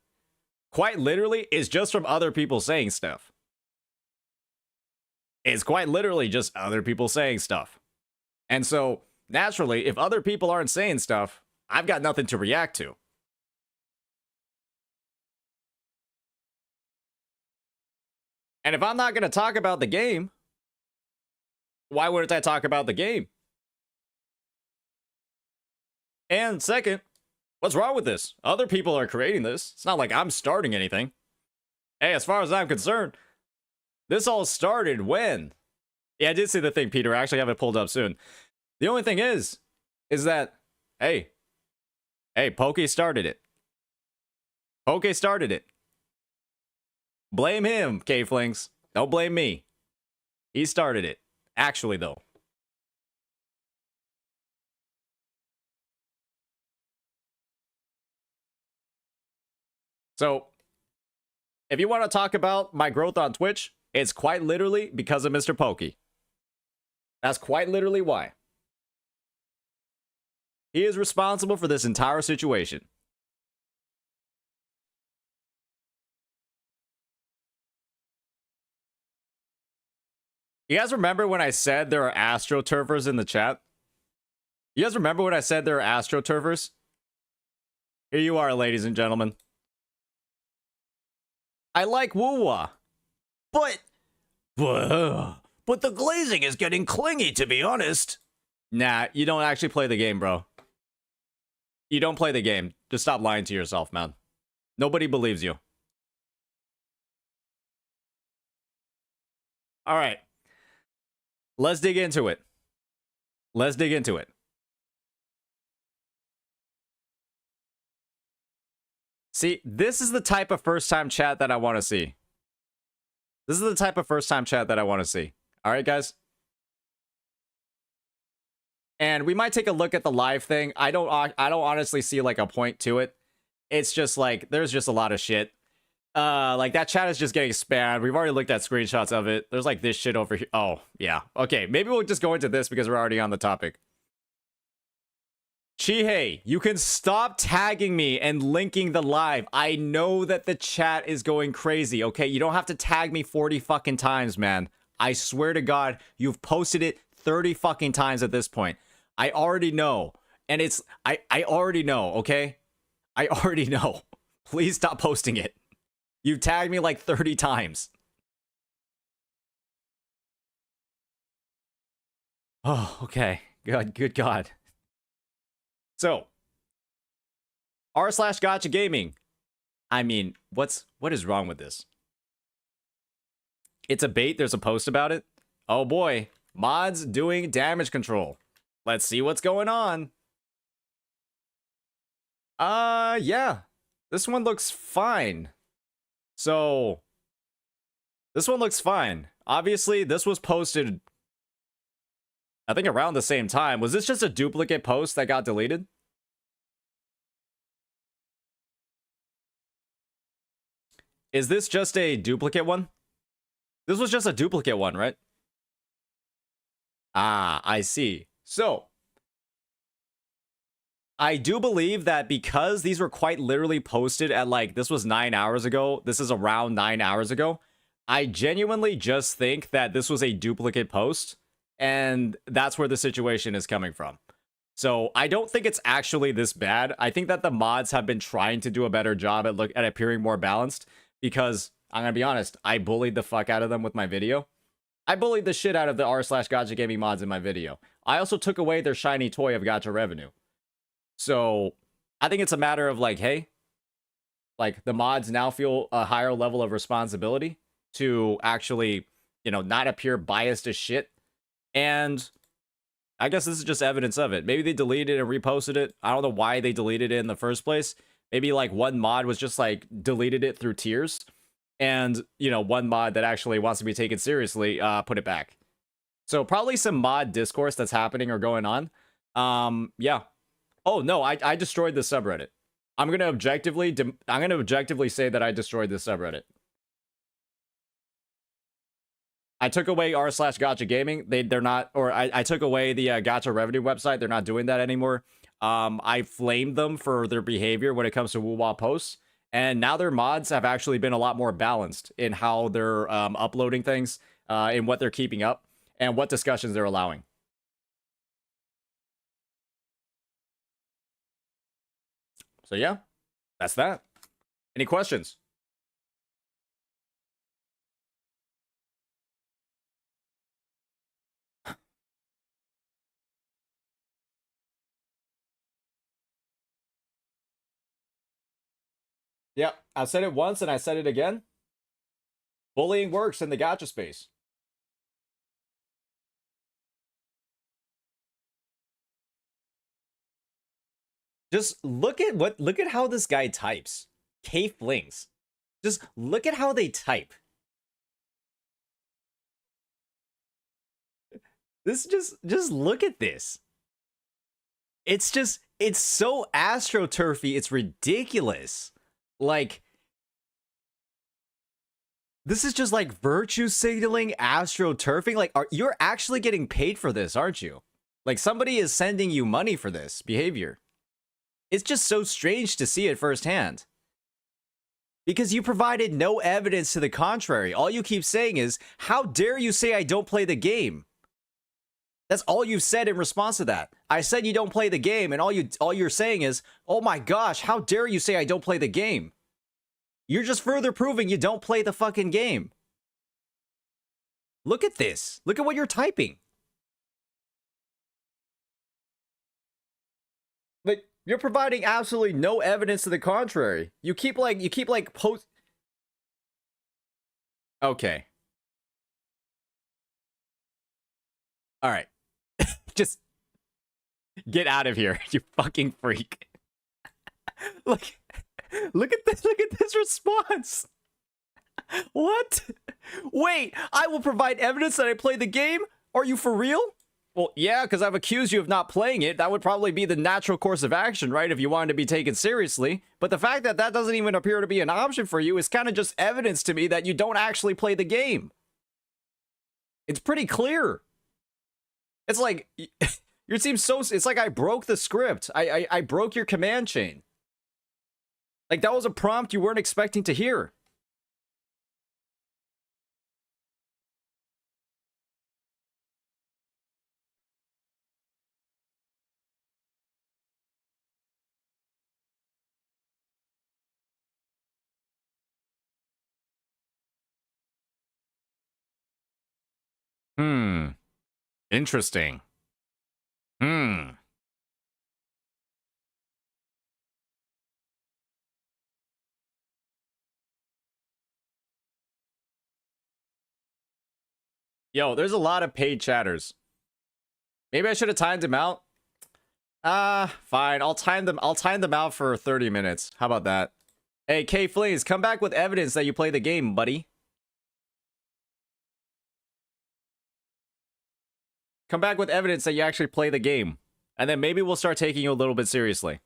quite literally, is just from other people saying stuff. It's quite literally just other people saying stuff. And so, naturally, if other people aren't saying stuff, I've got nothing to react to. And if I'm not going to talk about the game, why wouldn't I talk about the game? And second, what's wrong with this? Other people are creating this. It's not like I'm starting anything. Hey, as far as I'm concerned, this all started when? Yeah, I did see the thing, Peter. I actually have it pulled up soon. The only thing is that, hey, Poke started it. Poke started it. Blame him, K-Flings. Don't blame me. He started it. Actually, though. So, if you want to talk about my growth on Twitch, it's quite literally because of Mr. Pokey. That's quite literally why. He is responsible for this entire situation. You guys remember when I said there are AstroTurfers in the chat? You guys remember when I said there are AstroTurfers? Here you are, ladies and gentlemen. I like WuWa. But the glazing is getting clingy, to be honest. Nah, you don't actually play the game, bro. You don't play the game. Just stop lying to yourself, man. Nobody believes you. All right. Let's dig into it. Let's dig into it. See, this is the type of first-time chat that I want to see. This is the type of first-time chat that I want to see. All right, guys? And we might take a look at the live thing. I don't honestly see like a point to it. It's just like there's just a lot of shit. Like that chat is just getting spammed. We've already looked at screenshots of it. There's like this shit over here. Oh, yeah. Okay, maybe we'll just go into this because we're already on the topic. Chihei, you can stop tagging me and linking the live. I know that the chat is going crazy, okay? You don't have to tag me 40 fucking times, man. I swear to God, you've posted it 30 fucking times at this point. I already know. And it's... I already know, okay? I already know. Please stop posting it. You've tagged me like 30 times. Oh, okay. Good God. So, r/gotcha gaming. I mean, what is wrong with this? It's a bait. There's a post about it. Oh boy, mods doing damage control. Let's see what's going on. Yeah. This one looks fine. So, this one looks fine. Obviously, this was posted, I think, around the same time. Was this just a duplicate post that got deleted? Is this just a duplicate one? This was just a duplicate one, right? Ah, I see. So, I do believe that because these were quite literally posted at, like, this was 9 hours ago. This is around 9 hours ago. I genuinely just think that this was a duplicate post, and that's where the situation is coming from. So I don't think it's actually this bad. I think that the mods have been trying to do a better job at appearing more balanced, because I'm gonna be honest, I bullied the fuck out of them with my video. I bullied the shit out of the r/gotcha gaming mods in my video. I also took away their shiny toy of gacha revenue. So I think it's a matter of like, hey, like the mods now feel a higher level of responsibility to actually, you know, not appear biased as shit. And I guess this is just evidence of it. Maybe they deleted it and reposted it. I don't know why they deleted it in the first place. Maybe like one mod was just like deleted it through tears. And, you know, one mod that actually wants to be taken seriously put it back. So probably some mod discourse that's happening or going on. Yeah. Oh, no, I destroyed the subreddit. I'm going to objectively say that I destroyed this subreddit. I took away r/gotcha gaming. They're not, or I took away the gacha revenue website. They're not doing that anymore. I flamed them for their behavior when it comes to WuWa posts. And now their mods have actually been a lot more balanced in how they're uploading things, in what they're keeping up, and what discussions they're allowing. So yeah, that's that. Any questions? Yeah, I said it once and I said it again. Bullying works in the gacha space. Just look at how this guy types. K flings. Just look at how they type. Just look at this. It's so astroturfy, it's ridiculous. Like, this is just like virtue signaling, astroturfing. Like, you're actually getting paid for this, aren't you? Like, somebody is sending you money for this behavior. It's just so strange to see it firsthand. Because you provided no evidence to the contrary. All you keep saying is, how dare you say I don't play the game? That's all you've said in response to that. I said you don't play the game, and all you're saying is, oh my gosh, how dare you say I don't play the game? You're just further proving you don't play the fucking game. Look at this. Look at what you're typing. Like, you're providing absolutely no evidence to the contrary. You keep post. Okay. All right. Just get out of here, you fucking freak. Look at this response. What? Wait, I will provide evidence that I play the game? Are you for real? Well, yeah, because I've accused you of not playing it. That would probably be the natural course of action, right? If you wanted to be taken seriously. But the fact that that doesn't even appear to be an option for you is kind of just evidence to me that you don't actually play the game. It's pretty clear. It's like, Your team's so... It's like I broke the script. I broke your command chain. Like, that was a prompt you weren't expecting to hear. Interesting. Yo, there's a lot of paid chatters. Maybe I should have timed him out. Fine. I'll time them out for 30 minutes. How about that? Hey, K Flames, come back with evidence that you play the game, buddy. Come back with evidence that you actually play the game. And then maybe we'll start taking you a little bit seriously.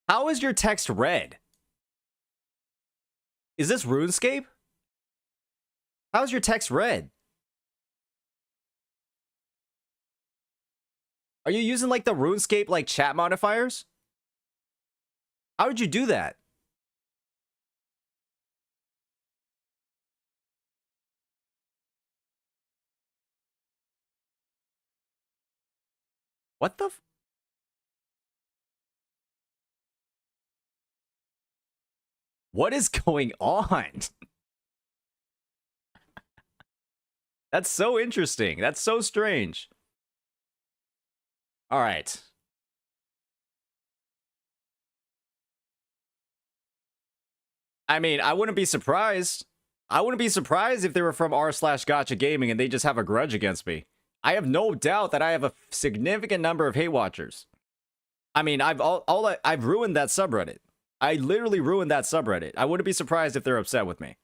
How is your text red? Is this RuneScape? How's your text red? Are you using like the RuneScape like chat modifiers? How would you do that? What the f- What is going on? That's so interesting. That's so strange. All right. I mean, I wouldn't be surprised. I wouldn't be surprised if they were from r/Gotcha Gaming and they just have a grudge against me. I have no doubt that I have a significant number of hate watchers. I mean, I've ruined that subreddit. I literally ruined that subreddit. I wouldn't be surprised if they're upset with me.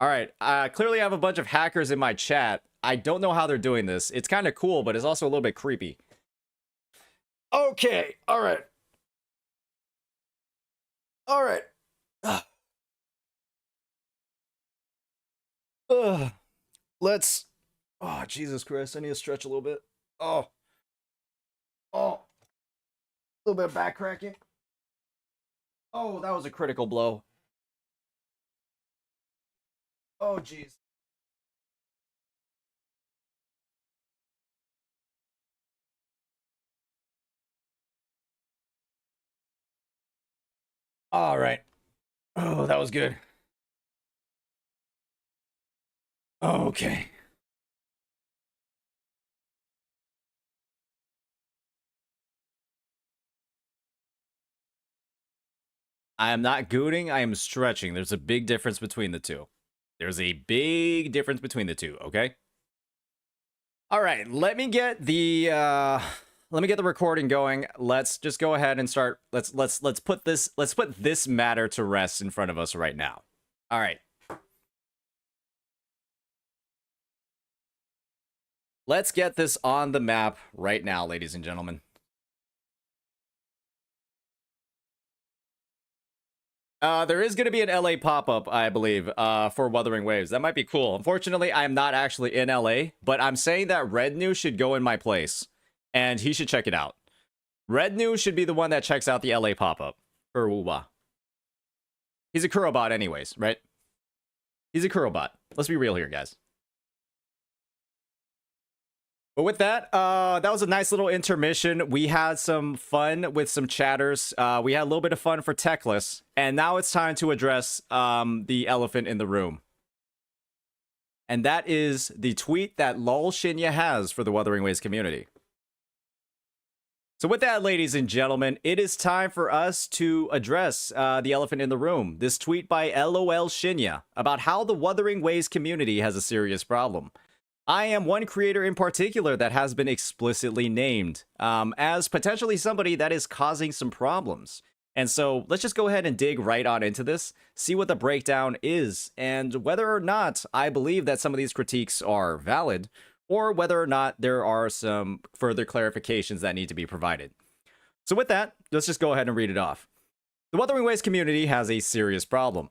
All right. Clearly, I have a bunch of hackers in my chat. I don't know how they're doing this. It's kind of cool, but it's also a little bit creepy. Okay. All right. All right. Let's... Oh, Jesus Christ. I need to stretch a little bit. Oh. A little bit of back cracking. Oh, that was a critical blow. Oh, jeez. All right. Oh, that was good. Okay. I am not gooting, I am stretching. There's a big difference between the two. There's a big difference between the two, okay? All right, let me get the recording going. Let's just go ahead and start. Let's put this matter to rest in front of us right now. All right. Let's get this on the map right now, ladies and gentlemen. There is going to be an LA pop-up, I believe, for Wuthering Waves. That might be cool. Unfortunately, I am not actually in LA, but I'm saying that Red New should go in my place, and he should check it out. Red New should be the one that checks out the LA pop-up for WuWa. He's a Kurobot anyways, right? He's a Kurobot. Let's be real here, guys. But with that, that was a nice little intermission. We had some fun with some chatters. We had a little bit of fun for Techless. And now it's time to address the elephant in the room. And that is the tweet that lol Shinya has for the Wuthering Waves community. So with that, ladies and gentlemen, it is time for us to address the elephant in the room. This tweet by LOL Shinya about how the Wuthering Waves community has a serious problem. I am one creator in particular that has been explicitly named as potentially somebody that is causing some problems. And so let's just go ahead and dig right on into this, see what the breakdown is, and whether or not I believe that some of these critiques are valid, or whether or not there are some further clarifications that need to be provided. So with that, let's just go ahead and read it off. The Wuthering Waves community has a serious problem.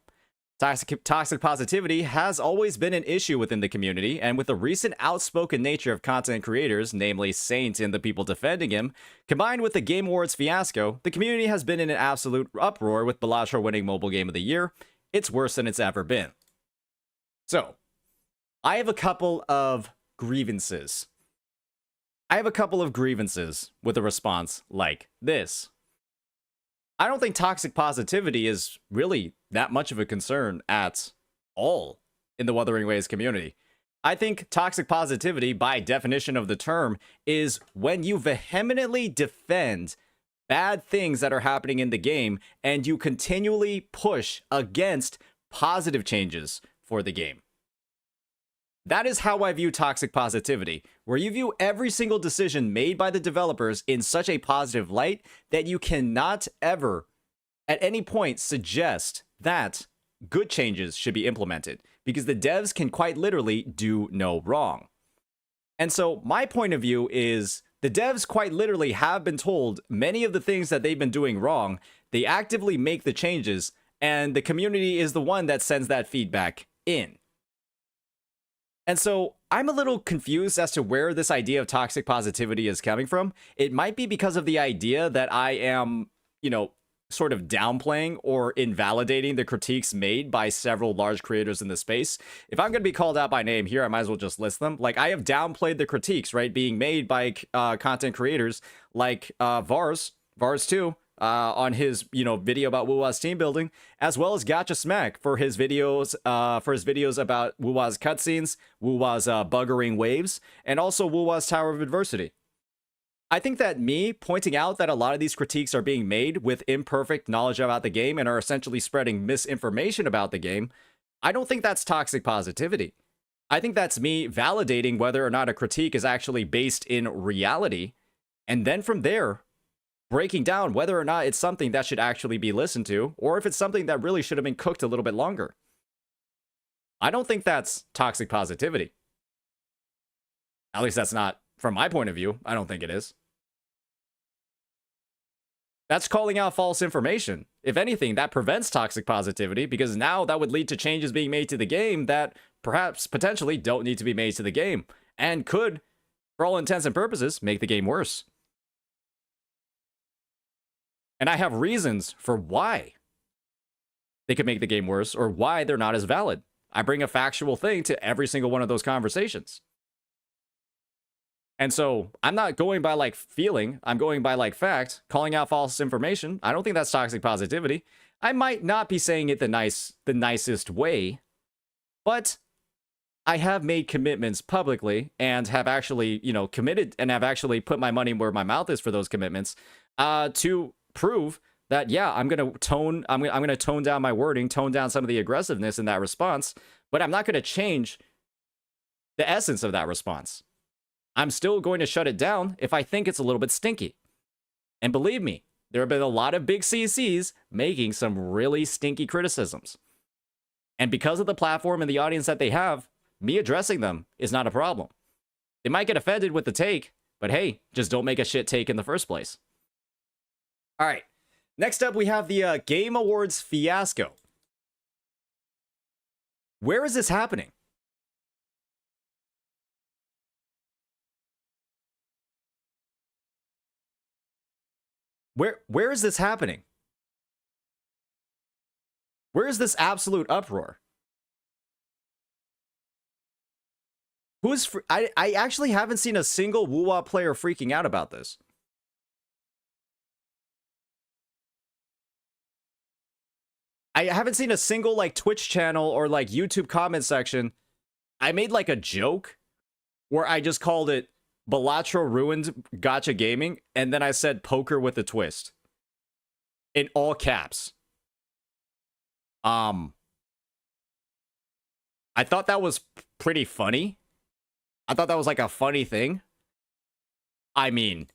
Toxic positivity has always been an issue within the community, and with the recent outspoken nature of content creators, namely Saint and the people defending him, combined with the Game Awards fiasco, the community has been in an absolute uproar with Balatro winning Mobile Game of the Year. It's worse than it's ever been. So, I have a couple of grievances. With a response like this. I don't think toxic positivity is really that much of a concern at all in the Wuthering Waves community. I think toxic positivity, by definition of the term, is when you vehemently defend bad things that are happening in the game and you continually push against positive changes for the game. That is how I view toxic positivity, where you view every single decision made by the developers in such a positive light that you cannot ever, at any point, suggest that good changes should be implemented, because the devs can quite literally do no wrong. And so my point of view is the devs quite literally have been told many of the things that they've been doing wrong. They actively make the changes, and the community is the one that sends that feedback in. And so I'm a little confused as to where this idea of toxic positivity is coming from. It might be because of the idea that I am, sort of downplaying or invalidating the critiques made by several large creators in the space. If I'm going to be called out by name here, I might as well just list them. Like, I have downplayed the critiques, right, being made by content creators like Vars2, on his video about WuWa's team building, as well as Gotcha Smack for his videos about WuWa's cutscenes, WuWa's buggering waves, and also WuWa's Tower of Adversity. I think that me pointing out that a lot of these critiques are being made with imperfect knowledge about the game and are essentially spreading misinformation about the game, I don't think that's toxic positivity. I think that's me validating whether or not a critique is actually based in reality, and then from there, breaking down whether or not it's something that should actually be listened to, or if it's something that really should have been cooked a little bit longer. I don't think that's toxic positivity. At least that's not, from my point of view, I don't think it is. That's calling out false information. If anything, that prevents toxic positivity, because now that would lead to changes being made to the game that perhaps potentially don't need to be made to the game, and could, for all intents and purposes, make the game worse. And I have reasons for why they could make the game worse, or why they're not as valid. I bring a factual thing to every single one of those conversations. And so I'm not going by like feeling, I'm going by like fact, calling out false information. I don't think that's toxic positivity. I might not be saying it the nicest way, but I have made commitments publicly and have actually, committed and have actually put my money where my mouth is for those commitments, to prove that, yeah, I'm going to tone down my wording, tone down some of the aggressiveness in that response, but I'm not going to change the essence of that response. I'm still going to shut it down if I think it's a little bit stinky. And believe me, there have been a lot of big CCs making some really stinky criticisms. And because of the platform and the audience that they have, me addressing them is not a problem. They might get offended with the take, but hey, just don't make a shit take in the first place. All right, next up we have the Game Awards fiasco. Where is this happening? Where is this happening? Where is this absolute uproar? I actually haven't seen a single WuWa player freaking out about this. I haven't seen a single like Twitch channel or like YouTube comment section. I made like a joke where I just called it Balatro ruined Gacha Gaming, and then I said poker with a twist. In all caps. I thought that was pretty funny. I thought that was like a funny thing. I mean,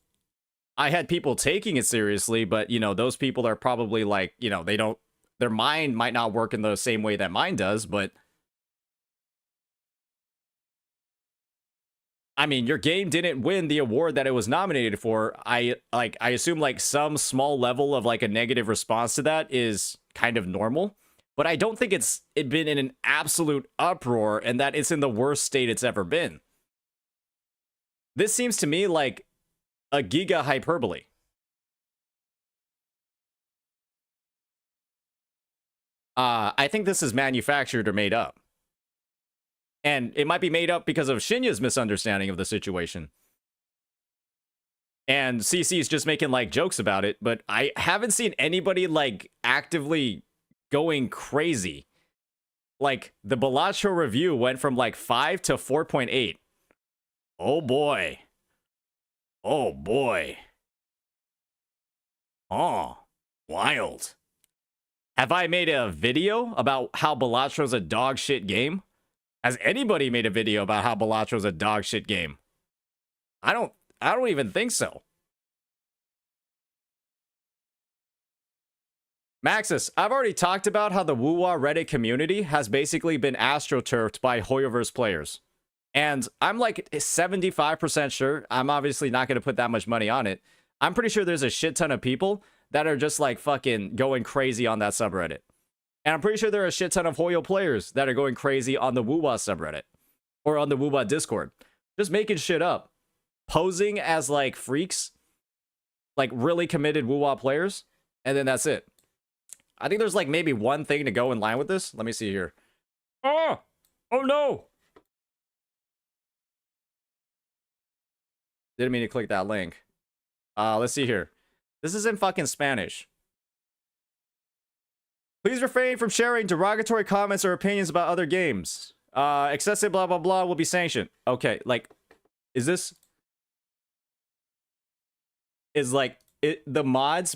I had people taking it seriously, but those people are probably like, their mind might not work in the same way that mine does, but I mean, your game didn't win the award that it was nominated for. I assume like some small level of like a negative response to that is kind of normal. but I don't think it's been in an absolute uproar and that it's in the worst state it's ever been. This seems to me like a giga hyperbole. I think this is manufactured or made up. And it might be made up because of Shinya's misunderstanding of the situation. And CC's just making like jokes about it, but I haven't seen anybody like actively going crazy. Like the Balatro review went from like 5 to 4.8. Oh boy. Oh boy. Oh, wild. Have I made a video about how Balatro's a dog shit game? Has anybody made a video about how Balatro's a dog shit game? I don't even think so. Maxis, I've already talked about how the WuWa Reddit community has basically been astroturfed by Hoyoverse players. And I'm like 75% sure, I'm obviously not going to put that much money on it. I'm pretty sure there's a shit ton of people that are just like fucking going crazy on that subreddit. And I'm pretty sure there are a shit ton of Hoyo players that are going crazy on the WuWa subreddit. Or on the WuWa Discord. Just making shit up. Posing as like freaks. Like really committed WuWa players. And then that's it. I think there's like maybe one thing to go in line with this. Let me see here. Oh! Oh no! Didn't mean to click that link. Let's see here. This is in fucking Spanish. Please refrain from sharing derogatory comments or opinions about other games. Excessive blah blah blah will be sanctioned. Okay, like, is this... Is like, the mods...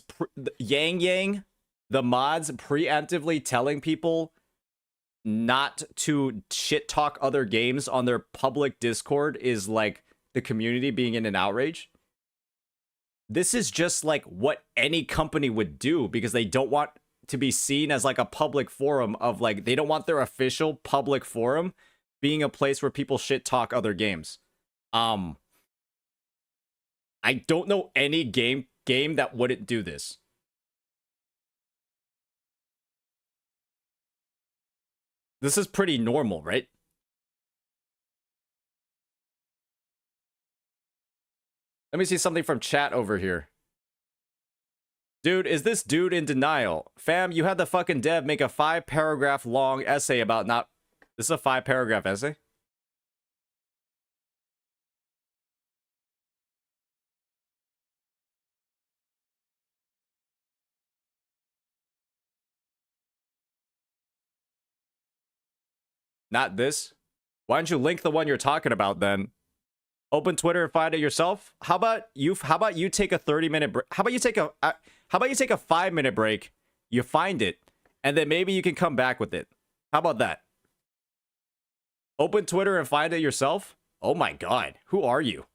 The mods preemptively telling people not to shit talk other games on their public Discord is like the community being in an outrage? This is just like what any company would do because they don't want to be seen as like a public forum of like, they don't want their official public forum being a place where people shit talk other games. I don't know any game that wouldn't do this. This is pretty normal, right? Let me see something from chat over here. Dude, is this dude in denial? Fam, you had the fucking dev make a 5-paragraph long essay about not... This is a 5-paragraph essay? Not this? Why don't you link the one you're talking about then? Open Twitter and find it yourself. How about you take a 30-minute break? How about you take a 5-minute break? You find it, and then maybe you can come back with it. How about that? Open Twitter and find it yourself. Oh my god, who are you?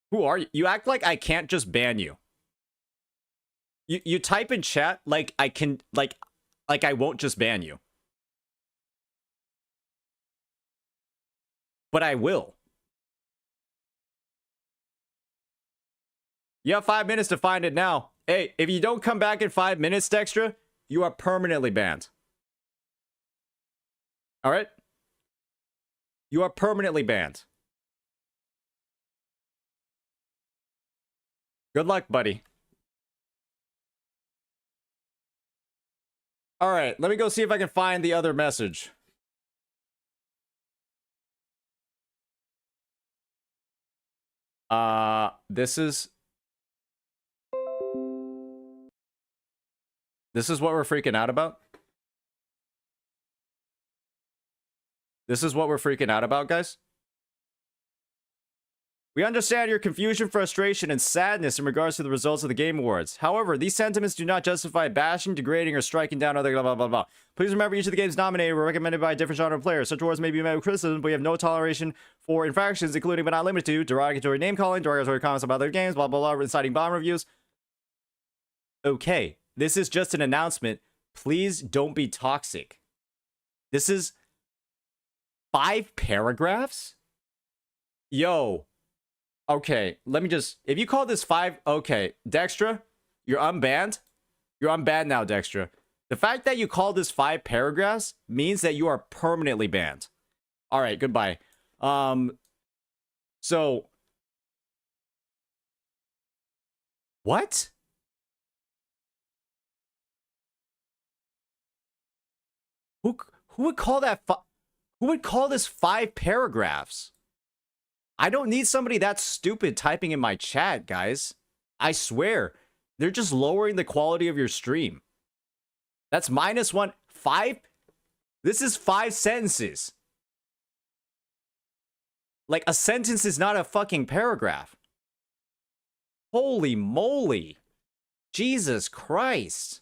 Who are you? You act like I can't just ban you. You type in chat like I can like I won't just ban you. But I will. You have 5 minutes to find it now. Hey, if you don't come back in 5 minutes, Dextra, you are permanently banned. Alright? You are permanently banned. Good luck, buddy. Alright, let me go see if I can find the other message. This is what we're freaking out about? This is what we're freaking out about, guys? We understand your confusion, frustration, and sadness in regards to the results of the Game Awards. However, these sentiments do not justify bashing, degrading, or striking down other blah blah blah blah. Please remember each of the games nominated were recommended by a different genre of players. Such awards may be met with criticism, but we have no toleration for infractions, including but not limited to derogatory name-calling, derogatory comments about other games, blah blah blah, inciting bomb reviews. Okay, this is just an announcement. Please don't be toxic. This is 5 paragraphs? Yo. Okay, let me just... If you call this 5... Okay, Dextra, you're unbanned. You're unbanned now, Dextra. The fact that you call this 5 paragraphs means that you are permanently banned. All right, goodbye. So what? Who would call that who would call this 5 paragraphs? I don't need somebody that stupid typing in my chat, guys. I swear, they're just lowering the quality of your stream. That's -1. 5? This is 5 sentences. Like, a sentence is not a fucking paragraph. Holy moly. Jesus Christ.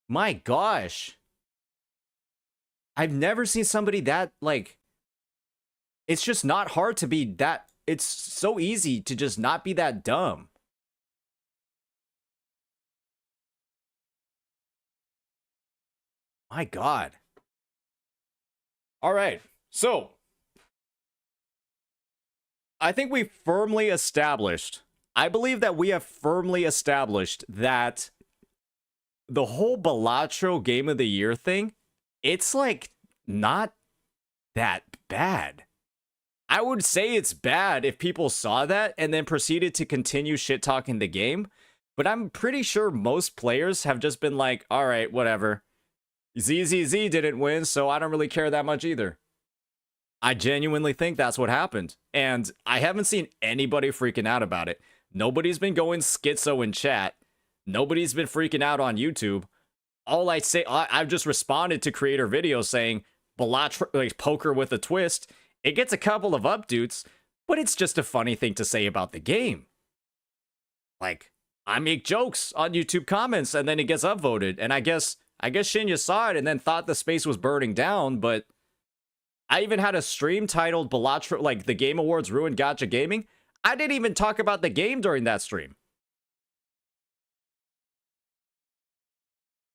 My gosh. I've never seen somebody that, like... It's just not hard to be that... It's so easy to just not be that dumb. My God. All right. So, I think we firmly established... I believe that we have firmly established that the whole Balatro Game of the Year thing, it's like not that bad. I would say it's bad if people saw that and then proceeded to continue shit-talking the game, but I'm pretty sure most players have just been like, all right, whatever. ZZZ didn't win, so I don't really care that much either. I genuinely think that's what happened, and I haven't seen anybody freaking out about it. Nobody's been going schizo in chat. Nobody's been freaking out on YouTube. All I say, I've just responded to creator videos saying, Balatro, like, poker with a twist. It gets a couple of updates, but it's just a funny thing to say about the game. Like, I make jokes on YouTube comments and then it gets upvoted. And I guess Shinya saw it and then thought the space was burning down, but I even had a stream titled Balatro, like, the Game Awards Ruined Gacha Gaming. I didn't even talk about the game during that stream.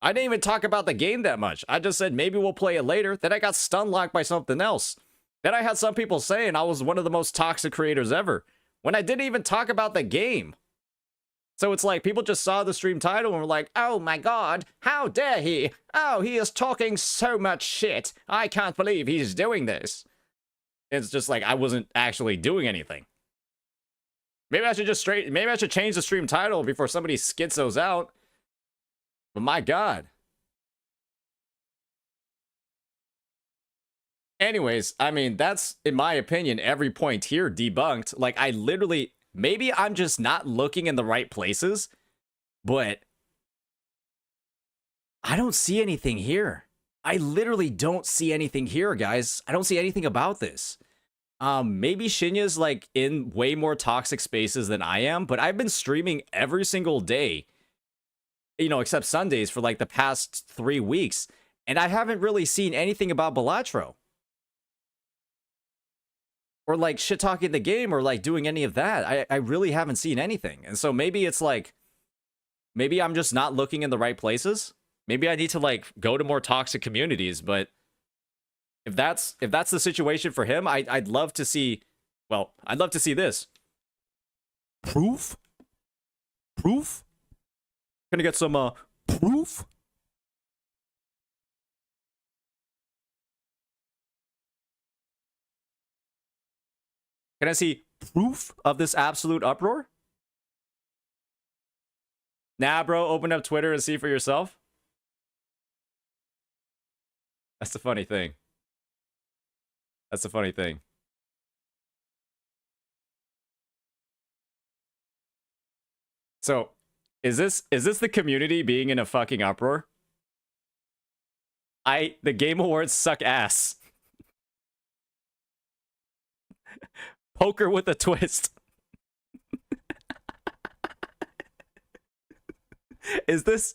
I didn't even talk about the game that much. I just said maybe we'll play it later. Then I got stun locked by something else. Then I had some people saying I was one of the most toxic creators ever, when I didn't even talk about the game. So it's like people just saw the stream title and were like, oh my God, how dare he? Oh, he is talking so much shit. I can't believe he's doing this. It's just like I wasn't actually doing anything. Maybe I should change the stream title before somebody schizos out. But my God. Anyways, I mean, that's, in my opinion, every point here debunked. Like, I literally, maybe I'm just not looking in the right places, but I don't see anything here. I literally don't see anything here, guys. I don't see anything about this. Maybe Shinya's, like, in way more toxic spaces than I am, but I've been streaming every single day, you know, except Sundays for, like, the past 3 weeks, and I haven't really seen anything about Balatro. Or, like, shit-talking the game, or, like, doing any of that. I really haven't seen anything. And so maybe it's, like, maybe I'm just not looking in the right places. Maybe I need to, like, go to more toxic communities, but if that's the situation for him, I'd love to see, well, I'd love to see this. Proof? Proof? Gonna get some, proof? Can I see proof of this absolute uproar? Nah, bro, open up Twitter and see for yourself. That's the funny thing. That's the funny thing. So, is this the community being in a fucking uproar? The Game Awards suck ass. Poker with a twist. Is this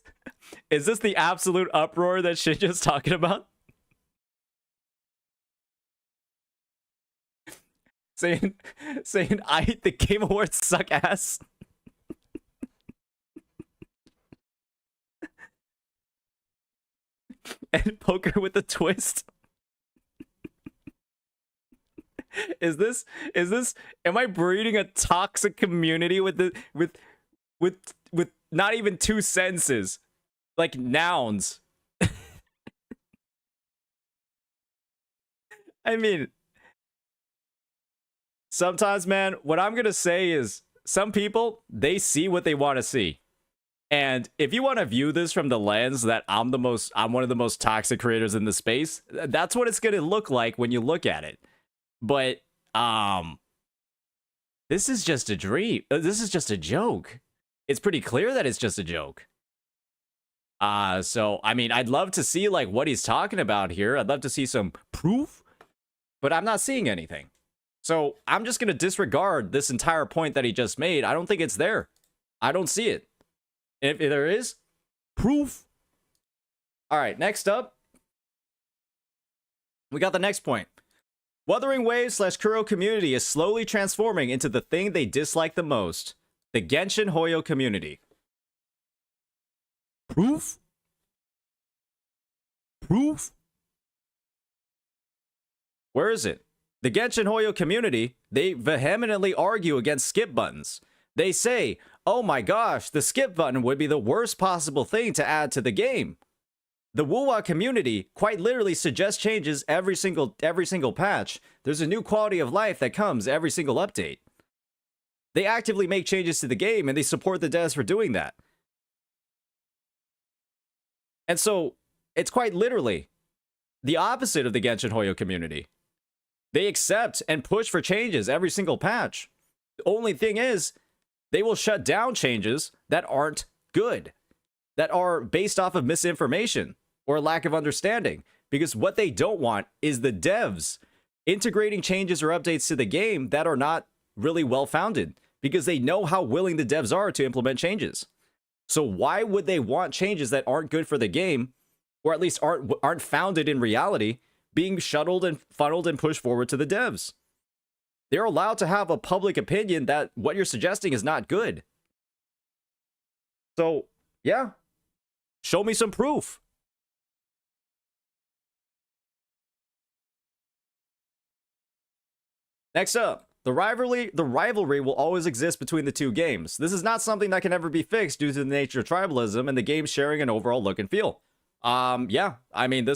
the absolute uproar that Shinja's talking about? Saying the Game Awards suck ass. And poker with a twist. Is this am I breeding a toxic community with not even 2 sentences? like nouns. I mean, sometimes, man, what I'm going to say is some people, they see what they want to see. And if you want to view this from the lens that I'm one of the most toxic creators in the space, that's what it's going to look like when you look at it. But, this is just a dream. This is just a joke. It's pretty clear that it's just a joke. So, I mean, I'd love to see, like, what he's talking about here. I'd love to see some proof, but I'm not seeing anything. So, I'm just going to disregard this entire point that he just made. I don't think it's there. I don't see it. If there is, proof. All right, next up, we got the next point. Wuthering Waves / Kuro community is slowly transforming into the thing they dislike the most. The Genshin Hoyo community. Proof? Proof? Where is it? The Genshin Hoyo community, they vehemently argue against skip buttons. They say, oh my gosh, the skip button would be the worst possible thing to add to the game. The WuWa community quite literally suggests changes every single patch. There's a new quality of life that comes every single update. They actively make changes to the game and they support the devs for doing that. And so, it's quite literally the opposite of the Genshin Hoyo community. They accept and push for changes every single patch. The only thing is, they will shut down changes that aren't good, that are based off of misinformation or lack of understanding. Because what they don't want is the devs integrating changes or updates to the game that are not really well-founded, because they know how willing the devs are to implement changes. So why would they want changes that aren't good for the game, or at least aren't founded in reality, being shuttled and funneled and pushed forward to the devs? They're allowed to have a public opinion that what you're suggesting is not good. So, yeah. Show me some proof. Next up, the rivalry will always exist between the two games. This is not something that can ever be fixed due to the nature of tribalism and the game sharing an overall look and feel. Yeah, I mean,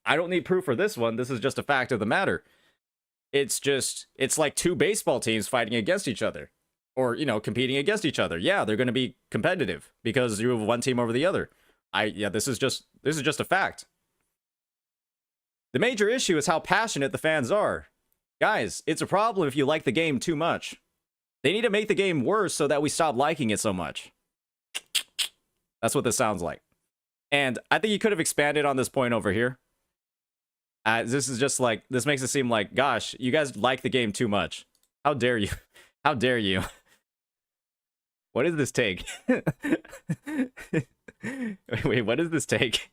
I don't need proof for this one. This is just a fact of the matter. It's like two baseball teams fighting against each other, or, competing against each other. Yeah, they're going to be competitive because you have one team over the other. This is just a fact. The major issue is how passionate the fans are. Guys, it's a problem if you like the game too much. They need to make the game worse so that we stop liking it so much. That's what this sounds like. And I think you could have expanded on this point over here. This makes it seem like, gosh, you guys like the game too much. How dare you? How dare you? What does this take? Wait, what does this take?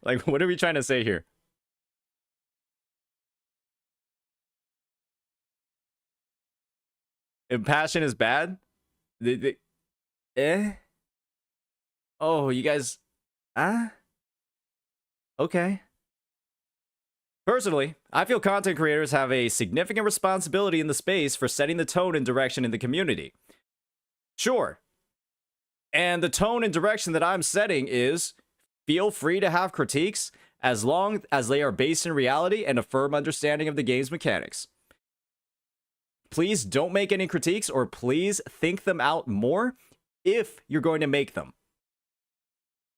Like, what are we trying to say here? If passion is bad? Oh, you guys... Okay. Personally, I feel content creators have a significant responsibility in the space for setting the tone and direction in the community. Sure. And the tone and direction that I'm setting is, feel free to have critiques as long as they are based in reality and a firm understanding of the game's mechanics. Please don't make any critiques, or please think them out more if you're going to make them.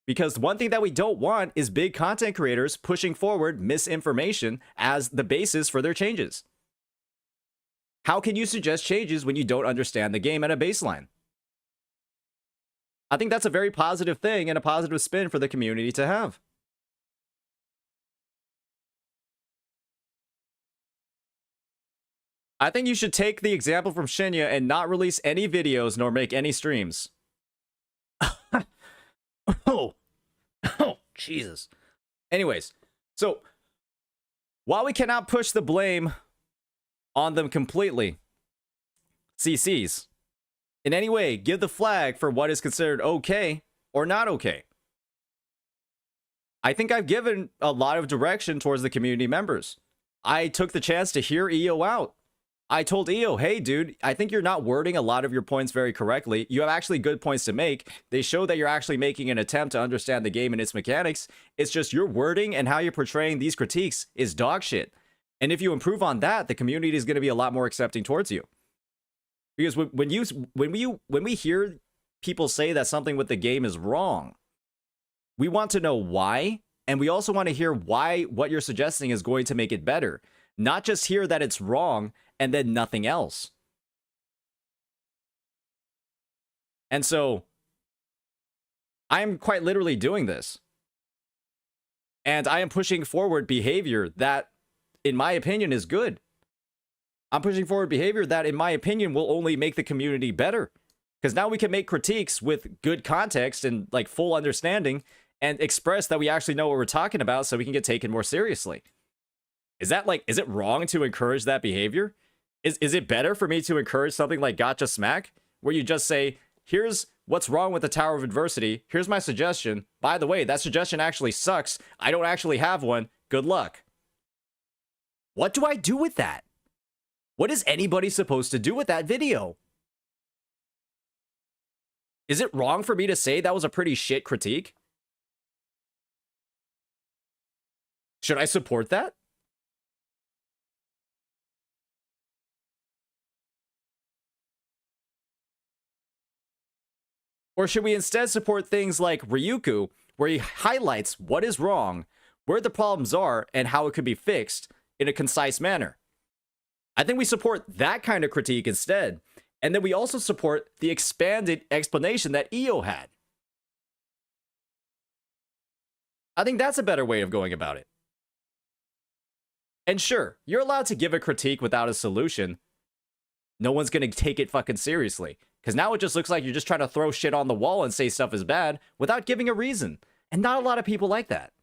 Because one thing that we don't want is big content creators pushing forward misinformation as the basis for their changes. How can you suggest changes when you don't understand the game at a baseline? I think that's a very positive thing and a positive spin for the community to have. I think you should take the example from Shinya and not release any videos nor make any streams. Oh, Jesus. Anyways, so while we cannot push the blame on them completely, CCs, in any way, give the flag for what is considered okay or not okay. I think I've given a lot of direction towards the community members. I took the chance to hear EO out. I told EO, hey, dude, I think you're not wording a lot of your points very correctly. You have actually good points to make. They show that you're actually making an attempt to understand the game and its mechanics. It's just your wording and how you're portraying these critiques is dog shit. And if you improve on that, the community is going to be a lot more accepting towards you. Because when we hear people say that something with the game is wrong, we want to know why, and we also want to hear why what you're suggesting is going to make it better. Not just hear that it's wrong and then nothing else. And so, I'm quite literally doing this. And I am pushing forward behavior that, in my opinion, is good. I'm pushing forward behavior that, in my opinion, will only make the community better. Because now we can make critiques with good context and like full understanding and express that we actually know what we're talking about so we can get taken more seriously. Is it wrong to encourage that behavior? Is it better for me to encourage something like Gotcha Smack, where you just say, here's what's wrong with the Tower of Adversity, here's my suggestion, by the way, that suggestion actually sucks, I don't actually have one, good luck. What do I do with that? What is anybody supposed to do with that video? Is it wrong for me to say that was a pretty shit critique? Should I support that? Or should we instead support things like Ryuku, where he highlights what is wrong, where the problems are, and how it could be fixed in a concise manner? I think we support that kind of critique instead. And then we also support the expanded explanation that EO had. I think that's a better way of going about it. And sure, you're allowed to give a critique without a solution. No one's going to take it fucking seriously. Because now it just looks like you're just trying to throw shit on the wall and say stuff is bad without giving a reason. And not a lot of people like that.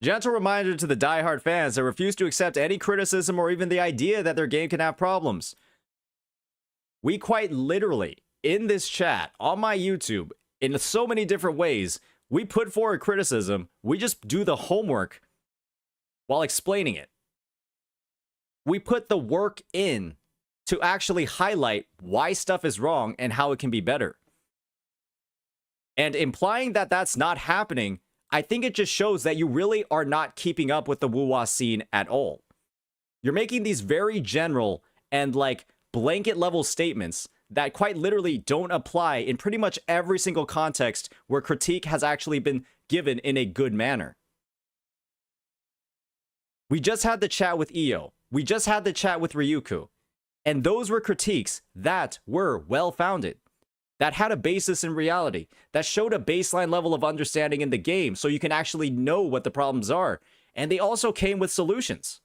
Gentle reminder to the diehard fans that refuse to accept any criticism or even the idea that their game can have problems. We quite literally, in this chat, on my YouTube, in so many different ways, we put forward criticism, we just do the homework while explaining it. We put the work in to actually highlight why stuff is wrong and how it can be better. And implying that that's not happening, I think it just shows that you really are not keeping up with the WuWa scene at all. You're making these very general and like blanket level statements that quite literally don't apply in pretty much every single context where critique has actually been given in a good manner. We just had the chat with EO. We just had the chat with Ryuku. And those were critiques that were well-founded, that had a basis in reality, that showed a baseline level of understanding in the game so you can actually know what the problems are. And they also came with solutions.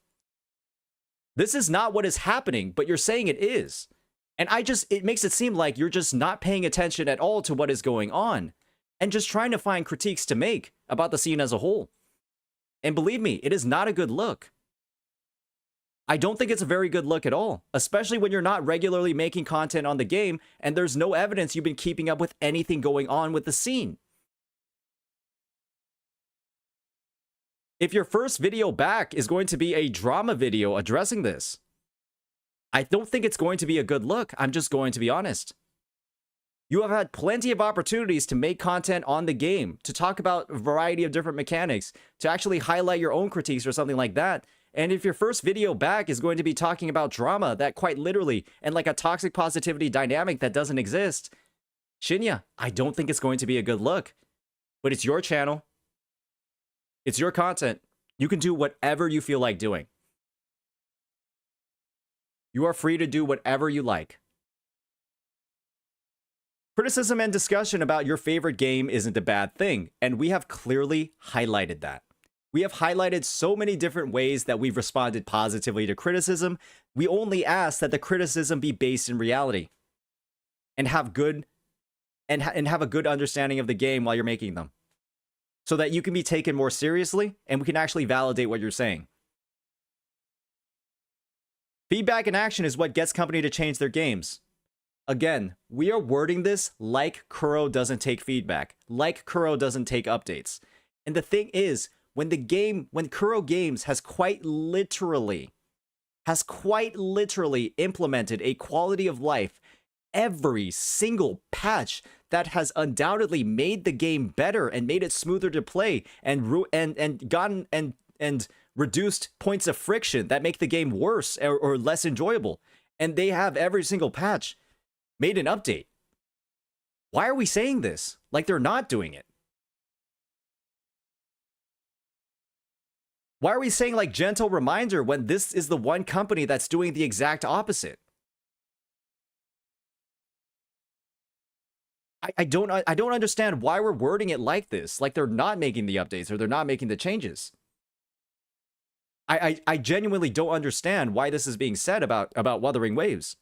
This is not what is happening, but you're saying it is. And it makes it seem like you're just not paying attention at all to what is going on and just trying to find critiques to make about the scene as a whole. And believe me, it is not a good look. I don't think it's a very good look at all, especially when you're not regularly making content on the game and there's no evidence you've been keeping up with anything going on with the scene. If your first video back is going to be a drama video addressing this, I don't think it's going to be a good look. I'm just going to be honest. You have had plenty of opportunities to make content on the game, to talk about a variety of different mechanics, to actually highlight your own critiques or something like that. And if your first video back is going to be talking about drama that quite literally and like a toxic positivity dynamic that doesn't exist, Shinya, I don't think it's going to be a good look. But it's your channel. It's your content. You can do whatever you feel like doing. You are free to do whatever you like. Criticism and discussion about your favorite game isn't a bad thing, and we have clearly highlighted that. We have highlighted so many different ways that we've responded positively to criticism. We only ask that the criticism be based in reality and have good and have a good understanding of the game while you're making them, so that you can be taken more seriously and we can actually validate what you're saying. Feedback and action is what gets company to change their games. Again, we are wording this like Kuro doesn't take feedback, like Kuro doesn't take updates. And the thing is, when Kuro Games has quite literally implemented a quality of life, every single patch that has undoubtedly made the game better and made it smoother to play and reduced points of friction that make the game worse or less enjoyable. And they have every single patch made an update. Why are we saying this? Like they're not doing it. Why are we saying like gentle reminder when this is the one company that's doing the exact opposite? I don't understand why we're wording it like this, like they're not making the updates or they're not making the changes. I genuinely don't understand why this is being said about Wuthering Waves.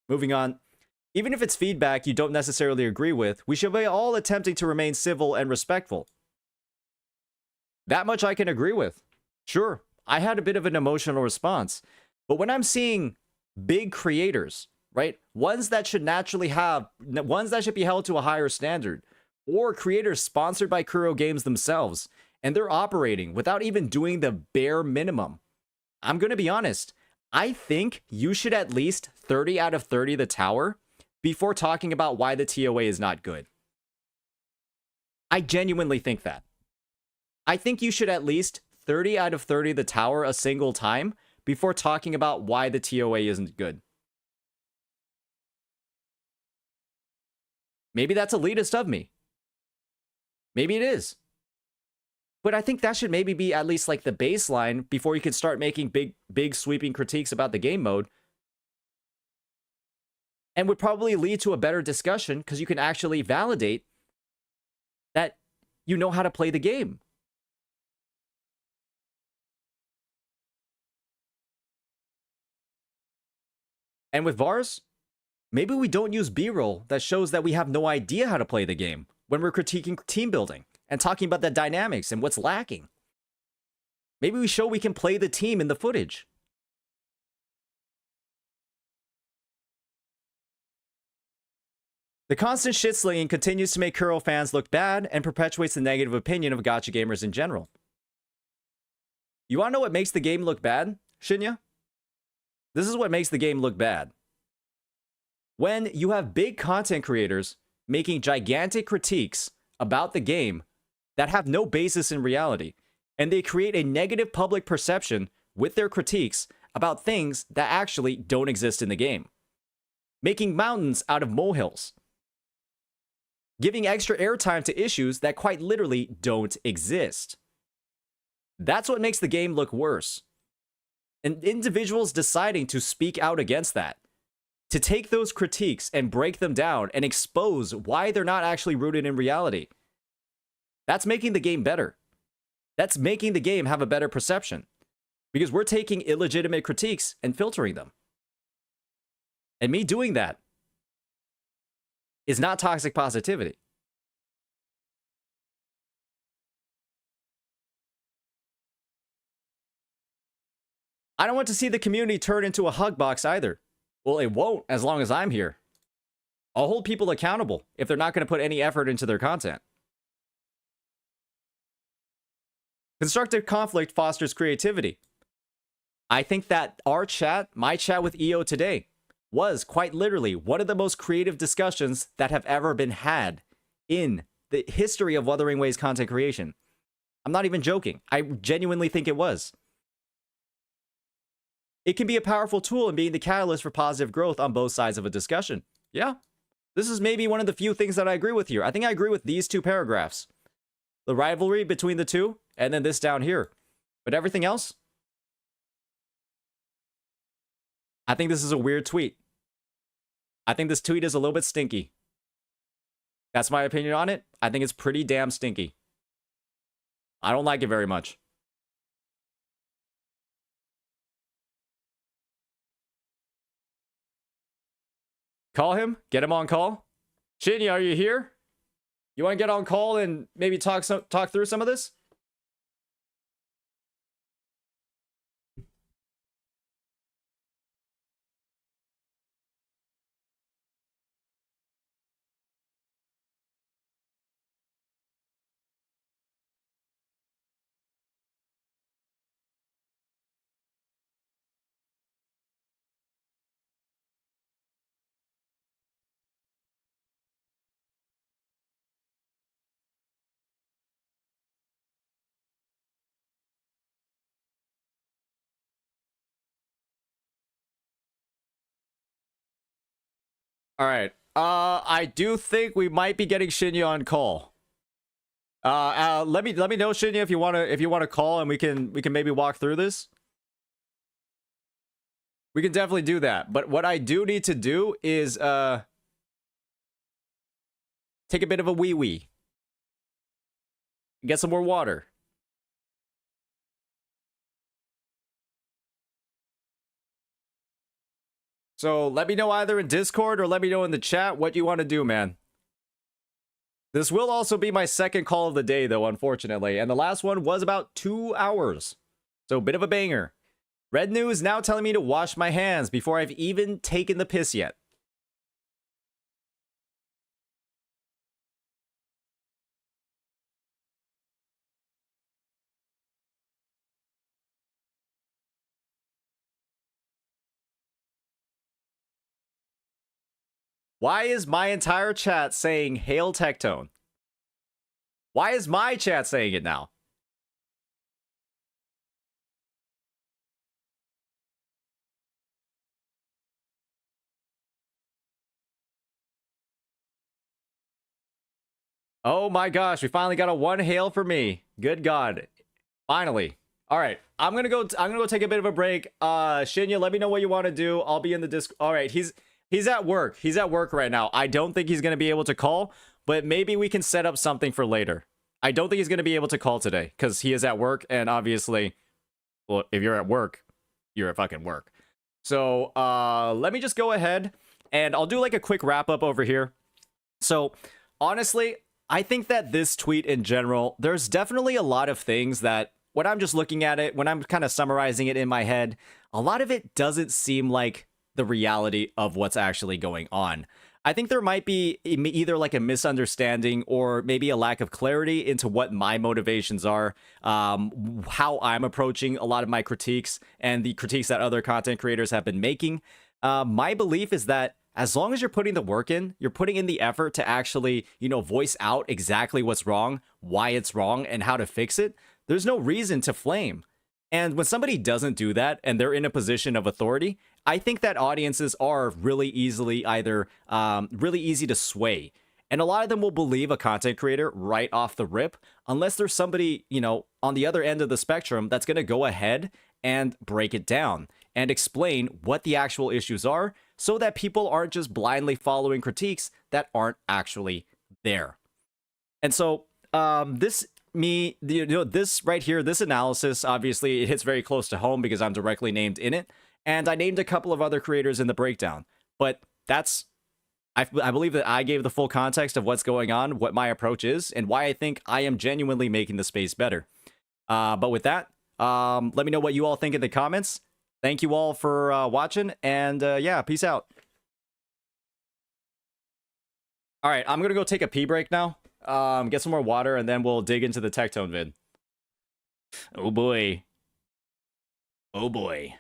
Moving on. Even if it's feedback you don't necessarily agree with, we should be all attempting to remain civil and respectful. That much I can agree with. Sure, I had a bit of an emotional response. But when I'm seeing big creators, right, ones that should be held to a higher standard, or creators sponsored by Kuro Games themselves, and they're operating without even doing the bare minimum, I'm going to be honest, I think you should at least 30 out of 30 the tower before talking about why the TOA is not good. I genuinely think that. I think you should at least 30 out of 30 the tower a single time before talking about why the TOA isn't good. Maybe that's elitist of me. Maybe it is. But I think that should maybe be at least like the baseline before you can start making big sweeping critiques about the game mode. And would probably lead to a better discussion because you can actually validate that you know how to play the game. And with VARs, maybe we don't use B-roll that shows that we have no idea how to play the game when we're critiquing team building and talking about the dynamics and what's lacking. Maybe we show we can play the team in the footage. The constant shit-slinging continues to make Kuro fans look bad and perpetuates the negative opinion of gacha gamers in general. You want to know what makes the game look bad, Shinya? This is what makes the game look bad. When you have big content creators making gigantic critiques about the game that have no basis in reality, and they create a negative public perception with their critiques about things that actually don't exist in the game. Making mountains out of molehills. Giving extra airtime to issues that quite literally don't exist. That's what makes the game look worse. And individuals deciding to speak out against that, to take those critiques and break them down and expose why they're not actually rooted in reality. That's making the game better. That's making the game have a better perception. Because we're taking illegitimate critiques and filtering them. And me doing that is not toxic positivity. I don't want to see the community turn into a hug box either. Well, it won't as long as I'm here. I'll hold people accountable if they're not going to put any effort into their content. Constructive conflict fosters creativity. I think that our chat, my chat with EO today, was quite literally one of the most creative discussions that have ever been had in the history of Wuthering Waves content creation. I'm not even joking. I genuinely think it was. It can be a powerful tool in being the catalyst for positive growth on both sides of a discussion. Yeah, this is maybe one of the few things that I agree with here. I think I agree with these two paragraphs. The rivalry between the two, and then this down here. But everything else? I think this is a weird tweet. I think this tweet is a little bit stinky. That's my opinion on it. I think it's pretty damn stinky. I don't like it very much. Call him. Get him on call. Shinya, are you here? You want to get on call and maybe talk through some of this? All right. I do think we might be getting Shinya on call. Let me know, Shinya, if you wanna call, and we can maybe walk through this. We can definitely do that. But what I do need to do is take a bit of a wee wee. Get some more water. So let me know either in Discord or let me know in the chat what you want to do, man. This will also be my second call of the day, though, unfortunately. And the last one was about 2 hours. So, bit of a banger. Red News now telling me to wash my hands before I've even taken the piss yet. Why is my entire chat saying Hail Tectone? Why is my chat saying it now? Oh my gosh, we finally got a one hail for me. Good God. Finally. All right, I'm gonna go take a bit of a break. Shinya, let me know what you want to do. I'll be in the disc. All right, he's at work. He's at work right now. I don't think he's gonna be able to call, but maybe we can set up something for later. I don't think he's gonna be able to call today because he is at work, and obviously, well, if you're at work, you're at fucking work. So let me just go ahead and I'll do like a quick wrap up over here. So honestly, I think that this tweet in general, there's definitely a lot of things that when I'm just looking at it, when I'm kind of summarizing it in my head, a lot of it doesn't seem like the reality of what's actually going on. I think there might be either like a misunderstanding or maybe a lack of clarity into what my motivations are, how I'm approaching a lot of my critiques and the critiques that other content creators have been making. My belief is that as long as you're putting the work in, you're putting in the effort to actually, voice out exactly what's wrong, why it's wrong, and how to fix it, there's no reason to flame. And when somebody doesn't do that and they're in a position of authority, I think that audiences are really easily really easy to sway. And a lot of them will believe a content creator right off the rip, unless there's somebody, on the other end of the spectrum that's going to go ahead and break it down and explain what the actual issues are so that people aren't just blindly following critiques that aren't actually there. And so this right here, this analysis, obviously it hits very close to home because I'm directly named in it. And I named a couple of other creators in the breakdown, but I believe that I gave the full context of what's going on, what my approach is, and why I think I am genuinely making the space better. But with that, let me know what you all think in the comments. Thank you all for watching, and yeah, peace out. All right, I'm gonna go take a pee break now. Get some more water, and then we'll dig into the Tectone vid. Oh boy. Oh boy.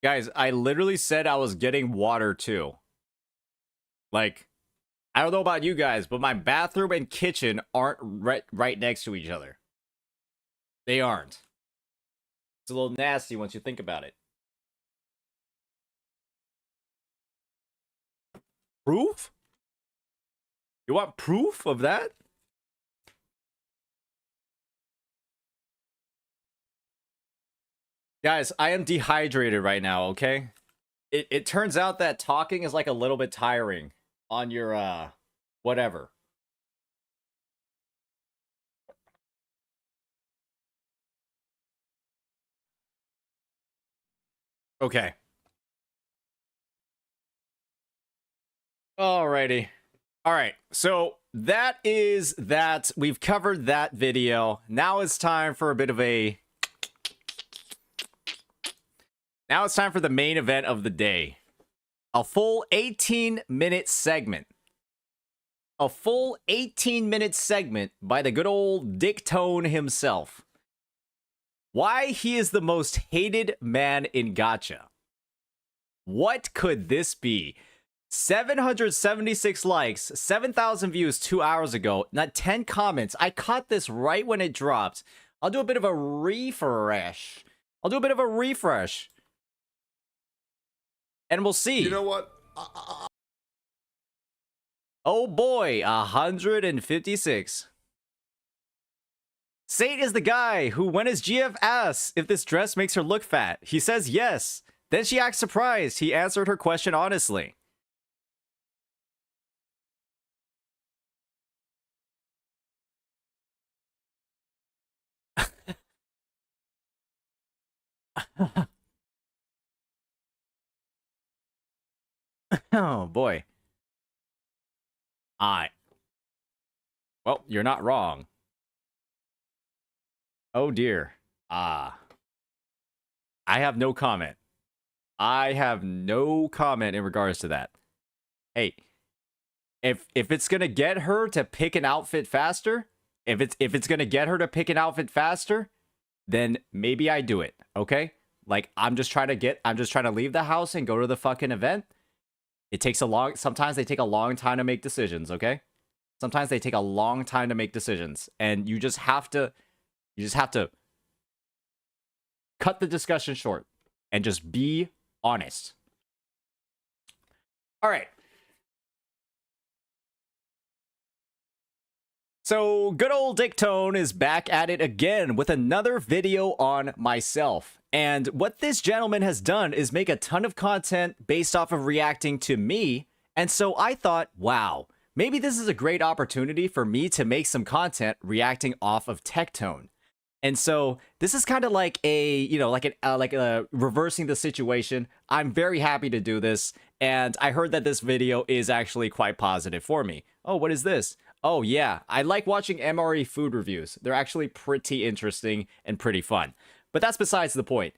Guys, I literally said I was getting water too. Like, I don't know about you guys, but my bathroom and kitchen aren't right next to each other. They aren't. It's a little nasty once you think about it. Proof? You want proof of that? Guys, I am dehydrated right now, okay? It turns out that talking is like a little bit tiring on your, whatever. Okay. Alrighty. Alright, so that is that. We've covered that video. Now it's time for a bit of a... Now it's time for the main event of the day. A full 18-minute segment. A full 18-minute segment by the good old Tectone himself. Why he is the most hated man in gacha. What could this be? 776 likes, 7,000 views 2 hours ago, not 10 comments. I caught this right when it dropped. I'll do a bit of a refresh. And we'll see. You know what? Oh boy, 156. Sate is the guy who, when his GF asks if this dress makes her look fat, he says yes. Then she acts surprised. He answered her question honestly. Oh boy. Well, you're not wrong. Oh dear. I have no comment. I have no comment in regards to that. Hey, if it's gonna get her to pick an outfit faster, if it's gonna get her to pick an outfit faster, then maybe I do it. Okay? Like I'm just trying to leave the house and go to the fucking event. Sometimes they take a long time to make decisions, okay? Sometimes they take a long time to make decisions, and you just have to cut the discussion short and just be honest. All right. So, good old Tectone is back at it again with another video on myself. And what this gentleman has done is make a ton of content based off of reacting to me. And so I thought, wow, maybe this is a great opportunity for me to make some content reacting off of Tectone. And so this is kind of like a, you know, like a reversing the situation. I'm very happy to do this. And I heard that this video is actually quite positive for me. Oh, what is this? Oh yeah, I like watching MRE food reviews. They're actually pretty interesting and pretty fun. But that's besides the point.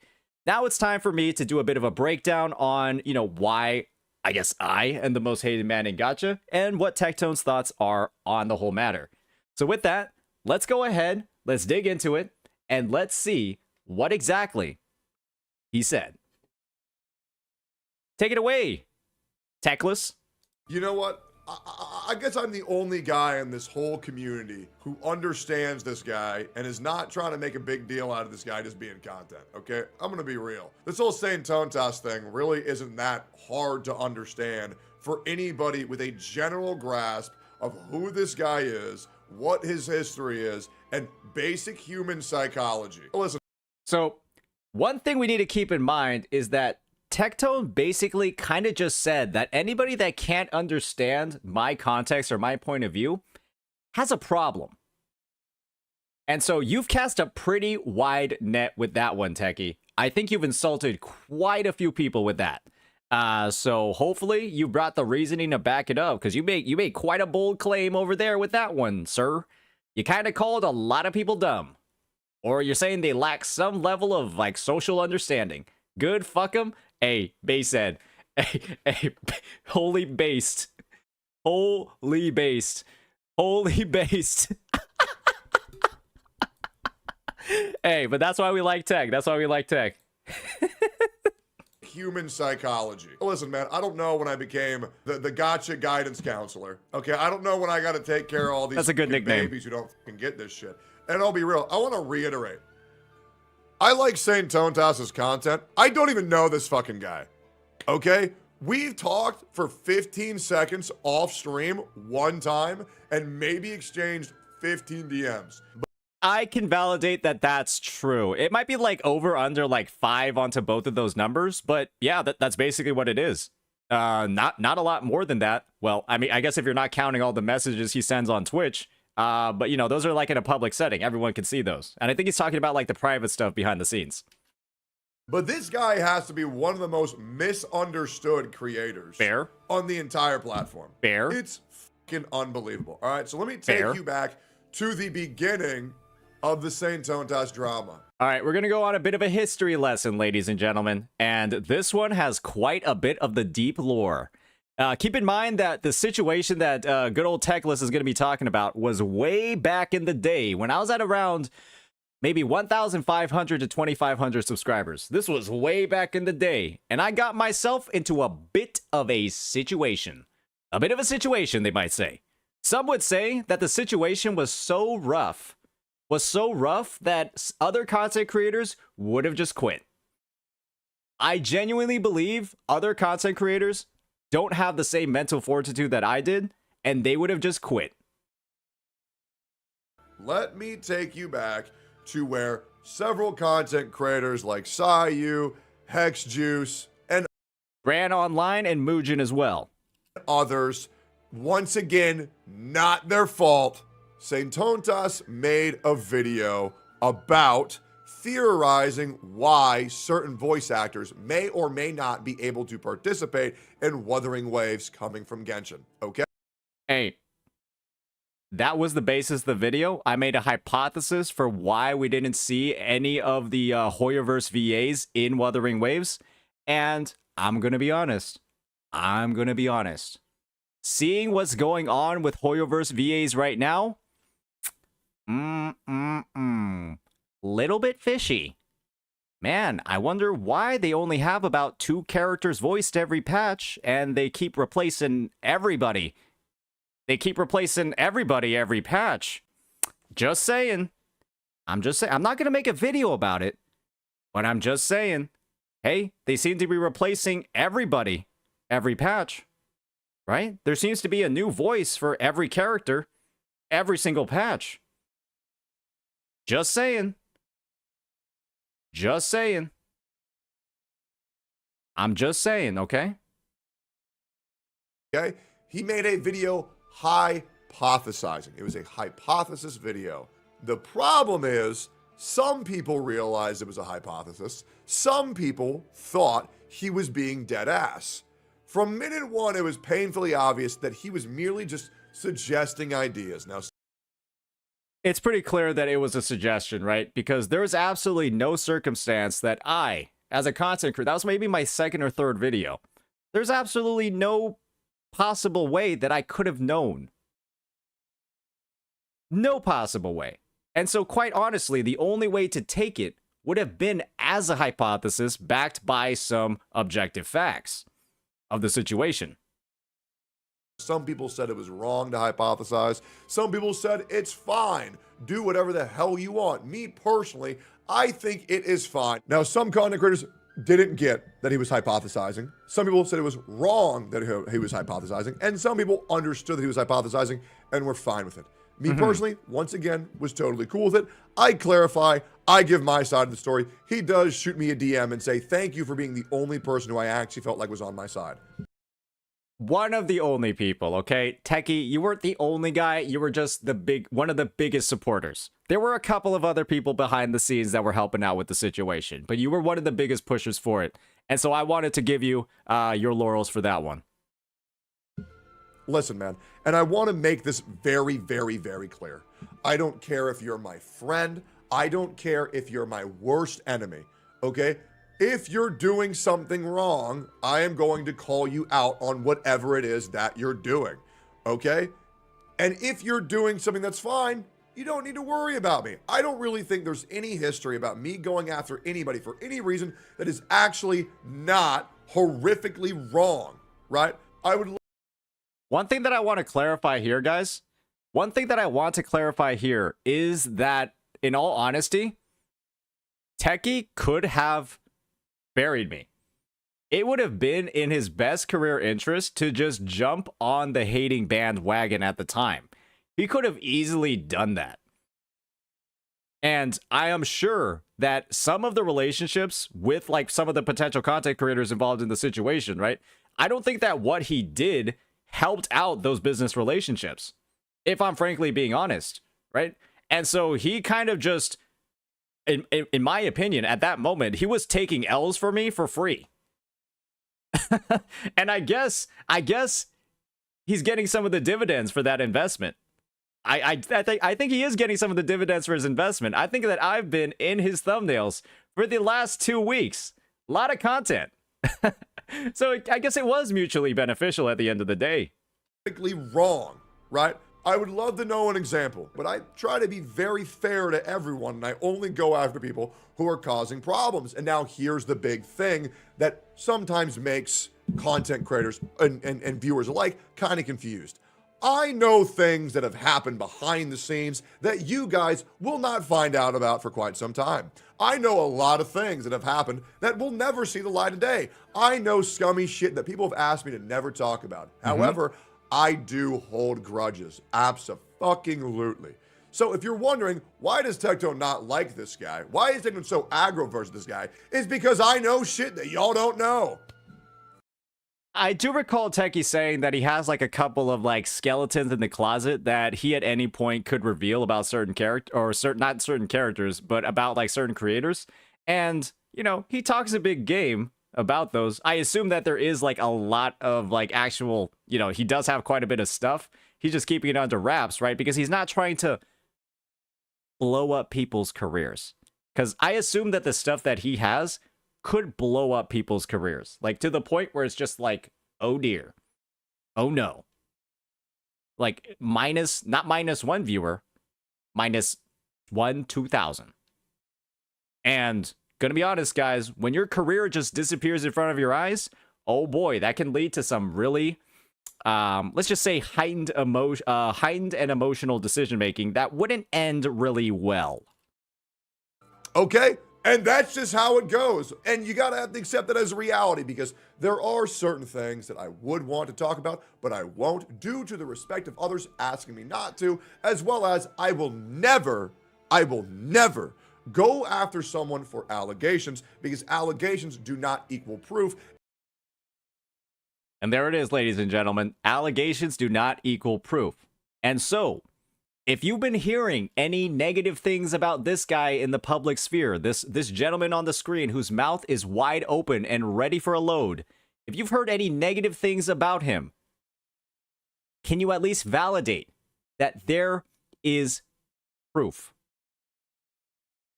Now it's time for me to do a bit of a breakdown on, you know, why I guess I am the most hated man in gacha and what Tectone's thoughts are on the whole matter. So with that, let's go ahead, let's dig into it, and let's see what exactly he said. Take it away, Techless. You know what? I guess I'm the only guy in this whole community who understands this guy and is not trying to make a big deal out of this guy just being content, okay? I'm gonna be real. This whole Sane Tone Toss thing really isn't that hard to understand for anybody with a general grasp of who this guy is, what his history is, and basic human psychology. Listen. So, one thing we need to keep in mind is that Tectone basically kind of just said that anybody that can't understand my context or my point of view has a problem. And so you've cast a pretty wide net with that one, Techie. I think you've insulted quite a few people with that. So hopefully you brought the reasoning to back it up, because you made quite a bold claim over there with that one, sir. You kind of called a lot of people dumb. Or you're saying they lack some level of, like, social understanding. Good, fuck them. Hey, Basehead. Hey, holy based. Holy based. Holy based. Hey, but that's why we like tech. That's why we like tech. human psychology. Listen, man, I don't know when I became the gotcha guidance counselor. Okay, I don't know when I got to take care of all these That's a good nickname. babies who don't fucking get this shit. And I'll be real, I want to reiterate. I like Saint Tontas's content. I don't even know this fucking guy. Okay? We've talked for 15 seconds off stream one time and maybe exchanged 15 DMs. I can validate that that's true. It might be like over under like 5 onto both of those numbers, but yeah, that's basically what it is. Not a lot more than that. Well, I mean, I guess if you're not counting all the messages he sends on Twitch, but you know, those are like in a public setting. Everyone can see those. And I think he's talking about like the private stuff behind the scenes. But this guy has to be one of the most misunderstood creators Fair. On the entire platform. Fair. It's fucking unbelievable. All right, so let me take you back to the beginning of the Saint Tontas drama. All right, we're going to go on a bit of a history lesson, ladies and gentlemen. And this one has quite a bit of the deep lore. Keep in mind that the situation that good old Techless is going to be talking about was way back in the day when I was at around maybe 1,500 to 2,500 subscribers. This was way back in the day, and I got myself into a bit of a situation. A bit of a situation, they might say. Some would say that the situation was so rough that other content creators would have just quit. I genuinely believe other content creators don't have the same mental fortitude that I did, and they would have just quit. Let me take you back to where several content creators like Sayu, Hexjuice, and Ran Online and Muujin as well. Others, once again, not their fault, Saint Tontas made a video about theorizing why certain voice actors may or may not be able to participate in Wuthering Waves coming from Genshin, okay? Hey, that was the basis of the video. I made a hypothesis for why we didn't see any of the Hoyoverse VAs in Wuthering Waves, and I'm going to be honest. Seeing what's going on with Hoyoverse VAs right now, little bit fishy. Man, I wonder why they only have about 2 characters voiced every patch, and they keep replacing everybody. They keep replacing everybody every patch. Just saying. I'm not going to make a video about it, but I'm just saying. Hey, they seem to be replacing everybody every patch. Right? There seems to be a new voice for every character every single patch. Just saying. Just saying. I'm just saying, okay? Okay? He made a video hypothesizing. It was a hypothesis video. The problem is, some people realized it was a hypothesis. Some people thought he was being dead ass. From minute one, it was painfully obvious that he was merely just suggesting ideas. Now, it's pretty clear that it was a suggestion, right? Because there was absolutely no circumstance that I, as a content creator, that was maybe my second or third video. There's absolutely no possible way that I could have known. No possible way. And so, quite honestly, the only way to take it would have been as a hypothesis backed by some objective facts of the situation. Some people said it was wrong to hypothesize. Some people said it's fine. Do whatever the hell you want. Me personally, I think it is fine. Now, some content creators didn't get that he was hypothesizing. Some people said it was wrong that he was hypothesizing. And some people understood that he was hypothesizing and were fine with it. Me personally, once again, was totally cool with it. I clarify. I give my side of the story. He does shoot me a DM and say, thank you for being the only person who I actually felt like was on my side. One of the only people, okay? Techie, you weren't the only guy. You were just one of the biggest supporters. There were a couple of other people behind the scenes that were helping out with the situation, but you were one of the biggest pushers for it. And so I wanted to give you your laurels for that one. Listen, man, and I want to make this very, very, very clear. I don't care if you're my friend. I don't care if you're my worst enemy, okay? If you're doing something wrong, I am going to call you out on whatever it is that you're doing, okay? And if you're doing something that's fine, you don't need to worry about me. I don't really think there's any history about me going after anybody for any reason that is actually not horrifically wrong, right? I would. One thing that I want to clarify here, guys, one thing that I want to clarify here is that, in all honesty, Techie could have buried me. It would have been in his best career interest to just jump on the hating bandwagon at the time. He could have easily done that. And I am sure that some of the relationships with like some of the potential content creators involved in the situation, right? I don't think that what he did helped out those business relationships, if I'm frankly being honest, right? And so he kind of just, in my opinion, at that moment, he was taking L's for me for free. And I guess he's getting some of the dividends for that investment. I think he is getting some of the dividends for his investment. I think that I've been in his thumbnails for the last 2 weeks. A lot of content. So I guess it was mutually beneficial at the end of the day. Wrong, right? I would love to know an example, but I try to be very fair to everyone, and I only go after people who are causing problems. And now here's the big thing that sometimes makes content creators and viewers alike kind of confused. I know things that have happened behind the scenes that you guys will not find out about for quite some time. I know a lot of things that have happened that will never see the light of day. I know scummy shit that people have asked me to never talk about. However, I do hold grudges. Abso-fucking-lutely. So if you're wondering, why does Tectone not like this guy? Why is Tectone so aggro versus this guy? It's because I know shit that y'all don't know. I do recall Techie saying that he has like a couple of like skeletons in the closet that he at any point could reveal about certain character or not certain characters, but about like certain creators. And, you know, he talks a big game about those. I assume that there is like a lot of like actual, you know, he does have quite a bit of stuff. He's just keeping it under wraps, right? Because he's not trying to blow up people's careers. Because I assume that the stuff that he has could blow up people's careers, like to the point where it's just like, oh dear, oh no, like not minus one viewer, minus 2,000. And gonna be honest, guys, when your career just disappears in front of your eyes, oh boy, that can lead to some really let's just say heightened and emotional decision making that wouldn't end really well. Okay? And that's just how it goes. And you gotta have to accept that as a reality, because there are certain things that I would want to talk about, but I won't, due to the respect of others asking me not to, as well as I will never go after someone for allegations, because allegations do not equal proof. And there it is, ladies and gentlemen. Allegations do not equal proof. And so, if you've been hearing any negative things about this guy in the public sphere, this gentleman on the screen whose mouth is wide open and ready for a load, if you've heard any negative things about him, can you at least validate that there is proof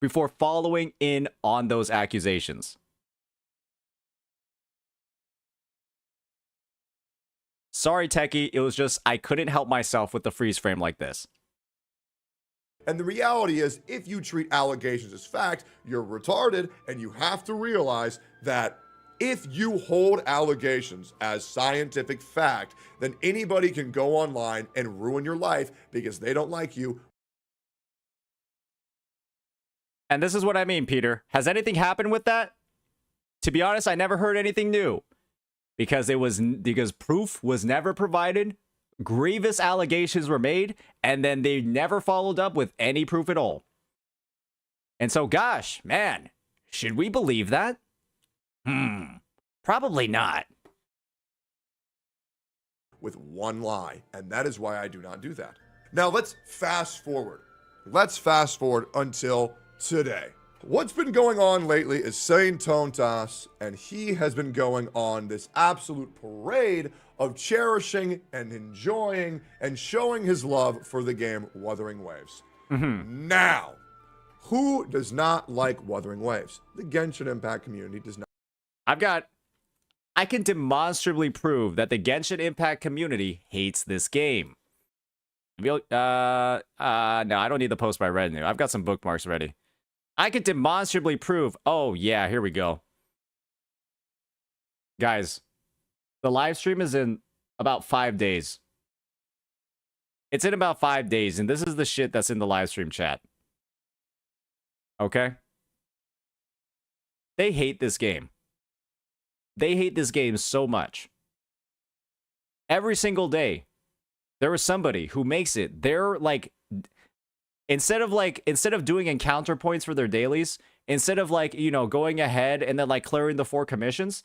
before following in on those accusations? Sorry, Techie, it was just I couldn't help myself with the freeze frame like this. And the reality is, if you treat allegations as fact, you're retarded, and you have to realize that if you hold allegations as scientific fact, then anybody can go online and ruin your life because they don't like you. And this is what I mean, Peter. Has anything happened with that? To be honest, I never heard anything new. Because proof was never provided, grievous allegations were made, and then they never followed up with any proof at all. And so, gosh, man, should we believe that? Probably not. With one lie, and that is why I do not do that. Now let's fast forward. Let's fast forward until today. What's been going on lately is Saint Tontas, and he has been going on this absolute parade of cherishing and enjoying and showing his love for the game Wuthering Waves. Now, who does not like Wuthering Waves? The Genshin Impact community does not. I can demonstrably prove that the Genshin Impact community hates this game. No, I don't need the post by revenue. I've got some bookmarks ready. I could demonstrably prove. Oh, yeah, here we go. Guys, the live stream is in about 5 days. It's in about 5 days, and this is the shit that's in the live stream chat. Okay? They hate this game. They hate this game so much. Every single day, there is somebody who makes it. They're like, instead of doing encounter points for their dailies, instead of like, you know, going ahead and then like clearing the 4 commissions,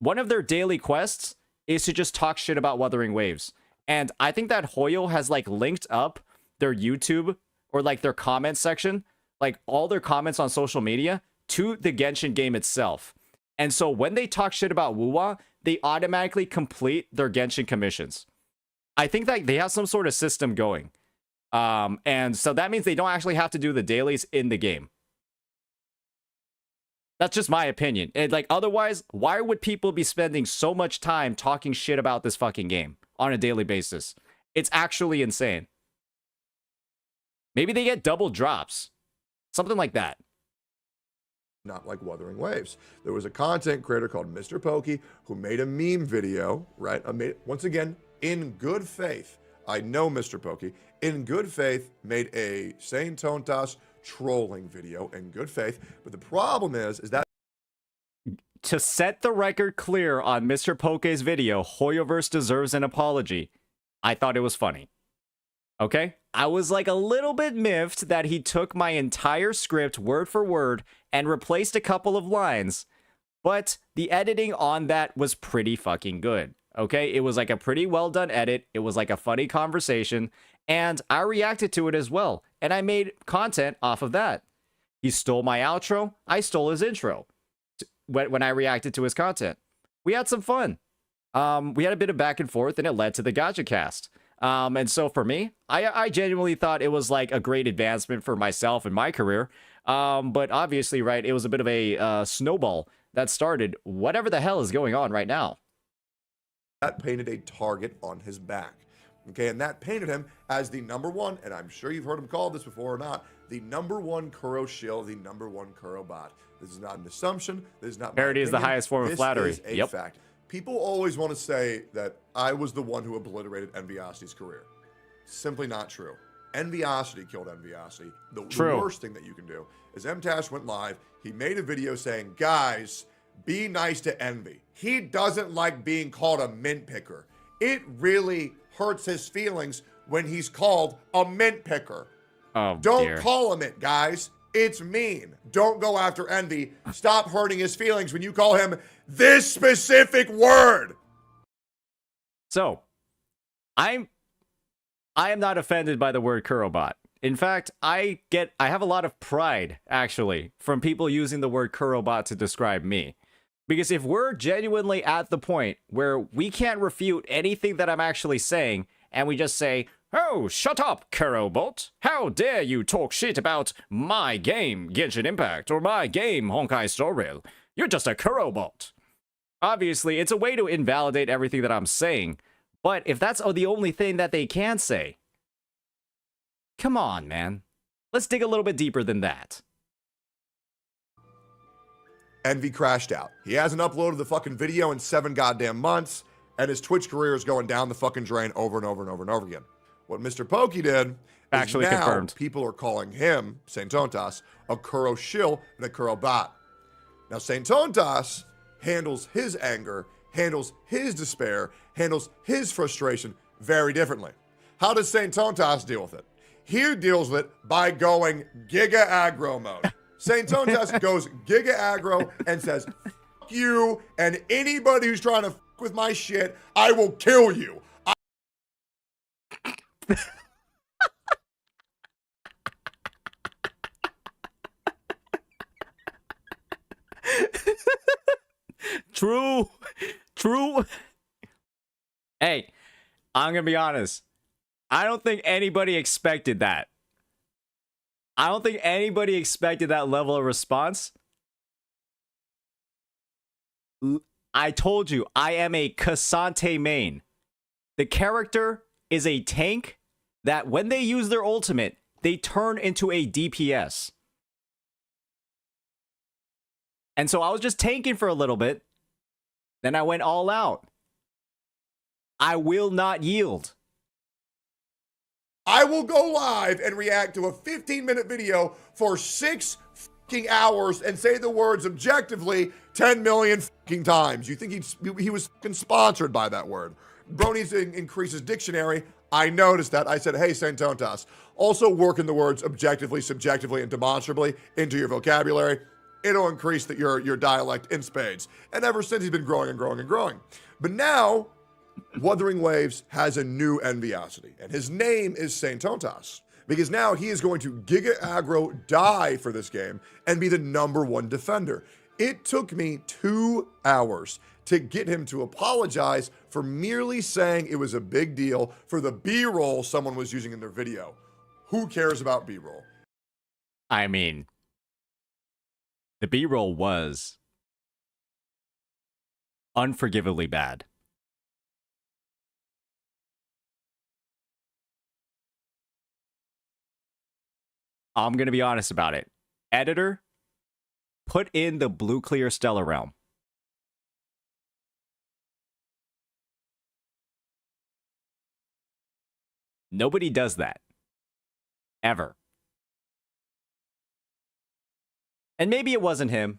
one of their daily quests is to just talk shit about Wuthering Waves. And I think that Hoyo has like linked up their YouTube or like their comment section, like all their comments on social media to the Genshin game itself. And so when they talk shit about WuWa, they automatically complete their Genshin commissions. I think that they have some sort of system going. And so that means they don't actually have to do the dailies in the game. That's just my opinion. And like, otherwise, why would people be spending so much time talking shit about this fucking game on a daily basis? It's actually insane. Maybe they get double drops. Something like that. Not like Wuthering Waves. There was a content creator called Mr. Pokey who made a meme video, right? Once again, in good faith. I know Mr. Pokey. In good faith, made a Saint Tontas trolling video in good faith. But the problem is that to set the record clear on Mr. Poke's video, Hoyoverse deserves an apology. I thought it was funny. Okay? I was like a little bit miffed that he took my entire script word for word and replaced a couple of lines, but the editing on that was pretty fucking good. Okay? It was like a pretty well done edit. It was like a funny conversation, and I reacted to it as well, and I made content off of that. He stole my outro. I stole his intro when I reacted to his content. We had some fun. We had a bit of back and forth, and it led to the Gacha Cast. And so for me, I genuinely thought it was like a great advancement for myself and my career. But obviously, right, it was a bit of a snowball that started whatever the hell is going on right now. that painted a target on his back. Okay, and that painted him as the #1, and I'm sure you've heard him called this before or not, the #1 Kuro shill, the #1 Kuro bot. This is not an assumption. This is not my Parody is the opinion. highest form of flattery. This is a fact. People always want to say that I was the one who obliterated Enviosity's career. Simply not true. Enviosity killed Enviosity. The worst thing that you can do is MTash went live. He made a video saying, guys, be nice to Envy. He doesn't like being called a mint picker. It really hurts his feelings when he's called a mint picker. Oh, Don't call him it, guys. It's mean. Don't go after Envy. Stop hurting his feelings when you call him this specific word. So, I am not offended by the word Kurobot. In fact, I have a lot of pride, actually, from people using the word Kurobot to describe me. Because if we're genuinely at the point where we can't refute anything that I'm actually saying, and we just say, oh, shut up, Kurobot. How dare you talk shit about my game, Genshin Impact, or my game, Honkai Star Rail. You're just a Kurobot. Obviously, it's a way to invalidate everything that I'm saying. But if that's the only thing that they can say, come on, man. Let's dig a little bit deeper than that. Envy crashed out. He hasn't uploaded the fucking video in 7 goddamn months, and his Twitch career is going down the fucking drain over and over and over and over again. What Mr. Pokey did is actually now confirmed. People are calling him, Saint Tontas, a Kuro shill and a Kuro bot. Now, Saint Tontas handles his anger, handles his despair, handles his frustration very differently. How does Saint Tontas deal with it? He deals with it by going Giga Aggro mode. Saint Tontas goes Giga Aggro and says, fuck you and anybody who's trying to fuck with my shit, I will kill you. True. Hey, I'm gonna be honest. I don't think anybody expected that. I don't think anybody expected that level of response. I told you, I am a Cassante main. The character is a tank that when they use their ultimate, they turn into a DPS. And so I was just tanking for a little bit. Then I went all out. I will not yield. I will go live and react to a 15-minute video for 6 fucking hours and say the words objectively 10 million fucking times. You think he was fucking sponsored by that word? Bro needs to increase his dictionary. I noticed that. I said, hey, Santontas, also work in the words objectively, subjectively, and demonstrably into your vocabulary. It'll increase your dialect in spades. And ever since, he's been growing and growing and growing. But now, Wuthering Waves has a new enviosity, and his name is Santontas, because now he is going to Giga Aggro die for this game and be the #1 defender. It took me 2 hours to get him to apologize for merely saying it was a big deal for the B-roll someone was using in their video. Who cares about B-roll? I mean, the B-roll was unforgivably bad. I'm going to be honest about it. Editor, put in the blue clear Stellar Realm. Nobody does that. Ever. And maybe it wasn't him.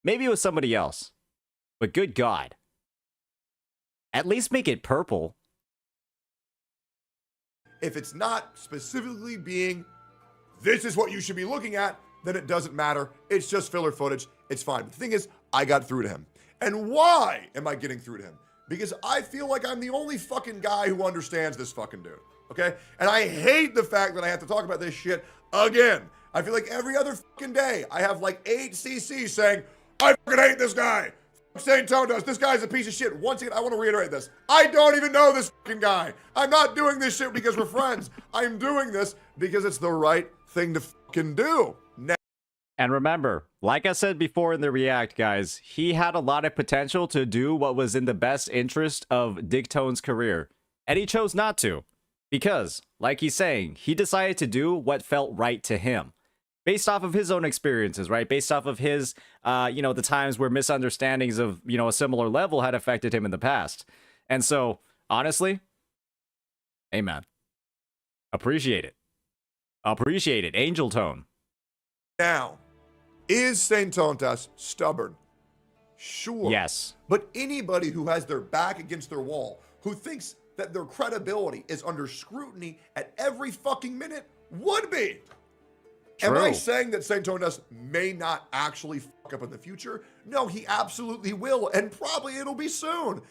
Maybe it was somebody else. But good God. At least make it purple. If it's not specifically being, this is what you should be looking at, then it doesn't matter. It's just filler footage. It's fine. But the thing is, I got through to him. And why am I getting through to him? Because I feel like I'm the only fucking guy who understands this fucking dude. Okay? And I hate the fact that I have to talk about this shit again. I feel like every other fucking day, I have like 8 CCs saying, I fucking hate this guy. Santontas, this guy's a piece of shit. Once again, I want to reiterate this. I don't even know this fucking guy. I'm not doing this shit because we're friends. I'm doing this because it's the right thing to fucking do. And remember, like I said before in the React, guys, he had a lot of potential to do what was in the best interest of Tectone's career. And he chose not to. Because, like he's saying, he decided to do what felt right to him. Based off of his own experiences, right? Based off of his, the times where misunderstandings of, a similar level had affected him in the past. And so, honestly, amen. Appreciate it. Appreciate it. Angel tone. Now, is Santontas stubborn? Sure. Yes. But anybody who has their back against their wall, who thinks that their credibility is under scrutiny at every fucking minute, would be. True. Am I saying that Santontas may not actually fuck up in the future? No, he absolutely will, and probably it'll be soon.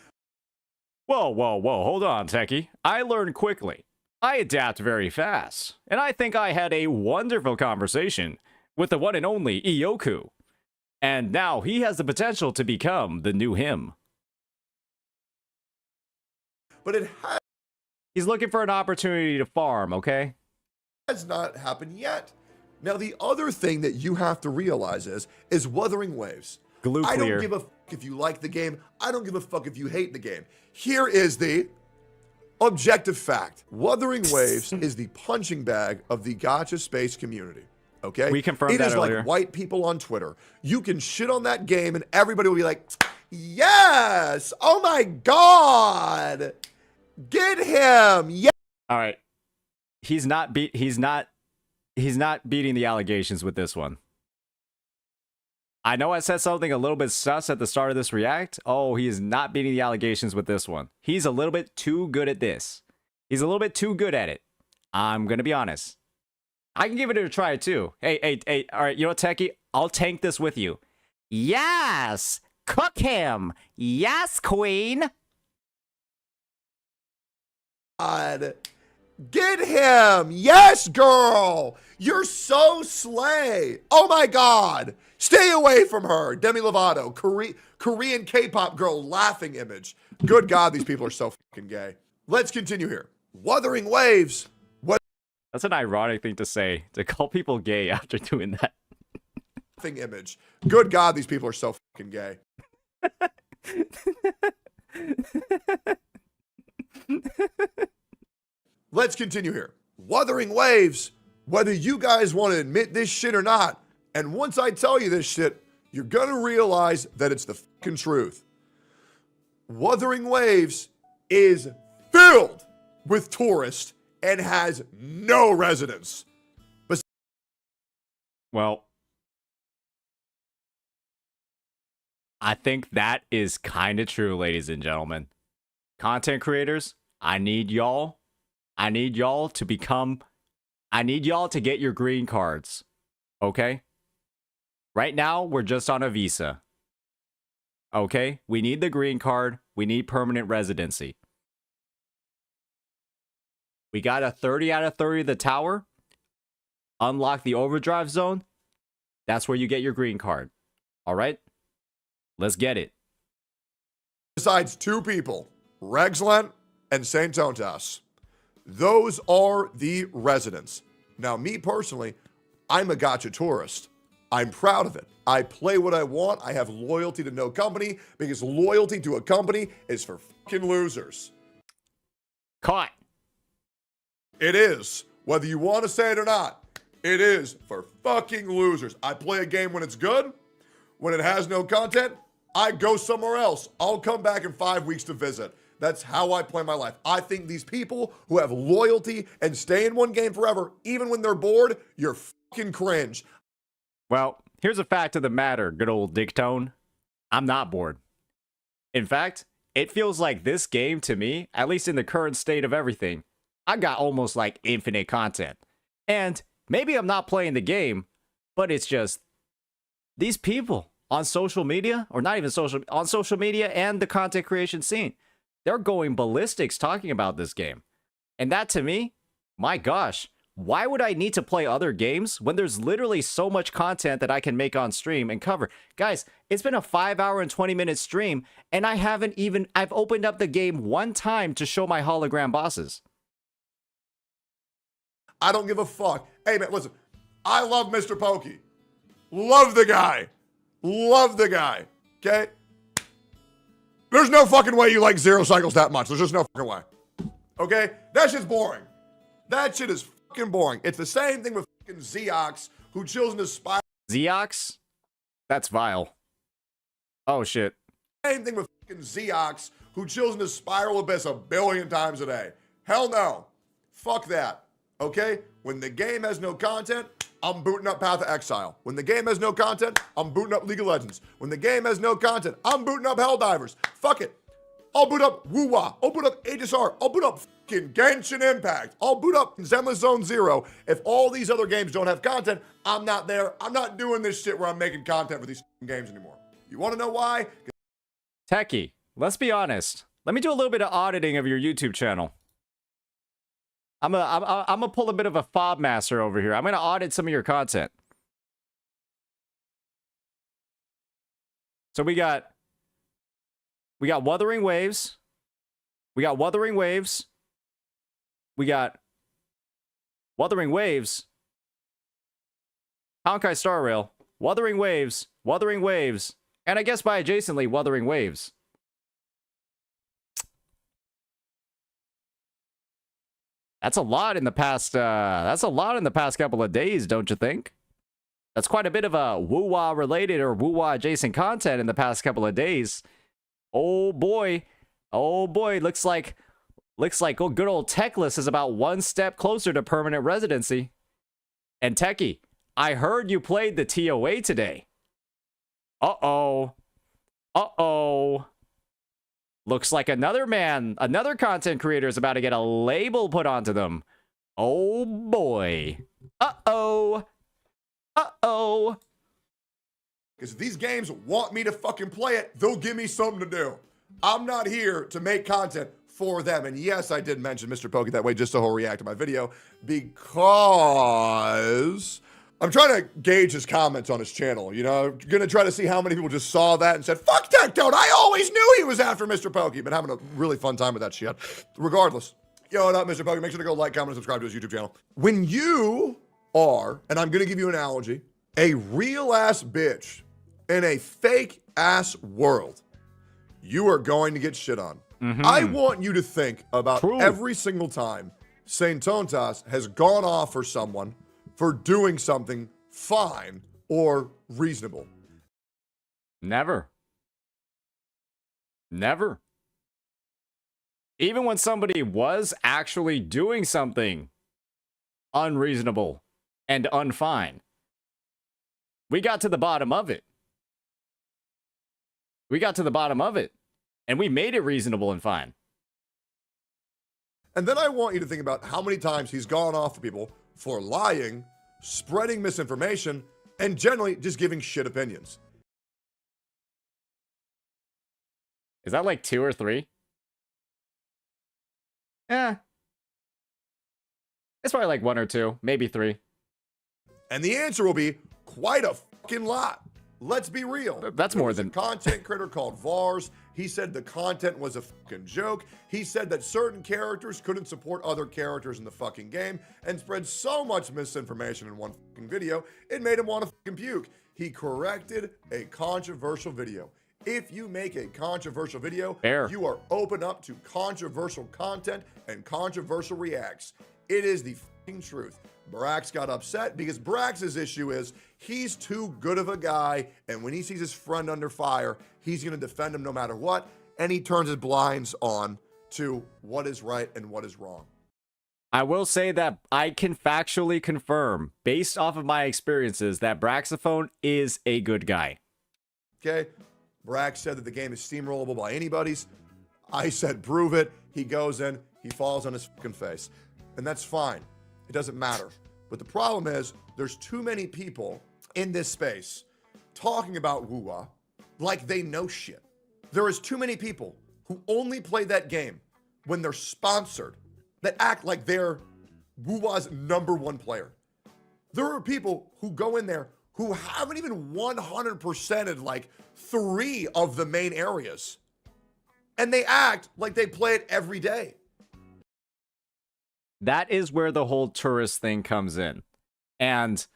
Whoa, hold on, Techie. I learn quickly. I adapt very fast. And I think I had a wonderful conversation with the one and only Ioku. And now he has the potential to become the new him. But it He's looking for an opportunity to farm, okay? has not happened yet. Now, the other thing that you have to realize is Wuthering Waves. Glue I clear. don't give a fuck if you like the game. I don't give a fuck if you hate the game. Here is the objective fact. Wuthering Waves is the punching bag of the gacha space community. Okay? We confirmed that It is earlier. like white people on Twitter. You can shit on that game and everybody will be like, yes! Oh my God! Get him! Yeah! All right. He's not beating the allegations with this one. I know I said something a little bit sus at the start of this react. Oh, he is not beating the allegations with this one. He's a little bit too good at this. He's a little bit too good at it. I'm going to be honest. I can give it a try too. Hey. All right, you know what, Techie? I'll tank this with you. Yes! Cook him! Yes, queen! God. Get him! Yes, girl! You're so slay! Oh my God! Stay away from her! Demi Lovato, Korean K-pop girl laughing image. Good God, these people are so fucking gay. Let's continue here. Wuthering Waves. That's an ironic thing to say, to call people gay after doing that. Laughing image. Good God, these people are so fucking gay. let's continue here. Wuthering Waves, whether you guys want to admit this shit or not, and once I tell you this shit, you're going to realize that it's the fucking truth. Wuthering Waves is filled with tourists and has no residents. Well, I think that is kind of true, ladies and gentlemen. Content creators, I need y'all to get your green cards. Okay? Right now, we're just on a visa. Okay? We need the green card. We need permanent residency. We got a 30 out of 30 the tower. Unlock the overdrive zone. That's where you get your green card. All right? Let's get it. Besides two people, Rexlent and St. Tontas. Those are the residents. Now, me personally, I'm a gotcha tourist. I'm proud of it. I play what I want. I have loyalty to no company because loyalty to a company is for fucking losers. Caught. It is. Whether you want to say it or not, it is for fucking losers. I play a game when it's good. When it has no content, I go somewhere else. I'll come back in 5 weeks to visit. That's how I play my life. I think these people who have loyalty and stay in one game forever, even when they're bored, you're fucking cringe. Well, here's a fact of the matter, good old Tectone. I'm not bored. In fact, it feels like this game to me, at least in the current state of everything, I got almost like infinite content. And maybe I'm not playing the game, but it's just these people on social media, or not even on social media and the content creation scene, they're going ballistics talking about this game. And that to me, my gosh, why would I need to play other games when there's literally so much content that I can make on stream and cover? Guys, it's been a 5-hour and 20-minute stream, and I've opened up the game one time to show my hologram bosses. I don't give a fuck. Hey, man, listen. I love Mr. Pokey. Love the guy. Love the guy. Okay? There's no fucking way you like Zero Cycles that much. There's just no fucking way. Okay? That shit's boring. That shit is fucking boring. It's the same thing with fucking Zeox, who chills in his spiral. Zeox? That's vile. Oh, shit. Same thing with fucking Zeox, who chills in his spiral abyss 1 billion times a day. Hell no. Fuck that. Okay? When the game has no content, I'm booting up Path of Exile. When the game has no content, I'm booting up League of Legends. When the game has no content, I'm booting up Helldivers. Fuck it. I'll boot up WuWa. I'll boot up HSR. I'll boot up fucking Genshin Impact. I'll boot up Zenless Zone Zero. If all these other games don't have content, I'm not there. I'm not doing this shit where I'm making content for these games anymore. You want to know why? Techie, let's be honest. Let me do a little bit of auditing of your YouTube channel. I'm gonna pull a bit of a fob master over here. I'm gonna audit some of your content. So we got Wuthering Waves. We got Wuthering Waves. We got Wuthering Waves. Honkai Star Rail. Wuthering Waves. Wuthering Waves. And I guess by adjacently, Wuthering Waves. That's a lot in the past. That's a lot in the past couple of days, don't you think? That's quite a bit of a WuWa related or WuWa adjacent content in the past couple of days. Oh boy, looks like good old Techless is about one step closer to permanent residency. And Techie, I heard you played the TOA today. Uh-oh. Looks like another content creator is about to get a label put onto them. Oh boy. Uh-oh. Because if these games want me to fucking play it, they'll give me something to do. I'm not here to make content for them. And yes, I did mention Mr. Pokey that way just so he'll react to my video because I'm trying to gauge his comments on his channel. You know, I'm going to try to see how many people just saw that and said, fuck Tectone, I always knew he was after Mr. Pokey. Been having a really fun time with that shit. Regardless. Yo, what up, Mr. Pokey? Make sure to go like, comment, and subscribe to his YouTube channel. When you are, and I'm going to give you an analogy, a real-ass bitch in a fake-ass world, you are going to get shit on. I want you to think about every single time Saint Tontas has gone off for someone for doing something fine or reasonable. Never. Never. Even when somebody was actually doing something unreasonable and unfine, we got to the bottom of it. We got to the bottom of it, and we made it reasonable and fine. And then I want you to think about how many times he's gone off for people for lying, spreading misinformation, and generally just giving shit opinions. Is that like 2 or 3? Yeah. It's probably like 1 or 2, maybe 3. And the answer will be quite a fucking lot. Let's be real. That's more than a content creator called Vars. He said the content was a fucking joke. He said that certain characters couldn't support other characters in the fucking game and spread so much misinformation in one fucking video, it made him want to fucking puke. He corrected a controversial video. If you make a controversial video, Fair. you are open up to controversial content and controversial reacts. It is the fucking truth. Brax got upset because Brax's issue is he's too good of a guy, and when he sees his friend under fire, he's going to defend him no matter what, and he turns his blinds on to what is right and what is wrong. I will say that I can factually confirm, based off of my experiences, that Braxophone is a good guy. Okay? Brax said that the game is steamrollable by anybody's. I said prove it. He goes in, he falls on his fucking face. And that's fine. It doesn't matter. But the problem is there's too many people in this space talking about WuWa like they know shit. There is too many people who only play that game when they're sponsored that act like they're WuWa's #1 player. There are people who go in there who haven't even 100%ed like 3 of the main areas. And they act like they play it every day. That is where the whole tourist thing comes in. And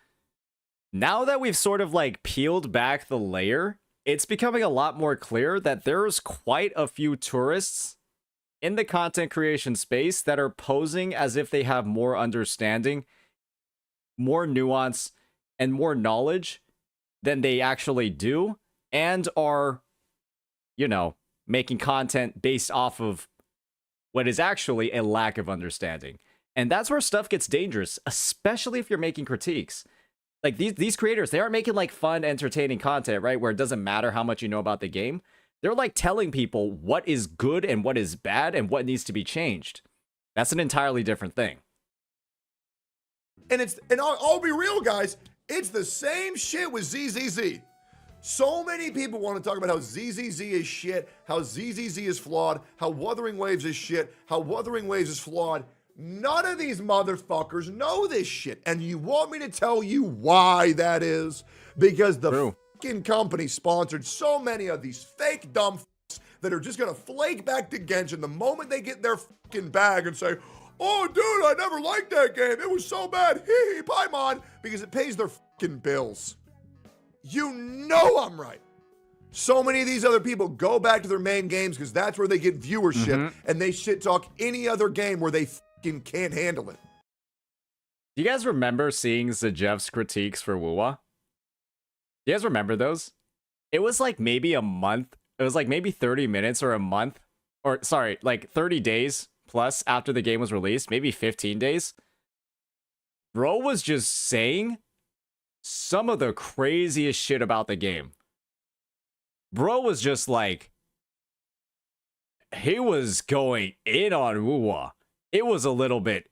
now that we've sort of like peeled back the layer, it's becoming a lot more clear that there's quite a few tourists in the content creation space that are posing as if they have more understanding, more nuance, and more knowledge than they actually do, and are, you know, making content based off of what is actually a lack of understanding. And that's where stuff gets dangerous, especially if you're making critiques. Like these creators, they aren't making like fun, entertaining content, right? Where it doesn't matter how much you know about the game. They're like telling people what is good and what is bad and what needs to be changed. That's an entirely different thing. And I'll be real, guys. It's the same shit with ZZZ. So many people want to talk about how ZZZ is shit, how ZZZ is flawed, how Wuthering Waves is shit, how Wuthering Waves is flawed. None of these motherfuckers know this shit. And you want me to tell you why that is? Because the fucking company sponsored so many of these fake dumb fucks that are just going to flake back to Genshin the moment they get their fucking bag and say, oh, dude, I never liked that game. It was so bad. Hee hee, Paimon. Because it pays their fucking bills. You know I'm right. So many of these other people go back to their main games because that's where they get viewership, and they shit talk any other game where they fucking can't handle it. Do you guys remember seeing Zajev's critiques for WuWa? Do you guys remember those? It was like maybe a month. It was like maybe 30 minutes or a month. Or sorry, like 30 days plus after the game was released. Maybe 15 days. Bro was just saying some of the craziest shit about the game. Bro was just like, he was going in on WuWa. It was a little bit,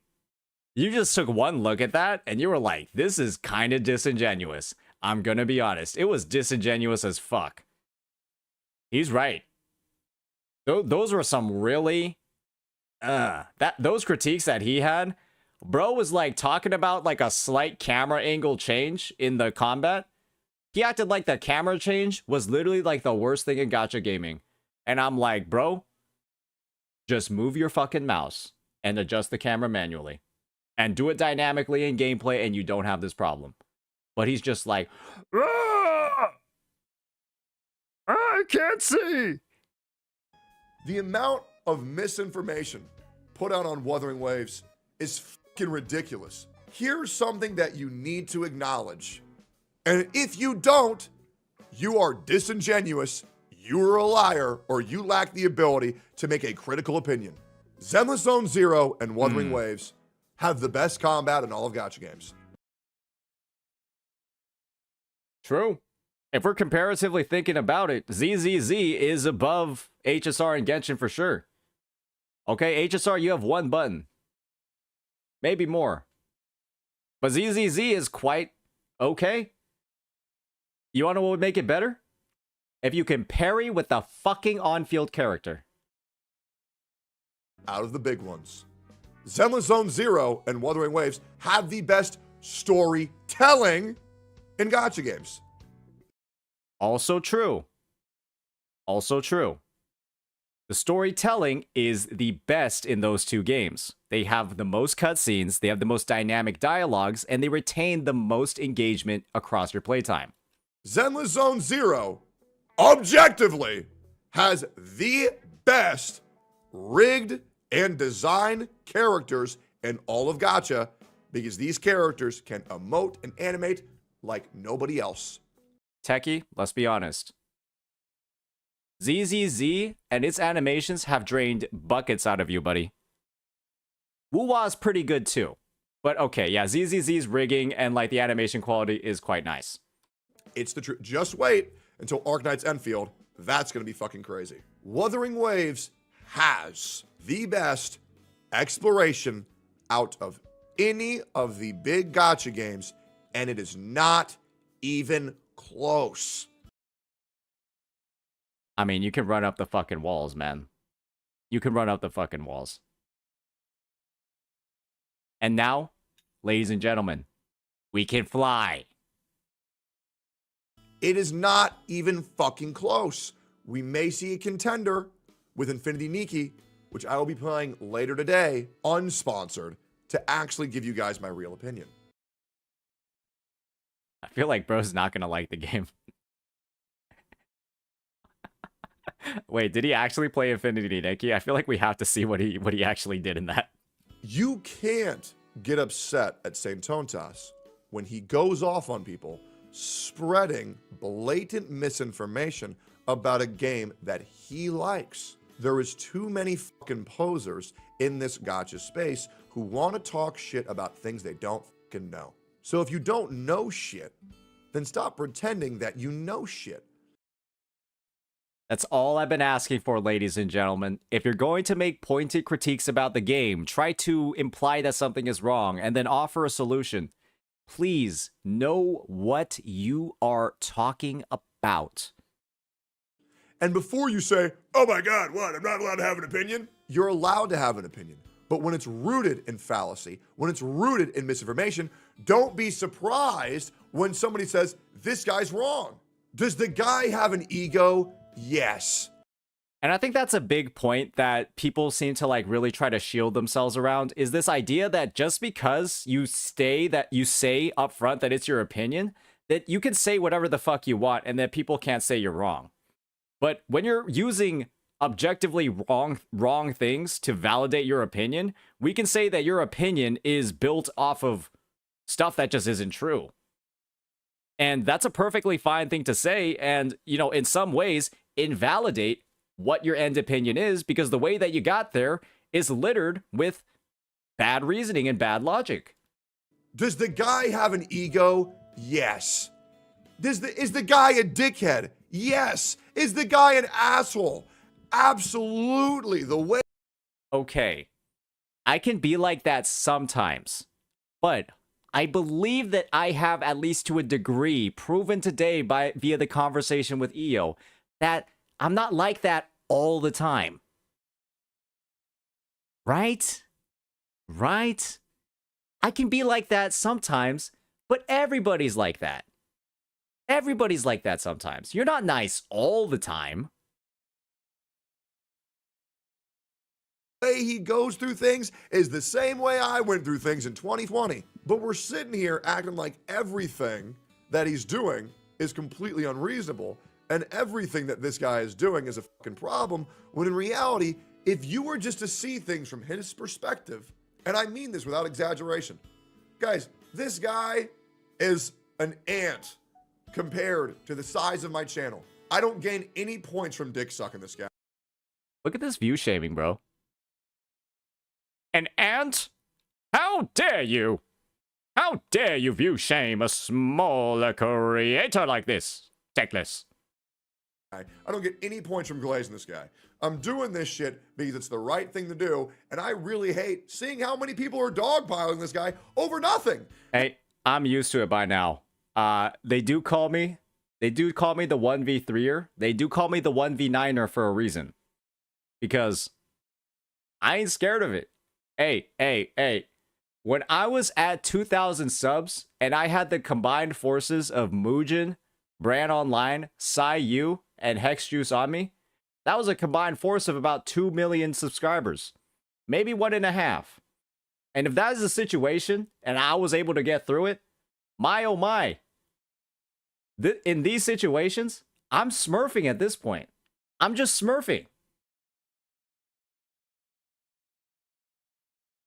you just took one look at that and you were like, this is kind of disingenuous. I'm gonna be honest. It was disingenuous as fuck. He's right. Those were some really, those critiques that he had, bro was like talking about like a slight camera angle change in the combat. He acted like the camera change was literally like the worst thing in gacha gaming. And I'm like, bro, just move your fucking mouse and adjust the camera manually. And do it dynamically in gameplay and you don't have this problem. But he's just like, I can't see. The amount of misinformation put out on Wuthering Waves is fucking ridiculous. Here's something that you need to acknowledge. And if you don't, you are disingenuous, you are a liar, or you lack the ability to make a critical opinion. Zenless Zone Zero and Wuthering Waves have the best combat in all of gacha games. True. If we're comparatively thinking about it, ZZZ is above HSR and Genshin for sure. Okay, HSR, you have one button. Maybe more. But ZZZ is quite okay. You want to know what would make it better? If you can parry with a fucking on-field character. Out of the big ones, Zenless Zone Zero and Wuthering Waves have the best storytelling in gacha games. Also true. Also true. The storytelling is the best in those two games. They have the most cutscenes, they have the most dynamic dialogues, and they retain the most engagement across your playtime. Zenless Zone Zero, objectively, has the best rigged and designed characters in all of gacha because these characters can emote and animate like nobody else. Techie, let's be honest. ZZZ and its animations have drained buckets out of you, buddy. WuWa is pretty good too. But okay, yeah, ZZZ's rigging and like the animation quality is quite nice. It's the truth. Just wait until Arknight's Endfield. That's going to be fucking crazy. Wuthering Waves has the best exploration out of any of the big gacha games, and it is not even close. I mean, you can run up the fucking walls, man. You can run up the fucking walls. And now, ladies and gentlemen, we can fly. It is not even fucking close. We may see a contender with Infinity Nikki, which I will be playing later today, unsponsored, to actually give you guys my real opinion. I feel like bro's not gonna like the game. Wait, did he actually play Infinity Nikki? I feel like we have to see what he actually did in that. You can't get upset at Saint Tontas when he goes off on people spreading blatant misinformation about a game that he likes. There is too many fucking posers in this gacha space who want to talk shit about things they don't fucking know. So if you don't know shit, then stop pretending that you know shit. That's all I've been asking for, ladies and gentlemen. If you're going to make pointed critiques about the game, try to imply that something is wrong and then offer a solution. Please know what you are talking about. And before you say, oh my God, what, I'm not allowed to have an opinion? You're allowed to have an opinion. But when it's rooted in fallacy, when it's rooted in misinformation, don't be surprised when somebody says, this guy's wrong. Does the guy have an ego? Yes. And I think that's a big point that people seem to like really try to shield themselves around, is this idea that just because you say up front that it's your opinion, that you can say whatever the fuck you want and that people can't say you're wrong. But when you're using objectively wrong things to validate your opinion, we can say that your opinion is built off of stuff that just isn't true. And that's a perfectly fine thing to say, and, you know, in some ways, invalidate what your end opinion is, because the way that you got there is littered with bad reasoning and bad logic. Does the guy have an ego? Yes. Is the guy a dickhead? Yes. Is the guy an asshole? Absolutely. The way. Okay, I can be like that sometimes, but I believe that I have, at least to a degree, proven today via the conversation with EO, that I'm not like that all the time. Right? Right? I can be like that sometimes, but everybody's like that. Everybody's like that sometimes. You're not nice all the time. The way he goes through things is the same way I went through things in 2020. But we're sitting here acting like everything that he's doing is completely unreasonable, and everything that this guy is doing is a fucking problem, when in reality, if you were just to see things from his perspective, And I mean this without exaggeration. Guys, this guy is an ant compared to the size of my channel. I don't gain any points from dick sucking this guy. Look at this view shaming, bro. An ant? How dare you? How dare you view shame a smaller creator like this? Techless. I don't get any points from glazing this guy. I'm doing this shit because it's the right thing to do, and I really hate seeing how many people are dogpiling this guy over nothing. Hey, I'm used to it by now. They do call me the 1v3er. They do call me the 1v9er for a reason. Because I ain't scared of it. Hey. When I was at 2,000 subs and I had the combined forces of Muujin, Bran Online, Sai Yu, and Hex Juice on me, that was a combined force of about 2 million subscribers. Maybe 1.5. And if that is the situation and I was able to get through it, my oh my. In these situations, I'm smurfing at this point. I'm just smurfing.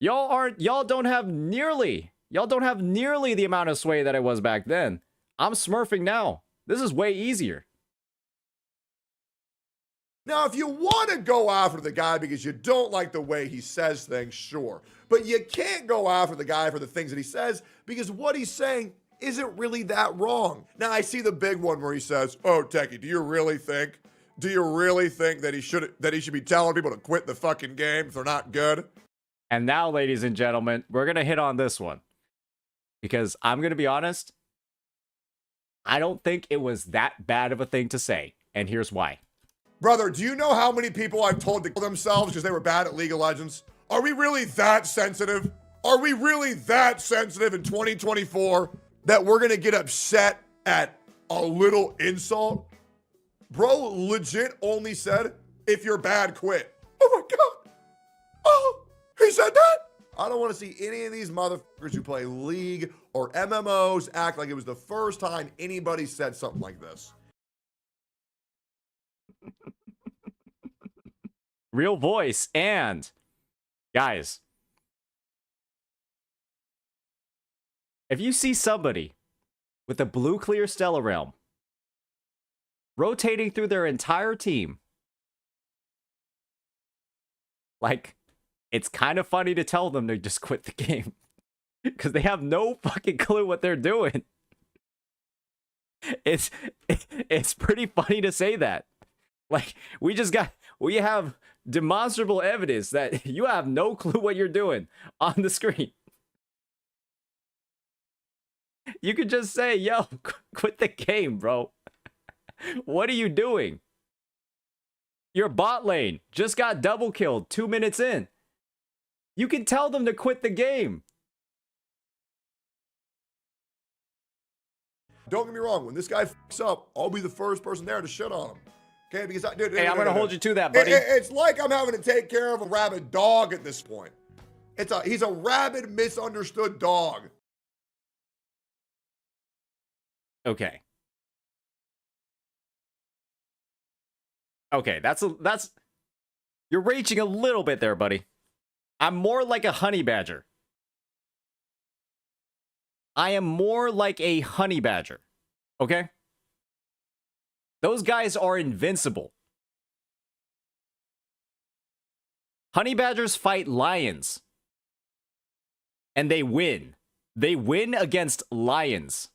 Y'all don't have nearly the amount of sway that I was back then. I'm smurfing now. This is way easier. Now, if you want to go after the guy because you don't like the way he says things, sure. But you can't go after the guy for the things that he says because what he's saying isn't really that wrong. Now, I see the big one where he says, "Oh, Techie, do you really think that he should be telling people to quit the fucking game if they're not good?" And now, ladies and gentlemen, we're going to hit on this one. Because I'm going to be honest, I don't think it was that bad of a thing to say. And here's why. Brother, do you know how many people I've told to kill themselves because they were bad at League of Legends? Are we really that sensitive? Are we really that sensitive in 2024 that we're going to get upset at a little insult? Bro legit only said, if you're bad, quit. Oh my God. Oh, he said that? I don't want to see any of these motherfuckers who play League or MMOs act like it was the first time anybody said something like this. Real voice. And guys, if you see somebody with a blue clear Stellar Realm rotating through their entire team, like, it's kind of funny to tell them to just quit the game because they have no fucking clue what they're doing. It's pretty funny to say that. Like, we have demonstrable evidence that you have no clue what you're doing on the screen. You could just say, yo, quit the game, bro. What are you doing? Your bot lane just got double killed 2 minutes in. You can tell them to quit the game. Don't get me wrong. When this guy fucks up, I'll be the first person there to shit on him. Okay, because I'm going to hold you to that, buddy. It's like I'm having to take care of a rabid dog at this point. He's a rabid, misunderstood dog. Okay. Okay, that's you're reaching a little bit there, buddy. I'm more like a honey badger. I am more like a honey badger. Okay? Those guys are invincible. Honey badgers fight lions. And they win. They win against lions.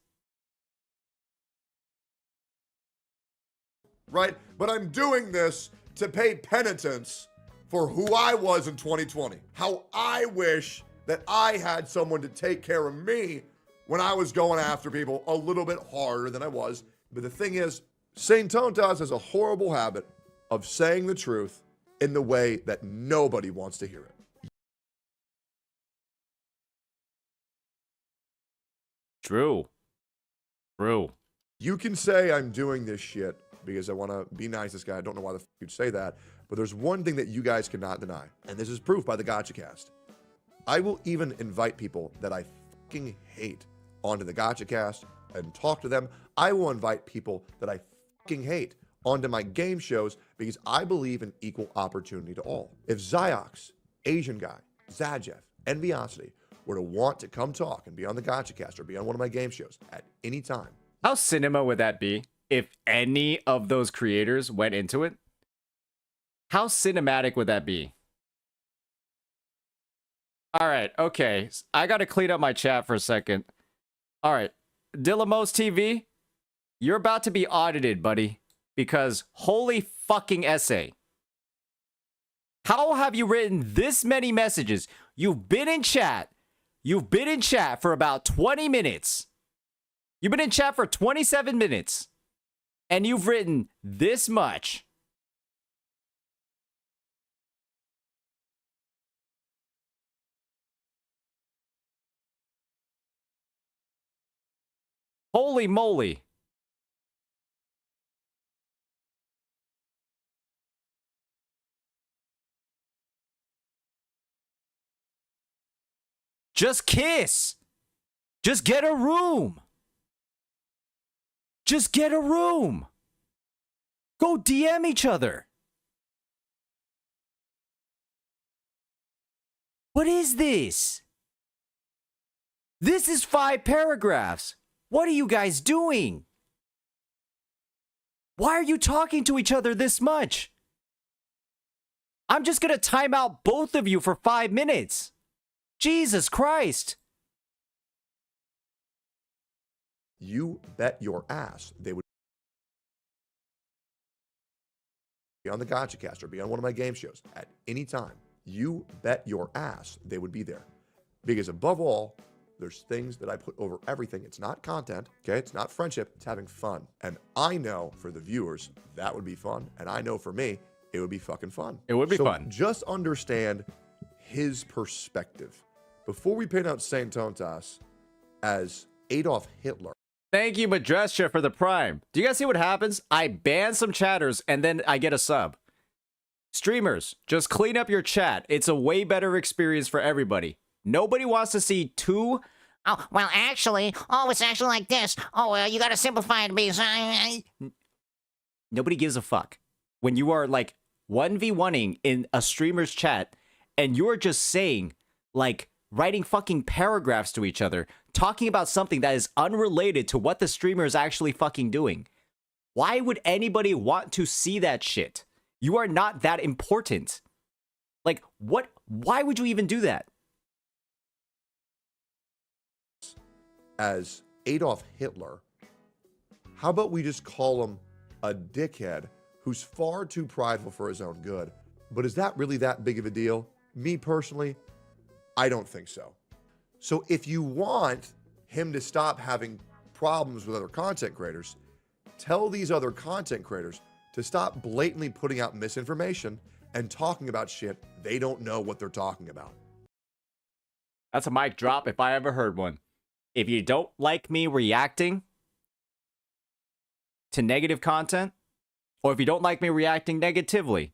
Right? But I'm doing this to pay penitence for who I was in 2020. How I wish that I had someone to take care of me when I was going after people a little bit harder than I was. But the thing is, Saint Tontas has a horrible habit of saying the truth in the way that nobody wants to hear it. True. You can say I'm doing this shit because I want to be nice to this guy. I don't know why the fuck you'd say that. But there's one thing that you guys cannot deny. And this is proof by the Gotcha Cast. I will even invite people that I fucking hate onto the Gotcha Cast and talk to them. I will invite people that I fucking hate onto my game shows because I believe in equal opportunity to all. If Ziox, Asian guy, Zajev, Enviosity were to want to come talk and be on the Gotcha Cast or be on one of my game shows at any time, How cinema would that be if any of those creators went into it? How cinematic would that be? All right, okay. I got to clean up my chat for a second. All right. Dillamos TV, you're about to be audited, buddy, because holy fucking essay. How have you written this many messages? You've been in chat. You've been in chat for about 20 minutes. You've been in chat for 27 minutes. And you've written this much. Holy moly. Just kiss. Just get a room. Just get a room. Go DM each other. What is this? This is 5 paragraphs. What are you guys doing? Why are you talking to each other this much? I'm just gonna time out both of you for 5 minutes. Jesus Christ. you bet your ass they would be on the Gotcha Cast or be on one of my game shows at any time. You bet your ass they would be there. Because above all, there's things that I put over everything. It's not content, okay? It's not friendship, it's having fun. And I know for the viewers, that would be fun. And I know for me, it would be fucking fun. It would be fun. Just understand his perspective. Before we paint out Saint Tontas as Adolf Hitler. Thank you, Majestia, for the prime. Do you guys see what happens? I ban some chatters and then I get a sub. Streamers, just clean up your chat. It's a way better experience for everybody. Nobody wants to see two. Oh, well, actually, it's actually like this. You gotta simplify it because Nobody gives a fuck. When you are like 1v1ing in a streamer's chat and you're just saying, like, writing fucking paragraphs to each other, talking about something that is unrelated to what the streamer is actually fucking doing. Why would anybody want to see that shit? You are not that important. Like, what? Why would you even do that? As Adolf Hitler, how about we just call him a dickhead who's far too prideful for his own good? But is that really that big of a deal? Me personally, I don't think so. So if you want him to stop having problems with other content creators, tell these other content creators to stop blatantly putting out misinformation and talking about shit they don't know what they're talking about. That's a mic drop if I ever heard one. If you don't like me reacting to negative content, or if you don't like me reacting negatively,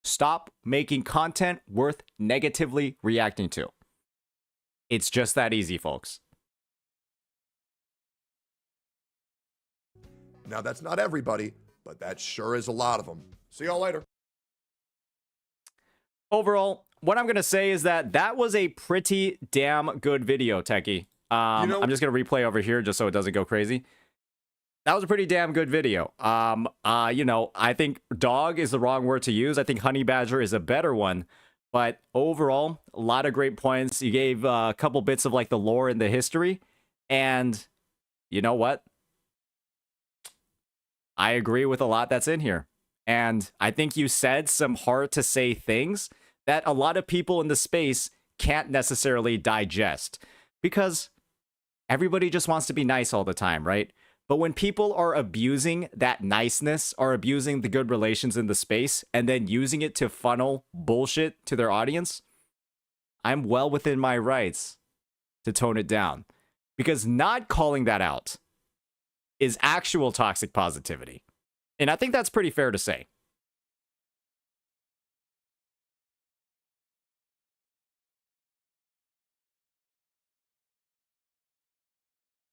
stop making content worth negatively reacting to. It's just that easy, folks. Now, that's not everybody, but that sure is a lot of them. See y'all later. Overall, what I'm going to say is that that was a pretty damn good video, Techie. I'm just going to replay over here just so it doesn't go crazy. That was a pretty damn good video. I think dog is the wrong word to use. I think honey badger is a better one. But overall, a lot of great points. You gave a couple bits of like the lore and the history. And you know what? I agree with a lot that's in here. And I think you said some hard to say things that a lot of people in the space can't necessarily digest. Because everybody just wants to be nice all the time, right? But when people are abusing that niceness, or abusing the good relations in the space, and then using it to funnel bullshit to their audience, I'm well within my rights to tone it down. Because not calling that out is actual toxic positivity. And I think that's pretty fair to say.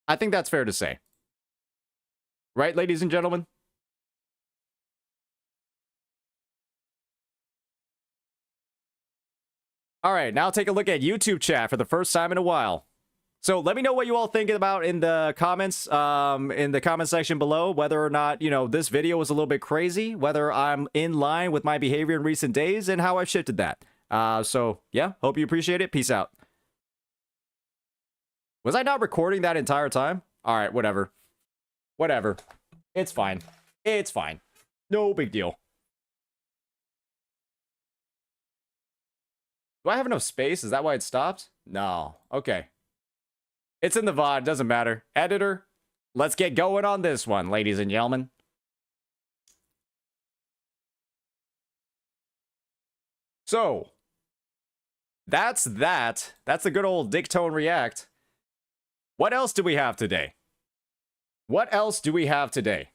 I think that's fair to say. Right, ladies and gentlemen? All right, now take a look at YouTube chat for the first time in a while. So let me know what you all think about in the comments, in the comment section below, whether or not, you know, this video was a little bit crazy, whether I'm in line with my behavior in recent days, and how I've shifted that. So yeah, hope you appreciate it. Peace out. Was I not recording that entire time? All right, whatever. Whatever. It's fine. It's fine. No big deal. Do I have enough space? Is that why it stopped? No. Okay. It's in the VOD. Doesn't matter. Editor, let's get going on this one, ladies and gentlemen. So, that's that. That's the good old Tectone React. What else do we have today? What else do we have today?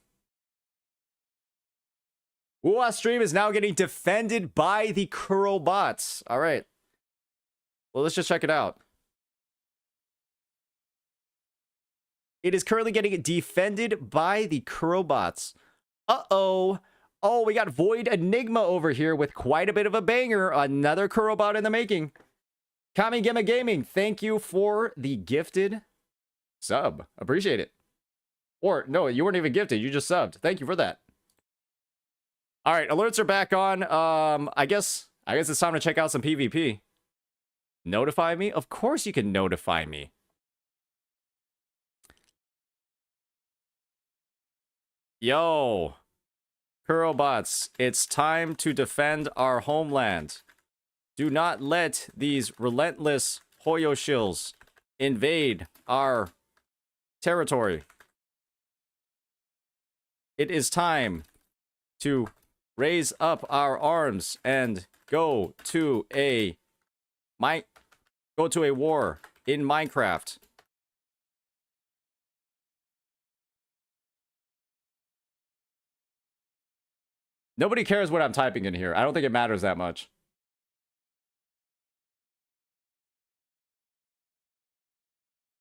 WuWa stream is now getting defended by the Kuro bots. All right. Well, let's just check it out. It is currently getting defended by the Kuro bots. Uh-oh. Oh, we got Void Enigma over here with quite a bit of a banger. Another Kuro bot in the making. Kamigema Gaming, thank you for the gifted sub. Appreciate it. Or, no, you weren't even gifted. You just subbed. Thank you for that. All right, alerts are back on. I guess it's time to check out some PvP. Notify me? Of course you can notify me. Yo, Kurobots, it's time to defend our homeland. Do not let these relentless Hoyo shills invade our territory. It is time to raise up our arms and go to a war in Minecraft. Nobody cares what I'm typing in here. I don't think it matters that much.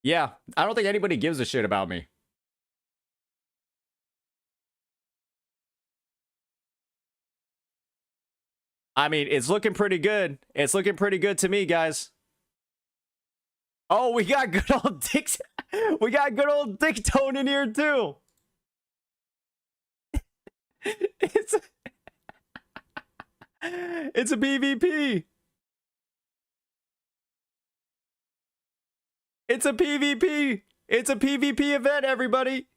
Yeah, I don't think anybody gives a shit about me. I mean, it's looking pretty good. It's looking pretty good to me, guys. Oh, we got good old we got good old Tectone in here too. It's a PvP. It's a PvP. It's a PvP event, everybody.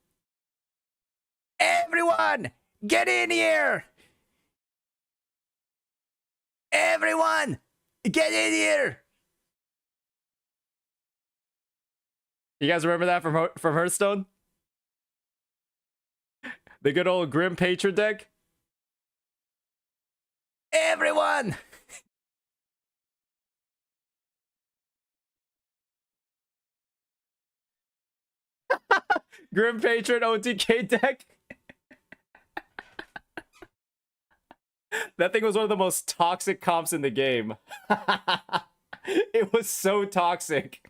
Everyone, get in here! Everyone, get in here! You guys remember that from Hearthstone? The good old Grim Patron deck? Everyone! Grim Patron OTK deck? That thing was one of the most toxic comps in the game. It was so toxic.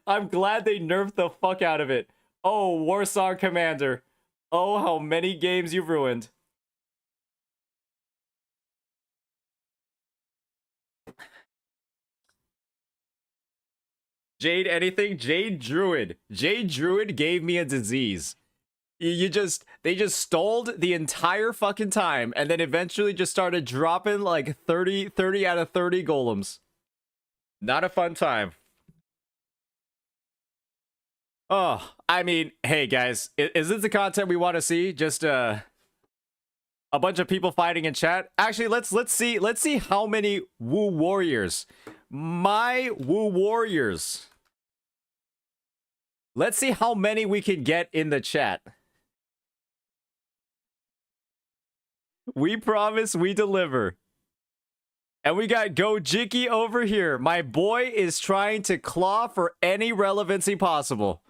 I'm glad they nerfed the fuck out of it. Oh, Warsaw Commander. Oh, how many games you've ruined. Jade anything? Jade Druid. Jade Druid gave me a disease. They just stalled the entire fucking time and then eventually just started dropping like 30 out of 30 golems. Not a fun time. Oh, I mean, hey guys, is this the content we want to see? Just a bunch of people fighting in chat. Actually, let's see how many Wu warriors. My Wu warriors. Let's see how many we can get in the chat. We promise, we deliver. And we got Gojiki over here. My boy is trying to claw for any relevancy possible.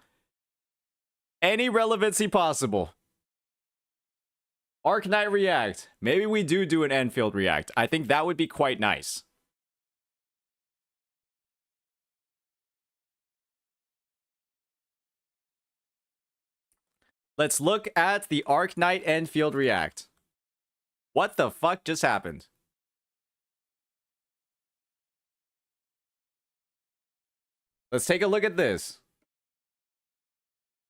Any relevancy possible. Arc Knight React. Maybe we do an Endfield React. I think that would be quite nice. Let's look at the Arc Knight Endfield React. What the fuck just happened? Let's take a look at this.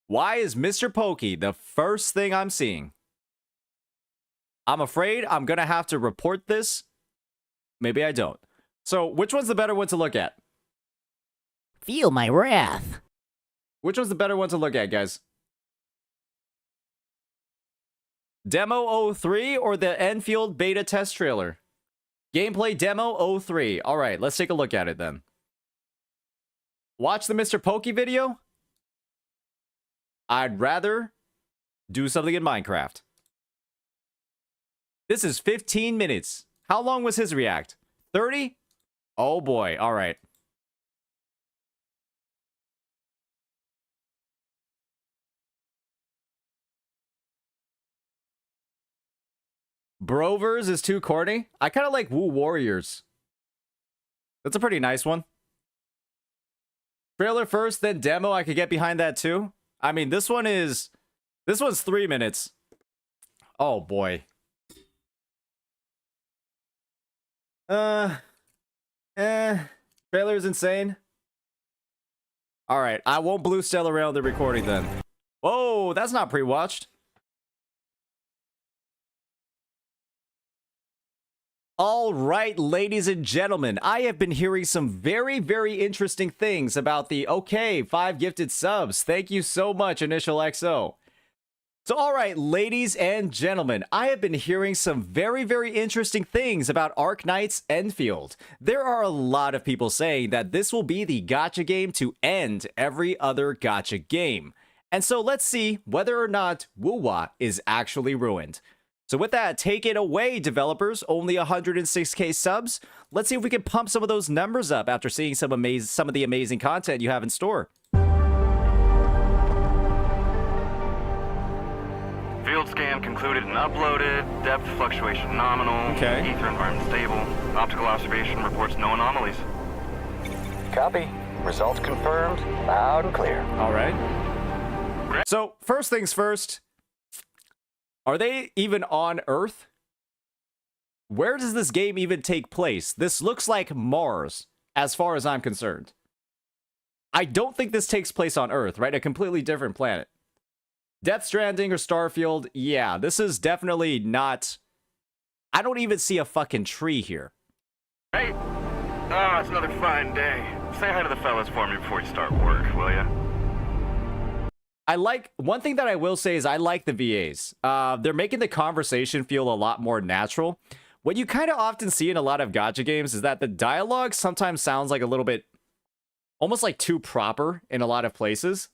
Why is Mr. Pokey the first thing I'm seeing? I'm afraid I'm going to have to report this. Maybe I don't. So, which one's the better one to look at? Feel my wrath. Which one's the better one to look at, guys? Demo 03 or the Endfield beta test trailer? Gameplay demo 03. All right, let's take a look at it then. Watch the Mr. Pokey video? I'd rather do something in Minecraft. This is 15 minutes. How long was his react? 30? Oh boy, all right. Brovers is too corny. I kind of like Woo Warriors. That's a pretty nice one. Trailer first, then demo. I could get behind that too. I mean, this one's 3 minutes. Oh boy. Trailer's insane. All right, I won't blue stell around the recording then. Whoa, that's not pre-watched. All right, ladies and gentlemen, I have been hearing some very, very interesting things about the 5 gifted subs. Thank you so much, Initial XO. So, all right, ladies and gentlemen, I have been hearing some very, very interesting things about Arknight's Endfield. There are a lot of people saying that this will be the gacha game to end every other gacha game. And so let's see whether or not WuWa is actually ruined. So with that, take it away, developers. Only 106k subs. Let's see if we can pump some of those numbers up after seeing some of the amazing content you have in store. Field scan concluded and uploaded. Depth fluctuation nominal. Okay. Ether environment stable. Optical observation reports no anomalies. Copy. Results confirmed. Loud and clear. All right. So first things first. Are they even on Earth? Where does this game even take place? This looks like Mars, as far as I'm concerned. I don't think this takes place on Earth, right? A completely different planet. Death Stranding or Starfield, yeah, this is definitely not... I don't even see a fucking tree here. Hey! Oh, it's another fine day. Say hi to the fellas for me before you start work, will ya? One thing that I will say is I like the VAs. They're making the conversation feel a lot more natural. What you kind of often see in a lot of gacha games is that the dialogue sometimes sounds like a little bit, almost like too proper in a lot of places.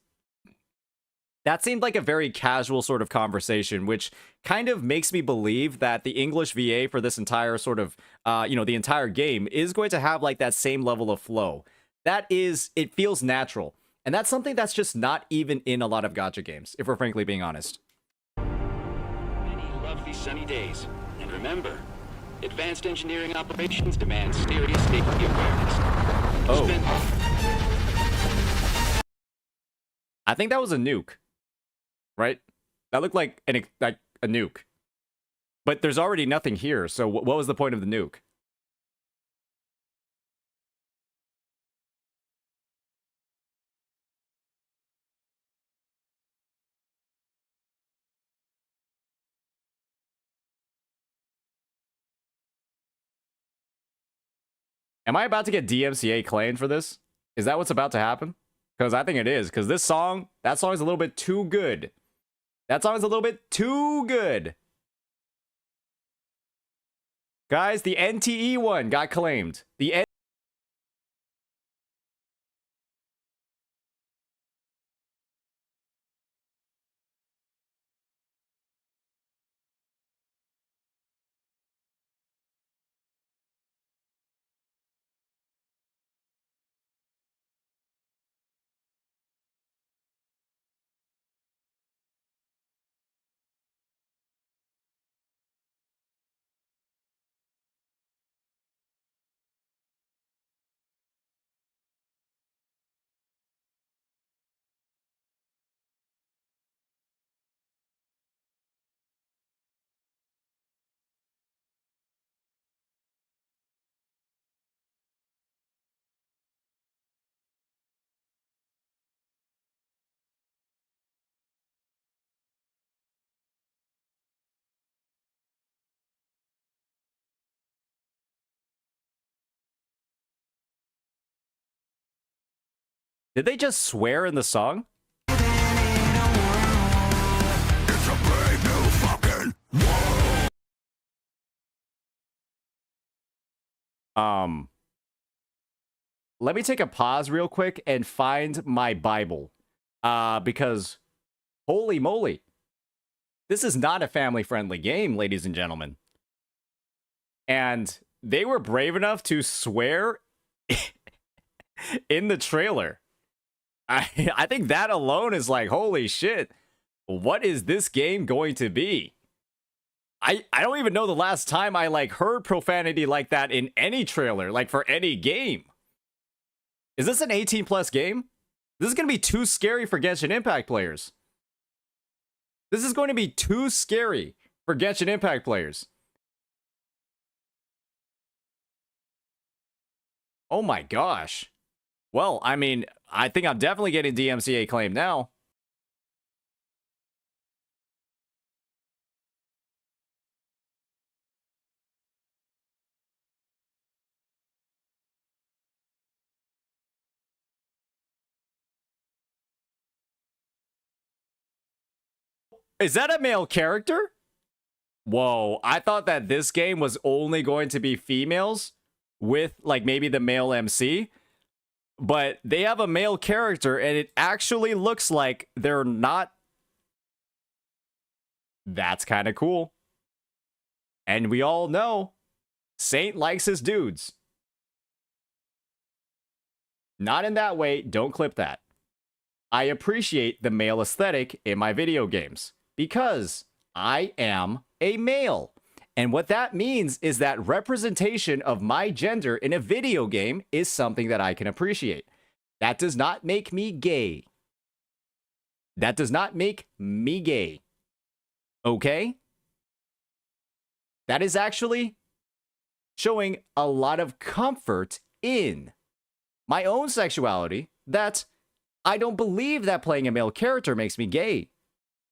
That seemed like a very casual sort of conversation, which kind of makes me believe that the English VA for this entire sort of, the entire game is going to have like that same level of flow. It feels natural. And that's something that's just not even in a lot of gacha games, if we're frankly being honest. Many lovely sunny days. And remember, advanced engineering operations demand serious safety awareness. Oh. I think that was a nuke. Right? That looked like a nuke. But there's already nothing here, so what was the point of the nuke? Am I about to get DMCA claimed for this? Is that what's about to happen? Because I think it is. Because that song is a little bit too good. That song is a little bit too good. Guys, the NTE one got claimed. The Did they just swear in the song? Let me take a pause real quick and find my Bible. Because holy moly. This is not a family-friendly game, ladies and gentlemen. And they were brave enough to swear in the trailer. I think that alone is like, holy shit. What is this game going to be? I don't even know the last time I like heard profanity like that in any trailer, like for any game. Is this an 18+ game? This is going to be too scary for Genshin Impact players. This is going to be too scary for Genshin Impact players. Oh my gosh. Well, I mean, I think I'm definitely getting DMCA claim now. Is that a male character? Whoa, I thought that this game was only going to be females with like maybe the male MC. But they have a male character and it actually looks like they're not. That's kind of cool. And we all know Saint likes his dudes. Not in that way, don't clip that. I appreciate the male aesthetic in my video games because I am a male. And what that means is that representation of my gender in a video game is something that I can appreciate. That does not make me gay. That does not make me gay. Okay? That is actually showing a lot of comfort in my own sexuality, that I don't believe that playing a male character makes me gay.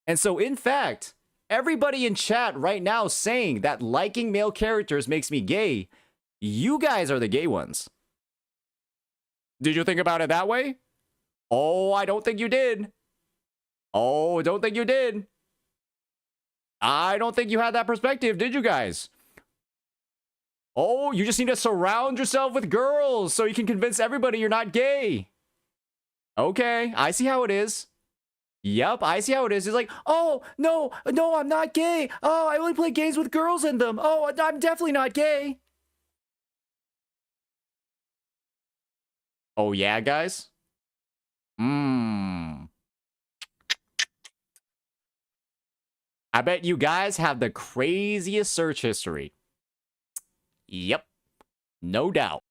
And so, in fact, everybody in chat right now saying that liking male characters makes me gay, you guys are the gay ones. Did you think about it that way? Oh, I don't think you did. Oh, don't think you did. I don't think you had that perspective, did you guys? Oh, you just need to surround yourself with girls so you can convince everybody you're not gay. Okay, I see how it is. Yep, I see how it is. It's like, oh, no, I'm not gay. Oh, I only play games with girls in them. Oh, I'm definitely not gay. Oh, yeah, guys? I bet you guys have the craziest search history. Yep, no doubt.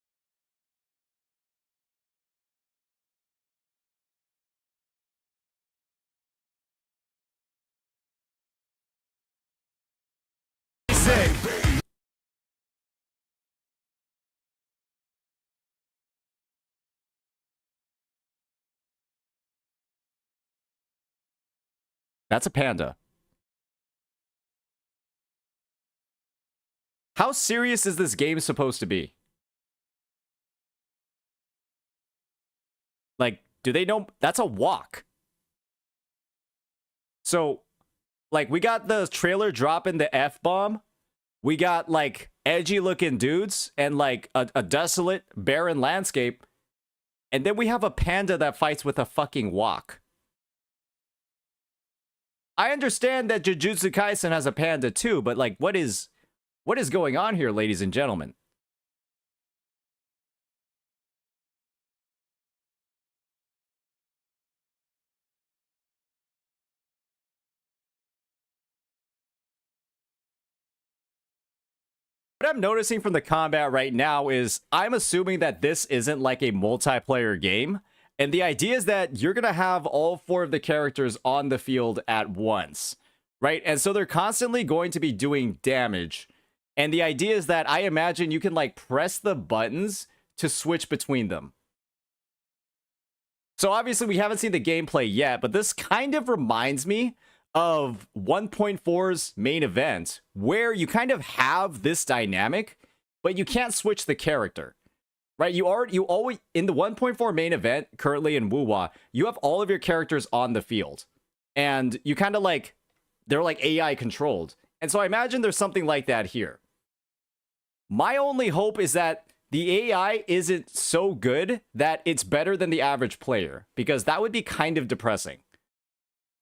That's a panda. How serious is this game supposed to be? Like, do they know? That's a walk. So, like, we got the trailer dropping the F-bomb. We got, like, edgy-looking dudes and, like, a desolate, barren landscape. And then we have a panda that fights with a fucking walk. I understand that Jujutsu Kaisen has a panda too, but, like, what is going on here, ladies and gentlemen? What I'm noticing from the combat right now is I'm assuming that this isn't like a multiplayer game. And the idea is that you're going to have all 4 of the characters on the field at once, right? And so they're constantly going to be doing damage. And the idea is that I imagine you can like press the buttons to switch between them. So obviously we haven't seen the gameplay yet, but this kind of reminds me of 1.4's main event, where you kind of have this dynamic, but you can't switch the character, right? You always, in the 1.4 main event, currently in WuWa, you have all of your characters on the field. And you kind of like, they're like AI controlled. And so I imagine there's something like that here. My only hope is that the AI isn't so good that it's better than the average player, because that would be kind of depressing.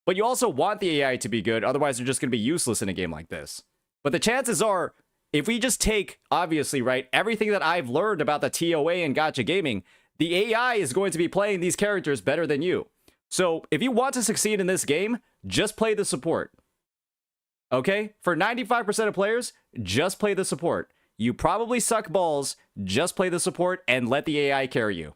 But you also want the AI to be good, otherwise they're just going to be useless in a game like this. But the chances are, if we just take, obviously, right, everything that I've learned about the TOA and gacha gaming, the AI is going to be playing these characters better than you. So if you want to succeed in this game, just play the support. Okay? For 95% of players, just play the support. You probably suck balls, just play the support and let the AI carry you.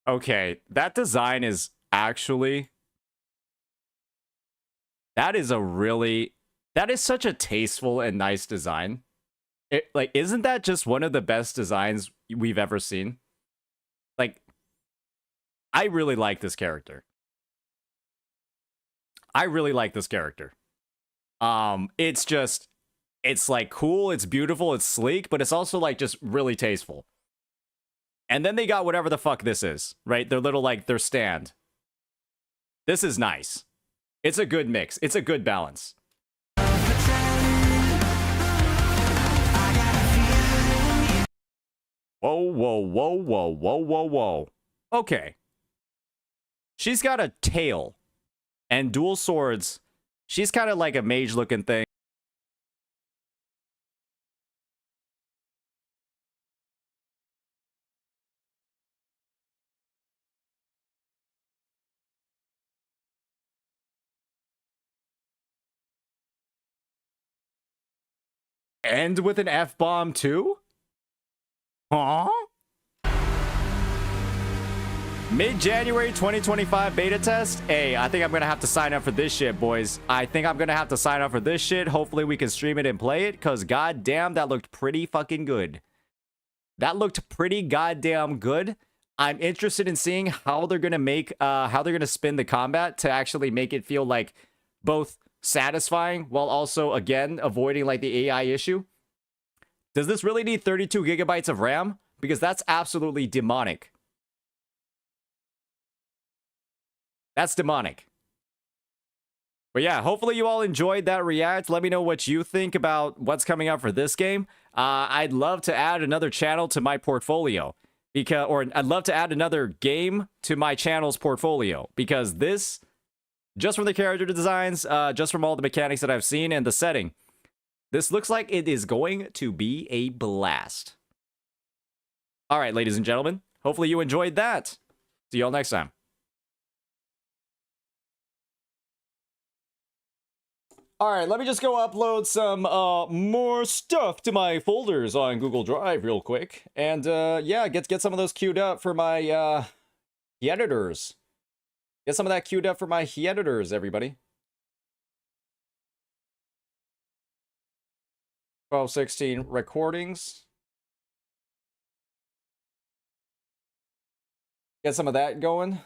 Okay, that design is actually... That is such a tasteful and nice design. Like, isn't that just one of the best designs we've ever seen? Like, I really like this character. It's like cool, it's beautiful, it's sleek, but it's also like just really tasteful. And then they got whatever the fuck this is, right? Their little, like, their stand. This is nice. It's a good mix. It's a good balance. Whoa, whoa, whoa, whoa, whoa, whoa, whoa. Okay. She's got a tail and dual swords. She's kind of like a mage-looking thing. End with an F-bomb too? Huh? Mid-January 2025 beta test? Hey, I think I'm gonna have to sign up for this shit, boys. I think I'm gonna have to sign up for this shit. Hopefully we can stream it and play it, because goddamn, that looked pretty fucking good. That looked pretty goddamn good. I'm interested in seeing how they're gonna make, how they're gonna spin the combat to actually make it feel like both satisfying while also, again, avoiding like the AI issue. Does this really need 32 gigabytes of RAM? Because that's absolutely demonic. That's demonic. But yeah, hopefully you all enjoyed that react. Let me know what you think about what's coming up for this game. I'd love to add another channel to my portfolio. Or I'd love to add another game to my channel's portfolio. Because this, just from the character designs, just from all the mechanics that I've seen and the setting, this looks like it is going to be a blast. All right, ladies and gentlemen, hopefully you enjoyed that. See y'all next time. All right, let me just go upload some more stuff to my folders on Google Drive real quick. And yeah, get some of those queued up for my editors. Get some of that queued up for my editors, everybody. 1216 recordings. Get some of that going.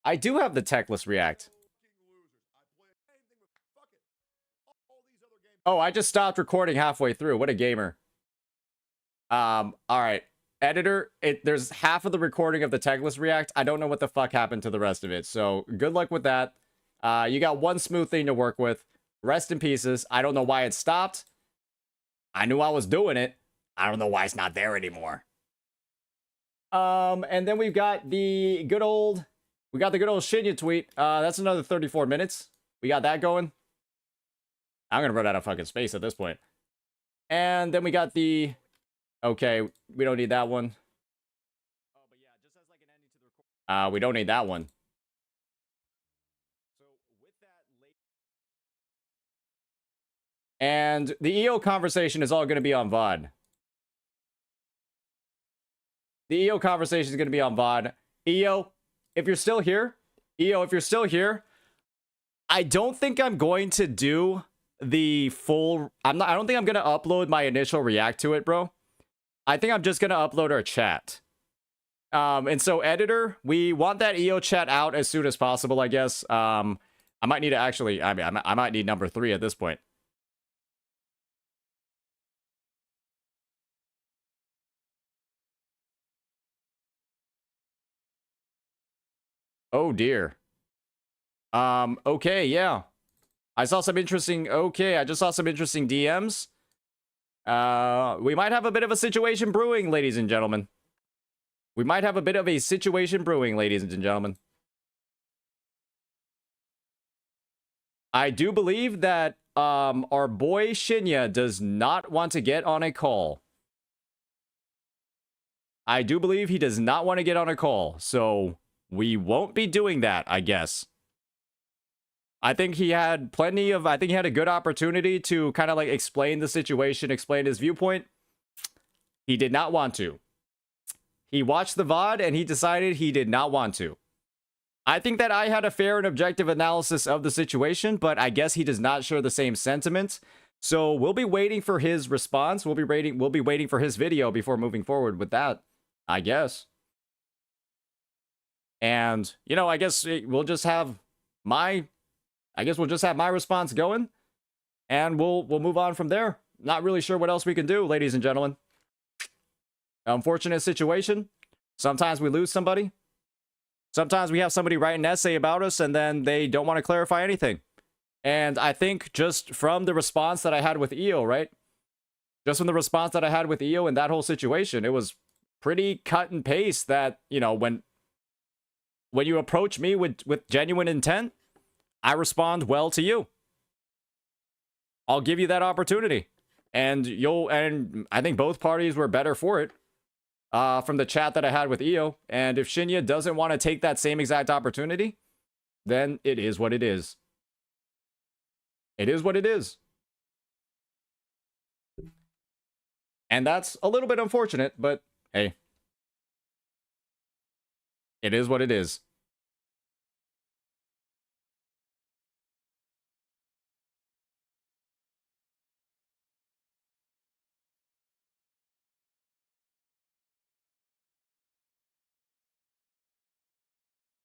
I do have the techless react. Oh, I just stopped recording halfway through. What a gamer. All right. Editor, there's half of the recording of the techless react. I don't know what the fuck happened to the rest of it. So good luck with that. You got one smooth thing to work with. Rest in pieces. I don't know why it stopped. I knew I was doing it. I don't know why it's not there anymore. And then we've got the good old Shinya tweet. That's another 34 minutes. We got that going. I'm gonna run out of fucking space at this point. And then we got the... Okay, we don't need that one. We don't need that one. And the EO conversation is all going to be on VOD. The EO conversation is going to be on VOD. EO, if you're still here, I don't think I'm going to do the full... I don't think I'm going to upload my initial react to it, bro. I think I'm just going to upload our chat. And so, editor, we want that EO chat out as soon as possible, I guess. I might need to actually... I mean, I might need number 3 at this point. Oh, dear. Okay, yeah. I saw some interesting... Okay, I just saw some interesting DMs. We might have a bit of a situation brewing, ladies and gentlemen. We might have a bit of a situation brewing, ladies and gentlemen. I do believe that our boy Shinya does not want to get on a call. I do believe he does not want to get on a call, so we won't be doing that, I guess. I think he had plenty of... I think he had a good opportunity to kind of like explain the situation, explain his viewpoint. He did not want to. He watched the VOD and he decided he did not want to. I think that I had a fair and objective analysis of the situation, but I guess he does not share the same sentiment. So we'll be waiting for his response. We'll be waiting for his video before moving forward with that, I guess. And, you know, I guess we'll just have my... we'll just have my response going, and we'll move on from there. Not really sure what else we can do, ladies and gentlemen. Unfortunate situation. Sometimes we lose somebody. Sometimes we have somebody write an essay about us, and then they don't want to clarify anything. And I think just from the response that I had with EO, right? Just from the response that I had with EO in that whole situation, it was pretty cut and paste that, you know, when you approach me with genuine intent, I respond well to you. I'll give you that opportunity. And I think both parties were better for it from the chat that I had with EO. And if Shinya doesn't want to take that same exact opportunity, then it is what it is. It is what it is. And that's a little bit unfortunate, but hey. It is what it is.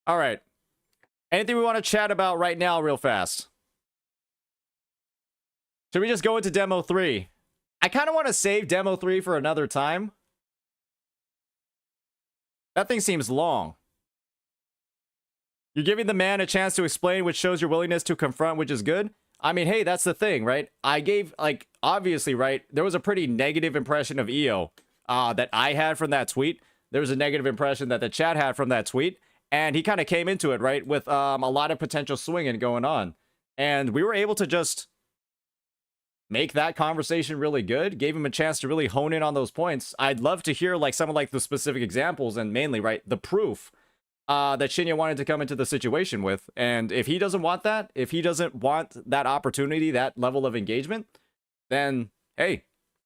All right. Anything we want to chat about right now real fast? Should we just go into Demo 3? I kind of want to save Demo 3 for another time. That thing seems long. You're giving the man a chance to explain, which shows your willingness to confront, which is good. I mean, hey, that's the thing, right? I gave, like, obviously, right? There was a pretty negative impression of EO that I had from that tweet. There was a negative impression that the chat had from that tweet. And he kind of came into it, right, with a lot of potential swinging going on. And we were able to just make that conversation really good, gave him a chance to really hone in on those points. I'd love to hear, like, some of, like, the specific examples and mainly, right, the proof that Shinya wanted to come into the situation with. And if he doesn't want that, if he doesn't want that opportunity, that level of engagement, then, hey,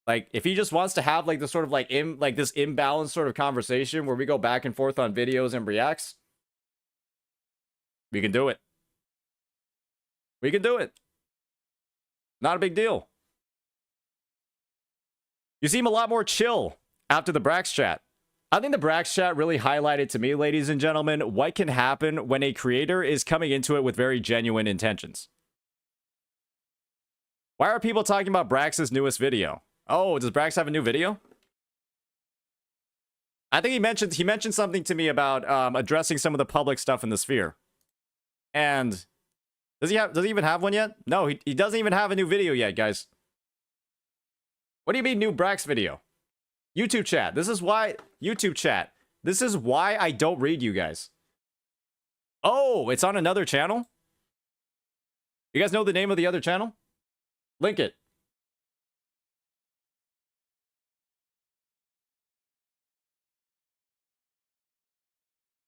like, if he just wants to have, like, this sort of, like, this imbalanced sort of conversation where we go back and forth on videos and reacts, we can do it. We can do it. Not a big deal. You seem a lot more chill after the Brax chat. I think the Brax chat really highlighted to me, ladies and gentlemen, what can happen when a creator is coming into it with very genuine intentions. Why are people talking about Brax's newest video? Oh, does Brax have a new video? I think he mentioned something to me about addressing some of the public stuff in the sphere. And does he even have one yet? No, he doesn't even have a new video yet, guys. What do you mean new Brax video? YouTube chat. This is why I don't read you guys. Oh, it's on another channel? You guys know the name of the other channel? Link it.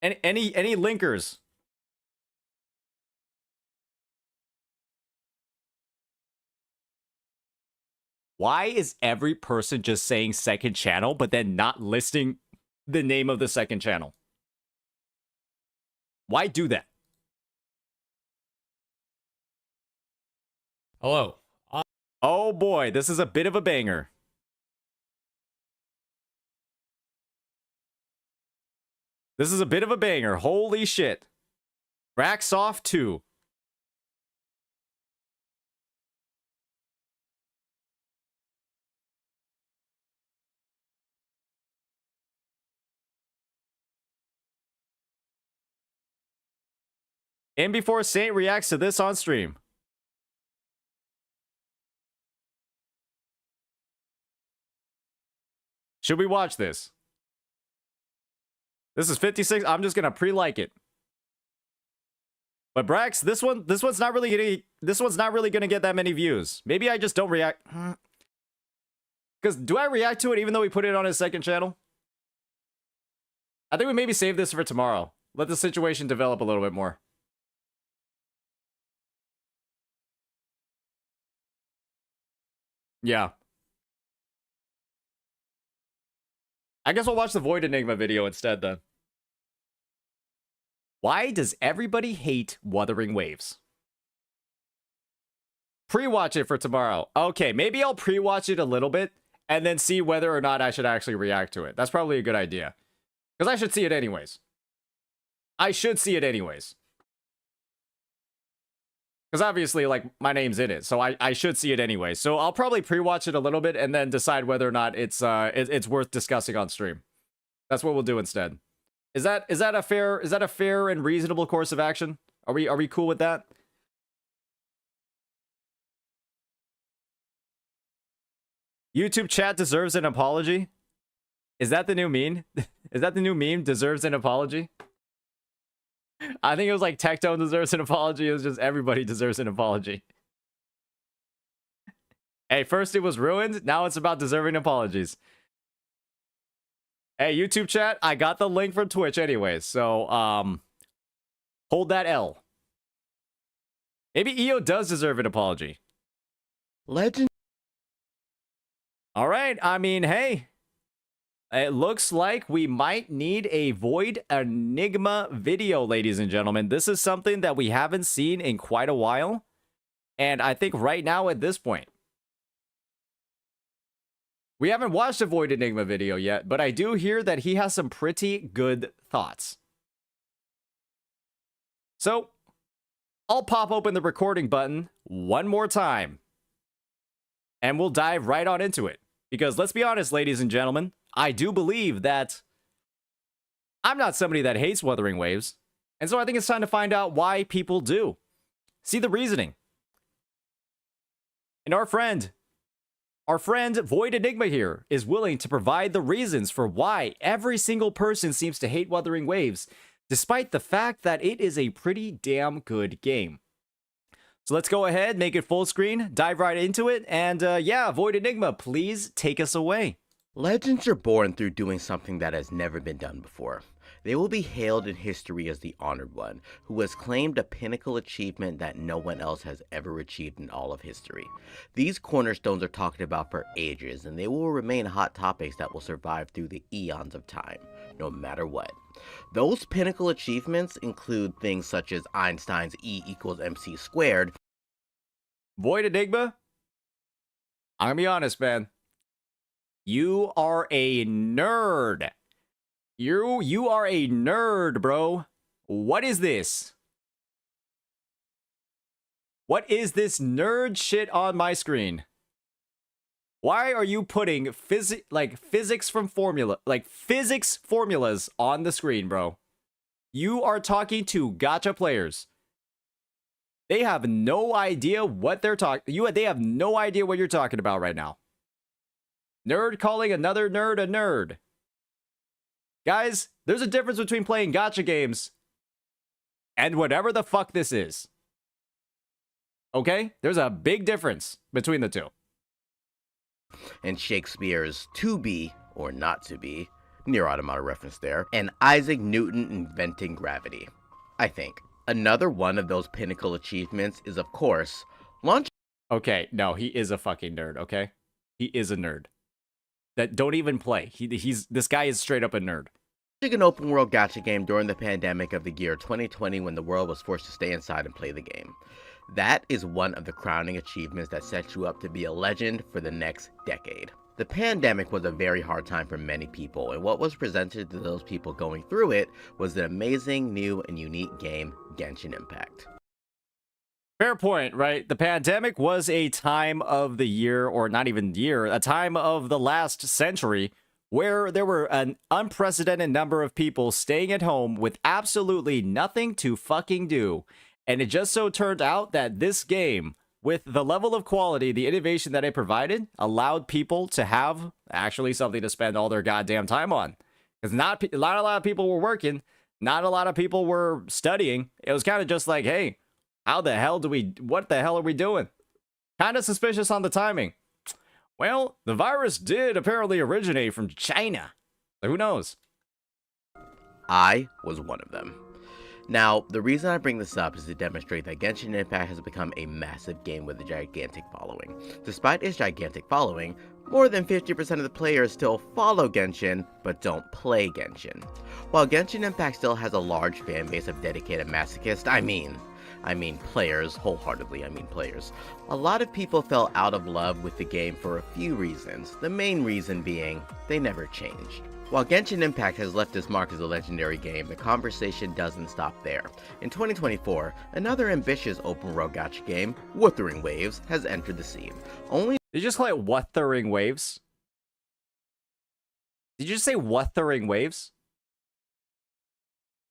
Any linkers? Why is every person just saying second channel, but then not listing the name of the second channel? Why do that? Hello. Oh boy, this is a bit of a banger. This is a bit of a banger. Holy shit. Racksoft 2. And before Saint reacts to this on stream. Should we watch this? This is 56. I'm just gonna pre-like it. But Brax, this one's not really gonna get that many views. Maybe I just don't react. Because do I react to it even though we put it on his second channel? I think we maybe save this for tomorrow. Let the situation develop a little bit more. Yeah. I guess we'll watch the Void Enigma video instead then. Why does everybody hate Wuthering Waves? Pre-watch it for tomorrow. Okay, maybe I'll pre-watch it a little bit and then see whether or not I should actually react to it. That's probably a good idea. Because I should see it anyways. I should see it anyways. Because obviously, like, my name's in it, so I should see it anyway. So I'll probably pre-watch it a little bit and then decide whether or not it's worth discussing on stream. That's what we'll do instead. Is that a fair and reasonable course of action? Are we cool with that? YouTube chat deserves an apology. Is that the new meme? Is that the new meme? Deserves an apology? I think it was like Tectone deserves an apology. It was just everybody deserves an apology. Hey, first it was ruined. Now it's about deserving apologies. Hey, YouTube chat, I got the link from Twitch anyways. So, hold that L. Maybe EO does deserve an apology. Legend. All right. I mean, hey. It looks like we might need a Void Enigma video, ladies and gentlemen. This is something that we haven't seen in quite a while. And I think right now at this point, we haven't watched a Void Enigma video yet, but I do hear that he has some pretty good thoughts. So, I'll pop open the recording button one more time. And we'll dive right on into it. Because let's be honest, ladies and gentlemen, I do believe that I'm not somebody that hates Wuthering Waves. And so I think it's time to find out why people do. See the reasoning. And our friend Void Enigma here is willing to provide the reasons for why every single person seems to hate Wuthering Waves, despite the fact that it is a pretty damn good game. So let's go ahead, make it full screen, dive right into it, and yeah, Void Enigma, please take us away. Legends are born through doing something that has never been done before. They will be hailed in history as the honored one, who has claimed a pinnacle achievement that no one else has ever achieved in all of history. These cornerstones are talked about for ages, and they will remain hot topics that will survive through the eons of time, no matter what. Those pinnacle achievements include things such as Einstein's E=mc². Void Enigma, I'm gonna be honest, man. You are a nerd. You are a nerd, bro. What is this? What is this nerd shit on my screen? Why are you putting physics formulas on the screen, bro? You are talking to gacha players. They have no idea what they're talking. They have no idea what you're talking about right now. Nerd calling another nerd a nerd. Guys, there's a difference between playing gacha games and whatever the fuck this is. Okay? There's a big difference between the two. And Shakespeare's To Be or Not to Be, near automata reference there, and Isaac Newton inventing gravity, I think. Another one of those pinnacle achievements is, of course, launch. Okay, no, he is a fucking nerd, okay? He is a nerd. That don't even play. This guy is straight up a nerd. An open world gacha game during the pandemic of the year 2020 when the world was forced to stay inside and play the game. That is one of the crowning achievements that sets you up to be a legend for the next decade. The pandemic was a very hard time for many people, and what was presented to those people going through it was an amazing, new, and unique game, Genshin Impact. Fair point, right? The pandemic was a time of the year, or not even year, a time of the last century where there were an unprecedented number of people staying at home with absolutely nothing to fucking do. And it just so turned out that this game, with the level of quality, the innovation that it provided, allowed people to have actually something to spend all their goddamn time on. Because not a lot of people were working, not a lot of people were studying. It was kind of just like, hey, what the hell are we doing? Kind of suspicious on the timing. Well, the virus did apparently originate from China. So who knows? I was one of them. Now, the reason I bring this up is to demonstrate that Genshin Impact has become a massive game with a gigantic following. Despite its gigantic following, more than 50% of the players still follow Genshin, but don't play Genshin. While Genshin Impact still has a large fan base of dedicated masochists, I mean players, wholeheartedly, players. A lot of people fell out of love with the game for a few reasons, the main reason being they never changed. While Genshin Impact has left its mark as a legendary game, the conversation doesn't stop there. In 2024, another ambitious open-world gacha game, Wuthering Waves, has entered the scene. Did you just call it Wuthering Waves? Did you just say Wuthering Waves?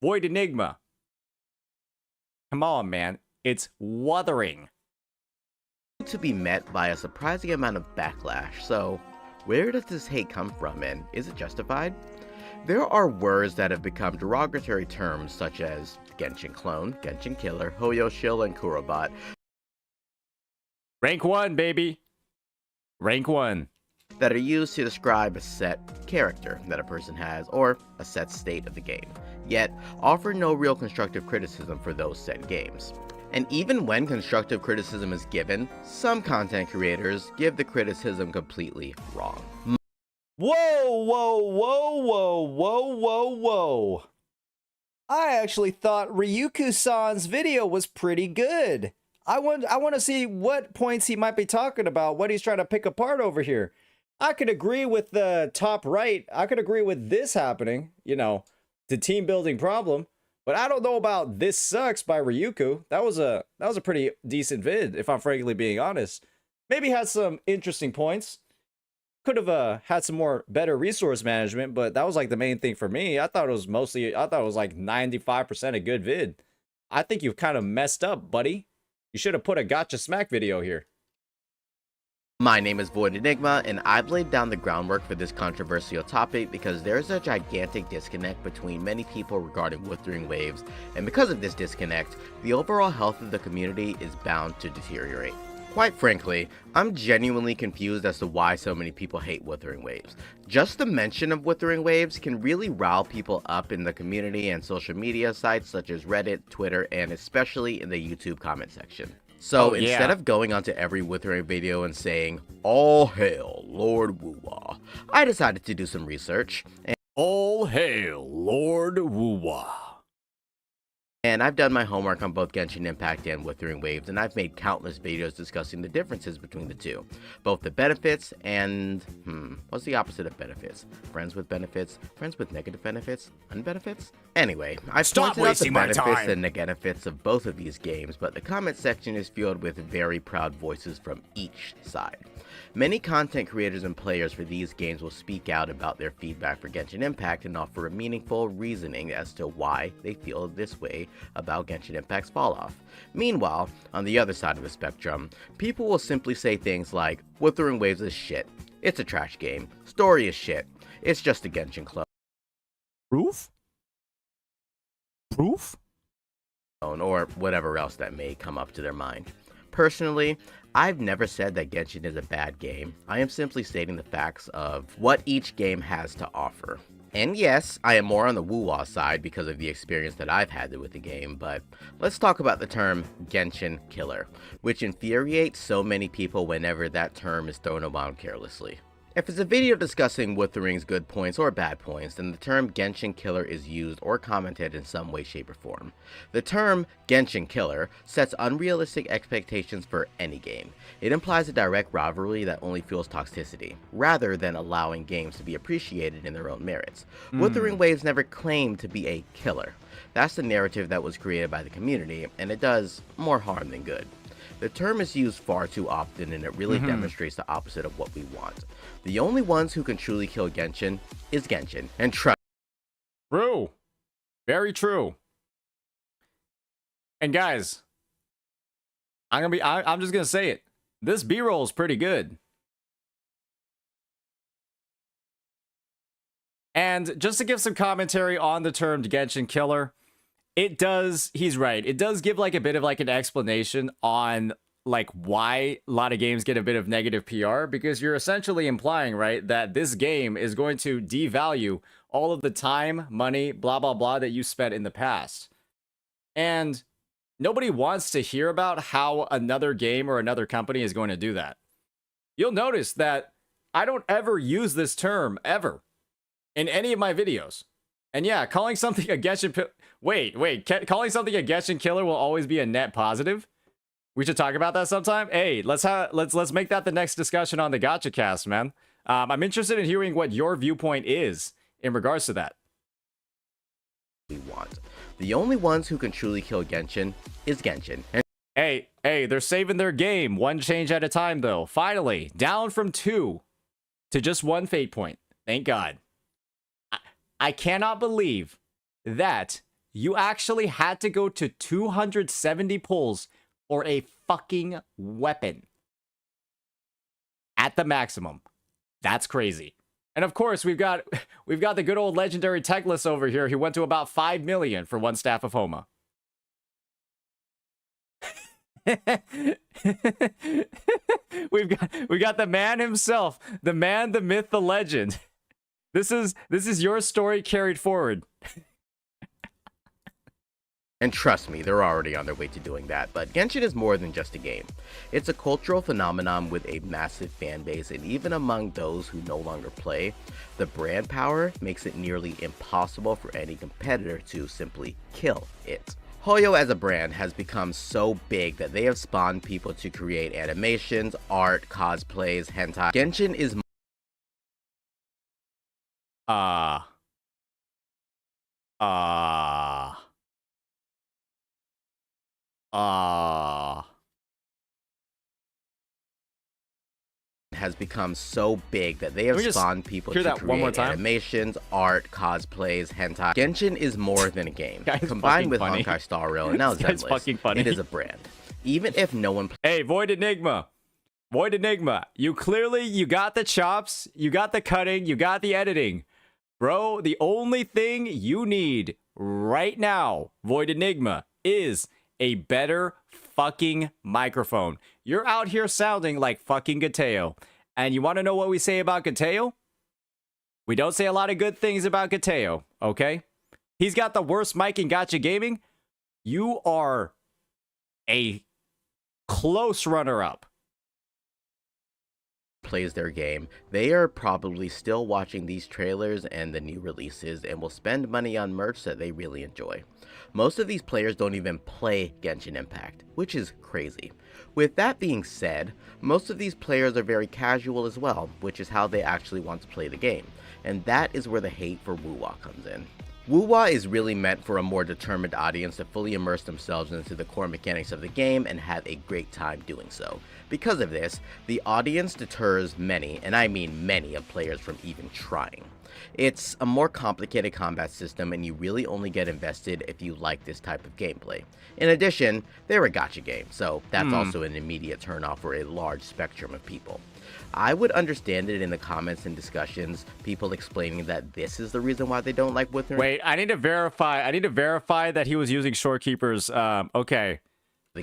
Void Enigma. Come on, man. It's Wuthering. To be met by a surprising amount of backlash, so where does this hate come from, and is it justified? There are words that have become derogatory terms such as Genshin Clone, Genshin Killer, Hoyo Shill, and Kurobot. Rank 1, baby. Rank 1. That are used to describe a set character that a person has, or a set state of the game, yet offer no real constructive criticism for those set games. And even when constructive criticism is given, some content creators give the criticism completely wrong. Whoa, whoa, whoa, whoa, whoa, whoa, whoa. I actually thought Ryuku-san's video was pretty good. I want to see what points he might be talking about, what he's trying to pick apart over here. I could agree with the top right. I could agree with this happening, the team building problem. But I don't know about This Sucks by Ryuku. That was a pretty decent vid, if I'm frankly being honest. Maybe had some interesting points. Could have had some better resource management, but that was like the main thing for me. I thought it was like 95% a good vid. I think you've kind of messed up, buddy. You should have put a Gotcha Smack video here. My name is Void Enigma, and I've laid down the groundwork for this controversial topic because there's a gigantic disconnect between many people regarding Wuthering Waves, and because of this disconnect, the overall health of the community is bound to deteriorate. Quite frankly, I'm genuinely confused as to why so many people hate Wuthering Waves. Just the mention of Wuthering Waves can really rile people up in the community and social media sites such as Reddit, Twitter, and especially in the YouTube comment section. So instead of going onto every Wuthering video and saying, "All hail Lord WuWa," I decided to do some research. All hail Lord WuWa. And I've done my homework on both Genshin Impact and Wuthering Waves, and I've made countless videos discussing the differences between the two. Both the benefits and, what's the opposite of benefits? Friends with benefits? Friends with negative benefits? Unbenefits? Anyway, I've pointed out the benefits and negatives of both of these games, but the comment section is filled with very proud voices from each side. Many content creators and players for these games will speak out about their feedback for Genshin Impact and offer a meaningful reasoning as to why they feel this way about Genshin Impact's falloff. Meanwhile, on the other side of the spectrum, people will simply say things like, "Wuthering Waves is shit. It's a trash game. Story is shit. It's just a Genshin clone." Proof? Proof? Or whatever else that may come up to their mind. Personally, I've never said that Genshin is a bad game. I am simply stating the facts of what each game has to offer. And yes, I am more on the WuWa side because of the experience that I've had with the game, but let's talk about the term Genshin Killer, which infuriates so many people whenever that term is thrown around carelessly. If it's a video discussing Wuthering's good points or bad points, then the term Genshin Killer is used or commented in some way, shape, or form. The term Genshin Killer sets unrealistic expectations for any game. It implies a direct rivalry that only fuels toxicity, rather than allowing games to be appreciated in their own merits. Wuthering Waves never claimed to be a killer. That's the narrative that was created by the community, and it does more harm than good. The term is used far too often, and it really demonstrates the opposite of what we want. The only ones who can truly kill Genshin is Genshin, and trust. True. Very true. And guys, I'm just gonna say it. This B-roll is pretty good. And just to give some commentary on the term Genshin Killer, it does, he's right. It does give like a bit of like an explanation on like why a lot of games get a bit of negative PR, because you're essentially implying, right, that this game is going to devalue all of the time, money, blah, blah, blah that you spent in the past. And nobody wants to hear about how another game or another company is going to do that. You'll notice that I don't ever use this term ever in any of my videos. And yeah, calling something a Genshin... calling something a Genshin Killer will always be a net positive? We should talk about that sometime? Hey, let's make that the next discussion on the Gacha Cast, man. I'm interested in hearing what your viewpoint is in regards to that. We want. The only ones who can truly kill Genshin is Genshin. And hey, they're saving their game. One change at a time, though. Finally, down from 2 to just 1 fate point. Thank God. I cannot believe that you actually had to go to 270 pulls for a fucking weapon at the maximum. That's crazy. And of course, we've got the good old legendary Techless over here who went to about 5 million for 1 staff of Homa. we've got the man himself, the man, the myth, the legend. This is your story carried forward. And trust me, they're already on their way to doing that, but Genshin is more than just a game. It's a cultural phenomenon with a massive fan base, and even among those who no longer play, the brand power makes it nearly impossible for any competitor to simply kill it. Hoyo as a brand has become so big that they have spawned people to create animations, art, cosplays, hentai. Genshin is has become so big that they have spawned people to create animations, art, cosplays, hentai. Genshin is more than a game. Combined with Honkai Star Rail and now Zenless, it is a brand. Even if no one Hey, Void Enigma, you got the chops, you got the cutting, you got the editing. Bro, the only thing you need right now, Void Enigma, is a better fucking microphone. You're out here sounding like fucking Gateo. And you want to know what we say about Gateo? We don't say a lot of good things about Gateo, okay? He's got the worst mic in Gacha Gaming. You are a close runner-up. Plays their game, they are probably still watching these trailers and the new releases and will spend money on merch that they really enjoy. Most of these players don't even play Genshin Impact, which is crazy. With that being said, most of these players are very casual as well, which is how they actually want to play the game, and that is where the hate for WuWa comes in. WuWa is really meant for a more determined audience to fully immerse themselves into the core mechanics of the game and have a great time doing so. Because of this, the audience deters many, and I mean many, of players from even trying. It's a more complicated combat system, and you really only get invested if you like this type of gameplay. In addition, they're a gacha game, so that's also an immediate turnoff for a large spectrum of people. I would understand it in the comments and discussions, people explaining that this is the reason why they don't like Wuthering. Wait, I need to verify that he was using Shorekeeper's, okay.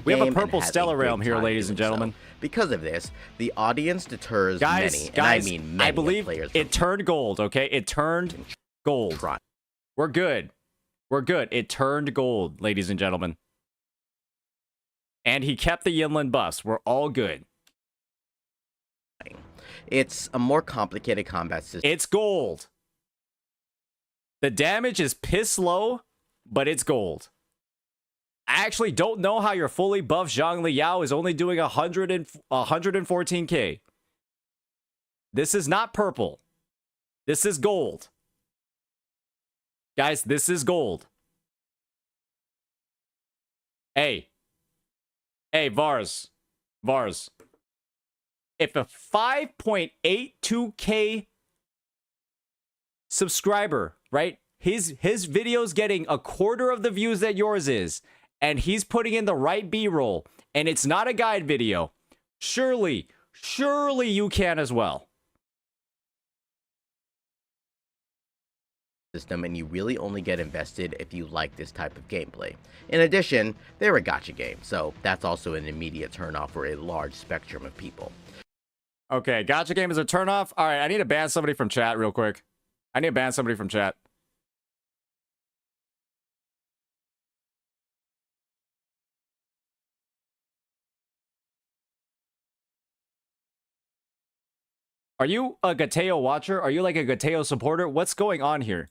We have a purple Stellar Realm here, ladies and gentlemen. Because of this, the audience deters many, and I mean many, I believe players. It turned gold, okay? It turned Gold. We're good. We're good. It turned gold, ladies and gentlemen. And he kept the Yinlin buffs. We're all good. It's a more complicated combat system. It's gold. The damage is piss low, but it's gold. I actually don't know how your fully buffed Zhang Liao is only doing 114k. This is not purple. This is gold. Guys, this is gold. Hey. Hey, Vars. Vars. If a 5.82k subscriber, right? His video's getting a quarter of the views that yours is, and he's putting in the right B-roll, and it's not a guide video, surely you can as well. System, and you really only get invested if you like this type of gameplay. In addition, they're a gacha game, so that's also an immediate turnoff for a large spectrum of people. Okay, gacha game is a turnoff. All right, I need to ban somebody from chat real quick. I need to ban somebody from chat. Are you a Gateo watcher? Are you like a Gateo supporter? What's going on here?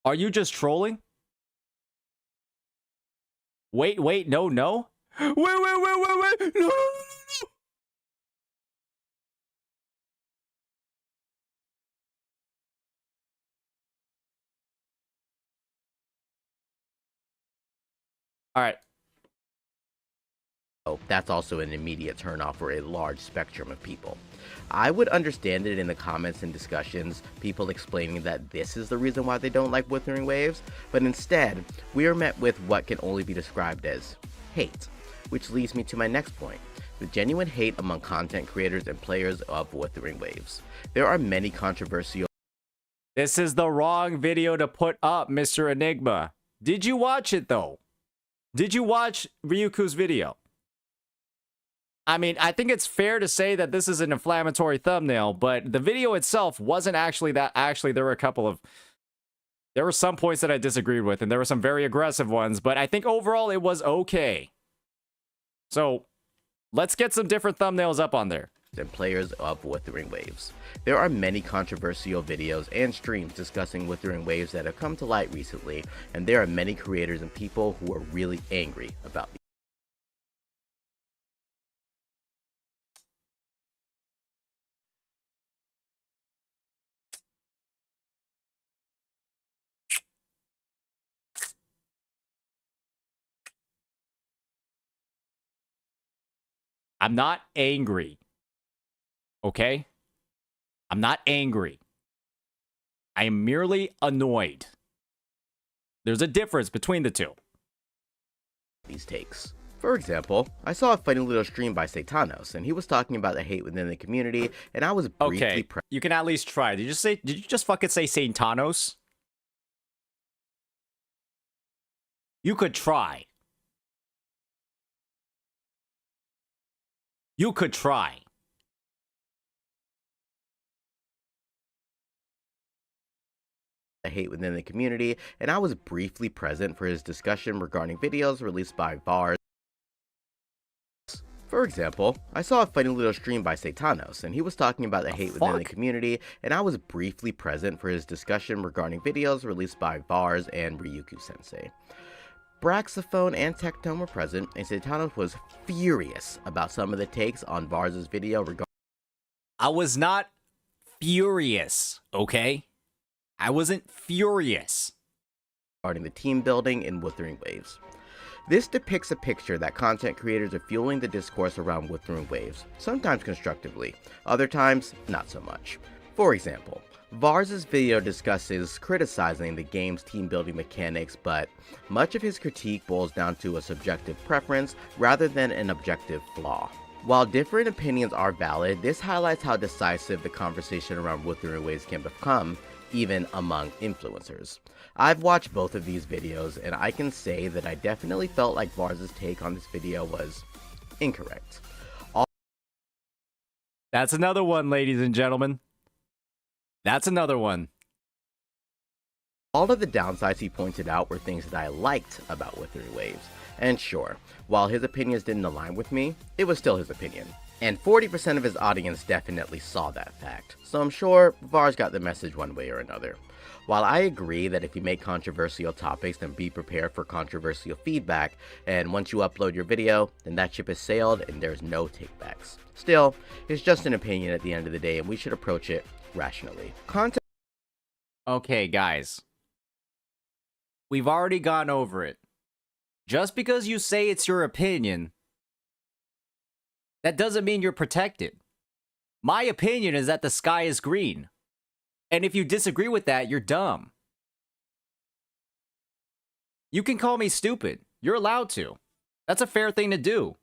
Are you just trolling? Wait, no. Wait, no. All right. Oh, that's also an immediate turnoff for a large spectrum of people. I would understand it in the comments and discussions, people explaining that this is the reason why they don't like Wuthering Waves, but instead, we are met with what can only be described as hate, which leads me to my next point, the genuine hate among content creators and players of Wuthering Waves. There are many controversial... This is the wrong video to put up, Mr. Enigma. Did you watch it, though? Did you watch Ryuku's video? I mean, I think it's fair to say that this is an inflammatory thumbnail, but the video itself wasn't actually that. Actually, there were some points that I disagreed with, and there were some very aggressive ones, but I think overall it was okay. So, let's get some different thumbnails up on there. And players of Wuthering Waves. There are many controversial videos and streams discussing Wuthering Waves that have come to light recently, and there are many creators and people who are really angry about these. I'm not angry. Okay? I'm not angry. I am merely annoyed. There's a difference between the two. These takes. For example, I saw a funny little stream by Satanos, and he was talking about the hate within the community, and I was briefly you can at least try. Did you just fucking say Satanos? You could try. You could try. The hate within the community, and I was briefly present for his discussion regarding videos released by Vars. For example, I saw a funny little stream by Satanos, and he was talking about the hate within the community, and I was briefly present for his discussion regarding videos released by Vars and Ryuku Sensei. Braxophone and Tectone were present, and Satanos was furious about some of the takes on Vars' video regarding... I was not furious, okay? I wasn't furious. Regarding the team building in Wuthering Waves. This depicts a picture that content creators are fueling the discourse around Wuthering Waves, sometimes constructively, other times not so much. For example, Vars' video discusses criticizing the game's team building mechanics, but much of his critique boils down to a subjective preference rather than an objective flaw. While different opinions are valid, this highlights how decisive the conversation around Wuthering Waves can become, even among influencers. I've watched both of these videos, and I can say that I definitely felt like Vars' take on this video was incorrect. That's another one, ladies and gentlemen. That's another one. All of the downsides he pointed out were things that I liked about Wuthering Waves. And sure, while his opinions didn't align with me, it was still his opinion. And 40% of his audience definitely saw that fact, so I'm sure Vars got the message one way or another. While I agree that if you make controversial topics, then be prepared for controversial feedback, and once you upload your video, then that ship has sailed and there's no takebacks. Still, it's just an opinion at the end of the day, and we should approach it rationally. Okay, guys. We've already gone over it. Just because you say it's your opinion, that doesn't mean you're protected. My opinion is that the sky is green. And if you disagree with that, you're dumb. You can call me stupid. You're allowed to. That's a fair thing to do.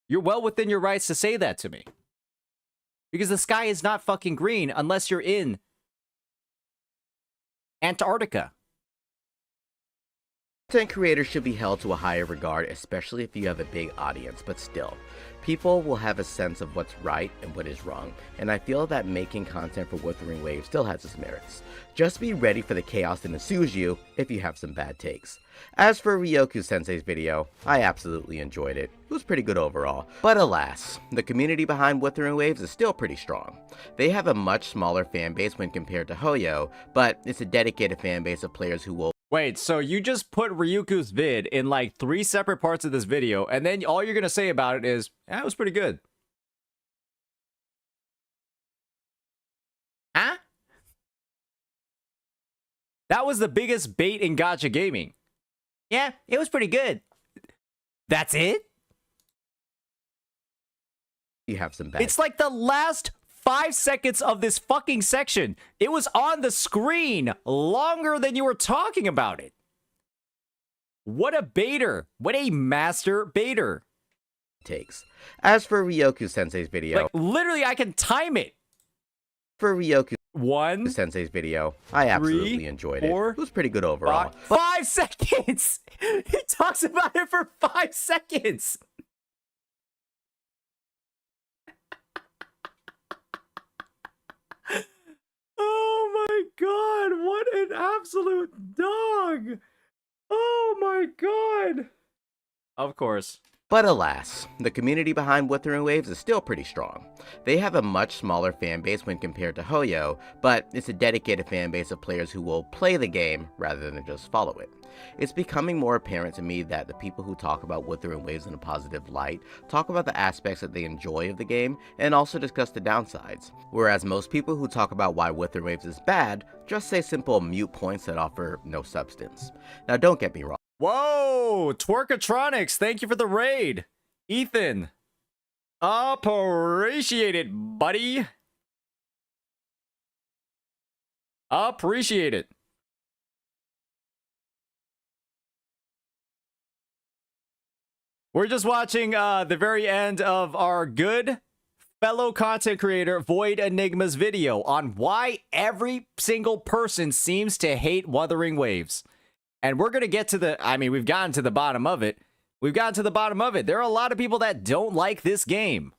You're well within your rights to say that to me. Because the sky is not fucking green unless you're in Antarctica. Content creators should be held to a higher regard, especially if you have a big audience, but still, people will have a sense of what's right and what is wrong, and I feel that making content for Wuthering Waves still has its merits. Just be ready for the chaos that ensues you if you have some bad takes. As for Ryoku-sensei's video, I absolutely enjoyed it. It was pretty good overall. But alas, the community behind Wuthering Waves is still pretty strong. They have a much smaller fanbase when compared to Hoyo, but it's a dedicated fanbase of players who will... Wait, so you just put Ryuku's vid in like 3 separate parts of this video, and then all you're gonna say about it is, it was pretty good. Huh? That was the biggest bait in gacha gaming. Yeah, it was pretty good. That's it? You have some bad... It's like the last 5 seconds of this fucking section. It was on the screen longer than you were talking about it. What a baiter. What a master baiter. Takes. As for Ryoku-sensei's video... Like, literally, I can time it. For Ryoku... 1 Sensei's video, I absolutely enjoyed it. 4, It was pretty good overall. 5 seconds! He talks about it for 5 seconds! Oh my god, what an absolute dog! Oh my god! Of course. But alas, the community behind Wuthering Waves is still pretty strong. They have a much smaller fanbase when compared to Hoyo, but it's a dedicated fanbase of players who will play the game rather than just follow it. It's becoming more apparent to me that the people who talk about Wuthering Waves in a positive light talk about the aspects that they enjoy of the game and also discuss the downsides, whereas most people who talk about why Wuthering Waves is bad just say simple mute points that offer no substance. Now don't get me wrong. Whoa! Twerkatronics, thank you for the raid. Ethan. Appreciate it, buddy. Appreciate it. We're just watching the very end of our good fellow content creator Void Enigma's video on why every single person seems to hate Wuthering Waves. And we're going to get to the, I mean, we've gotten to the bottom of it. We've gotten to the bottom of it. There are a lot of people that don't like this game.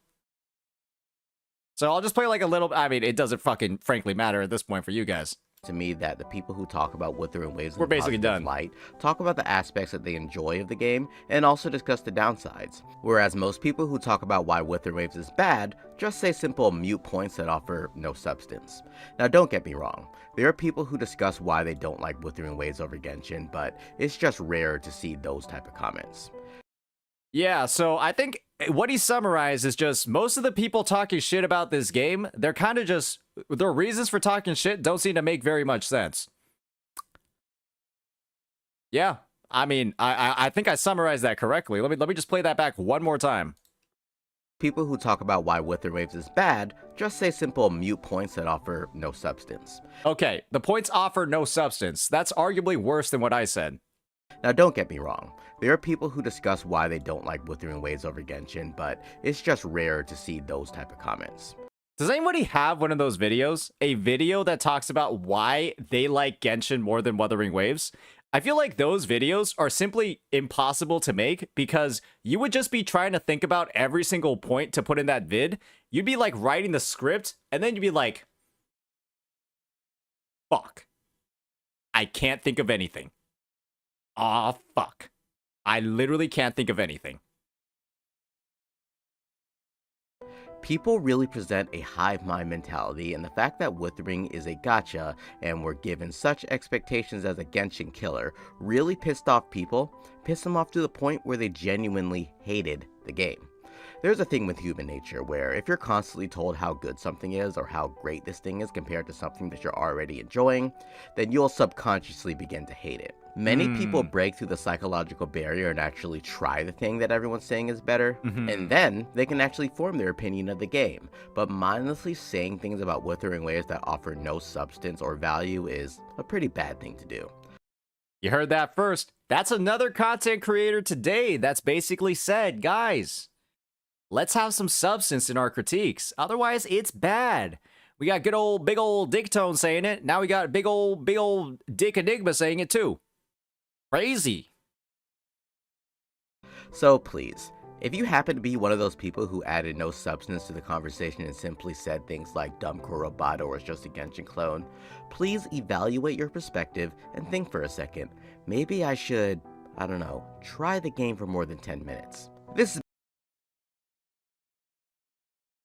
So I'll just play like a little, I mean, it doesn't fucking frankly matter at this point for you guys. To me that the people who talk about Wuthering Waves We're basically done. Light talk about the aspects that they enjoy of the game and also discuss the downsides, whereas most people who talk about why Wuthering Waves is bad just say simple mute points that offer no substance. Now don't get me wrong, there are people who discuss why they don't like Wuthering Waves over Genshin, but it's just rare to see those type of comments. Yeah, so I think what he summarized is just most of the people talking shit about this game, they're kind of just, their reasons for talking shit don't seem to make very much sense. Yeah, I mean, I think I summarized that correctly. Let me just play that back one more time. People who talk about why Wuthering Waves is bad just say simple mute points that offer no substance. Okay, the points offer no substance. That's arguably worse than what I said. Now don't get me wrong, there are people who discuss why they don't like Wuthering Waves over Genshin, but it's just rare to see those type of comments. Does anybody have one of those videos? A video that talks about why they like Genshin more than Wuthering Waves? I feel like those videos are simply impossible to make because you would just be trying to think about every single point to put in that vid. You'd be like writing the script and then you'd be like, fuck. I can't think of anything. Aw, fuck. I literally can't think of anything. People really present a hive mind mentality, and the fact that Wuthering is a gacha and we're given such expectations as a Genshin killer really pissed off people, pissed them off to the point where they genuinely hated the game. There's a thing with human nature where if you're constantly told how good something is or how great this thing is compared to something that you're already enjoying, then you'll subconsciously begin to hate it. Many people break through the psychological barrier and actually try the thing that everyone's saying is better, and then they can actually form their opinion of the game. But mindlessly saying things about Wuthering Waves that offer no substance or value is a pretty bad thing to do. You heard that first. That's another content creator today that's basically said, guys, let's have some substance in our critiques. Otherwise, it's bad. We got big old Tectone saying it. Now we got big old Dick Enigma saying it too. Crazy. So please, if you happen to be one of those people who added no substance to the conversation and simply said things like dumb Kurobata or is just a Genshin clone, please evaluate your perspective and think for a second. Maybe I should, I don't know, try the game for more than 10 minutes. This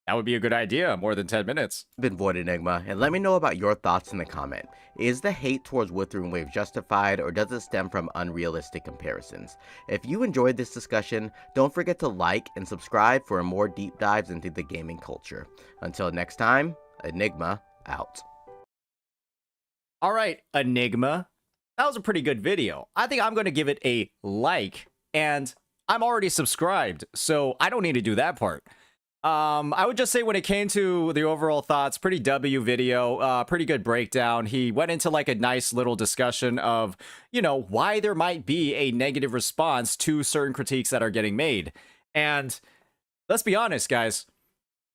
That would be a good idea, more than 10 minutes. has been Void Enigma, and let me know about your thoughts in the comment. Is the hate towards Wuthering Waves justified, or does it stem from unrealistic comparisons? If you enjoyed this discussion, don't forget to like and subscribe for more deep dives into the gaming culture. Until next time, Enigma out. All right, Enigma. That was a pretty good video. I think I'm going to give it a like, and I'm already subscribed, so I don't need to do that part. I would just say when it came to the overall thoughts, pretty W video, pretty good breakdown. He went into like a nice little discussion of, you know, why there might be a negative response to certain critiques that are getting made. And let's be honest, guys,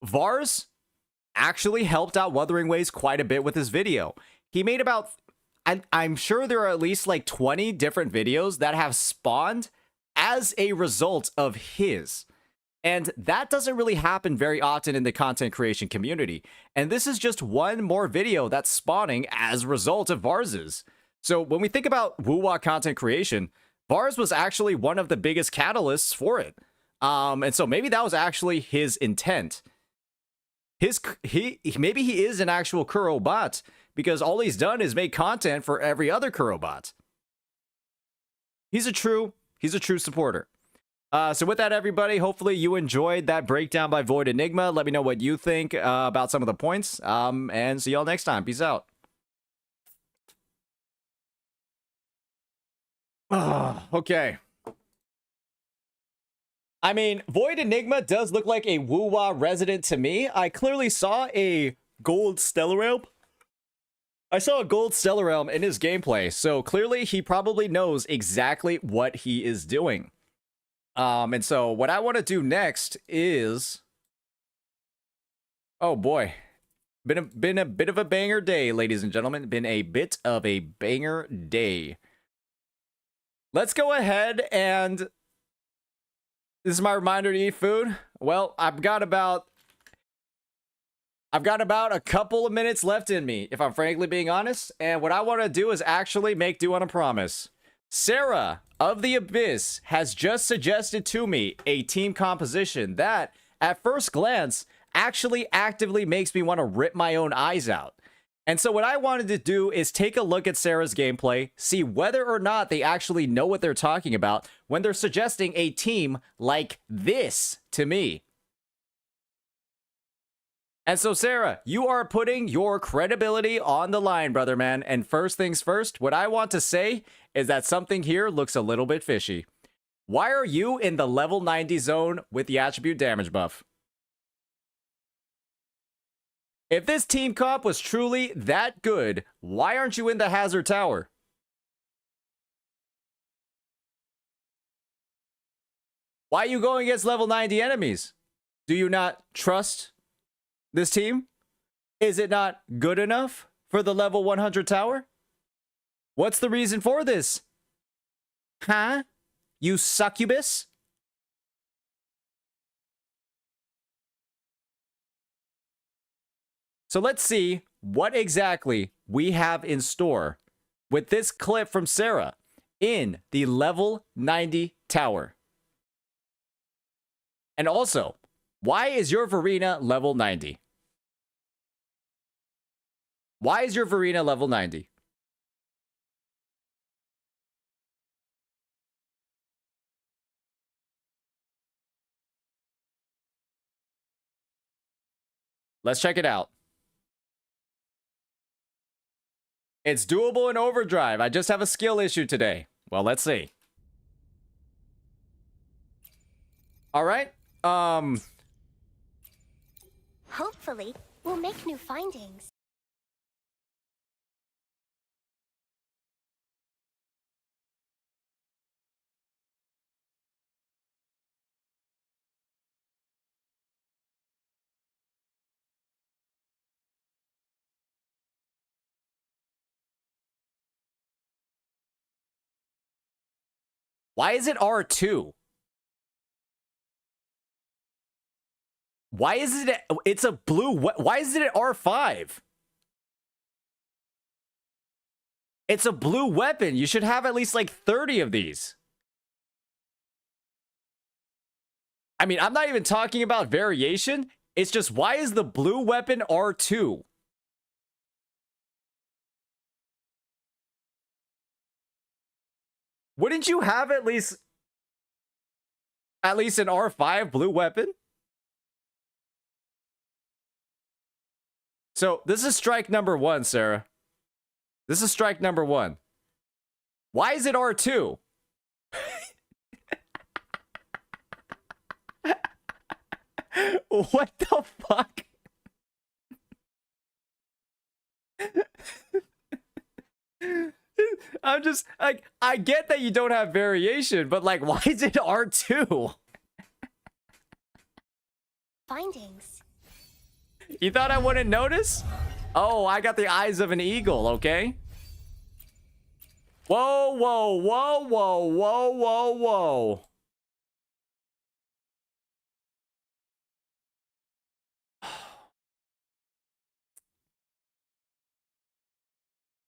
Vars actually helped out Wuthering Waves quite a bit with his video. He made about, I'm sure there are at least like 20 different videos that have spawned as a result of his. And that doesn't really happen very often in the content creation community. And this is just one more video that's spawning as a result of Vars's. So when we think about WuWa content creation, Vars was actually one of the biggest catalysts for it. And so maybe that was actually his intent. Maybe he is an actual Kuro bot because all he's done is make content for every other Kuro bot. He's a true supporter. So with that, everybody, hopefully you enjoyed that breakdown by Void Enigma. Let me know what you think about some of the points. And see y'all next time. Peace out. Okay. I mean, Void Enigma does look like a WuWa resident to me. I clearly saw a gold Stellar Realm. I saw a gold Stellar Realm in his gameplay, so clearly he probably knows exactly what he is doing. And so what I want to do next is, oh boy, been a bit of a banger day, ladies and gentlemen. Been a bit of a banger day. Let's go ahead and this is my reminder to eat food. Well, I've got about a couple of minutes left in me, if I'm frankly being honest. And what I want to do is actually make do on a promise. Sarah of the Abyss has just suggested to me a team composition that, at first glance, actually actively makes me want to rip my own eyes out. And so what I wanted to do is take a look at Sarah's gameplay, see whether or not they actually know what they're talking about when they're suggesting a team like this to me. And so, Sarah, you are putting your credibility on the line, brother man. And first things first, what I want to say is that something here looks a little bit fishy. Why are you in the level 90 zone with the attribute damage buff? If this team comp was truly that good, why aren't you in the hazard tower? Why are you going against level 90 enemies? Do you not trust this team? Is it not good enough for the level 100 tower? What's the reason for this? Huh? You succubus? So let's see what exactly we have in store with this clip from Sarah in the level 90 tower. And also, why is your Verena level 90? Why is your Verena level 90? Let's check it out. It's doable in overdrive. I just have a skill issue today. Well, let's see. All right. Hopefully, we'll make new findings. Why is it R2? Why is it? It's a blue. Why is it at R5? It's a blue weapon. You should have at least like 30 of these. I mean, I'm not even talking about variation. It's just, why is the blue weapon R2? Wouldn't you have at least an R5 blue weapon? So this is strike number 1, Sarah. This is strike number 1. Why is it R2? What the fuck? I'm just like, I get that you don't have variation, but like, why is it R2? Findings. You thought I wouldn't notice? Oh, I got the eyes of an eagle, okay? Whoa, whoa, whoa, whoa, whoa, whoa, whoa.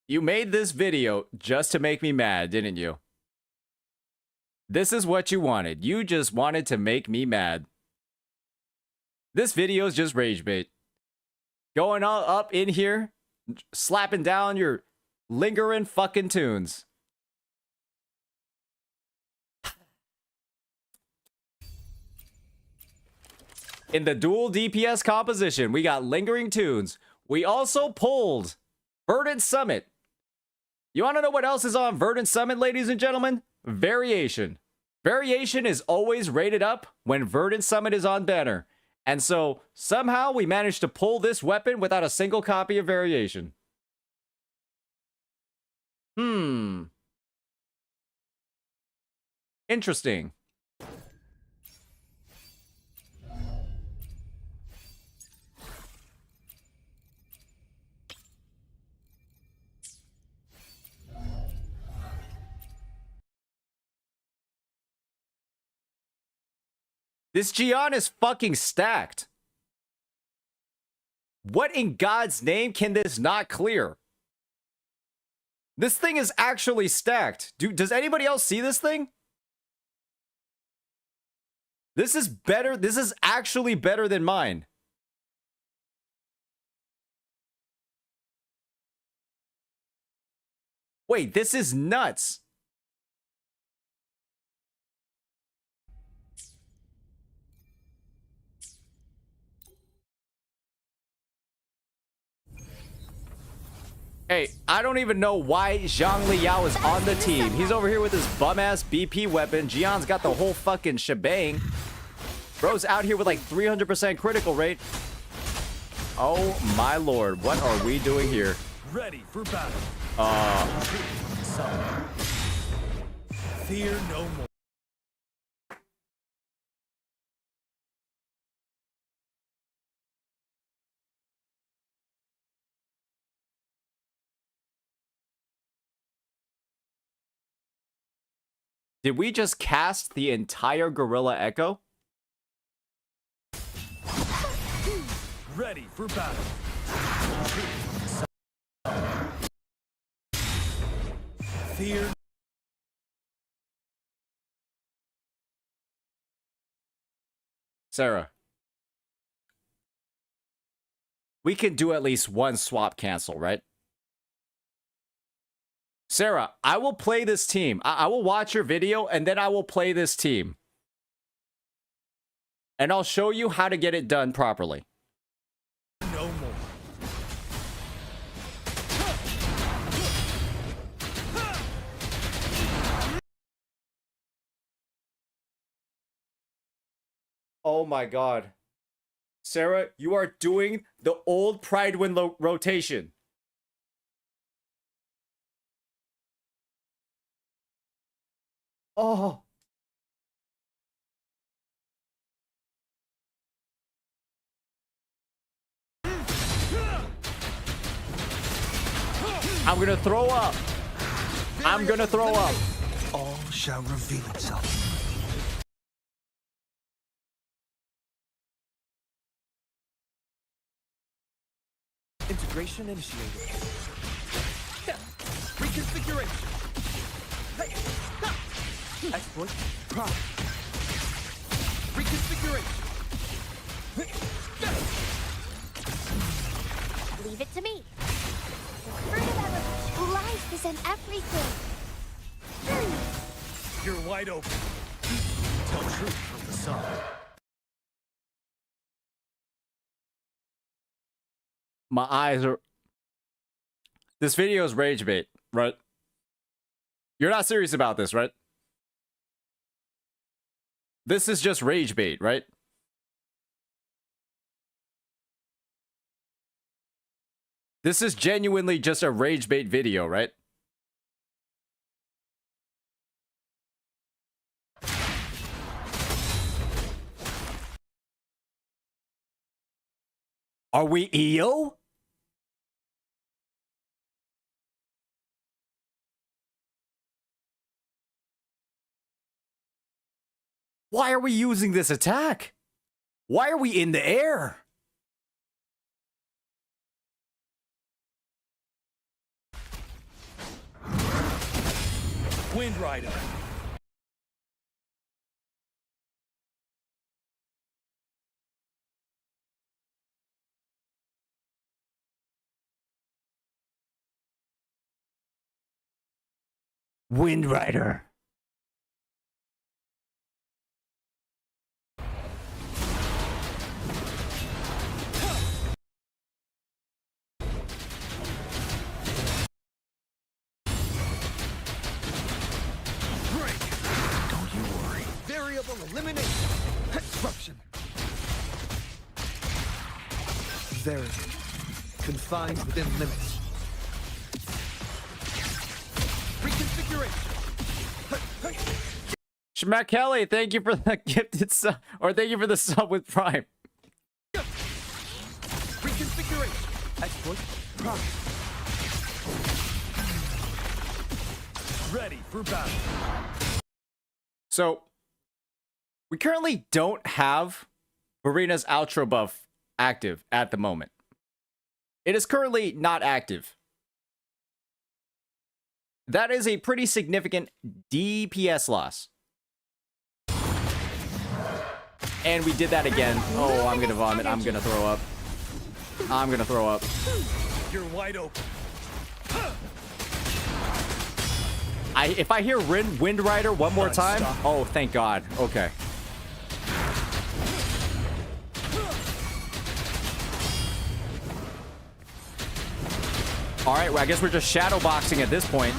You made this video just to make me mad, didn't you? This is what you wanted. You just wanted to make me mad. This video is just rage bait. Going all up in here, slapping down your lingering fucking tunes. In the dual DPS composition, we got lingering tunes. We also pulled Verdant Summit. You want to know what else is on Verdant Summit, ladies and gentlemen? Variation. Variation is always rated up when Verdant Summit is on banner. And so, somehow, we managed to pull this weapon without a single copy of Variation. Interesting. This Gian is fucking stacked. What in God's name can this not clear? This thing is actually stacked. Does anybody else see this thing? This is better. This is actually better than mine. Wait, this is nuts. Hey, I don't even know why Zhang Liao is on the team. He's over here with his bum-ass BP weapon. Jian's got the whole fucking shebang. Bro's out here with like 300% critical rate. Oh my lord, what are we doing here? Ready for battle. Fear no more. Did we just cast the entire Gorilla Echo? Ready for battle. Fear. Sarah. We can do at least one swap cancel, right? Sarah, I will play this team. I will watch your video, and then I will play this team. And I'll show you how to get it done properly. No more. Oh my god. Sarah, you are doing the old Pride Wind rotation. Oh. I'm gonna throw up. I'm gonna throw up. All shall reveal itself. Integration initiated. Reconfiguration. Exploit. Reconfiguration. Leave it to me. The fruit of evolution. Life is in everything. You're wide open. Tell truth from the sun. My eyes are... This video is rage bait, right? You're not serious about this, right? This is just rage bait, right? This is genuinely just a rage bait video, right? Are we EO? Why are we using this attack? Why are we in the air? Wind Rider. Wind Rider. Elimination. Disruption. Verity. Confined within limits. Reconfiguration. Schmack Kelly, thank you for the gifted sub, or thank you for the sub with Prime. Reconfiguration. Exploit. Prime. Ready for battle. So, we currently don't have Marina's outro buff active at the moment. It is currently not active. That is a pretty significant DPS loss. And we did that again. Oh, I'm gonna vomit. I'm gonna throw up. I'm gonna throw up. You're wide open. If I hear Wind Rider one more time, oh, thank God. Okay. All right, well, I guess we're just shadow boxing at this point.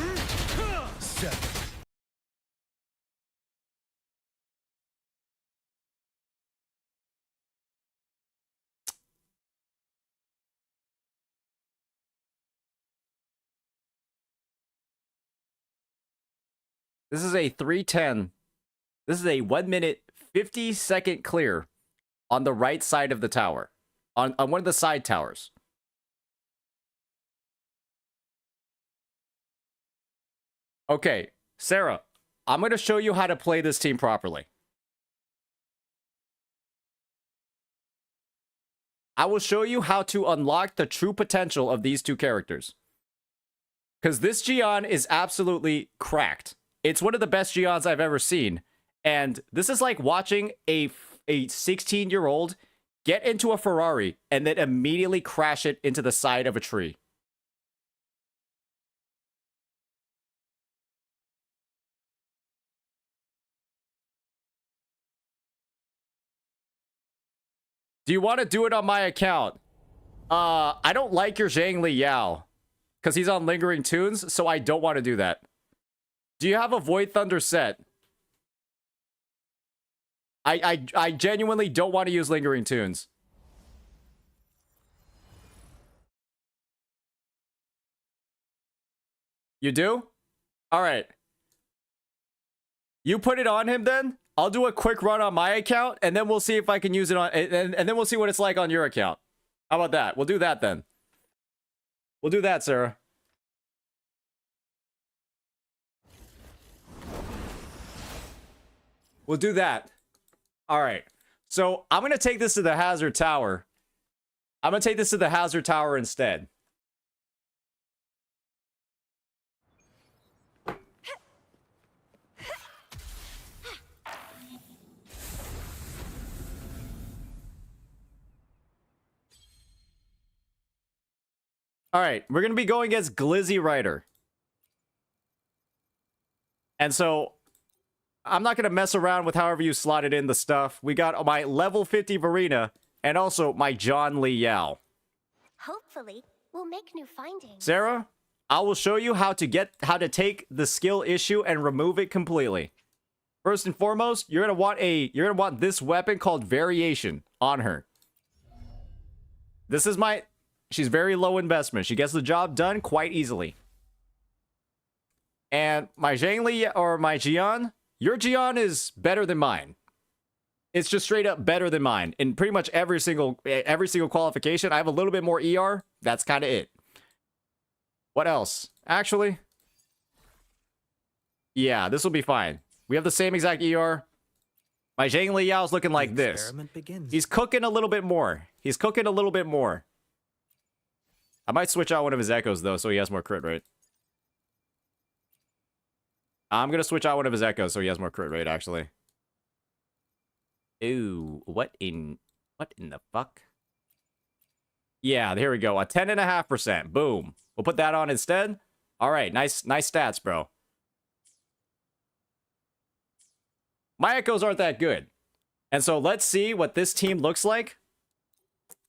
This is a 310. This is a 1 minute, 50-second clear on the right side of the tower. On one of the side towers. Okay, Sarah, I'm going to show you how to play this team properly. I will show you how to unlock the true potential of these two characters. Because this Gion is absolutely cracked. It's one of the best Gions I've ever seen. And this is like watching a 16-year-old get into a Ferrari and then immediately crash it into the side of a tree. Do you want to do it on my account? I don't like your Zhang Li Yao because he's on Lingering Tunes, so I don't want to do that. Do you have a Void Thunder set? I genuinely don't want to use Lingering Tunes. You do? All right. You put it on him then? I'll do a quick run on my account, and then we'll see if I can use it on... And then we'll see what it's like on your account. How about that? We'll do that then. We'll do that, Sarah. We'll do that. All right. So I'm going to take this to the Hazard Tower. I'm going to take this to the Hazard Tower instead. All right, we're going to be going against Glizzy Rider. And so, I'm not going to mess around with however you slotted in the stuff. We got my level 50 Varina and also my Zhang Li Yao. Hopefully, we'll make new findings. Sarah, I will show you how to take the skill issue and remove it completely. First and foremost, you're going to want this weapon called Variation on her. This is she's very low investment. She gets the job done quite easily. And my Zhang Li, or my Gion, your Gion is better than mine. It's just straight up better than mine. In pretty much every single qualification, I have a little bit more ER. That's kind of it. What else? Actually, yeah, this will be fine. We have the same exact ER. My Zhang Li Yao is looking like this. He's cooking a little bit more. He's cooking a little bit more. I might switch out one of his echoes, though, so he has more crit rate. I'm going to switch out one of his echoes so he has more crit rate, actually. Ooh, what in the fuck? Yeah, there we go. A 10.5%. Boom. We'll put that on instead. All right, nice stats, bro. My echoes aren't that good. And so let's see what this team looks like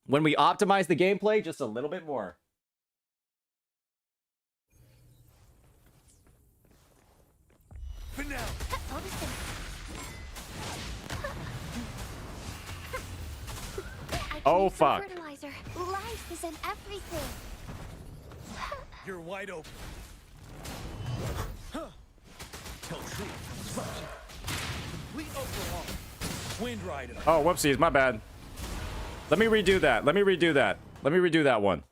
when we optimize the gameplay just a little bit more. Oh fuck. Fertilizer. Life is in everything. You're wide open. Tell truth. Complete overhaul. Wind rider. Oh, whoopsies, my bad. Let me redo that. Let me redo that one.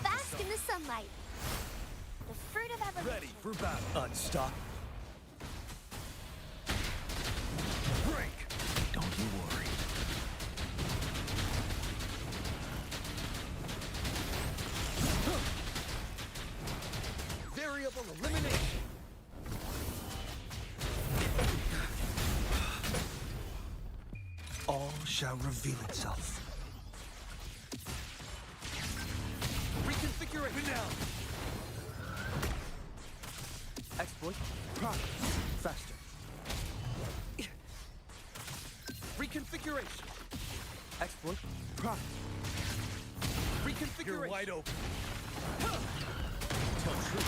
Bask in the sunlight. The fruit of evolution. Ready for battle. Unstoppable. Break. Don't you worry. Variable elimination. All shall reveal itself. Reconfiguration now. Exploit. Progress. Faster. Reconfiguration. Exploit. Progress. Reconfiguration. You're wide open. Tell truth.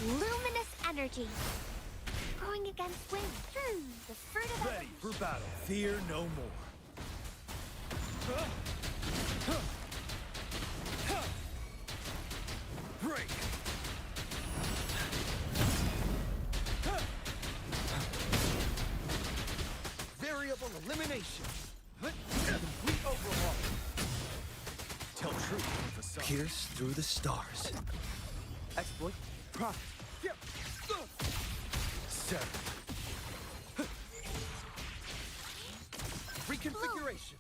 Luminous energy. Going against wind. The fruit of Ready for battle. Fear no more. Break. Variable elimination. Pierce through the stars. Exploit. Prime. Seven. Reconfiguration.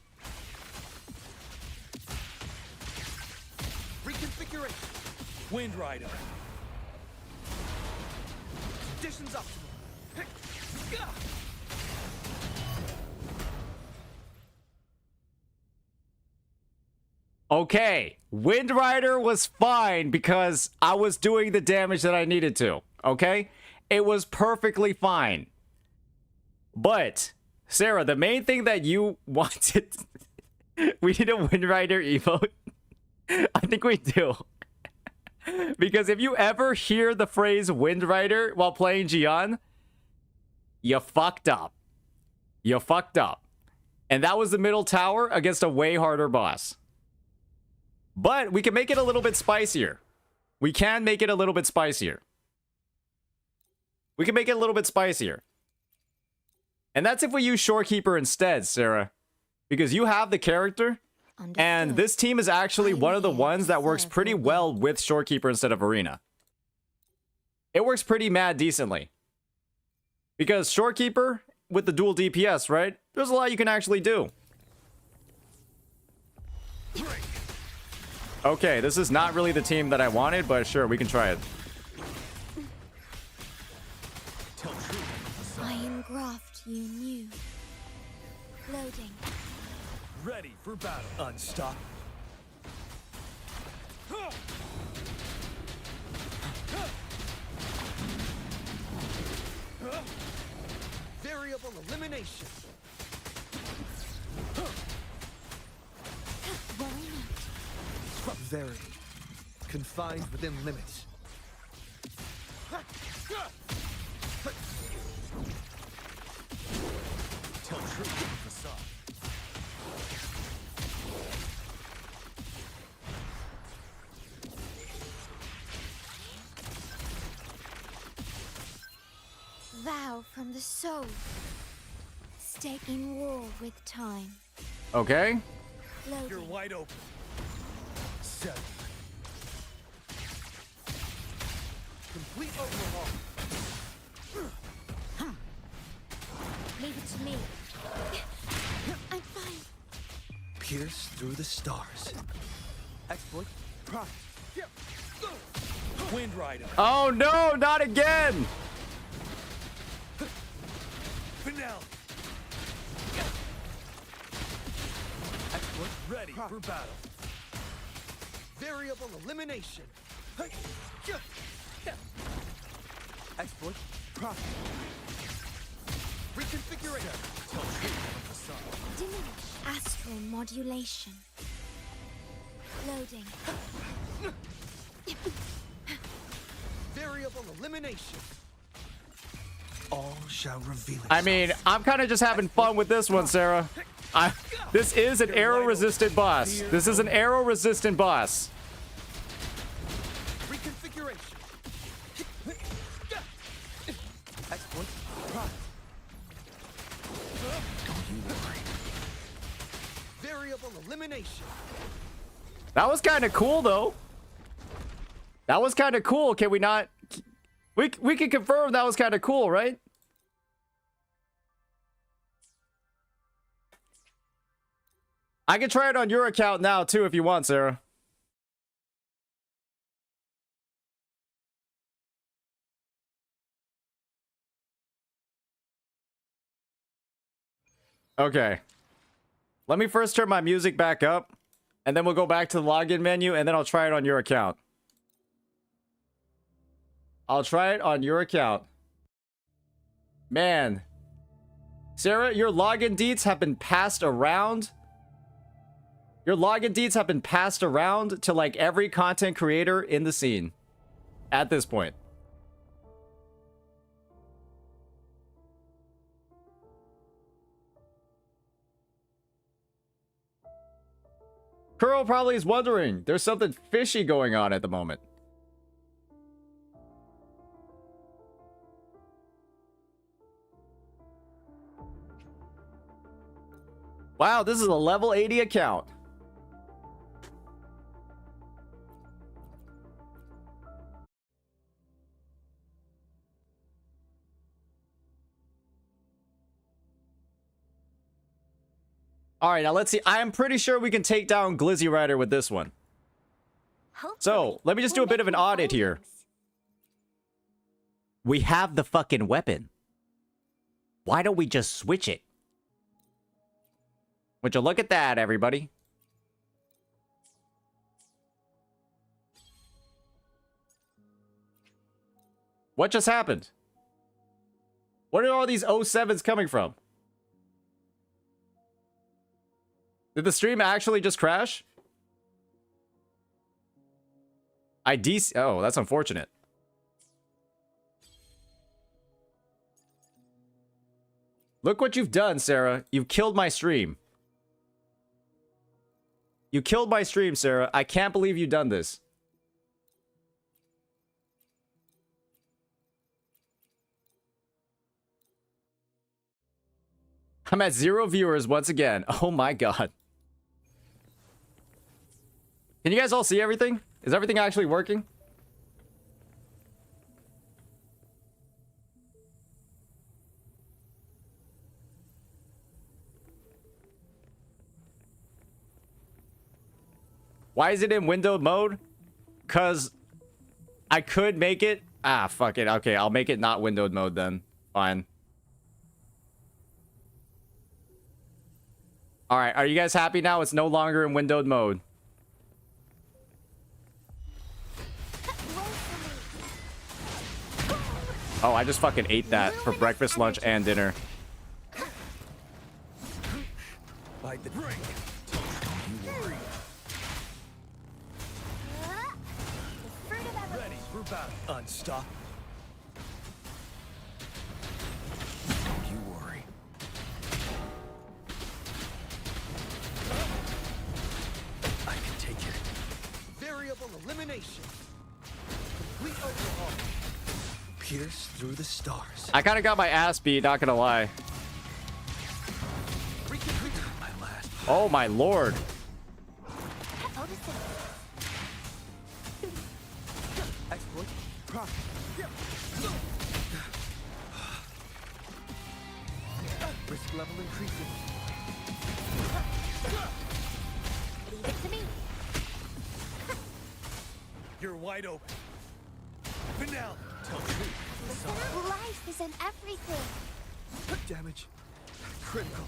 Reconfiguration. Wind Rider. Conditions optimal. Okay, Wind Rider was fine because I was doing the damage that I needed to, okay? It was perfectly fine. But, Sarah, the main thing that you wanted... we need a Wind Rider emote? I think we do. Because if you ever hear the phrase Wind Rider while playing Jian, you fucked up. You fucked up. And that was the middle tower against a way harder boss. But we can make it a little bit spicier. We can make it a little bit spicier. We can make it a little bit spicier. And that's if we use Shorekeeper instead, Sarah. Because you have the character. Understood. And this team is actually one of the ones that works pretty well with Shorekeeper instead of Arena. It works pretty mad decently. Because Shorekeeper, with the dual DPS, right? There's a lot you can actually do. Okay, this is not really the team that I wanted, but sure, we can try it. I engraft you new. Loading. Ready for battle. Unstop. Variable elimination. Verity. Confined within limits. Tell truth with the facade. Vow from the soul. Staking war with time. Okay. Loading. You're wide open. 7. Complete overhaul. Leave it to me. I'm fine. Pierce through the stars. Exploit. Prime. Wind Rider. Oh no, not again! Finale. Exploit. Ready for battle. Variable elimination. Exploit. Profit. Reconfiguration. Diminish. Astral modulation. Loading. Variable elimination. All shall reveal itself. I mean, I'm kind of just having fun with this one, Sarah. This is an arrow-resistant boss. This is an arrow-resistant boss. Reconfiguration. Exploit. Prime. Don't you worry. Variable elimination. That was kind of cool, though. That was kind of cool. Can we not... We can confirm that was kind of cool, right? I can try it on your account now, too, if you want, Sarah. Okay. Let me first turn my music back up, and then we'll go back to the login menu, and then I'll try it on your account. I'll try it on your account. Man. Sarah, your login deets have been passed around. Your login deets have been passed around to like every content creator in the scene. At this point. Kuro probably is wondering, there's something fishy going on at the moment. Wow, this is a level 80 account. All right, now let's see. I am pretty sure we can take down Glizzy Rider with this one. So, let me just do a bit of an audit here. We have the fucking weapon. Why don't we just switch it? Would you look at that, everybody? What just happened? Where are all these 07s coming from? Did the stream actually just crash? Oh, that's unfortunate. Look what you've done, Sarah. You've killed my stream. You killed my stream, Sarah. I can't believe you've done this. I'm at 0 viewers once again. Oh my god. Can you guys all see everything? Is everything actually working? Why is it in windowed mode? Because I could make it. Ah, fuck it. Okay, I'll make it not windowed mode then. Fine. Alright, are you guys happy now? It's no longer in windowed mode. Oh, I just fucking ate that for breakfast, lunch, and dinner. Bite the drink. Don't you worry. Ready for battle. Unstop. Don't you worry. I can take it. Variable elimination. Complete overhaul. Pierce through the stars. I kind of got my ass beat, not gonna lie. Oh my lord. Exploit. Risk level increasing. Leave it to me. You're wide open. Finale. Tell truth. Life is in everything. Damage. Critical.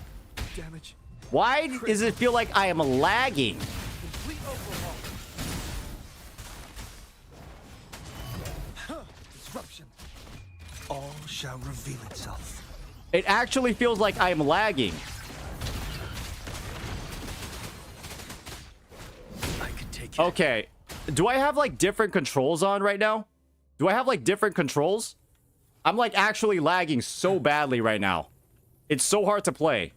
Damage. Why does it feel like I am lagging? Complete overhaul. Disruption. All shall reveal itself. It actually feels like I am lagging. I can take it. Okay. Do I have like different controls on right now? Do I have like different controls? I'm like actually lagging so badly right now. It's so hard to play.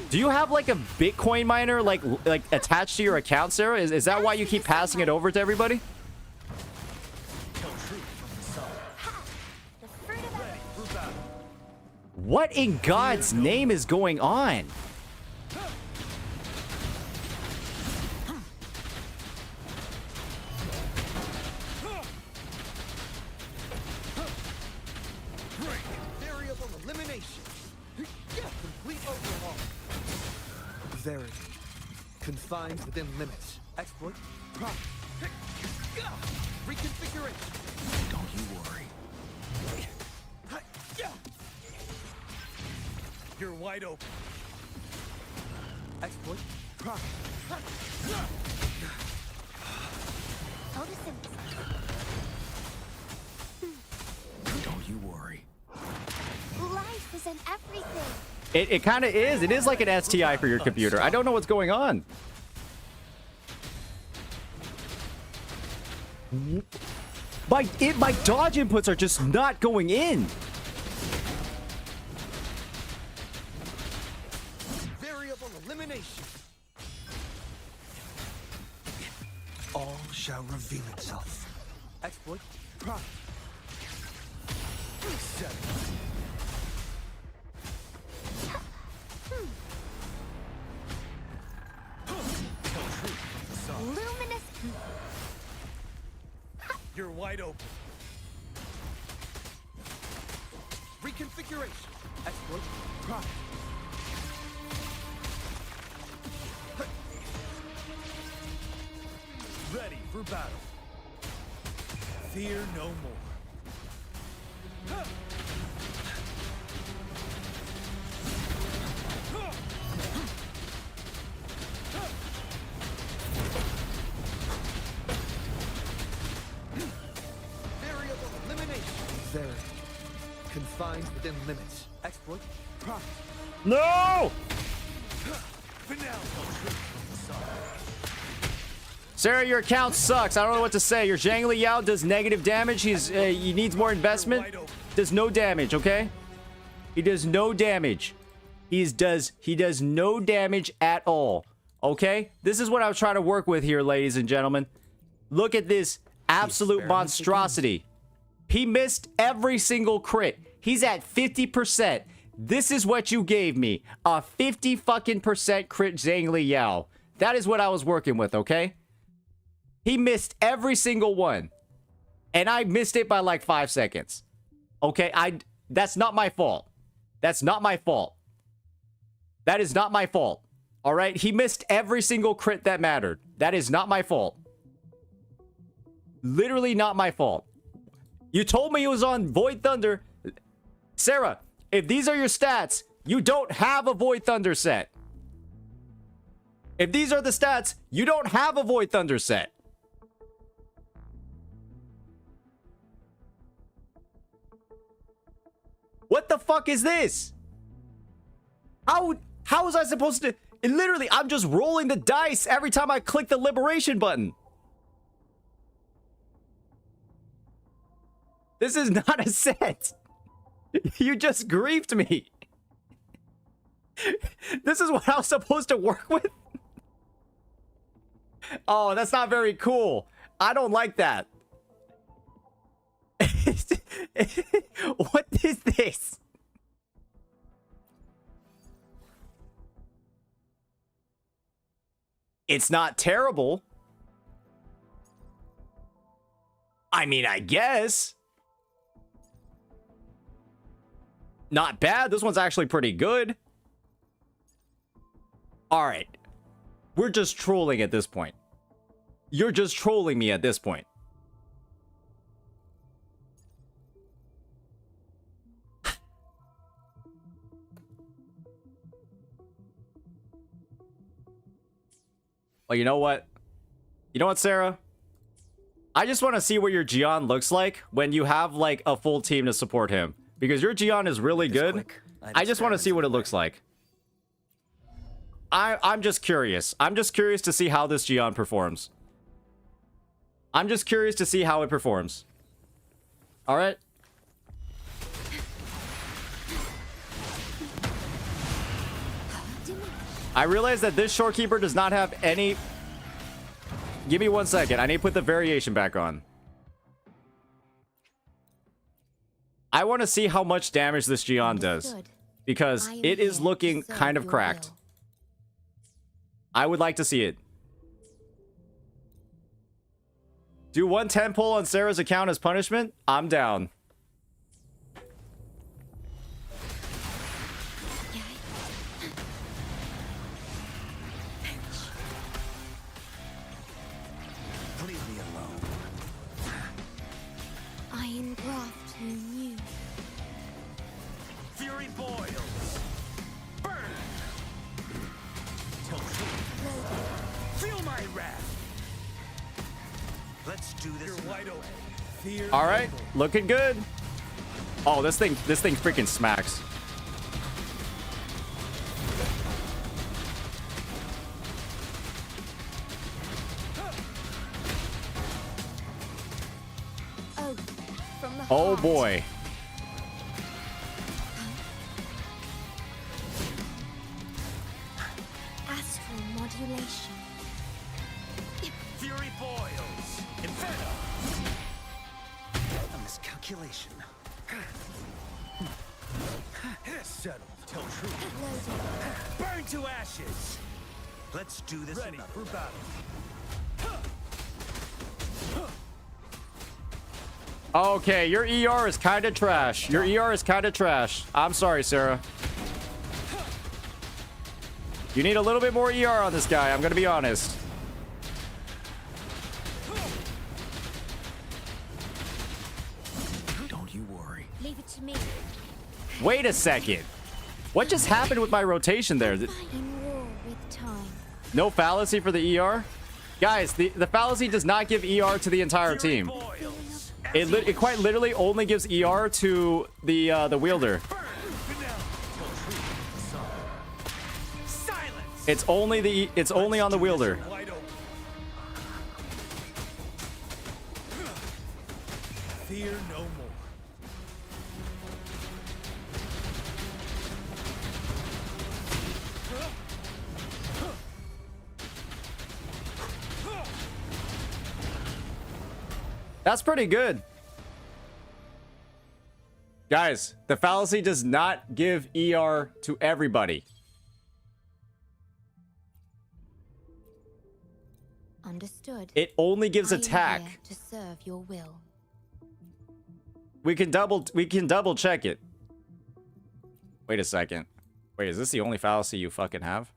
Do you have like a Bitcoin miner like attached to your account, Sarah? Is that why you keep passing it over to everybody? What in God's name is going on? Variable elimination. Complete overhaul. Verity. Confined within limits. Exploit. Prop. Reconfiguration. Don't you worry. You're wide open. Exploit. Prop. Don't you worry. Life is in everything. It kind of is. It is like an STI for your computer. I don't know what's going on. My dodge inputs are just not going in. Variable elimination. All shall reveal itself. Exploit. Prop. Set. Luminous. You're wide open. Reconfiguration. Exploit. Prime. Ready for battle. Fear no more. Variable elimination. Very confined within limits. Exploit. Prime. No! Sarah, your account sucks. I don't know what to say. Your Zhang Liao does negative damage. He needs more investment. Does no damage, okay? He does no damage. He does no damage at all. Okay? This is what I was trying to work with here, ladies and gentlemen. Look at this absolute monstrosity. He missed every single crit. He's at 50%. This is what you gave me. A 50 fucking percent crit Zhang Liao. That is what I was working with, okay? He missed every single one. And I missed it by like 5 seconds. Okay, that's not my fault. That's not my fault. That is not my fault. All right, he missed every single crit that mattered. That is not my fault. Literally not my fault. You told me he was on Void Thunder. Sarah, if these are your stats, you don't have a Void Thunder set. If these are the stats, you don't have a Void Thunder set. What the fuck is this? How was I supposed to... Literally, I'm just rolling the dice every time I click the liberation button. This is not a set. You just griefed me. This is what I was supposed to work with? Oh, that's not very cool. I don't like that. What is this? It's not terrible. I mean, I guess. Not bad. This one's actually pretty good. All right. We're just trolling at this point. You're just trolling me at this point. Well, you know what? You know what, Sarah? I just want to see what your Gian looks like when you have, like, a full team to support him. Because your Gian is really good. I just want to see what it looks like. I'm just curious. I'm just curious to see how this Gian performs. I'm just curious to see how it performs. Alright? I realize that this Shorekeeper does not have any... Give me 1 second. I need to put the variation back on. I want to see how much damage this Gian does. Because it is looking kind of cracked. I would like to see it. Do 110 pull on Sarah's account as punishment? I'm down. Leave me alone. Iron graft who knew. Fury boils. Burn. Tell truth. Feel my wrath. Let's do this. You're wide open. Fear. All right, looking good. Oh, this thing freaking smacks. Oh, from the Oh heart. boy. Astral modulation. Fury boils. Inferno. A miscalculation. Settle. Tell truth. Burn to ashes. Let's do this. Ready for battle. Okay, your ER is kind of trash. Your ER is kind of trash. I'm sorry, Sarah. You need a little bit more ER on this guy. I'm going to be honest. Don't you worry. Leave it to me. Wait a second. What just happened with my rotation there? In war with time. No fallacy for the ER? Guys, the fallacy does not give ER to the entire team. It quite literally only gives ER to the wielder. It's only on the wielder. Fear no more. That's pretty good. Guys, the fallacy does not give ER to everybody. Understood. It only gives I am attack. here to serve your will. We can double check it. Wait a second. Wait, is this the only fallacy you fucking have?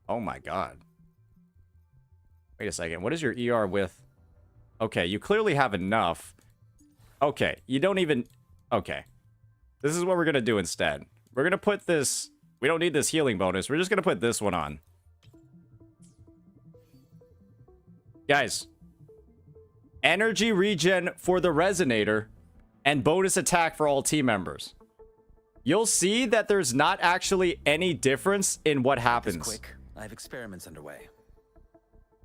Oh my god. Wait a second. What is your ER with? Okay, you clearly have enough. Okay, you don't even... Okay. This is what we're going to do instead. We're going to put this... We don't need this healing bonus. We're just going to put this one on. Guys. Energy regen for the Resonator and bonus attack for all team members. You'll see that there's not actually any difference in what happens. Quick. I have experiments underway.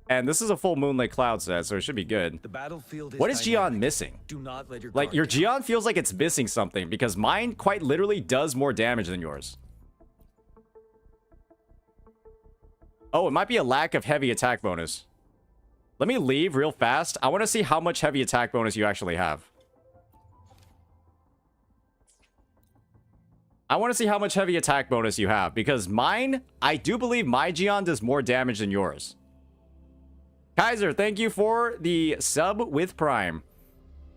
And this is a full Moonlit Cloud set, so it should be good. The battlefield is what is Gian missing? Do not let your like, your Gian feels like it's missing something, because mine quite literally does more damage than yours. Oh, it might be a lack of heavy attack bonus. Let me leave real fast. I want to see how much heavy attack bonus you actually have. I want to see how much heavy attack bonus you have, because mine, I do believe my Gian does more damage than yours. Kaiser, thank you for the sub with Prime.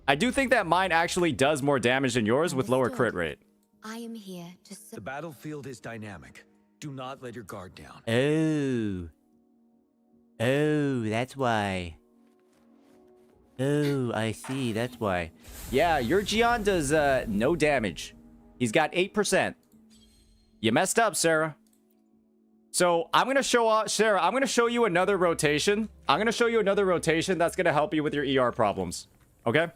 I do think that mine actually does more damage than yours with lower crit rate. I am here to serve. The battlefield is dynamic. Do not let your guard down. Oh. Oh, that's why. Oh, I see. That's why. Yeah, your Gian does no damage. He's got 8%. You messed up, Sarah. So I'm going to show off, Sarah, I'm going to show you another rotation. I'm going to show you another rotation that's going to help you with your ER problems. Okay?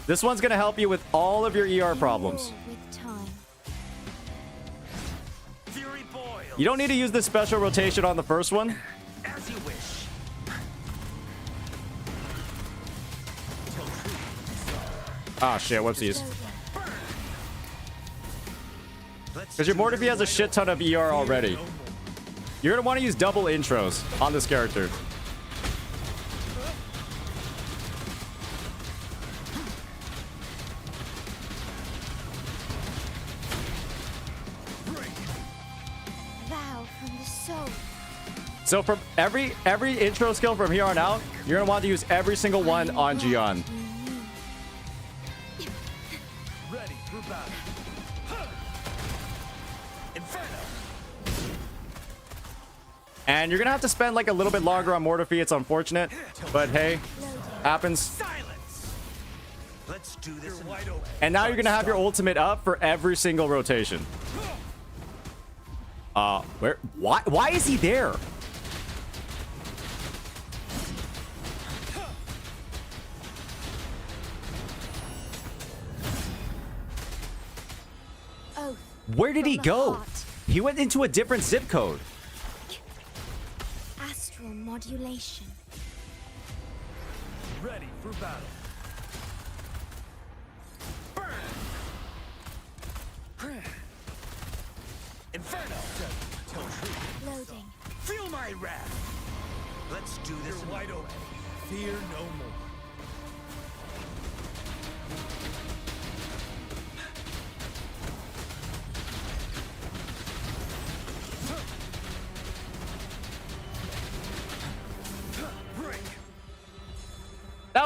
This one's going to help you with all of your ER problems. You don't need to use this special rotation on the first one. As you wish. Ah, shit, whoopsies. Because your Mortifi has a shit ton of ER already. You're going to want to use double intros on this character. Vow from the soul. So from every intro skill from here on out, you're going to want to use every single one on Gian. Ready for battle. Inferno. And you're going to have to spend like a little bit longer on Mortifi. It's unfortunate, but hey, happens. Silence. Let's do this. Wide open. And now you're going to have your ultimate up for every single rotation. Why is he there? Where did he go? He went into a different zip code. Astral modulation. Ready for battle. Burn. Inferno. Tell truth. Loading. Feel my wrath. Let's do this. You're wide open. Fear no more.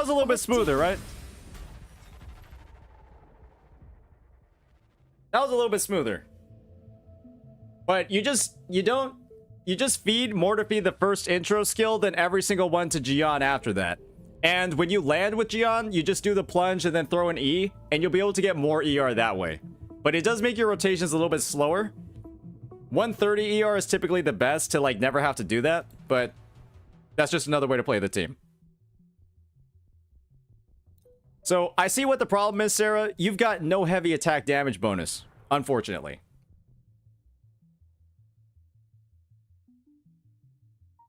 was a little bit smoother, right? That was a little bit smoother. But you just feed more to feed the first intro skill than every single one to Jian after that. And when you land with Jian, you just do the plunge and then throw an E, and you'll be able to get more ER that way. But it does make your rotations a little bit slower. 130 ER is typically the best to like never have to do that, but that's just another way to play the team. So I see what the problem is, Sarah. You've got no heavy attack damage bonus, unfortunately.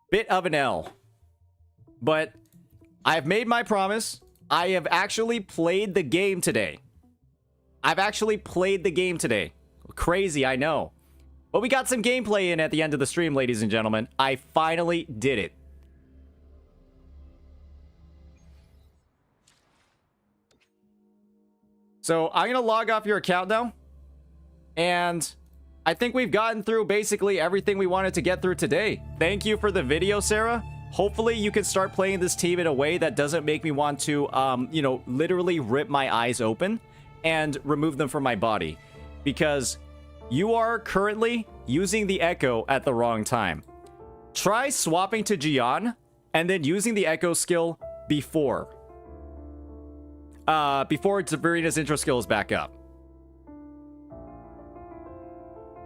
Bit of an L. But I've made my promise. I have actually played the game today. Crazy, I know. But we got some gameplay in at the end of the stream, ladies and gentlemen. I finally did it. So I'm going to log off your account now. And I think we've gotten through basically everything we wanted to get through today. Thank you for the video, Sarah. Hopefully you can start playing this team in a way that doesn't make me want to, you know, literally rip my eyes open and remove them from my body. Because you are currently using the Echo at the wrong time. Try swapping to Jian and then using the Echo skill before Sabrina's intro skill is back up.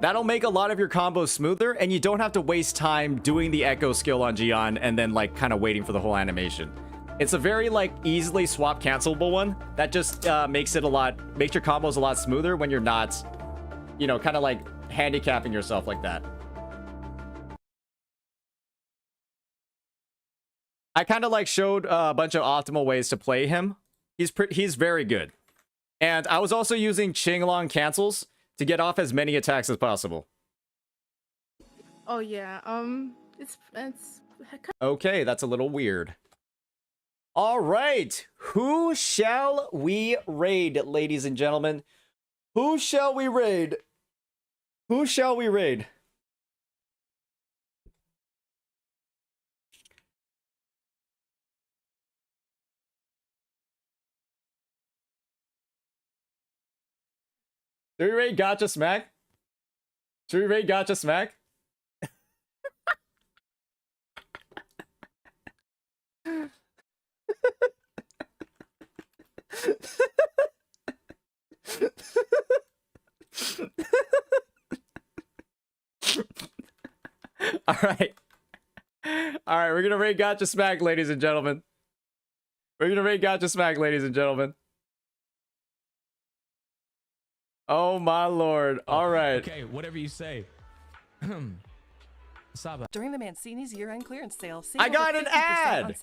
That'll make a lot of your combos smoother, and you don't have to waste time doing the Echo skill on Jian and then like kind of waiting for the whole animation. It's a very like easily swap cancelable one that just makes your combos a lot smoother when you're not, you know, kind of like handicapping yourself like that. I kind of like showed a bunch of optimal ways to play him. He's very good. And I was also using Qinglong cancels to get off as many attacks as possible. Oh yeah, it's okay, that's a little weird. All right, who shall we raid, ladies and gentlemen? Who shall we raid? Who shall we raid? Should we raid Gotcha Smack? Should we raid Gotcha Smack? All right. All right, we're going to raid Gotcha Smack, ladies and gentlemen. We're going to raid Gotcha Smack, ladies and gentlemen. Oh my lord. All right. Okay, whatever you say. During the Mancini's year-end clearance sale, I got an ad!